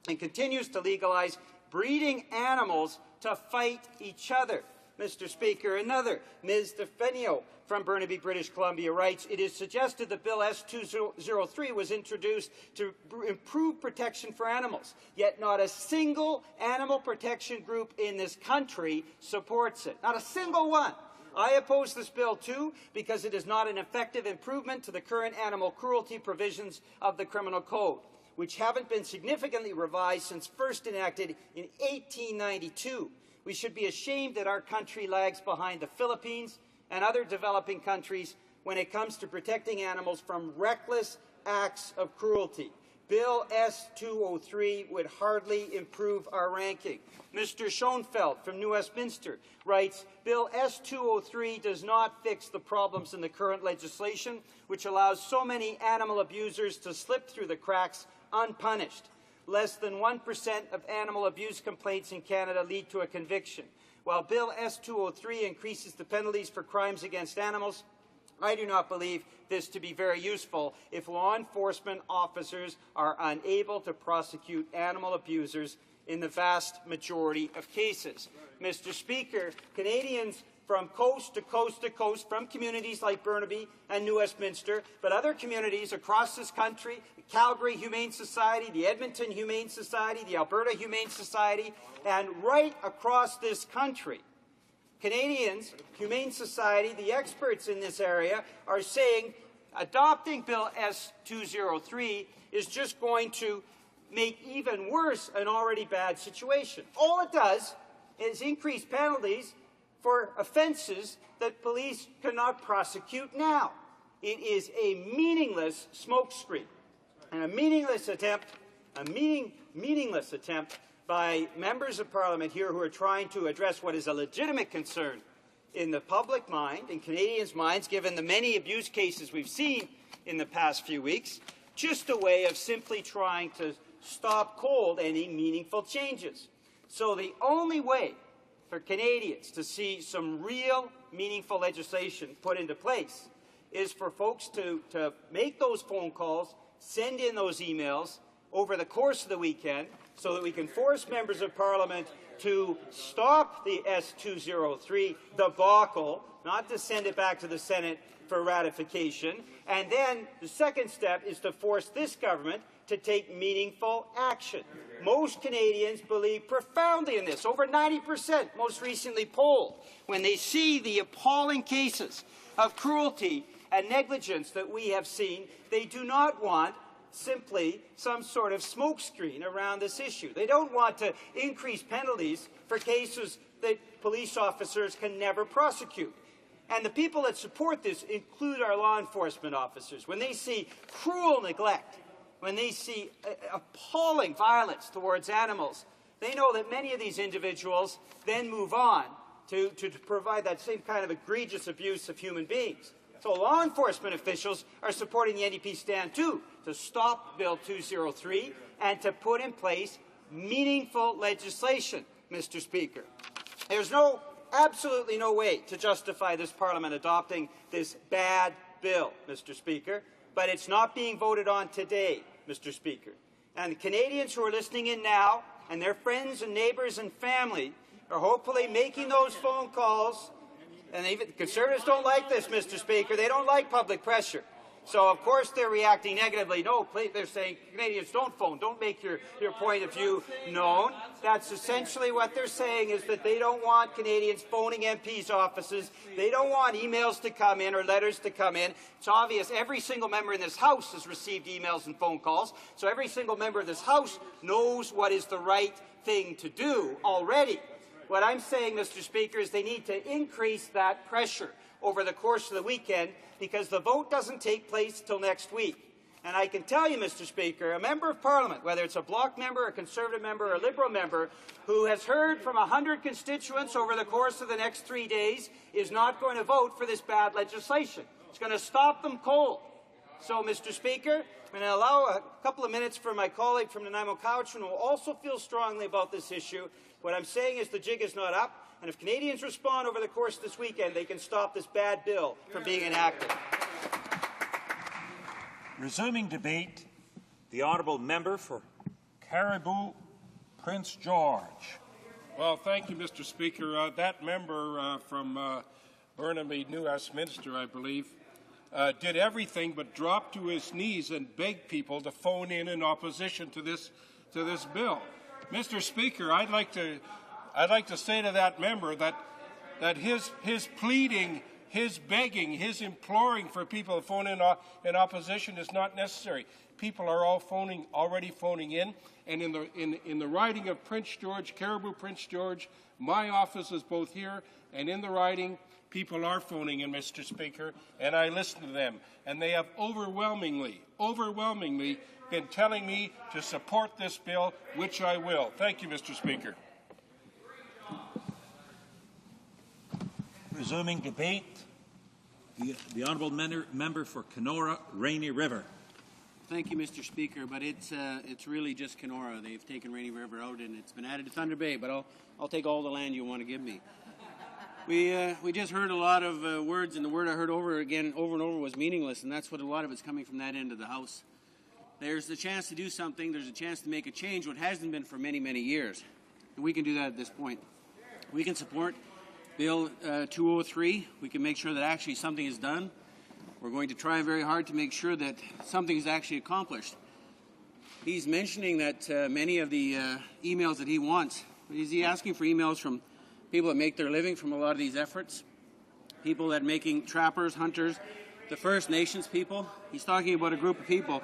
and continues to legalize breeding animals to fight each other. Mr. Speaker, another, Ms. DeFenio from Burnaby, British Columbia, writes, it is suggested that Bill S203 was introduced to improve protection for animals, yet not a single animal protection group in this country supports it. Not a single one. I oppose this bill, too, because it is not an effective improvement to the current animal cruelty provisions of the Criminal Code, which haven't been significantly revised since first enacted in 1892. We should be ashamed that our country lags behind the Philippines and other developing countries when it comes to protecting animals from reckless acts of cruelty. Bill S203 would hardly improve our ranking. Mr. Schoenfeld from New Westminster writes, Bill S203 does not fix the problems in the current legislation, which allows so many animal abusers to slip through the cracks unpunished. Less than 1% of animal abuse complaints in Canada lead to a conviction. While Bill S203 increases the penalties for crimes against animals, I do not believe this to be very useful if law enforcement officers are unable to prosecute animal abusers in the vast majority of cases. Mr. Speaker, Canadians from coast to coast to coast, from communities like Burnaby and New Westminster, but other communities across this country, the Calgary Humane Society, the Edmonton Humane Society, the Alberta Humane Society, and right across this country, Canadians, Humane Society, the experts in this area, are saying adopting Bill S203 is just going to make even worse an already bad situation. All it does is increase penalties for offences that police cannot prosecute now. It is a meaningless smokescreen and a meaningless attempt by members of Parliament here who are trying to address what is a legitimate concern in the public mind, in Canadians' minds, given the many abuse cases we've seen in the past few weeks, just a way of simply trying to stop cold any meaningful changes. So the only way for Canadians to see some real meaningful legislation put into place is for folks to make those phone calls, send in those emails over the course of the weekend so that we can force members of Parliament to stop the S203 debacle, not to send it back to the Senate for ratification. And then the second step is to force this government to take meaningful action. Most Canadians believe profoundly in this. Over 90% most recently polled. When they see the appalling cases of cruelty and negligence that we have seen, they do not want simply some sort of smokescreen around this issue. They don't want to increase penalties for cases that police officers can never prosecute. And the people that support this include our law enforcement officers. When they see cruel neglect, when they see appalling violence towards animals, they know that many of these individuals then move on to provide that same kind of egregious abuse of human beings. So law enforcement officials are supporting the NDP stand too, to stop Bill 203 and to put in place meaningful legislation, Mr. Speaker. There's absolutely no way to justify this Parliament adopting this bad bill, Mr. Speaker, but it's not being voted on today, Mr. Speaker. And the Canadians who are listening in now, and their friends and neighbours and family, are hopefully making those phone calls. And even the Conservatives don't like this, Mr. Speaker. They don't like public pressure. So, of course, they're reacting negatively. No, please, they're saying, Canadians, don't phone. Don't make your point of view known. That's essentially what they're saying, is that they don't want Canadians phoning MPs' offices. They don't want emails to come in or letters to come in. It's obvious every single member in this House has received emails and phone calls. So every single member of this House knows what is the right thing to do already. What I'm saying, Mr. Speaker, is they need to increase that pressure over the course of the weekend, because the vote doesn't take place till next week. And I can tell you, Mr. Speaker, a member of Parliament, whether it's a Bloc member, a Conservative member, or a Liberal member, who has heard from 100 constituents over the course of the next 3 days, is not going to vote for this bad legislation. It's going to stop them cold. So, Mr. Speaker, I'm going to allow a couple of minutes for my colleague from Nanaimo Cowichan, who also feels strongly about this issue. What I'm saying is the jig is not up. And if Canadians respond over the course of this weekend, they can stop this bad bill from being enacted. Resuming debate, the honourable member for Caribou, Prince George. Well, thank you, Mr. Speaker. That member from Burnaby, New Westminster, I believe, did everything but drop to his knees and beg people to phone in opposition to this bill. Mr. Speaker, I'd like to say to that member that his pleading, his begging, his imploring for people to phone in opposition is not necessary. People are already phoning in, and in the riding of Prince George, Caribou Prince George, my office is both here and in the riding. People are phoning in, Mr. Speaker, and I listen to them, and they have overwhelmingly been telling me to support this bill, which I will. Thank you, Mr. Speaker. Resuming debate, the honourable member for Kenora, Rainy River. Thank you, Mr. Speaker, but it's really just Kenora. They've taken Rainy River out, and it's been added to Thunder Bay, but I'll take all the land you want to give me. We just heard a lot of words, and the word I heard over and over was meaningless, and that's what a lot of it's coming from that end of the House. There's the chance to do something. There's a chance to make a change, what hasn't been for many, many years. And we can do that at this point. We can support Bill 203. We can make sure that actually something is done. We're going to try very hard to make sure that something is actually accomplished. He's mentioning that many of the emails that he wants, is he asking for emails from people that make their living from a lot of these efforts? People that are making trappers, hunters, the First Nations people? He's talking about a group of people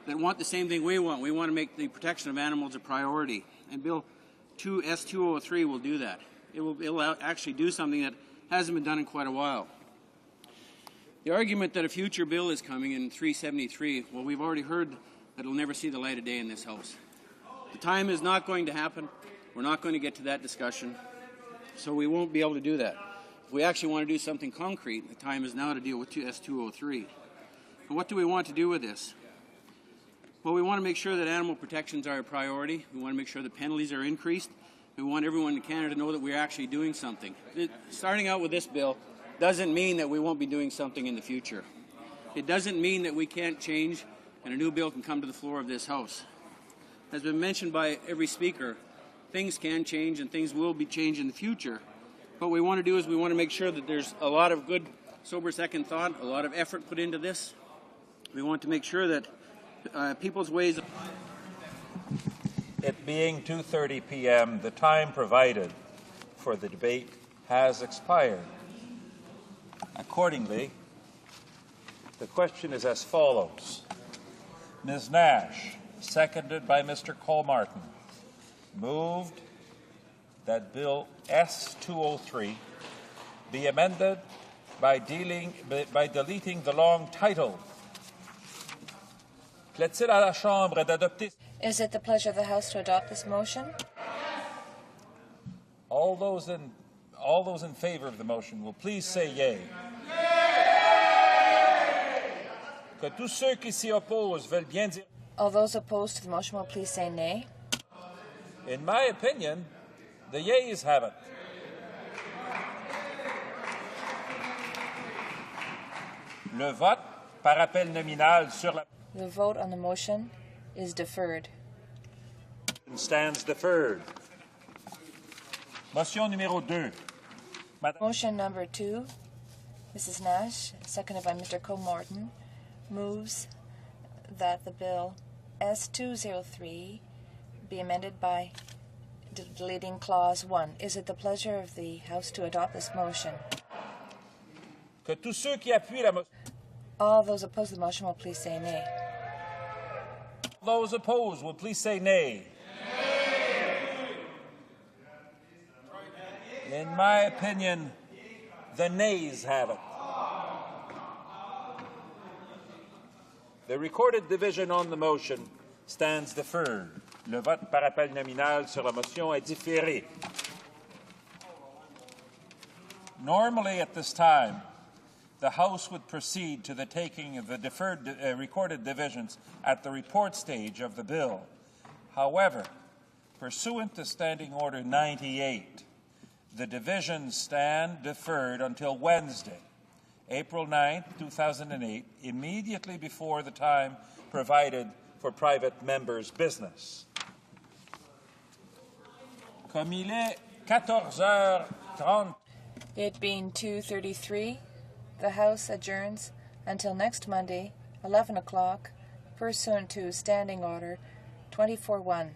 that want the same thing we want. We want to make the protection of animals a priority. And Bill S203 will do that. It'll actually do something that hasn't been done in quite a while. The argument that a future bill is coming in 373, well, we've already heard that it'll never see the light of day in this House. The time is not going to happen. We're not going to get to that discussion. So we won't be able to do that. If we actually want to do something concrete, the time is now to deal with S203. And what do we want to do with this? Well, we want to make sure that animal protections are a priority. We want to make sure that penalties are increased. We want everyone in Canada to know that we're actually doing something. Starting out with this bill doesn't mean that we won't be doing something in the future. It doesn't mean that we can't change and a new bill can come to the floor of this House. As been mentioned by every speaker, things can change and things will be changed in the future. What we want to do is we want to make sure that there's a lot of good, sober second thought, a lot of effort put into this. We want to make sure that people's ways of... It being 2:30 p.m., the time provided for the debate has expired. Accordingly, the question is as follows. Ms. Nash, seconded by Mr. Cole-Martin, moved that Bill S203 be amended by deleting the long title Plaît-il à la Chambre d'adopter? Is it the pleasure of the House to adopt this motion? All those in favor of the motion will please say yea. Que tous ceux qui s'y opposent veulent bien dire. All those opposed to the motion will please say nay. In my opinion, the yeas have it. Le vote par appel nominal sur la... The vote on the motion is deferred. Stands deferred. Motion numéro 2. Motion number 2, Mrs. Nash, seconded by Mr. Comorton, moves that the bill S203 be amended by deleting clause 1. Is it the pleasure of the House to adopt this motion? Que tous ceux qui appuient la motion... All those opposed to the motion will please say nay. Those opposed will please say nay. In my opinion, the nays have it. The recorded division on the motion stands deferred. Le vote par appel nominal sur la motion est différé. Normally at this time, the House would proceed to the taking of the recorded divisions at the report stage of the bill. However, pursuant to Standing Order 98, the divisions stand deferred until Wednesday, April 9, 2008, immediately before the time provided for private members' business. Comme il est 14h30. It being 2:33, the House adjourns until next Monday, 11 o'clock, pursuant to Standing Order 24-1.